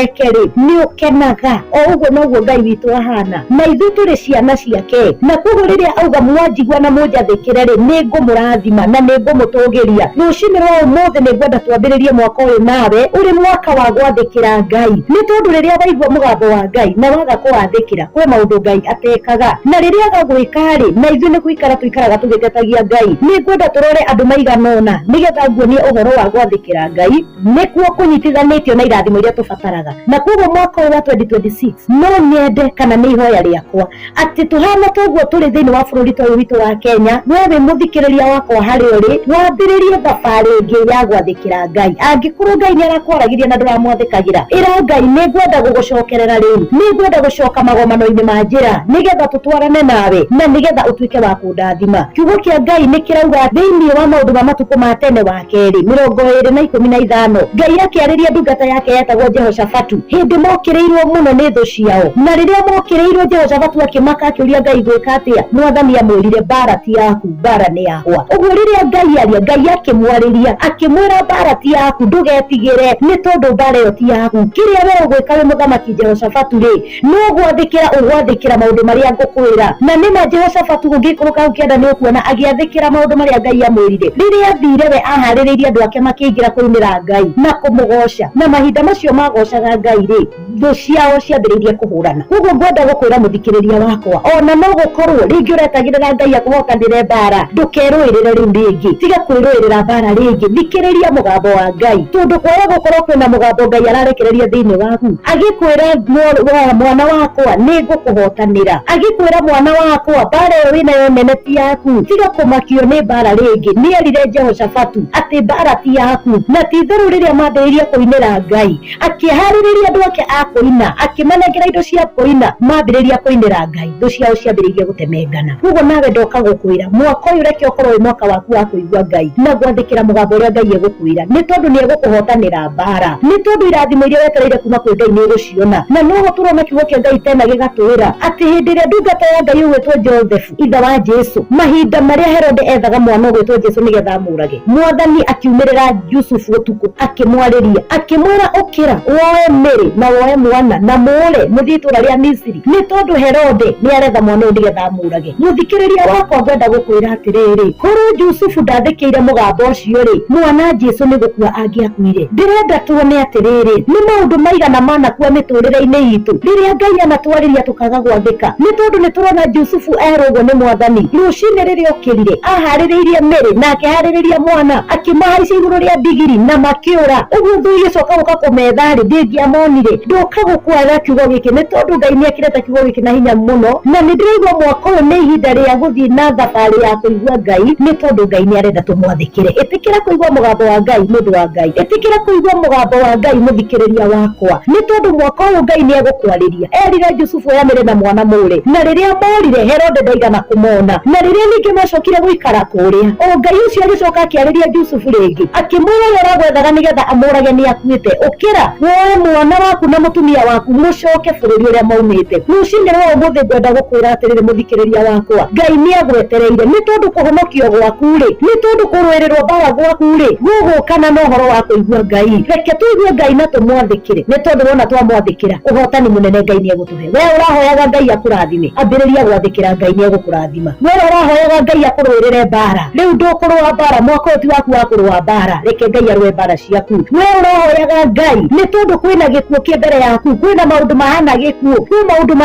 ekerĩ nĩ ũkenaga o ũguo noguo Ngai witũ ahana na ithuĩ tũrĩ ciana ciake na koguo rĩrĩa auga mwanjigua na mũnjathĩkĩre rĩ nĩ ngũmũrathima na nĩ ngũmũtũgĩria rũcinĩ rwa ũmũthĩ nĩ ngwenda twambĩrĩrie mwaka ũyũ nawe ũrĩ mwaka wa gwathĩkĩra Ngai nĩ tondũ rĩrĩa waigua mũgambo wa Ngai na waga kũwathĩkĩra kwĩ maũndũ Ngai atekaga na rĩrĩa agagwĩka rĩ na ithuĩ nĩ gũikara tũikaraga tũgĩtetagia Ngai nĩ ngwenda tũrore andũ maigana ũna nĩgetha nguonie ũhoro wa gwathĩkĩra Ngai nĩkuo kũnyitithanĩtio na irathimo iria tũbataraga na koguo mwaka ũyũ wa 2026 no nyende kana nĩ ihoya rĩakwa atĩ tũhana toguo muri thini wa bururi toyo witu wa Kenya wewe muthikiriria wakwa hari uri wambiririe thabarĩ ĩngĩ ya gwathĩkĩra Ngai angĩkorwo Ngai nĩ arakwaragiria na ndũramwathĩkagĩra ĩra Ngai nĩngwenda gũgũcokerera rĩu nĩngwenda gũcoka magomano-inĩ ma njĩra nĩgetha tũtwarane nawe na nĩgetha ũtuĩke wa kũndathima kiugo kĩa Ngai nĩ kĩrauga thĩinĩ wa maũndũ ma matukũ ma tene wa kerĩ 2:15 Ngai akĩarĩria ndungata yake yetagwo Jehoshafatu hĩndĩ mokĩrĩirwo mũno nĩ thũ ciao na rĩrĩa mokĩrĩirwo Jehoshafatu akĩmaka akĩũria Ngai gwĩka atĩa Mwathani amwĩrire bara ti yaku bara nĩ yakwa ũguo rĩrĩa Ngai aria Ngai akĩmwarĩria akĩmwĩra bara ti yaku ndũgetigĩre nĩ tondũ bara ĩyo ti yaku kĩrĩa we ũgwĩka wĩ mũthamaki Jehoshafatu rĩ no gwathĩkĩra maũndũ marĩa ngũkwĩra na nĩma Jehoshafatu ũngĩikũrũka ũkĩenda nĩ ũkuona agĩathĩkĩra maũndũ marĩa Ngai amwĩrire rĩrĩa athire we aharĩrĩirie andũ ake makĩingĩra kũinĩra Ngai na kũmũgoca na mahinda macio magocaga Ngai rĩ thũ ciao ciambĩrĩirie kũhũrana koguo ngwenda gũkwĩra mũthikĩrĩria wakwa ona no gũkorwo rĩngĩ ũretagĩrĩra Ngai akũhotanĩre bara ndũkerũĩrĩre rĩu rĩngĩ tiga kwĩrũĩrĩra bara rĩngĩ thikĩrĩria mũgambo wa Ngai tondũ kwaga gũkorwo kwĩna mũgambo Ngai ararekereria thĩinĩ waku agĩkwĩra mwana wakwa nĩ ngũkũhotanĩra agĩkwĩra mwana wakwa bara ĩyo wĩnayo nene ti yaku tiga kũmakio nĩ bara rĩngĩ nĩerire Jehoshafatu atĩ bara ti yaku na ti itherũ rĩrĩa mambĩrĩirie kũinĩra Ngai akĩharĩrĩria andũ ake a kũina akĩmanengera indo cia kũina mambĩrĩria kũinĩra Ngai thũ ciao ciambĩrĩirie gũtemengana koguo nawe ndoka gũkwĩra mwaka ũyũ reke ũkorwo wĩ mwaka waku wa kũigua Ngai na gwathĩkĩra mũgambo ũrĩa Ngai egũkwĩra nĩ tondũ nĩ egũkũhotanĩra bara nĩ tondũ irathimo iria wetereire kuma kwĩ Ngai nĩ ũgũciona na noho tũrona kiugo kĩa Ngai tena gĩgatwĩra atĩ hĩndĩ ĩrĩa ndungata ya Ngai ũgwĩtwo Joseph ithe wa Jesu mahinda marĩa Herode ethaga mwana ũgwĩtwo Jesu nĩgetha amũrage Mwathani akiumĩrĩra Yusufu ũtukũ akĩmwarĩria akĩmwĩra ũkĩra woe Mary na woe mwana na mũũre mũthiĩ itũũra rĩa Misiri nĩ tondũ Herode nĩ aretha mwana ũyũ nĩgetha amũrage mũthikĩrĩria wakwa ngwenda gũkwĩra atĩrĩrĩ korwo Yusufu ndathĩkĩire mũgambo ũcio rĩ mwana Jesu nĩ gũkua angĩakuire ndĩrenda tuone atĩrĩrĩ nĩ maũndũ maigana manakua mĩtũrĩre-inĩ itũ rĩrĩa Ngai anatwarĩria tũkaga gwathĩka nĩ tondũ nĩ tũrona Yusufu erũgwo nĩ Mwathani rũcinĩ rĩrĩa okĩrire aharĩrĩirie Mary na akĩharĩrĩria mwana akĩmahaicia igũrũ rĩa ndigiri na makĩũra ũguo thũ igĩcoka gũka kũmetha rĩ ndĩngĩamonire ndoka gũkwaga kiugo gĩkĩ nĩ tondũ Ngai nĩ ekĩrĩte kiugo gĩkĩ na hinya mũno na nĩ ndĩraigua mwaka ũyũ nĩ ihinda rĩa gũthiĩ na thabarĩ ya kũigua Ngai nĩ tondũ Ngai nĩ arenda tũmwathĩkĩre ĩtĩkĩra kũigua mũgambo wa Ngai mũndũ wa Ngai ĩtĩkĩra kũigua mũgambo wa Ngai mũthikĩrĩria wakwa nĩ tondũ mwaka ũyũ Ngai nĩ egũkwarĩria erire Yusufu yamĩrĩ na mwana mũũre na rĩrĩa morire Herode ndaigana kũmona na rĩrĩa ningĩ macokire gũikara kũrĩa o Ngai ũcio agĩcoka akĩarĩria Yusufu rĩngĩ akĩmwĩra ũrĩa ũragwethaga nĩgetha amũrage nĩ akuĩte ũkĩra woe mwana waku na mũtumia waku mũcoke bũrũri ũrĩa maumĩte rũcinĩ rwa ũmũthĩ ngwenda gũkwĩra atĩrĩrĩ mũthikĩrĩria wakwa Ngai nĩ agwetereire nĩ tondũ kũhonokio gwaku rĩ nĩ tondũ kũrũĩrĩrwo bara gwaku rĩ gũgũkana na ũhoro wa kũigua Ngai reke tũigue Ngai na tũmwathĩkĩre nĩ tondũ wona twamwathĩkĩra ũhotani mũnene Ngai nĩ egũtũhe we ũrahoyaga Ngai akũrathime ambĩrĩria gwathĩkĩra Ngai nĩ egũkũrathima we ũrahoyaga Ngai akũrũĩrĩre bara rĩu ndũkũrũa bara mwaka ũyũ ti waku wa kũrũa bara reke Ngai arũe bara ciaku we ũrahoyaga Ngai nĩ tondũ kwĩna gĩkuũ kĩ mbere yaku kwĩna maũndũ mahana gĩkuũ kwĩ maũndũ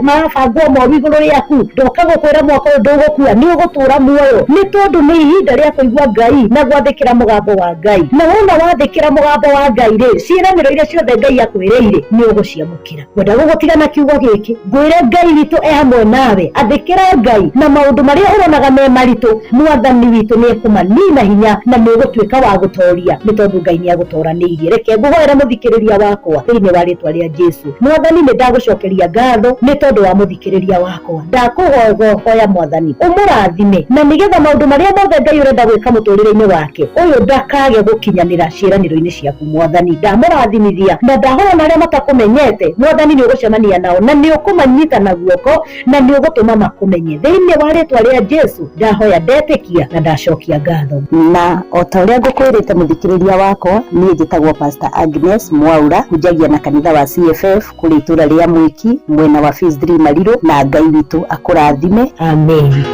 marabangwo moru igũrũ rĩaku ndoka gũkwĩra mwaka ũyũ ndũgũkua nĩ ũgũtũũra muoyo nĩ tondũ nĩ ihinda rĩa kũigua Ngai na gwathĩkĩra mũgambo wa Ngai na wona wathĩkĩra mũgambo wa Ngai rĩ ciĩranĩro iria ciothe Ngai akwĩrĩire nĩ ũgũciamũkĩra ngwenda gũgũtiga na kiugo gĩkĩ ngwĩre Ngai witũ e hamwe nawe athĩkĩra Ngai na maũndũ marĩa ũronaga me maritũ Mwathani witũ nĩ ekũmanina hinya na nĩ ũgũtuĩka wa gũtoria nĩ tondũ Ngai nĩ agũtoranĩirie reke ngũhoere mũthikĩrĩria wakwa thĩinĩ wa rĩtwa rĩa Jesu Mwathani nĩ ndagũcokeria ngatho nĩ tondũ wa mũthikĩrĩria wakwa ndakũhoya Mwathani ũmũrathime na nĩgetha maũndũ marĩa mothe Ngai ũrenda gwĩka mũtũrĩre-inĩ wake ũyũ ndakage gũkinyanĩra ciĩranĩro-inĩ ciaku Mwathani ndamũrathimithia na ndahoya na arĩa matakũmenyete Mwathani nĩ ũgũcemania nao na nĩ ũkũmanyita na guoko na nĩ ũgũtũma makũmenye thĩinĩ wa rĩtwa rĩa Jesu ndahoya ndetĩkia na ndacokia ngatho na o ta ũrĩa ngũkwĩrĩte mũthikĩrĩria wakwa niĩ njĩtagwo Pastor Agnes Mwaura hunjagia na kanitha wa CFF kũrĩ itũũra rĩa Mwiki mwena wa Phase 3 Mariro na Ngai witũ akũrathime amen.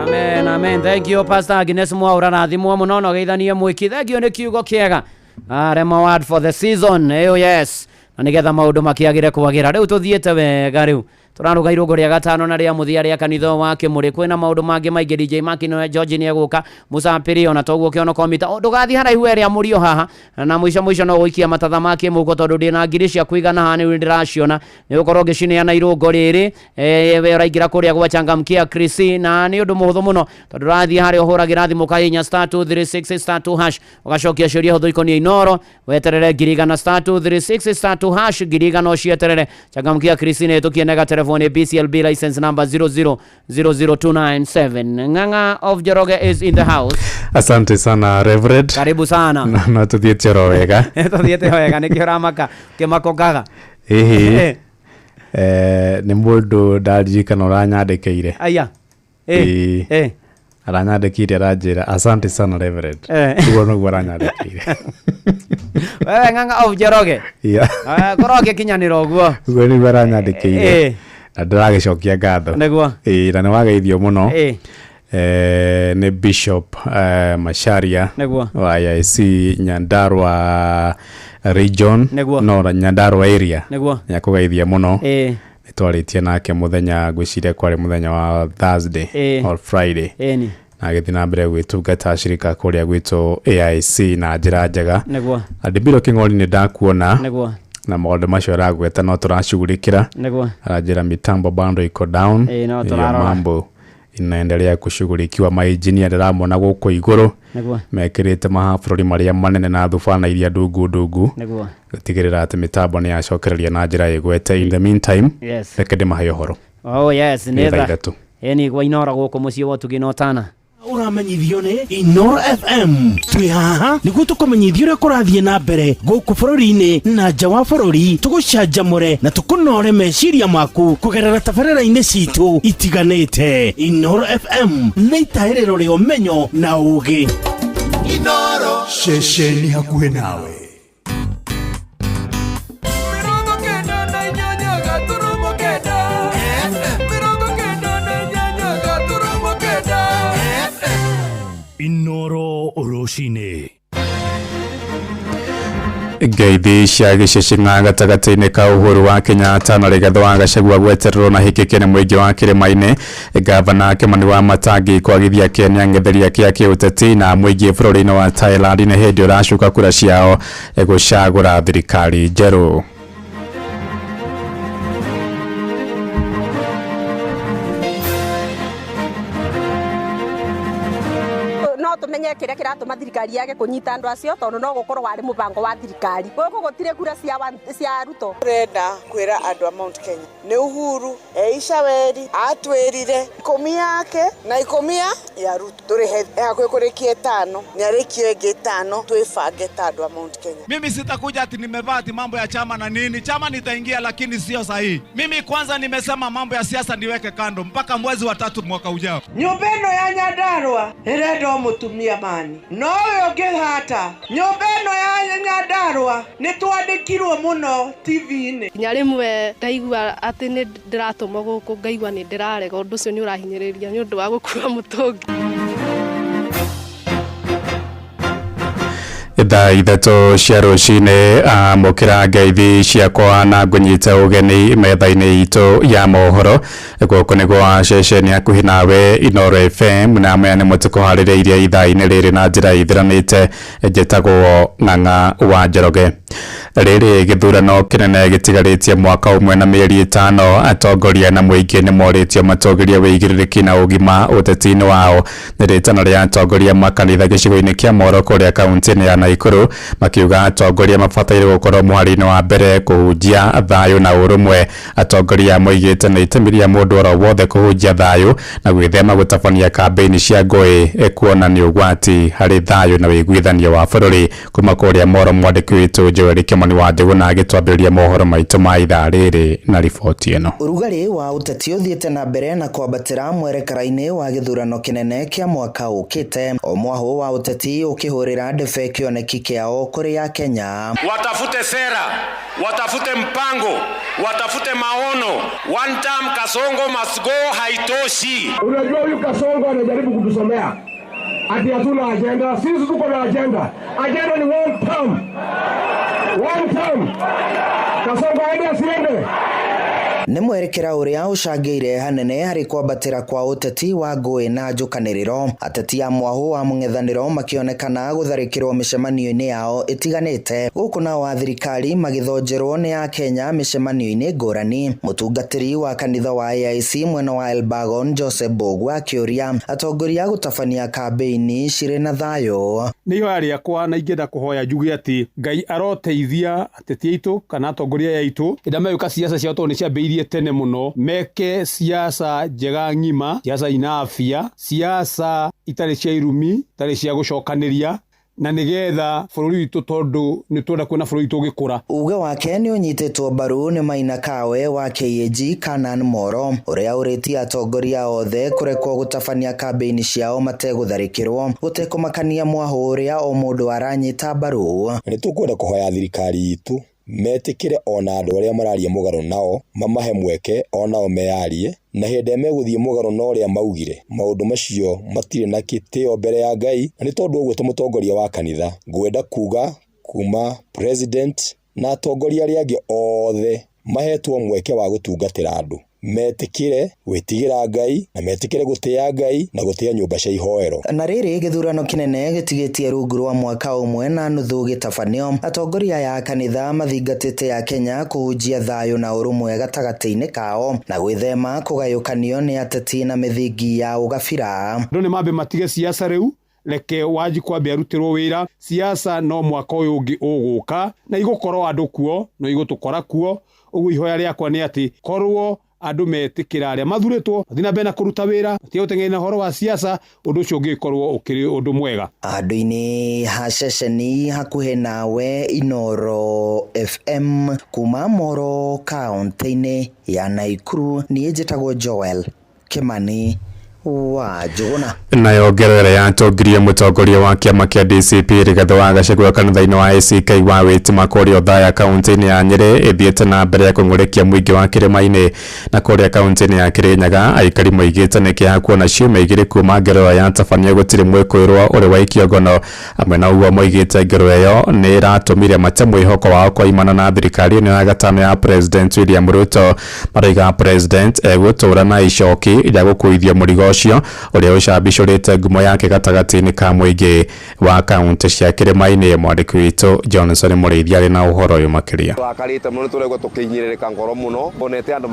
Amen, amen. Thank you, Pastor Agnes Mwaura. Rathimwo mũno no geithanie Mwiki. Thank you nĩ kiugo kĩega. Rema word for the season. Oh yes. Na nĩgetha maũndũ makĩagĩre kwagĩra. Rĩu tũthiĩte wega rĩu. turaruga irungo ria gatano na ria muthia ria kanitha wa Kimuri kwina maundu mangi maingi DJ Makino George ni aguka Musapiri ona toguo kiono komita ndugathi haraihu ria murio haha na mwisho no guikia matatha make mugo tondu ndina ngiri cia kuigana hani ndiraciona ni ukorwo ngicine na irungo riri we raingira kuria gwa changamkia Krisi na ni undu muhuthu muno tondu rathi hari uhuragira thimu kainya *236*2# ugacokia ciuria huthu ikonia Inoro weterere girigana *236*2# girigana ocieterere changamkia Krisi ne tukienega telefoni BCLB license number 0000297 Ng'ang'a of Joroge is in the house. Asante sana Reverend. Karibu sana. Na tuthiete wega. Tuthiete wega nikio ramaka kimakogaga. Ni mundu ndaririkana uranyandĩkĩire. Aya. Aranyandĩkĩire aranjĩra asante sana Reverend. Tugo no aranyandĩkĩire. Wewe Ng'ang'a of Joroge. Koroge kinyanĩro guo. Tugo ni aranyandĩkĩire. Na ndĩragĩcokia ngatho. Nĩguo. Na nĩ wageithio mũno. Ni Bishop Macharia wa IC Nyandarua region no Nyandarua area ya kugeithia muno nitwaritie nake muthenya gwicire kwari muthenya wa Thursday or Friday na githina mbere gwitungata shirika kuria gwito AIC na njira njega Adibiro King'ori ni ndakuona na maundu macio aragweta no turacugurikira aranjira mitambo bando iko down mambo inaendelea kushughulikiwa maengineer ndiramona guko iguru mekirite mahafururi maria manene na thufana iria ndungu gutigirira ati mitambo ni yacokereria na njira igwete in the meantime rekede mahayo horo nether eni gwa Inoro guko mucie wotu ginotana uramenyithio ni Inoro FM twi haha niguo tukumenyithio uria kurathie na mbere guku bururi-ini na nja wa bururi tugucanjamure na tukunore meciria maku kugerera tabarĩra-inĩ citu itiganĩte. Inoro FM nĩ itahĩrĩro rĩa ũmenyo na ũũgĩ. Inoro ceceni hakuhĩ nawe. Inoro Oroshine ngeithi cia gicicing'a gatagati-inĩ ka Uhuru wa Kenyatta na Rigathi wa Gachagua gwetererwo na hikikene mũingĩ wa kĩrĩma-inĩ gavana Kimani wa Matangi kwagithia Kenya ng'etheria kĩa kĩũteti na mũingĩ bũrũri-inĩ wa Thailand nĩ hĩndĩ ũracuka kura ciao gũcagũra thirikari njerũ. tumenye kire kiratuma thirikari yake kunyita andu acio tondu no gukorwo wari mubango wa thirikari guku gutire kura cia Ruto. Renda kwira andu a Mount Kenya ni Uhuru Eishaweri atwirire ikumi yake na ikumia ya Ruto turi hakwe kurikie 5 ni arikio ingi 5 twifange ta andu a Mount Kenya. Mimi sitakuja ati nimevaa ati mambo ya chama na nini, chama nitaingia lakini sio sahihi. Mimi kwanza nimesema mambo ya siasa niweke kando mpaka mwezi wa 3 mwaka ujao. Nyumbeno ya Nyandarua irenda mutumia mani no yongehata nyumbeno ya Nyandarua ni twandikirwo muno TV-ini kinya rimwe ndaigua ati ni ndiratuma guku ngaigua ni ndirarega undu ucio ni urahinyiriria ni undu wa gukua mutungi. Thaa ithatũ cia rũcinĩ amũkĩra ngeithi ciakwa na ngũnyita ũgeni metha-inĩ itũ ya mohoro gũkũ nĩguo ceceni hakuhĩ nawe Inoro FM na maya nĩ mũtũkũharĩrĩirie ithaa-inĩ rĩrĩ na njĩra ithiranĩte njĩtagwo Ng'ang'a wa Njoroge. Rĩrĩ gĩthurano kĩnene gĩtigarĩtie mwaka ũmwe na mĩeri 5 atongoria na mũingĩ nĩ morĩtio matũgĩrie wĩigĩrĩrĩki na ũgima ũteti-inĩ wao nĩ rĩtana rĩa atongoria makanitha gĩcigo-inĩ kĩa Moro kũrĩa kaunti-inĩ ya Naikuru makiuga atongoria mabataire gũkorwo mũhari-inĩ wa mbere kũhunjia thayũ na ũrũmwe. Atongoria moigĩte nĩ itemi rĩa mũndũ oro wothe kũhunjia thayũ na gwĩthema gũtabania kambĩini cia ngũĩ kuona nĩ ũgwati harĩ thayũ na wĩiguithanio wa bũrũri. Kuma kũrĩa Moro mwandĩki witũ Joel Kimani wa Njũgũna agĩtwambĩrĩria mohoro maitũ ma ithaa rĩrĩ na riboti ĩno. Ũrugarĩ wa ũteti ũthiĩte na mbere na kwambatĩra mwerekera-inĩ wa gĩthurano kĩnene kĩa mwaka ũkĩte. O mwahũ wa ũteti ũkĩhũrĩra ndebe kĩoneki kĩao kũrĩ ya Kenya. Watafute sera, watafute mpango, watafute maono. One term Kasongo must go haitoshi. Unajua huyu Kasongo anajaribu kutusomea ati hatuna agenda. Sisi tuko na agenda. Agenda ni one term. One term. Kasongo aende asiende. nĩ mwerekera ũrĩa ũcangĩire hanene harĩ kwambatĩra kwa ũteti wa ngũĩ na njũkanĩrĩro. Ateti a mwahũ wa mũng'ethanĩro makĩonekana gũtharĩkĩrwo mĩcemanio-inĩ yao ĩtiganĩte, gũkũ nao a thirikari magĩthonjerwo nĩ a Kenya mĩcemanio-inĩ ngũrani. Mũtungatĩri wa kanitha wa AIC mwena wa Elbagon Joseph Bogu akĩũria atongoria gũtabania kambeini cirĩ na thayũ. Nĩ ihoya rĩakwa na ingĩenda kũhoya njuge atĩ Ngai aroteithia ateti aitũ kana atongoria aitũ ĩrĩa megwĩka siasa ciao tondũ nĩ ciambĩrĩirie tene mũno, meke siasa njega ng'ima, siasa ina afya, siasa itarĩ cia irumi, itarĩ cia gũcokanĩria, na nigetha bũrũri witũ tondũ nĩ twenda kuona bũrũri witũ ũgĩkũra. Uge wake nĩ ũnyitĩtwo mbaru nĩ Maina Kawe wa KAG Kanan Moro, ũrĩa ũrĩtie atongoria othe kũrekwo gũtabania kambeini ciao mategũtharĩkĩrwo, gũtekũmakania mwahũ ũrĩa o mũndũ aranyita mbaru. Nĩ tũkwenda kũhoya thirikari itũ metĩkĩre ona andũ arĩa mararia mũgarũ nao mamahe mweke onao meyarie, na hĩndĩ megũthiĩ mũgarũ na ũrĩa maugire maũndũ macio matirĩ na gĩtĩo mbere ya Ngai. Na nĩ tondũ ũguo ta mũtongoria wa kanitha ngwenda kuga kuma president na atongoria arĩa angĩ othe mahetwo mweke wa gũtungatĩra andũ, metĩkĩre gwĩtigĩra Ngai na metĩkĩre gũtĩa Ngai na gũtĩa nyũmba cia ihoero. Na rĩrĩ gĩthurano kĩnene gĩtigĩtie rungu rwa mwaka ũmwe na nuthu gĩtabanio, atongoria ya kanitha mathingatĩte ya Kenya kũhunjia thayũ na ũrũmwe gatagatĩ-inĩ kao na gwĩthema kũgayũkanio nĩ ateti na mĩthingi ya ũgabira. Andũ nĩ mambe matige siasa rĩu, reke Wanji kwambia arutirwo wĩra. Siasa no mwaka ũyũ ũngĩ ũgũka na igũkorwo andũ kuo no igũtũkora kuo. Ũguo ihoya rĩakwa nĩ atĩ korwo andũ metĩkĩra arĩa mathurĩtwo thina bena kũruta wĩra tiga gũteng'era ũhoro wa siasa, ũndũ ũcio ũngĩkorwo ũkĩrĩ ũndũ mwega. Handũ-inĩ ha ceceni hakuhĩ nawe Inoro FM kuma Moro kaunti-inĩ ya Naikuru, niĩ njĩtagwo Joel Kimani wa Njũgũna. Nayo ngerera yatongirie mũtongoria wa kĩama kĩa DCP Rigathĩ wa Gachagua kanitha-inĩ wa ACK wa Wĩtima kũrĩa Othaya kaunti-inĩ ya Nyĩrĩ ĩthiĩte na mbere ya kũng'ũrĩkia mũingĩ wa kĩrĩma-inĩ, na kũrĩa kaunti-inĩ ya Kĩrĩnyaga aikari moigĩte nĩ kĩeha kuona ciumia igĩrĩ kuma ngerera yatabanio gũtirĩ mwĩkũĩrwo ũrĩ waikio ngono. Amwe na ũguo moigĩte ngerera ĩyo nĩ ĩratũmire mate mwĩhoko wao kwaimana na thirikari ĩno ya gatano ya President William Ruto. Marauga President egũtũũra na icoki rĩa gũkuithia mũrigo ũcio ũrĩa ũcambicũrĩte ngumo yake gatagatĩ-inĩ ka mũingĩ wa kaunti cia kĩrĩma-inĩ. Mwandĩki witũ Johnson Mũrĩithi arĩ na ũhoro ũyũ makĩria. Twakarĩte mũno tũregwo tũkĩhinyĩrĩrĩka ngoro mũno, onete andũ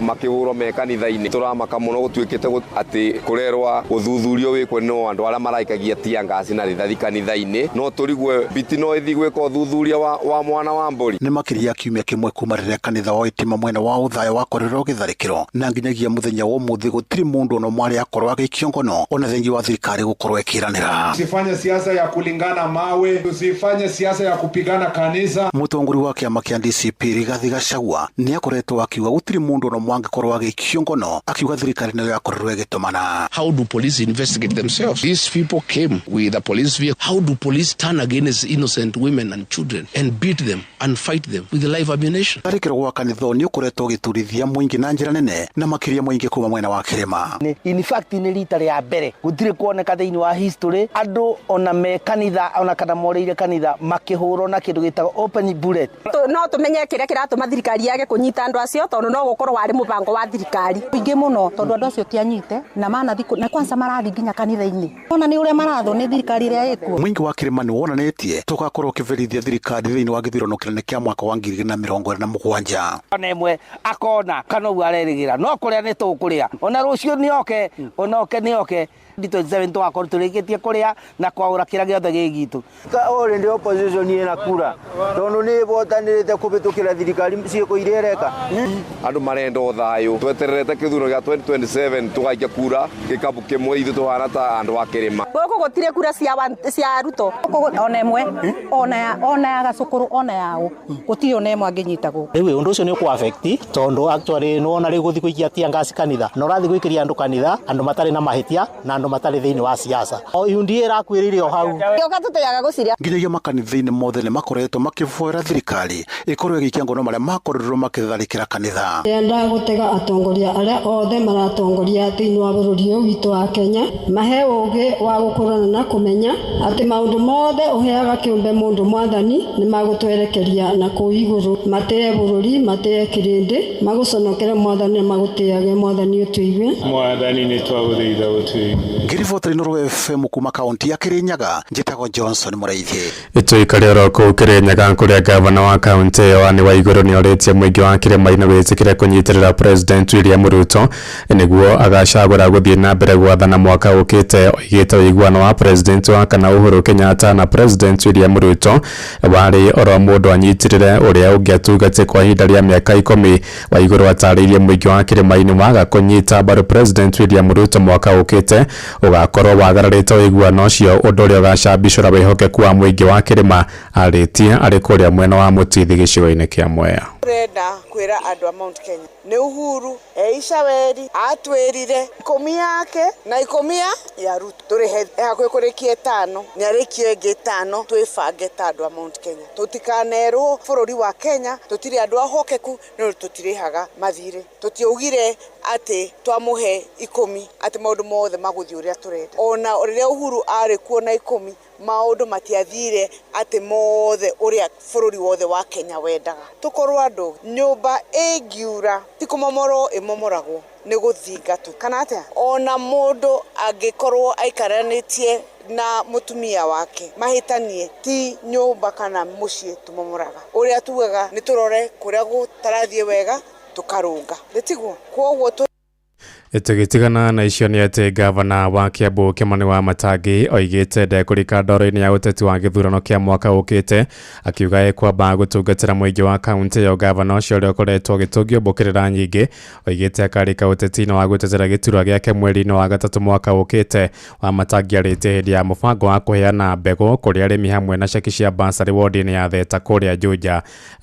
makĩhũrwo me kanitha-inĩ. Tũramaka mũno gũtuĩkĩte atĩ kũrerwa ũthuthurio wĩkwo no andũ arĩa maraikagia tia ngasi na rithathi kanitha-inĩ, no tũrigwe biti no ĩthi gwĩka ũthuthuria wa mwana wa mbũri. Nĩ makĩria kiumia kĩmwe kuma rĩrĩa kanitha wa Wĩtima mwena wa Othaya wakorirwo gĩtharĩkĩro, na nginyagia mũthenya wa ũmũthĩ gũtirĩ mũndũ ona mwarĩ akorwo agĩikio ngono ona thengi wa thirikari gũkorwo ĩkĩranĩra. Tusifanye siasa ya kulingana mawe, tusifanye siasa ya kupigana kanisa. Mũtongoria wa kĩama kĩa DCP Rigathĩ Gachagua nĩ akoretwo akiuga gũtirĩ mũndũ ona mangĩkorwo agĩikio ngono, akiuga thirikari nayo yakorirwo ĩgĩtũmana. How do police investigate themselves? These people came with a police vehicle. How do police turn against innocent women and children and beat them and fight them with live ammunition? Tharĩkĩro gwa kanitha nĩ ũkoretwo ũgĩturithia mũingĩ na njĩra nene na makĩria mũingĩ kuma mwena wa Kĩrĩma. In fact nĩ rita rĩa mbere gũtirĩ kuoneka thĩinĩ wa history andũ ona me kanitha ona kana moreire kanitha makĩhũrwo na kĩndũ gĩtagwo open bullet. No tũmenye kĩrĩa kĩratũma thirikari yage kũnyita andũ acio tondũ no gũkorwo warĩ mũbango wa thirikari ingĩ mũno tondũ andũ acio tianyite na manathi na kwanza marathi nginya kanitha-inĩ. Ona nĩ ũrĩa marathwo nĩ thirikari ĩrĩa ĩkuo. Mũingĩ wa Kĩrĩma nĩ wonanĩtie tũgakorwo ũkĩverithia thirikari thĩinĩ wa gĩthurano kĩnene kĩa mwaka wa 2027. Ona ĩmwe akona kana ũguo arerĩgĩra no kũrĩa nĩ tũkũrĩa ona rũciũ nĩoke D27 twakorwo tũrĩkĩtie kũrĩa na kwaũra kĩrĩa gĩothe gĩgitũ. Already opposition ĩna kura tondũ nĩ votanĩrĩte kũbĩtũkĩra thirikari ciĩko iria ĩreka. Andũ marenda thayũ, twetererete kĩthurano gĩa 2027 tũgaikia kura gĩkabu kĩmwe ithu tũhana ta andũ a Kĩrĩma. Gũkũ gũtirĩ kura cia Ruto ona ĩmwe ona ya Gacũkũrũ ona yaũ gũtirĩ ona ĩmwe angĩnyitagwo. Rĩu ũndũ ũcio nĩ ũkũ affect tondũ actually nĩ wona rĩu gũthiĩ gũikia tia ngasi kanitha na ũrathiĩ gũikĩria andũ kanitha andũ matarĩ na mahĩtia na maũndũ matarĩ thĩinĩ wa siasa UDA rakwĩrire o hau yoka tũteaga gũciria nginyagia makanitha-inĩ mothe nĩ makoretwo makĩbũĩra thirikari ĩkorwo ĩgĩikia ngono marĩa makorirwo makĩtharĩkĩra kanitha. Ndenda gũtega atongoria arĩa othe maratongoria thĩinĩ wa bũrũri ũyũ witũ wa Kenya mahe ũgĩ wa gũkorana na kũmenya atĩ maũndũ mothe ũheaga kĩũmbe mũndũ mwathani nĩ magũtwerekeria na kũu igũrũ, matĩe bũrũri, matĩe kĩrĩndĩ, magũconokere mwathani, magũtĩage mwathani ũtũigue. Mwathani nĩ twagũthaitha ũtũigue. Ngiriboti Inooro FM kuma kaunti ya Kirinyaga, njĩtagwo Johnson Mũraithi. Ituikari oro kũu Kirinyaga kũrĩa gavana wa kaunti ĩyo Anne Waigũrũ nĩorĩtie mũingĩ wa kĩrĩma-inĩ wĩtĩkĩre kũnyitĩrĩra President William Ruto nĩguo agacagũra gũthiĩ na mbere gwathana mwaka ũkĩte. Oigĩte ũiguano wa President wa kana Uhuru Kenyatta na President William Ruto warĩ oro mũndũ anyitĩrĩre ũrĩa ũngĩatugatĩ kwa ihinda rĩa mĩaka 10. Waigũrũ atarĩirie mũingĩ wa kĩrĩma-inĩ waga kũnyita mbaru President William Ruto mwaka ũkĩte ũgakorwo wagararĩte ũiguano ũcio, ũndũ ũrĩa ũgacambicũra wĩhokeku wa mũingĩ wa kĩrĩma. Arĩtie arĩ kũrĩa mwena wa Mũtithi gĩcigo-inĩ kĩa Mwea. Turenda kwĩra andũ a Mount Kenya nĩ Uhuru Eishaweri atwĩrire ikũmi yake na ikũmi ya Ruto tũrĩhe hakuhĩ kũrĩkia 5 nĩarĩkio ĩngĩ 5 twĩbange ta andũ a Mount Kenya tũtikanerwo bũrũri wa Kenya tũtirĩ andũ ahokeku no tũtirĩhaga mathirĩ tũtiaugire atĩ twamũhe 10 atĩ maũndũ mothe magũthiĩ ũrĩa tũrenda. Ona rĩrĩa Uhuru arĩ kuo na 10 maũndũ matiathire atĩ mothe ũrĩa bũrũri wothe wa Kenya wendaga. Tũkorwo andũ nyũmba ĩngiura ti kũmomorwo ĩmomoragwo nĩ gũthingatwo kana atĩa. Ona mũndũ angĩkorwo aikaranĩtie na mutumia wake mahitanie ti nyũmba kana mũciĩ tũmomoraga. Ũrĩa tugaga nĩ tũrore kũrĩa gũtarathiĩ wega tukarunga ndetiguo kwoguo Itugitigana na icio nĩ atĩ gavana wa Kiambu Kimani Wamatangi oigĩte ndekũrika ndoro-inĩ ya ũteti wa gĩthurano kĩa mwaka ũkĩte, akiuga ekwamba gũtungatĩra mũingĩ wa kaunti ĩyo. Gavana ũcio ũrĩa ũkoretwo ũgĩtũngio mbũkĩrĩra nyingĩ oigĩte akarĩka ũteti-inĩ wa gũtetera gĩturwa gĩake mweri-inĩ wa gatatũ mwaka ũkĩte. Wamatangi arĩtie hĩndĩ ya mũbango wa kũheana mbegũ kũrĩ arĩmi hamwe na ceki cia basarĩ wodi-inĩ ya Theta kũrĩa Juja,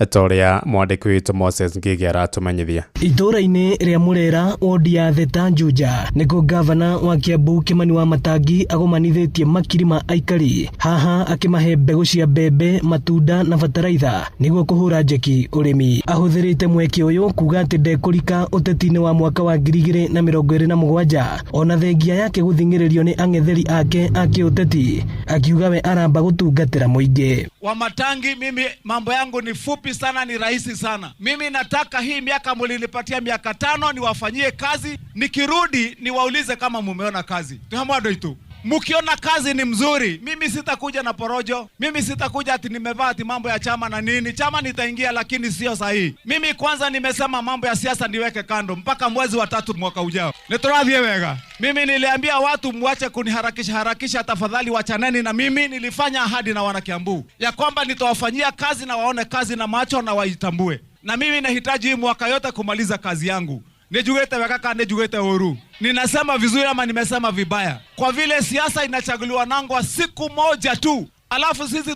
ta ũrĩa mwandĩki witũ Moses Ngigi aratũmenyithia. Itũra-inĩ rĩa Mũrera wodi ya Theta Juja nĩguo gavana wa Kiambu Kimani Wamatangi agomanithĩtie makiri ma aikari haha akĩmahe mbegũ cia mbembe, matunda na bataraitha nĩguo kũhũra njeki ũrĩmi. Ahũthĩrĩte mweke ũyũ kuga atĩ ndekũrika ũteti-inĩ wa mwaka wa 2027 ona thengia yake gũthingĩrĩrio nĩ ang'etheri ake a kĩũteti, akiuga we aramba gũtungatĩra mũingĩ. Wamatangi, mimi mambo yangu ni fupi sana, ni rahisi sana. Mimi nataka hii miaka mlinipatia miaka 5 niwafanyie kazi, nikirudi niwaulize kama mumeona kazi. Tuhamwado itu. Mukiona kazi ni mzuri, mimi sitakuja na porojo, mimi sitakuja ati nimevaa ati mambo ya chama na nini. Chama nitaingia lakini sio sahihi. Mimi kwanza nimesema mambo ya siasa niweke kando mpaka mwezi wa 3 mwaka ujao. Nitoradhie wega. Mimi niliambia watu muache kuniharakisha, tafadhali wachaneni na mimi. Nilifanya ahadi na wana Kiambu ya kwamba nitawafanyia kazi na waone kazi na macho na waitambue. Na mimi nahitaji hii mwaka yote kumaliza kazi yangu. Nejugete wakaka nejugete huru. Ninasema vizuri ama nimesema vibaya? Kwa vile siasa inachaguliwa nangwa siku moja tu, alafu sisi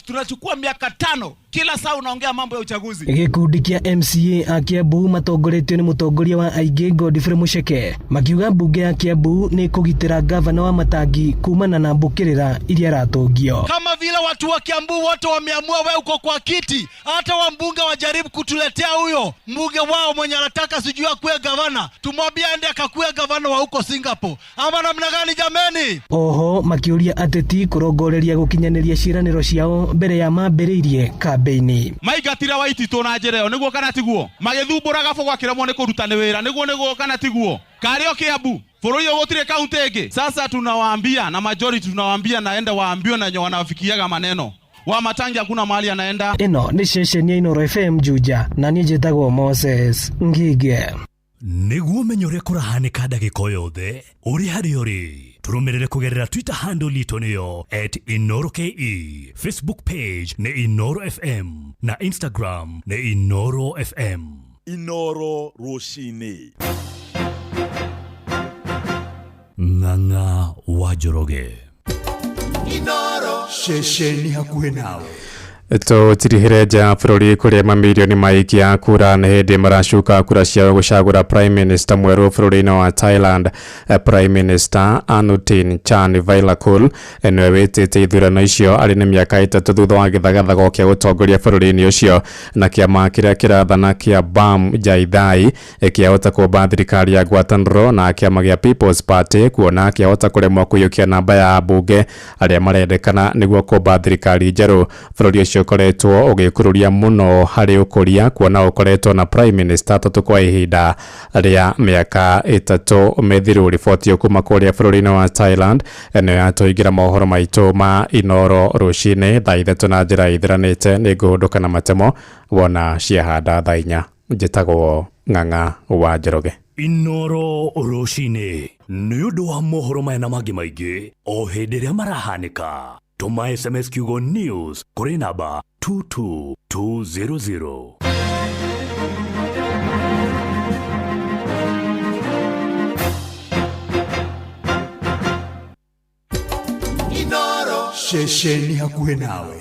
tunachukua miaka 5 kila saa unaongea mambo ya uchaguzi. Gikundi kia MCA a Kiambu matongoretio ni mutongoria wa aingĩ Godfrey Mucheke makiuga mbunge ya Kiambu ni kũgitĩra gavana Wamatangi kumana na mbũkĩrĩra iria ratũngio. Kama vile watu wa Kiambu wote wameamua wewe uko kwa kiti, hata wambunge wajaribu kutuletea huyo mbunge wao mwenye anataka sijui akuwe gavana, tumwambie aende akakuwe gavana wa huko Singapore. Ama namna gani jameni? Oho makiuria ateti kũrongoreria gũkinyanĩria ciĩranĩro ciao mbere ya mambĩrĩirie Beini. Maigatira waititwo na njĩra ĩyo nĩguo kana tiguo? Magĩthumbũra gabo gwakĩremwo nĩ kũruta nĩ wĩra nĩguo kana tiguo? Karĩo Kiambu bũrũri ũyũ gũtirĩ kaunti ĩngĩ. Sasa tunawaambia na majority tunawaambia naenda waambiwe na nyo wanafikiaga maneno. Wamatangi hakuna mahali anaenda. Ino ni station ya Inooro FM Juja na niĩ njĩtagwo Moses Ngigi. Nĩguo menyore kũrahanĩka ndagĩka yothe ũrĩ harĩ ũrĩ tũrũmĩrĩre kũgerera Twitter handle litũ nĩyo @InoroKE, Facebook page nĩ Inooro FM na Instagram nĩ Inooro FM. Inooro rũcinĩ. Ng'ang'a wa Njoroge. Inooro. Shesheni hakuhĩ nawe. Tutirihire nja bururi kuria mamilioni maikia kura na hindi maracuka kura cia gucagura Prime Minister mweru bururi-ini wa Thailand. Prime Minister Anutin Charnvirakul niwe witite ithurano icio ari na miaka 3 thutha wa githagathago kia gutongoria bururi-ini ucio, na kiama kiria kirathana kia BAM Jaithai kiahota kumba thirikari ya ngwataniro na kiama gia People's Party kuona kiahota kuremwo kuyukia namba ya bunge aria marendekana niguo kumba thirikari njeru. Bururi ucio koretwo ugikururia muno hari ukuria kuona ukoretwo na Prime Minister tatu kwa ihinda ria miaka 3 methiru. Riboti kuma kuria bururi-ini wa Thailand ene atoigira mohoro maitu ma Inoro rucine thaa 3 na njira ithiranite ni nguhunduka na matemo wona ciahanda thaa 4. Njitagwo Ng'ang'a wa Njoroge. Inoro rucine ni undu wa mohoro maya na mangi maingi o hindi ria marahanika. Tuma SMS kiugo news kuri namba 22200. Inoro shesheni hakuhe nawe.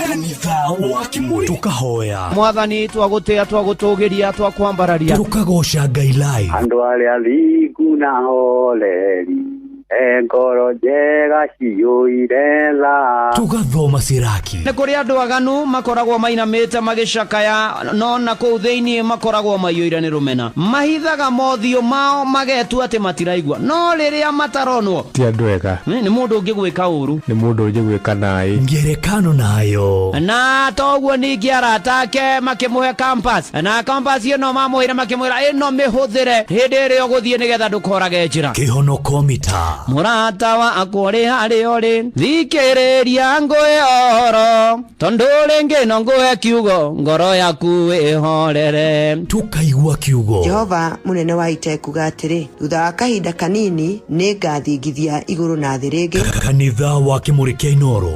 Kanitha wa Kimuri tukahoya mwathani twagutia twagutugiria twakwambararia tukagosha Ngai live andu aria thiku na holeri ngoro njega ciyuire tha tugathoma ciraki ni kuri andu aganu makoragwo mainamite magicakaya no na kuu thiini makoragwo maiyuire ni rumena mahithaga mothio mao magetu ati matiraigwa no riria mataronwo ti andu ega ni mundu ungigwika uru ni mundu ungigwika nai ngerekano nayo na toguo ningi aratake makimuhe campus na campus ino mamuhira makimwira ino mihuthire hindi iri uguthie nigetha ndukorage njira kihonoko mita murata wa akuri hari uri thikiriria ngwe oro tondu ringi no ngwe kiugo ngoro yaku ihorere tukaigua kiugo Jehova munene wa itekuga atiri thutha wa kahinda kanini ningathingithia iguru na thi ringi. Kanitha wa Kimuri kia Inoro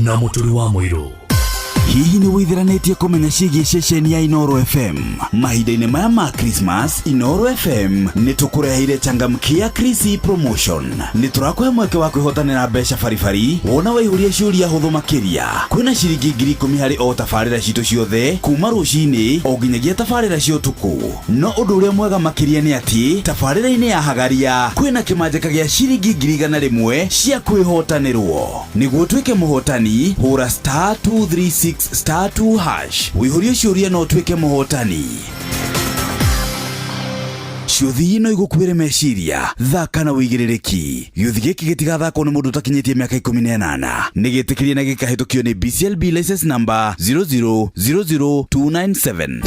na muturi wa Muiru. Hihi ni withiranetie kumenya ciĩgiĩ ceceni ya Inoro FM mahinda-inĩ maya ma Christmas. Inoro FM ni tukureheire changamkia Christmas promotion. Ni turakũhe mweke wa kwĩhotanĩra mbeca baribari wona waihũria ciũria hũthũ makĩria. Kwĩna ciringi 10,000 harĩ o tabarĩra citũ ciothe kuma rũcinĩ o nginyagia tabarĩra cia ũtukũ. No ũndũ ũrĩa mwega makĩria nĩ atĩ tabarĩra-inĩ ya Hagaria kwĩna kĩmanjĩka gĩa ciringi 100,000 cia kwĩhotanĩrwo. Nĩguo ũtuĩke mũhotani hũra *236*2# wĩihũrie ciũria no ũtuĩke mũhotani. Ciũthi ino igũkuĩre meciria thaka na wĩigĩrĩrĩki. Gĩũthi gĩkĩ gĩtigathakwo nĩ mũndũ ũtakinyĩtie mĩaka 18. Nĩ gĩtĩkĩrie na gĩkahĩtũkio nĩ BCLB license number 0000297.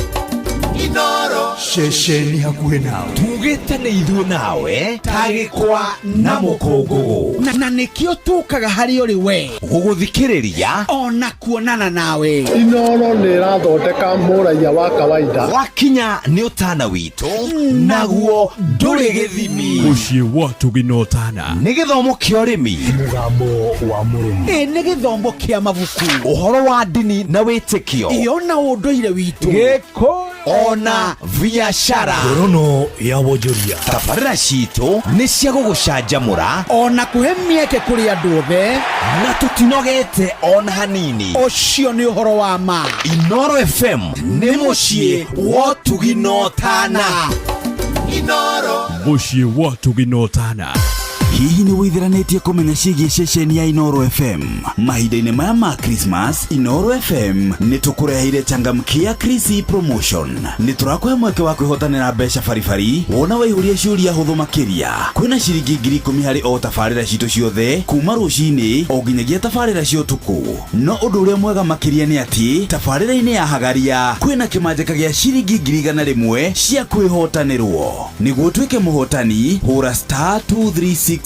Inoro shesheni hakuhe nawe tugite ni ithuĩ nawe tagĩkwa na mũkũngũgũ na nĩkĩo tũkaga harĩ ũrĩ we gũgũthikĩrĩria ona kuonana nawe. Inoro nĩ ĩrathondeka mũraia wa kawaida wakinya nĩ ũtana witũ naguo ndũrĩ gĩthimi. Mũciĩ watu ginotana nĩ gĩthomo kĩa ũrĩmi, mũgambo wa mũrĩmi, nĩ gĩthomo kĩa mabuku, ũhoro wa ndini na wĩtĩkio, ona ũndũire witũ, gĩkũ ona biashara, ngorono ya wonjoria. Tabarĩra citũ nĩ cia gũgũcanjamũra ona kũhe mĩeke kũrĩ andũ othe na tũtinogete ona hanini. Ũcio nĩ ũhoro wa ma. Inoro FM nĩ mũciĩ wa ũtugi na ũtana. Inoro mũciĩ wa ũtugi na ũtana. Hihi ni wĩithĩranĩtie kũmenya ciĩgiĩ ceceni ya Inoro FM mahinda-inĩ maya ma Christmas. Inoro FM ni tũkũreheire changamkia Christmas promotion. Ni turakũhe mweke wa kwĩhotanĩra mbeca baribari wona waihũria ciũria hũthũ makĩria. Kwĩna ciringi 10,000 harĩ o tabarĩra citũ ciothe kuma rũcinĩ o nginyagia tabarĩra cia ũtukũ. No ũndũ ũrĩa mwega makĩria nĩ atĩ tabarĩra-inĩ ya Hagaria kwĩna kĩmanjĩka gĩa ciringi 100,000 cia kwĩhotanĩrwo. Nĩguo ũtuĩke mũhotani hũra *236*2#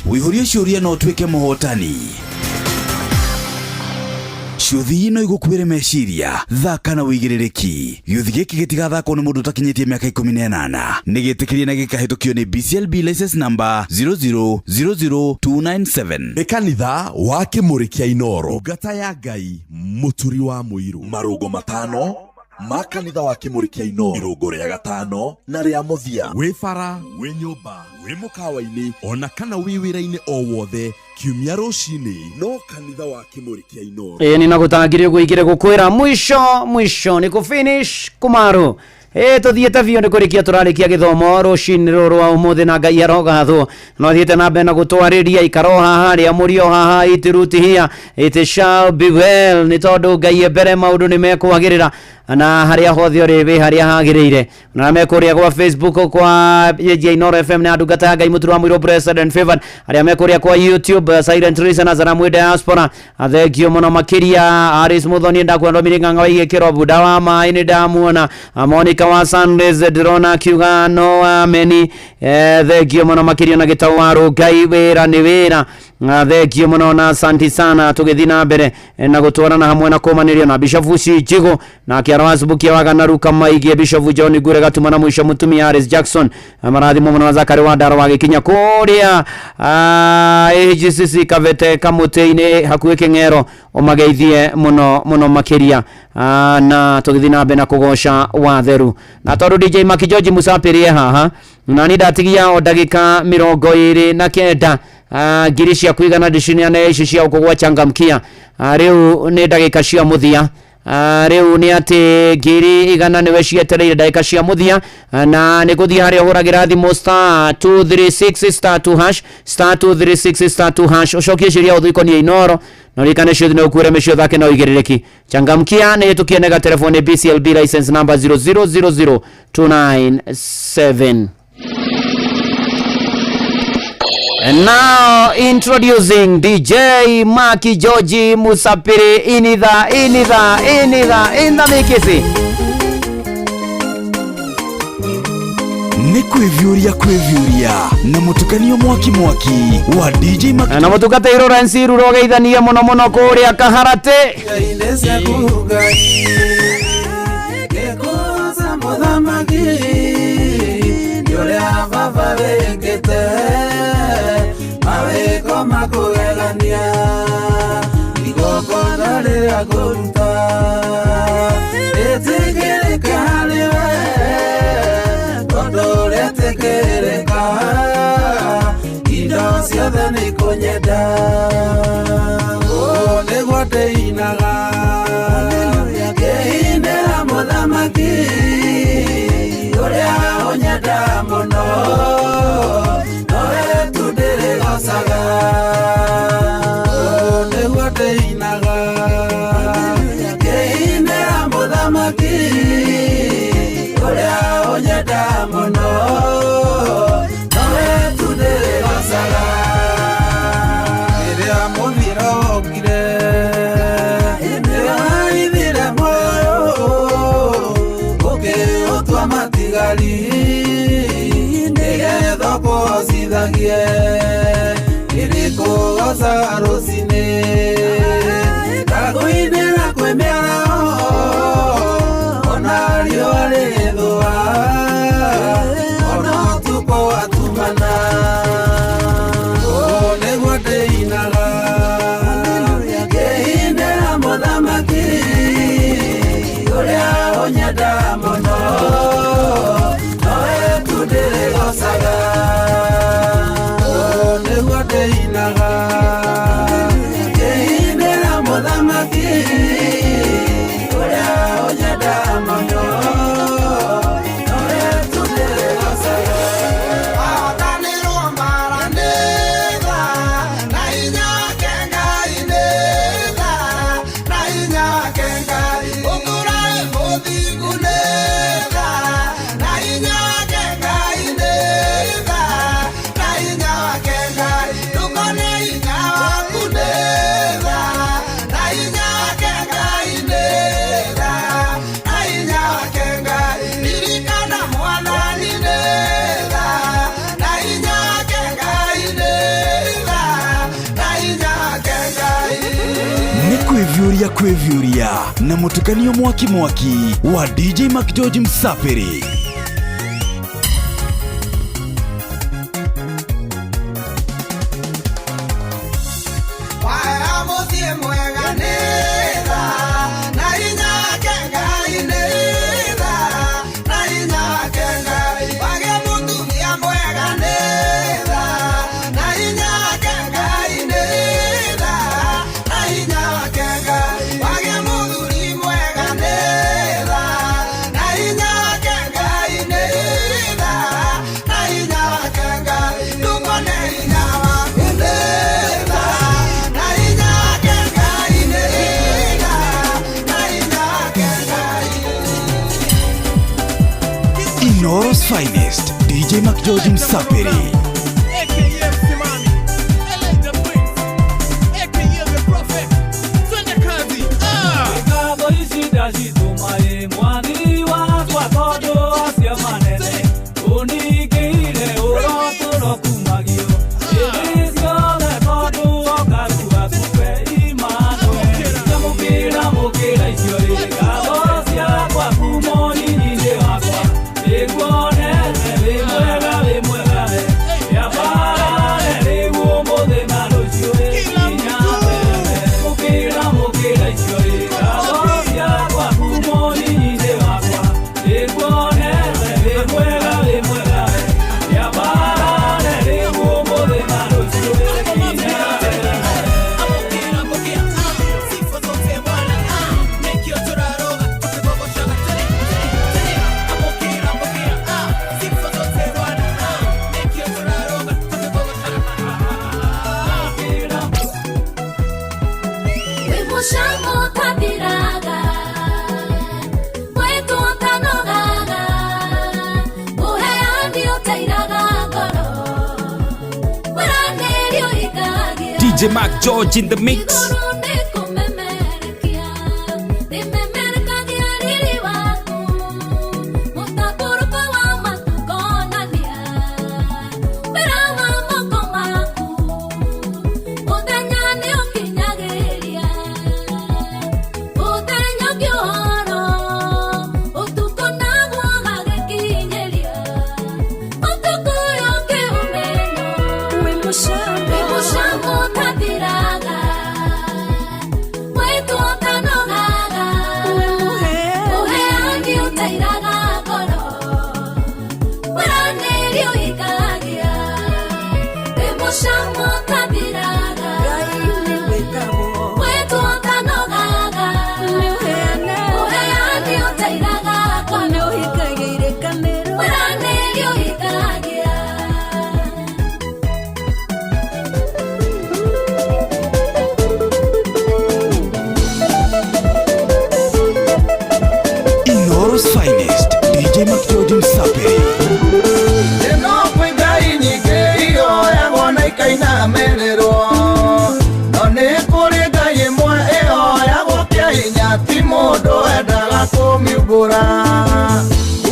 wĩihũrie ciũria no ũtuĩke mũhotani. Ciũthi ino igũkuĩre meciria thaka na wĩigĩrĩrĩki. Gĩũthi gĩkĩ gĩtigathakwo nĩ mũndũ ũtakinyĩtie mĩaka 18. Nĩ gĩtĩkĩrie na gĩkahĩtũkio nĩ BCLB license number 0000297. Nĩ kanitha wa Kimuri kia Inoro, ngata ya Ngai mũturi wa Muiru. Marũngo 5 makanitha wa Kimuri kia Inooro irungu ria gatano na ria muthia wi bara wi nyumba wi mukawa-ini ona kana wi wira-ini o wothe kiumia rucini no kanitha wa Kimuri kia Inooro ni nagutangirie gwikire gukwira mwisho ni ku finish kumaru tuthiete biũ nĩ kũrĩkia tũrarĩkia gĩthomo rũcinĩ rũrũ rwa ũmũthĩ na Ngai arogathwo no thiĩte na mbere na gũtwarĩria ikaro haha rĩa mũrio haha itiruti hia it shall be well nĩ tondũ Ngai mbere maũndũ nĩ mekwagĩrĩra na harĩa hothe ũrĩ wĩ harĩa hagĩrĩire na mekũrĩa kwa Facebook kwa page ya Inooro FM na ndungata ya Ngai Mũturi wa Mũiro President Favored arĩa mekũrĩa kwa YouTube Silent Listeners na Mwĩ Diaspora athegio mũno makĩria Aris Muthoni ndakwenda Mirĩng'ang'a wa igĩkĩro Buda wa maĩ nĩ ndamuona Monica wa Sundays Drona kiuga no ameni thegio mũno makĩria na Gĩtaũ wa Rongai wĩra nĩ wĩra thegio mũno na asanti sana tũgĩthiĩ na mbere na gũtwarana hamwe na kũmanĩrio na Bishop Njigu na Kiarwasbukia waga Ruka Maigie Bishop John Gure gatuma na mwisho mutumia Aris Jackson marathimo mũno wa Zakari wa Ndaro wagĩkinya kũrĩa AGCC Kavete kamũtĩ-inĩ hakuhĩ Kĩng'ero ũmageithie mũno makĩria na tũgĩthiĩ na mbere na kũgoca watheru na tondũ DJ Maki George Musapĩrie haha na nĩ ndatigia o ndagĩka 29 ngiri cia kuigana ndicineane ici cia gũkũgwa Changamkia rĩu nĩ ndagĩka cia mũthia rĩu nĩ atĩ ngiri igana nĩwe cietereire ndagĩka cia mũthia na nĩ gũthiĩ harĩa ũhũragĩra thimũ *236*2# *236*2# ũcokie ciũria ũthũikonie Inooro na rikane ciothe no kuure mĩcio thake na ũigĩrĩrĩki Changamkia nĩ tukie nega telefoni BCLB license number 0000297. And now introducing DJ Maki George Musapiri in the mikisi. Ni kwivyuria na mutukanio mwaki wa DJ Maki na mutukate irora nsiru rogeithania muno kuria Kaharate makugelania igogona rĩrĩa kũruta rĩtigĩrĩka harĩwe tondũ rĩtigĩrĩka indo ciothe nĩ kũnyenda nĩguo ndĩinaga ngĩinĩra mũthamaki ũrĩa ũnyenda mũno Rosine kagoinera kwemera onario aredwa ono tuko atumana one gwate inaga keinera mothamaki oria onyada mono noe tudere gosaga one gwate inaga kwivyuria na mutukanio mwaki wa DJ Maki George Musapiri. Waya muthie mwega nĩtha na inya kenga-inĩ DJ Mac George Msapiri. DJ Mac George in the mix.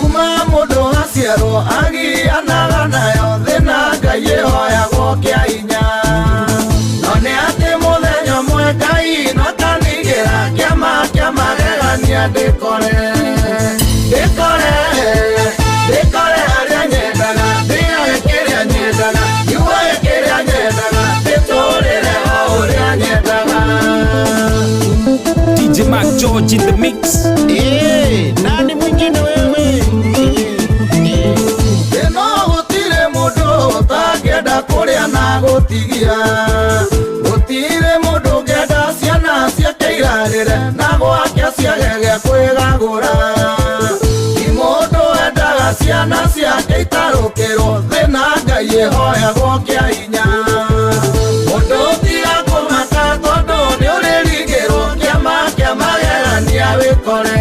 Uma mudo aciaro agi anagana yo thina ngai hoya gokia hinya none ati muthenyo mwe ngai no tanigira kiama magegania ndikore haria nyendaga ndiage kiria nyendaga yuage kiria nyendaga nditurire o uria nyendaga. DJ Mac George in the mix. Nani mwingine wewe? Eno gutire mundu utangenda kuria na gutigia. Gutire mundu ngenda ciana ciake irarire na gwake ciagege kwigagura. Ti mundu endaga ciana ciake itarukirwo thina ngai ehoya gokia hinya. Mundu tiga kumaka tondu ni uririgirwo kiama magegania wikore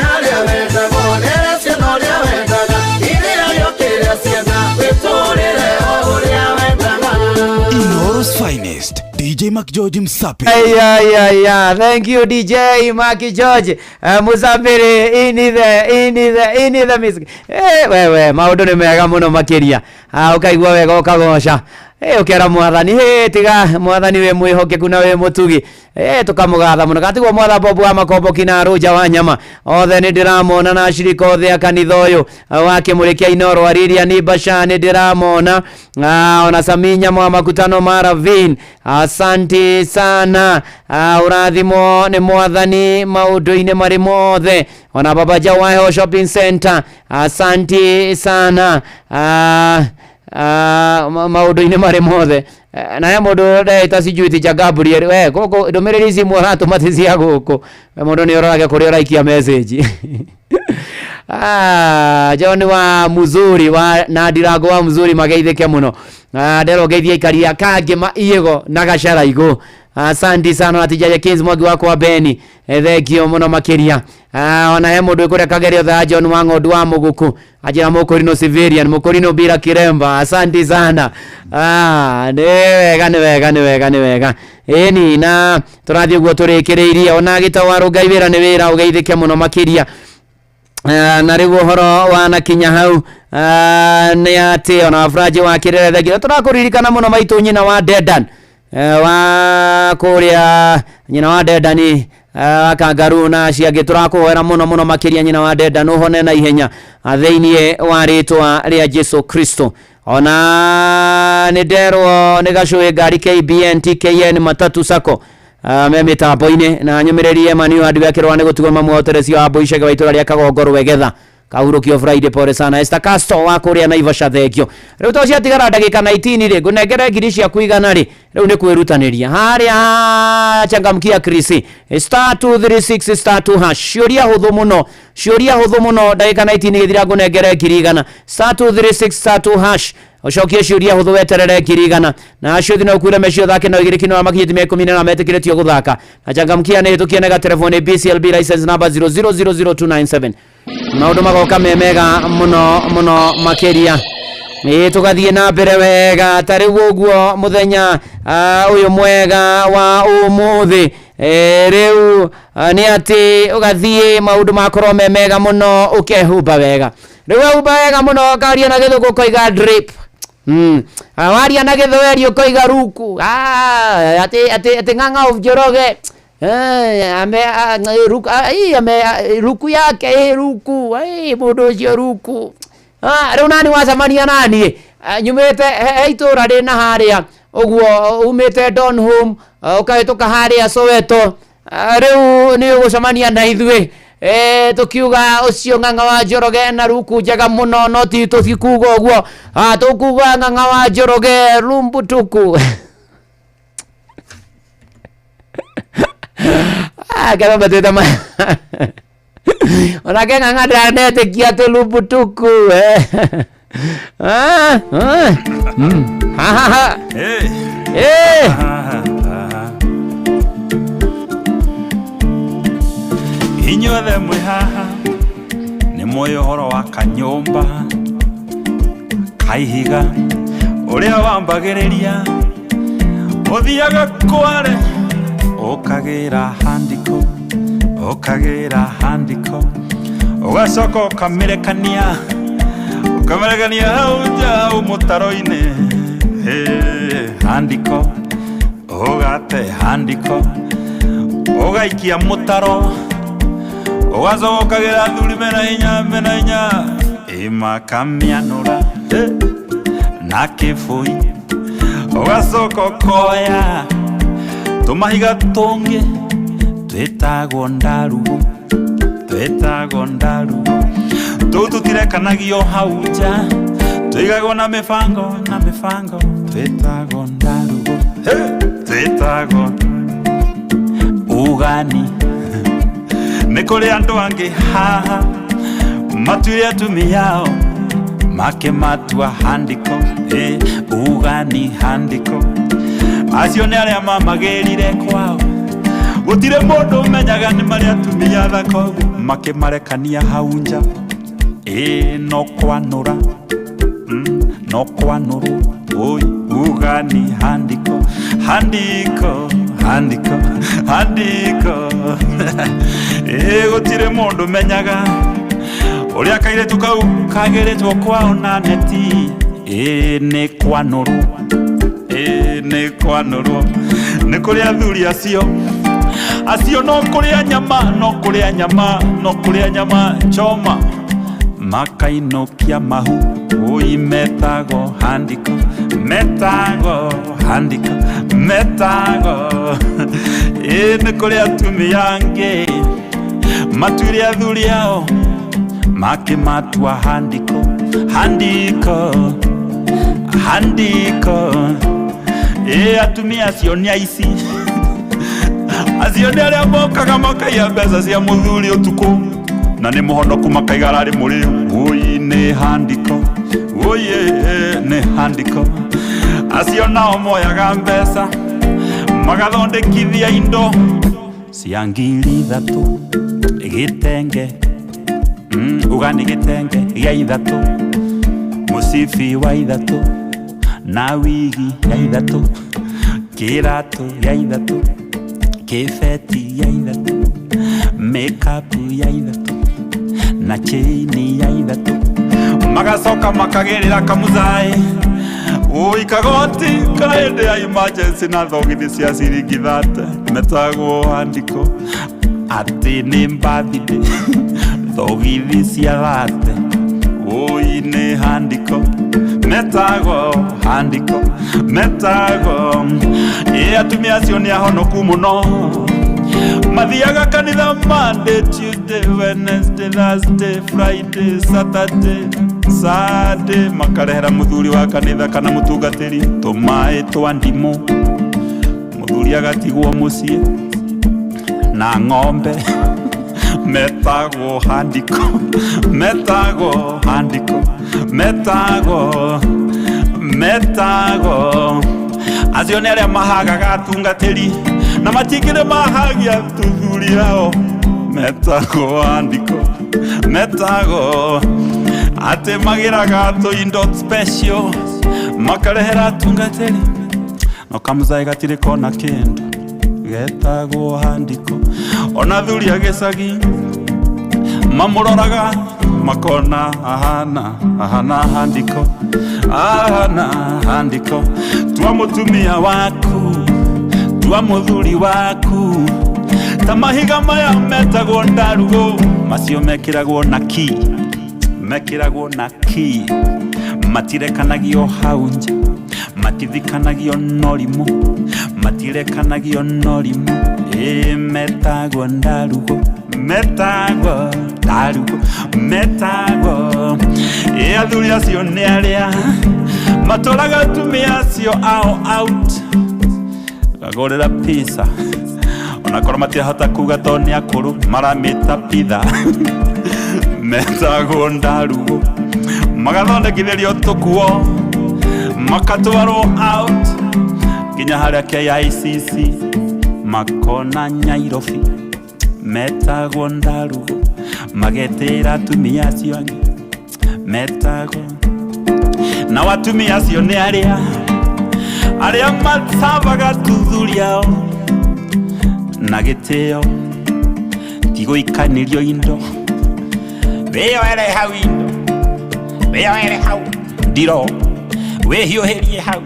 haria wendaga nerecia no ria wendaga iria yokiria ciana witurire o uria wendaga. Inoros finest DJ Mac George Msapiri. Thank you DJ Mac George Msapiri in the music. Wewe maundu ni mega muno makiria ukaigua wega ukagoca ukera mwathani tiga mwathani we mwihokeku na we mutugi tukamugatha muno gatigwo mwatha Bob wa Makombo kina Roja wa Nyama othe ni ndiramona na ashirika othe akanitha uyu wake murikia Inoro ariria ni Basha ni ndiramona ona Saminya mwa makutano Maravin. Asante sana urathimo ni mwathani maundu-ini mari mothe ona Baba Jawaho Shopping Center. Asante sana maundu-ini mari mothe na ya mundu ndaita sijuiti ja Gabriel we goko ndomereri ici mwaratu matisia goko mundu ni orage kuri oraikia message John wa muzuri wa na Ndirago wa muzuri mageithike muno ndero geithia ikaria kange ma iego na gacara igo Asante sana atijaje Kings Mwangi wako wa Beni. Thegio muno makiria. Ona he mundu ikure kagerio tha John Wangodu wa Muguku. Ajira Mukorino Civilian, Mukorino bila kiremba. Asante sana. Ni wega. Eni na turathie guo turikireirie ona gitawaru Ngai wira ni wira ugeithike muno makiria. Na rigo horo wana kinya hau ni ati ona Fraje wa kirere thegio turakuririkana muno maitu nyina wa Dedan wa kuria nyina wa Dedan Kangaru na ciage turakuhoera muno makiria nyina wa Dedan uhone na ihenya theinie wa ritwa ria Jesu Kristo. Ona ni derwo ni gacwe ngari KBN TKN matatu sako mitambo-ini na nyumiriri Emmanuel Adwekirwa ni gutigwo mamwoterecio wa Boicege wa itura ria Kagongoro Wegetha Kahurukio Friday pore sana Esther Castro wa kuria Naivasha thegio. Riu to ciatigara ndagika 19 ri gunengere ngiri cia kuigana ri riu ni kwirutaniria haria changamkia Krisi *236 *2# ciuria huthu muno ndagika 19 githira gunengere ngiri igana *236 *2# Oshokie ciuria huthu weterere ngiri igana na acio thina ukure mecio thake no igiri kino amakinyiti 10 na metikiretio guthaka na changamkia ni tukiene ga telefone BCLB license number 0000297 maundu magoka memega muno makiria tugathie na mbere wega tari guguo muthenya uyu mwega wa umuthi riu ni ati ugathie maundu makorwo memega muno ukehumba wega riu humba wega muno karia na githugu koiga drip waria na githweri ukoiga ruku ati ng'ang'a of Njoroge ruku yake ruku mundu ucio ruku riu nani wacamania nani nyumite itura ri na haria uguo umite Donholm ukahituka haria Soweto riu ni ugucamania na ithui tukiuga ucio ng'ang'a wa Njoroge na ruku njega muno no ti tukuga uguo tukuga ng'ang'a wa Njoroge rumbutuku kama bateta ma ona ke ng'ang'a ndanete kia tu lumbutuku Inyuothe mwi haha ni moyo horo wa Kanyumba Kaihiga uria wambagiriria uthiaga Kware ukagira handiko ugacoka ukamerekania hau nja umutaro-ini handiko ugate handiko ugaikia mutaro ugacoka ukagira thuri mena hinya imakamianura na kibui ugacoka ukoya tumahiga tungi twetagwo ndarugu tuu tutirekanagio hau nja twigagwo na mibango twetagwo ndarugu twetagwo ugani ni kuri andu angi haha matuire atumia yao matua handiko ugani handiko acio ni aria mamagerire kwao gutire mundu umenyaga ni mari atumia thako makimarekania hau nja no kwanuru oi ugani handiko gutire mundu umenyaga uria kairetu kau kageretwo kwao na neti ni kwanuru ni kuria thuri acio no kuria nyama choma makainukia mahu oi metago handiko ni kuria atumia angi matuire athuri ao makimatua handiko atumia acio ni aici acio ni aria mokaga makaiya mbeca cia muthuri utuku na ni muhonoku makaigara ari muri oi ni handiko acio nao moyaga mbeca magathondekithia indo cia ngiri ithatu gitenge ugani gitenge gĩa ithatu musibi wa ithatu na wigi ya ithatu kiratu ya ithatu kifeti ya ithatu makeup ya ithatu na chain ya ithatu magacoka makagerera kamuzai ui kagoti kaende ya emergency na thogithi cia ciringi 30 metagwo andiko ati ni mbathide thogithi cia 30 ui ni handiko metago atumia acio ni ahonoku muno mathiaga kanitha Monday, Tuesday, Wednesday, Thursday, Friday, Saturday, Sunday makarehera muthuri wa kanitha kana mutungatiri tumai twa ndimu muthuri agatigwo mucie na ng'ombe metago acio nĩ arĩa mahagaga atungatĩri na matingĩrĩ mahagia tuthuri ao metago atĩ magĩraga tũindo special makarehera atungatĩri no kamũzai gatirĩ kona kĩndũ getagwo handiko ona thuri agĩcagi mamũroraga makona ahana handiko tua mutumia waku tua muthuri waku ta mahiga maya metagwo ndarugo macio mekiragwo na ki matirekanagio hau nja matithikanagio norimu metagwo ndarugo athuri acio nĩ arĩa matũraga atumia acio ao out gagũrĩra pizza onakorwo matiahota kuga to nĩ akũrũ maramĩta pitha metagwo ndarugo magathondekithĩrio tũkuo makatwarwo out nginya harĩa KICC makona Nyairobi metagwo ndarugo magetĩra atumia acio angĩ metagwo na watumia acio nĩ arĩa matavaga tuthuri ao na gĩtĩo tigũikanĩrio indo wĩyoere hau ndiro wĩhiũhĩrie hau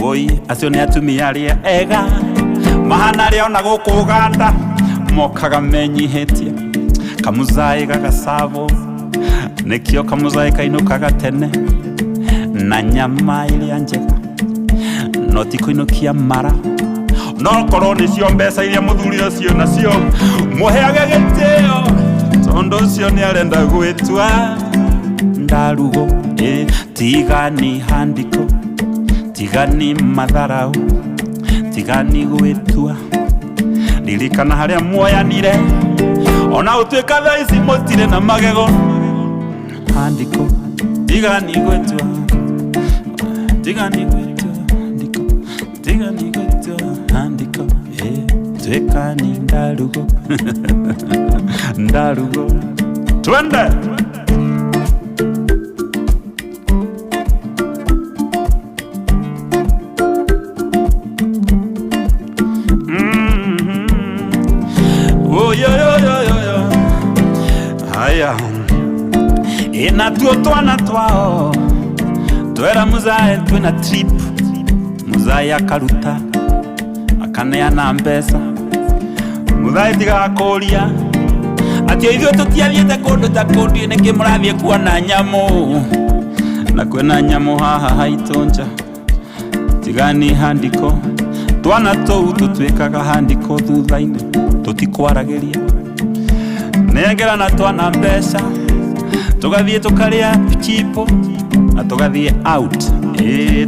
oi acio nĩ atumia arĩa ega mahana arĩa ona gũkũ Uganda mokaga menyihĩtie kamũzai gagasavo nikio kamũzai kainukaga tene na nyama ĩrĩa njega no ti kũinũkia mara no korwo nĩcio mbeca iria mũthuri ũcio nacio mũheage gĩtĩo tondũ ũcio nĩ arenda gwĩtua ndarugo tigani handiko tigani matharau tigani gwĩtua ririkana harĩa muoyanire ona ũtuĩka thaa ici mũtirĩ na magego handiko tigani gwĩtua handiko tuĩkani ndarugo twende haya inatuo twana twao twera muzae twina trip muzae akaruta akaneana mbeca muzae tigakoria atio ithuĩ tũtiathiĩte kũndũ ta kũndũ nĩkĩ mũrathiĩ kuona nyamũ na kwĩna nyamũ haha haitũ nja tigani handiko twana tũu tũtuĩkaga handiko thutha-inĩ tũtikwaragĩria nengera na twana mbeca tugathiĩ tũkarĩa chipo na tugathiĩ out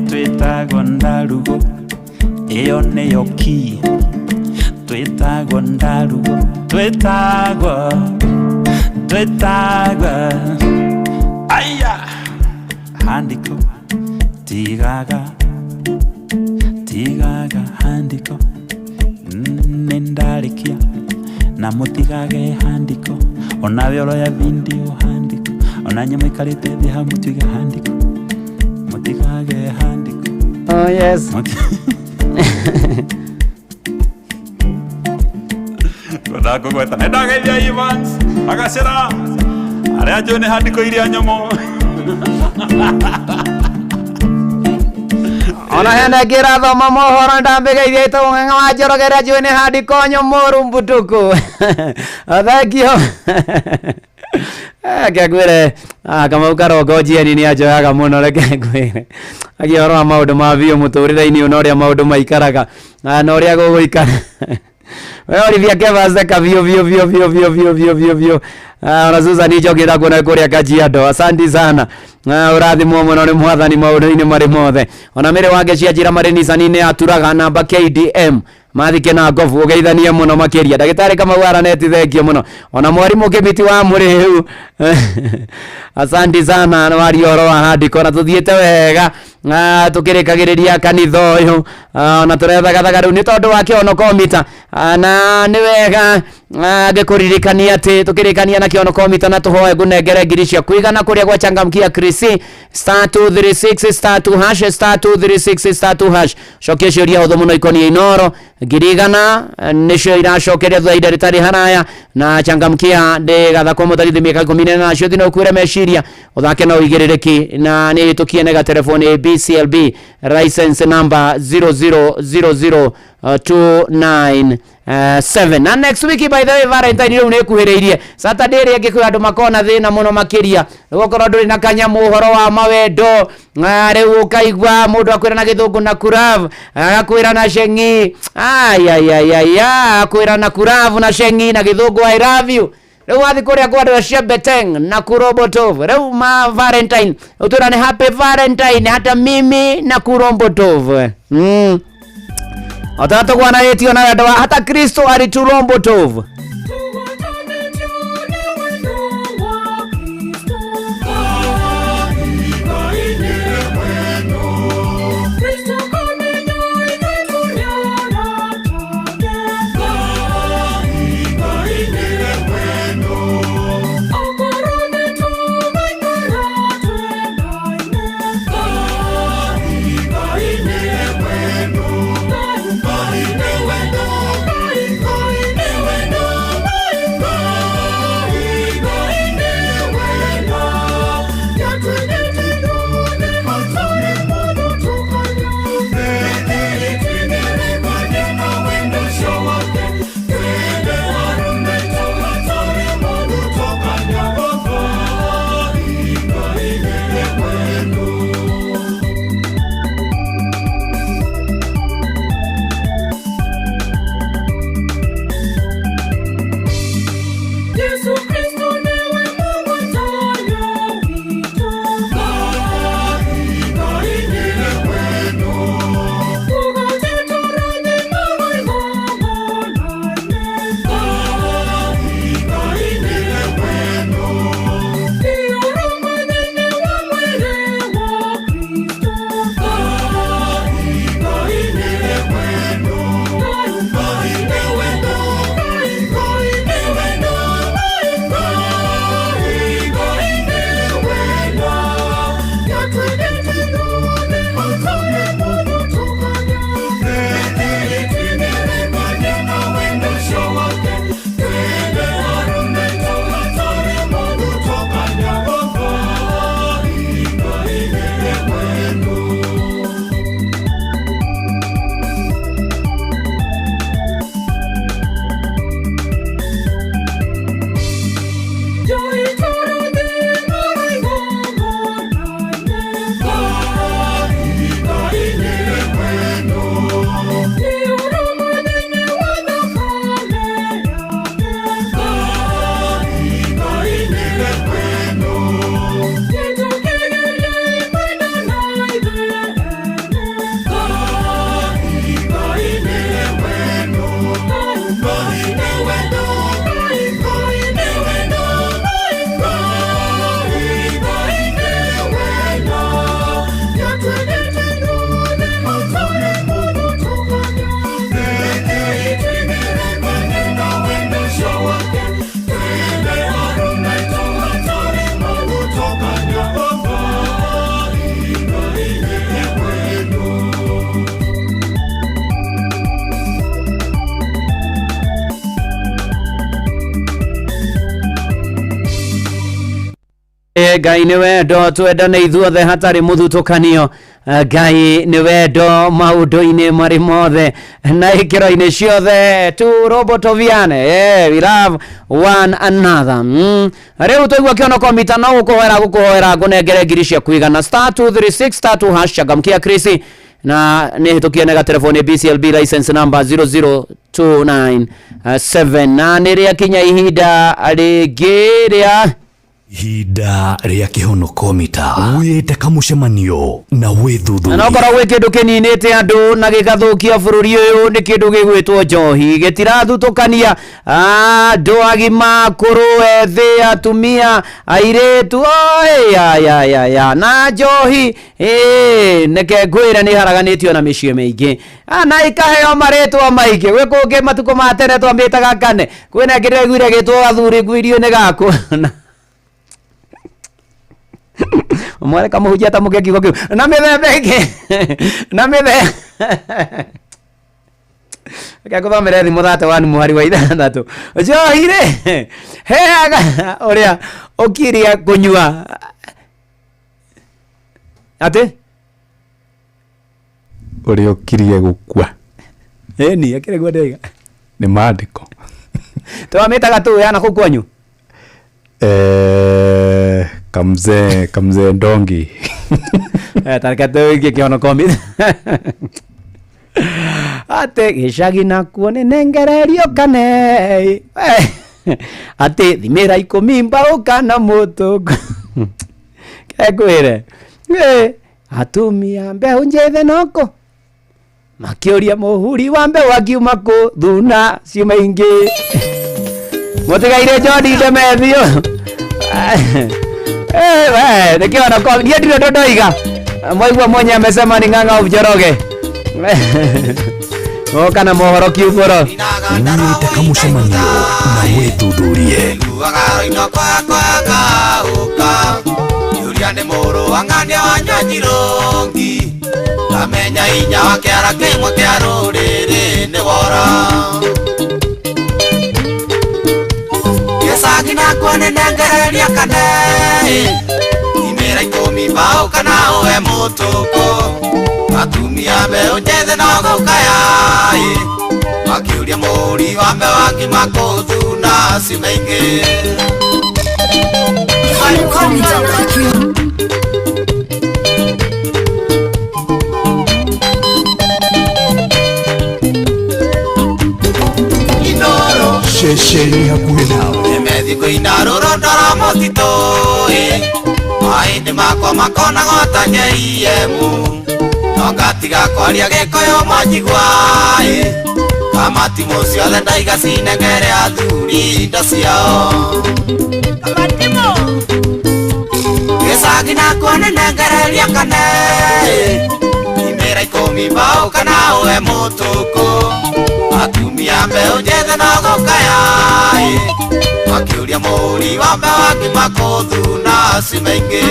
twĩtagwo ndarugo ĩyo nĩyo ki twĩtagwo ndarugo twĩtagwo aya handiko tigaga igaga handiko nendarikia na mutigage handiko ona vyolo ya video handiko ona nyama ikarite thi hamwe tuige handiko mutigage handiko. Oh yes. Kodako gweta nedageithia Evans agacira aria njone handiko iria nyomo. Ona hena ngira thoma mohoro ndambigeithia itung'eng'a wa njorogera njone handiko nyomoru mbutuku. Thank you. Ngagwire kama ukarogo jieni ni ajoyaga muno reke ngwire agiorwa maundu ma bio muturire-ini una uria maundu maikaraga na uria guguikara wewe olivia kevaze ka vio ona Susan ijogira kuna kuria Kajiado. Asante sana urathimwo muno ni mwathani maundu-ini mari mothe ona mere wage cia njira mari Nissan-ini aturaga namba KDM mathike na ngovu ugeithanie muno makiria ndagitari kama waraneti thengio muno ona mwarimu Kibiti wa muriu. Asante sana na wari oro wa handiko na tuthiete wega tukirikagiriria kanitha uyu na turethagathaga riu ni tondu wa kiono komita na ni wega ngikuririkania ati tukirikania na kiono komita na tuhoe gunengere ngiri cia kuigana kuria gwa changamkia Krisi *236 *2# *236 *2# cokia ciuria huthu muno ikonie Inoro ngirigana nicio iracokeria thutha idaritari haraya na changamkia ndigatha kwa mutharithi miaka 10 na cio thina ukwire meciria uthake na uigiririki na ni tukie nega telefoni BCLB license number 0000297 na next week by the way Valentine riu nikuhiriirie Saturday ri ngikwa andu makona thina muno makiria gukorwo nduri na kanya muhoro wa mawendo riu ukaigwa mundu akwira na githungu na kurav akwira na shengi akwira na kurav na shengi na githungu I love you riu wathi kuria kwa andu cia Beteng na Kurobotov riu ma Valentine utura ni happy Valentine hata mimi na Kurobotov Atato kwa na etio na wendo hata Kristo aliturombotov. Wendo Ngai nĩ wendo twendane ithuothe hatarĩ mũthutũkanio. Ngai nĩ wendo maũndũ-inĩ marĩ mothe na ikĩro-inĩ ciothe tũrobotoviane. We love one another. Rĩu tũigua kĩonoko mita no gũkũhoera ngũnengere ngiri cia kũigana *236*2# changamkia Chris na nĩ hĩtũkie nega telefoni BCLB license number 00297 na nĩrĩa kinya ihinda rĩngĩ rĩa Hida ria kihonoko mita wite kamucemanio na withuthu na okora gwe kindu kininite andu na gigathukia bururi uyu ni kindu gigwitwo njohi gitirathutukania andu agima kuru ethi atumia airetu ya na njohi neke ngwira ni haraganitio na micii mingi na ikaheo maritwa maingi gwe kungi matuko matere twambitaga kane kwina ngire gwire gitwo athuri ngwirio ni gaku Mwale kama hujia tamukia kigo kigo na mithembeke na mithe Kakuthomera thimu thate wani muhari wa ithathatu njohire heaga uria ukiria kunyua ate uria ukiria gukua ni akire gwendega ni maandiko twamitaga tu yana kukwanyu kamze ndongi tarikato iki kiono komi ate gicagi nakuo ni nengererio kane ate thimira ikumi mbauka na mutuku kekwire atumia mbeũ njĩthĩ noko makĩũria mũhuri wa mbeũ akiuma kũ thuna ciuma ingĩ mũtigaire John Ndemethio we nikiona kwa ndio ndio ndoiga mwaigua mwenye amesema ni ng'ang'a of Njoroge kana mohoro kiugoro nita kamucemanio na withuthurie Wagaro inoko yakwaga uka Yuria ni muru wangania wanyanyirongi Kamenya inya wakiara kimwe kia ruriri ni wora Yesagi na kwane nengereria kane Imera ikumi mbao kana uwe mutuko Atumia mbeũ njĩthĩ no gũkaya Makiuria mũri wa mbeũ agima kũthuna ciuma ingĩ Inoro Shesheni hakuhĩ nawe Nemethi kũina rũrondora mũtitũ Mahĩndĩ makwa makonago ta nyeiemu Nongatiga kwaria gĩkũyũ mwanjigua Kamati mũciothe ndaiga cinengere athuri indo ciao Gĩcagi nakuo nĩ nengereria kane Imera ikũmi mbao kana ũwe mũtũkũ Atumia mbeũ njĩthĩ no gũkaya Makiuria mũri wa mbeũ agima kũthuna ciuma ingĩ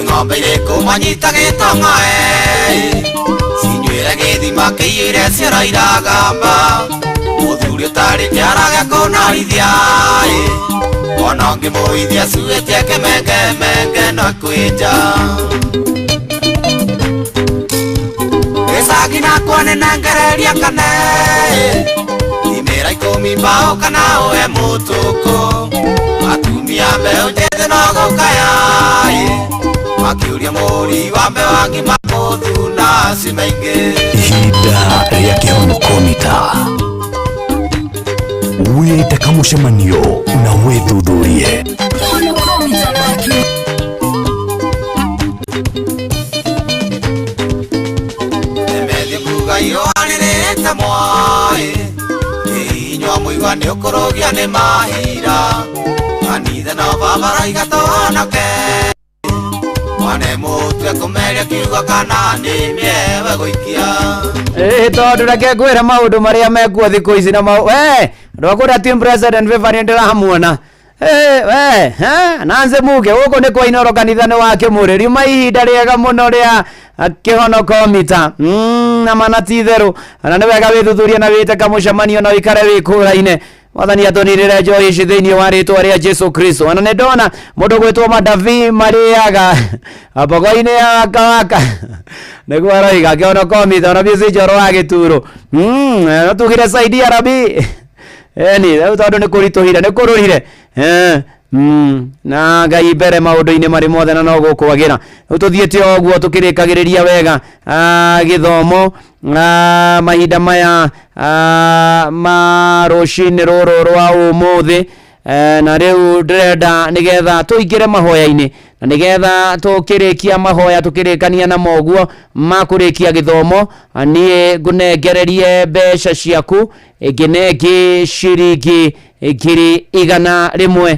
Ng'ombe irĩkũ manyitagĩtwo ng'oe Cinyuĩre gĩthima kĩiyũire ciara iragamba Mũthuri ũtarĩ kĩara gĩa kũnarithia Ona ũngĩmũithia cuĩtie kĩmenge no kwĩnja Gĩcagi nakuo nĩ nengereria kane Imera ikũmi mbao kana ũwe mũtũkũ Atumia mbeũ njĩthĩ no gũkaya Makiuria mũri wa mbeũ agima kũthuna ciuma ingĩ Ihinda rĩa kĩhonoko mita wite kamucemanio na withuthurie Nemethi kuga iroanĩrĩte mwaĩ Inyua mũigua nĩ ũkũrũgia nĩ mahira Kanitha no babaraiga tũhonoke Mwane mũtwe kũmeria kiugo kana nĩ mĩewe gũikia tondu reke ngwĩre maũndũ marĩa mekuo thikũ ici na andũ akũrĩa team president Vivian ndĩramuona nanze muge uko ne kwa Inoro kanithani wake muri riuma ihinda riega muno ria kihonoka mita na manati theru na ne wega withuthuria na wite kamucamanio na ikare wikuraine Mwathani atonirire joy ici thiini wa ritwa ria Jesu Kristo. Ana ne ndona mundu gwitwo Madavi mariaga abogo-ini ya kawaka niguo aroiga kihonoka mita na bici njoro wa gituro tugire saidia rabi ni tondu ni kurituhire ni kururire na Ngai mbere maundu-ini mari mothe na no gukwagira tuthiete oguo tukirikagiriria wega githomo mahinda maya ma rucini ruru rwa umuthi na riu ndirenda nigetha tuingire mahoya-ini na nigetha tukirikia mahoya tukirikania na moguo makurikia githomo nie ngunengererie mbeca ciaku nginengi ciringi ngiri 100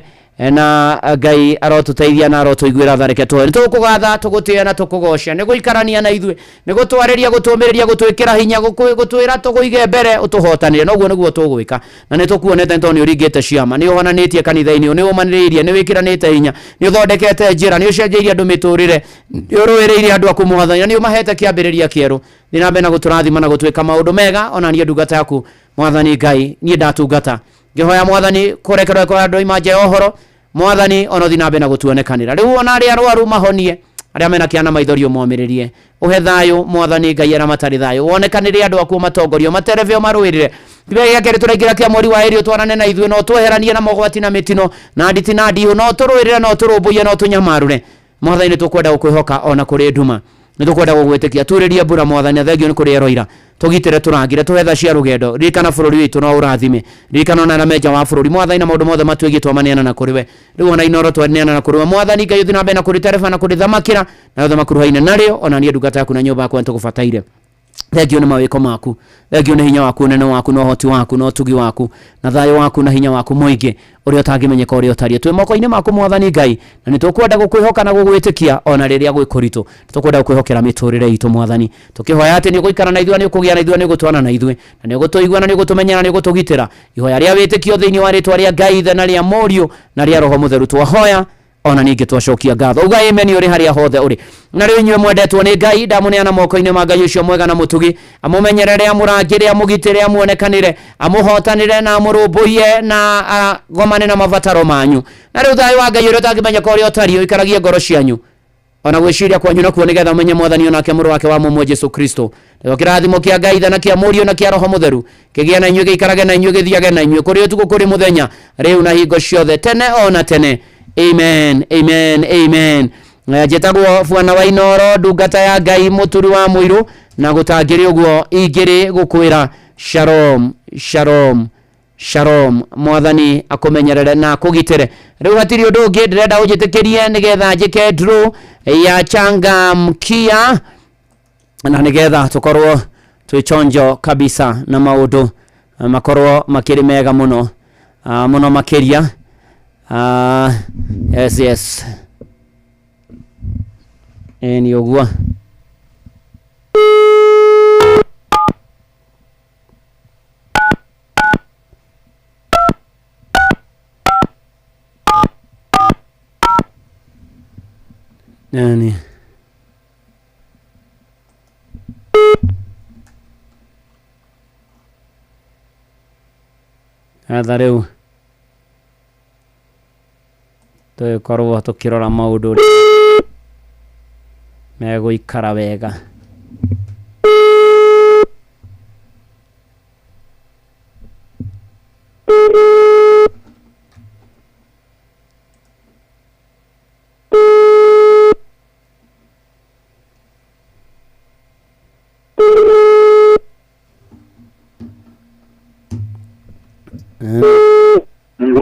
na Ngai arotuteithia na arotuiguira thareke twe tukugatha tugutia na tukugocia ni guikarania na ithui ni gutwariria gutumiriria gutwikira hinya gutwira tuguige mbere utuhotanire noguo niguo tugwika na ni tukuonete ntoni uringite ciama ni uhonanitie kanitha-ini ni umaniriirie ni wikiranite hinya ni uthondekete njira ni ucenjeirie andu miturire ni uruiriirie andu akumuhathania ni umahete kiambiriria kieru ni nambe na guturathima na gutwika maundu mega ona nie ndungata yaku Mwathani Ngai nie ndatungata ngihoya Mwathani kurekerwo kwa andu imanje ohoro Mwathani ono thinambe na gutuonekanira riu ona ari arwaru mahonie aria mena kiana maithorio momiririe uhe thayo Mwathani Ngai ara matari thayo wonekanire andu aku matongorio materevyo marwirire tibe yakere turaingira kia mweri wa eri twarane na ithuĩ no tweheranie na mogwati na mitino na nditi na ndihu no turwirire no turumbuye no tunyamarure Mwathani ni tukwenda gukwihoka ona kuri nduma ni tukwenda gugwitikia turirie mbura Mwathani thengio ni kuri eroira tugitire turangire tuhetha cia rugendo ririkana bururi witu no urathime ririkana ona na meja wa bururi Mwathani na maundu mothe matwigi twamaneana na kuriwe riu ona Inoro twaneana na kuriwe Mwathani Ngai uthi nambe na kuri tereba na kuri thamakira na yothe makuruhaine nario ona nie ndungata yaku na nyumba yaku ntukubataire thengio ni mawiko maku thengio ni hinya waku nene waku no hoti waku no tugi waku na thayo waku na hinya waku muingi uria utangimenyeka uria utarie twi moko-ini maku Mwathani Ngai na ni tukwenda gukwihoka na gugwitikia ona riria gwikuritu tukwenda gukwihokera miturire itu Mwathani tukihoya ati ni guikara na ithuĩ ni ukugia na ithuĩ ni gutwana na ithuĩ na ni gutuigua na ni gutumenyera ni gutugitira ihoya ria witikio thiini wa ritwa ria Ngai na ria Mũriũ na ria Roho Mutheru twahoya ona ningi twacokia ngatho uga amen uri haria hothe uri na riu inywe mwendetwo ni Ngai ndamuneana moko-ini ma Ngai ucio mwega na mutugi amumenyerere amurangire amugitire amuonekanire amuhotanire na amurumbuye na gomane na mabataro manyu na riu thayo wa Ngai uria utangimenyeka uria utario ikaragie ngoro cianyu ona gwiciria kwanyu na kuo nigetha menye Mwathani onake mũrũ wake wa mũmwe Jesu Kristo ndio kirathimo kia Ngai na kia Mũriũ na kia Roho Mutheru kigia na inywe giikarage na inywe githiage na inywe kuri utuku kuri muthenya riu na hingo ciothe tene ona tene amen amen amen jetagwo Bwana wa Inoro ndungata ya Ngai muturi wa muiru na gutangiri uguo ingiri gukwira shalom shalom shalom Mwathani akumenyerere na kugitire riu hatiri undu ungi ndirenda ujitikirie nigetha njike draw ya changamkia na nigetha tukorwo twichonjo kabisa na maundu makorwo makiri mega muno muno makiria yes ni ogua nani adareu tukorwo tukirora maundu meguikara wega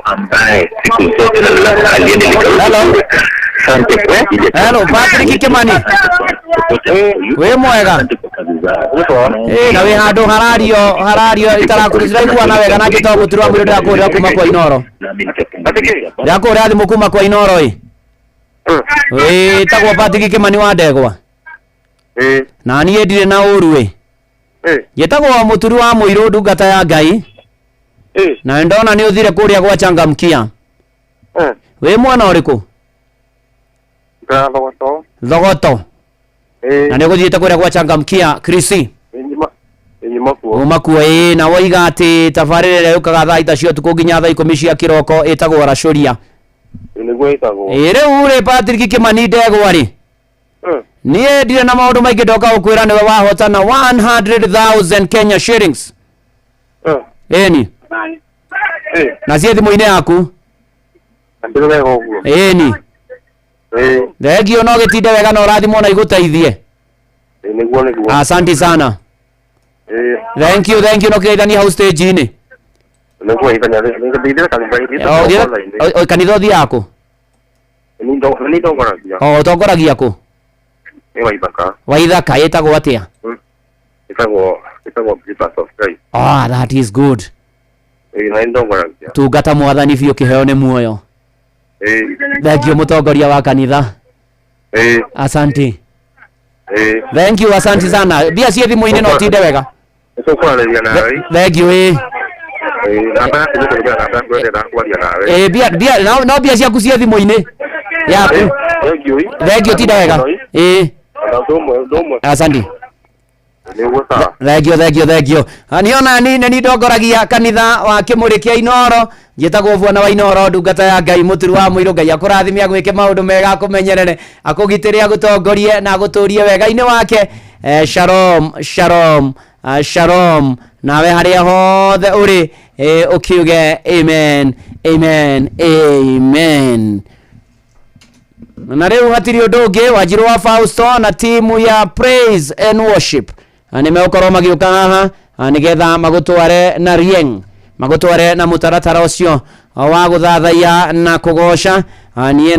ambaye siku zote hello Patrick Kimani we mwega na we handu harario itarakurira iguana wega na ngitoa guturwa mwiri ndakurira kuma kwa Inoro ndakurira thimu kuma kwa Inoro we tagwo Patrick Kimani wa Ndegwa na niĩ ndirĩ na ũru yetagwo muturi wa muiru ndungata ya Ngai na ndona ni uthire kuria gwa changamkia we mwana uriku Thogoto na nä gå thiä te kå rä a gwachangamkia Krisi umakuo na woiga atä tabarä ra ä rä a yå kaga thaa ita cio tukå nginya thaa 10 cia kä roko ä tagwo racoria rä u rä Patrick Kimani ndegwa rä niä ndirä na maå ndå maingä ndoka gå kwä ra nä we wahotana 100,000 Kenya shillings eni na cie thimå-inä yaku eni thengio no gä tinde wega na å rathimwo na igå teithie asanti sana thank you no kä ithania hau stage-inä kanitha å thiaga kå tongoragia kå Waithaka ĩtagwo atia that is good tungata mwathani biũ kĩheo nĩ muoyo thengio mũtongoria wa kanitha asante thank you asante sana bia ciĩ thimũ-inĩ no tinde wega thengio bia no bia ciaku ciĩ thimũ-inĩ yaku thengio tinde wega asante thengio niona ni ndongoragia kanitha wa Kimuri kia Inoro njĩtagwo Bwana wa Inoro ndungata ya Ngai mũturu wa mũirũ Ngai akũrathime agwĩke maũndũ mega akũmenyerere akũgitĩre agũtongorie na agũtũrie wega-inĩ wake shalom nawe harĩa hothe ũrĩ ũkiuge amen na rĩu hatirĩ ũndũ ũngĩ Wanjiru wa Fausto na timu ya Praise and Worship nĩmegũkorwo magĩũka haha nĩgetha magũtware na rieng magũtware na mũtaratara ũcio wa gũthathaiya na kũgoca niĩ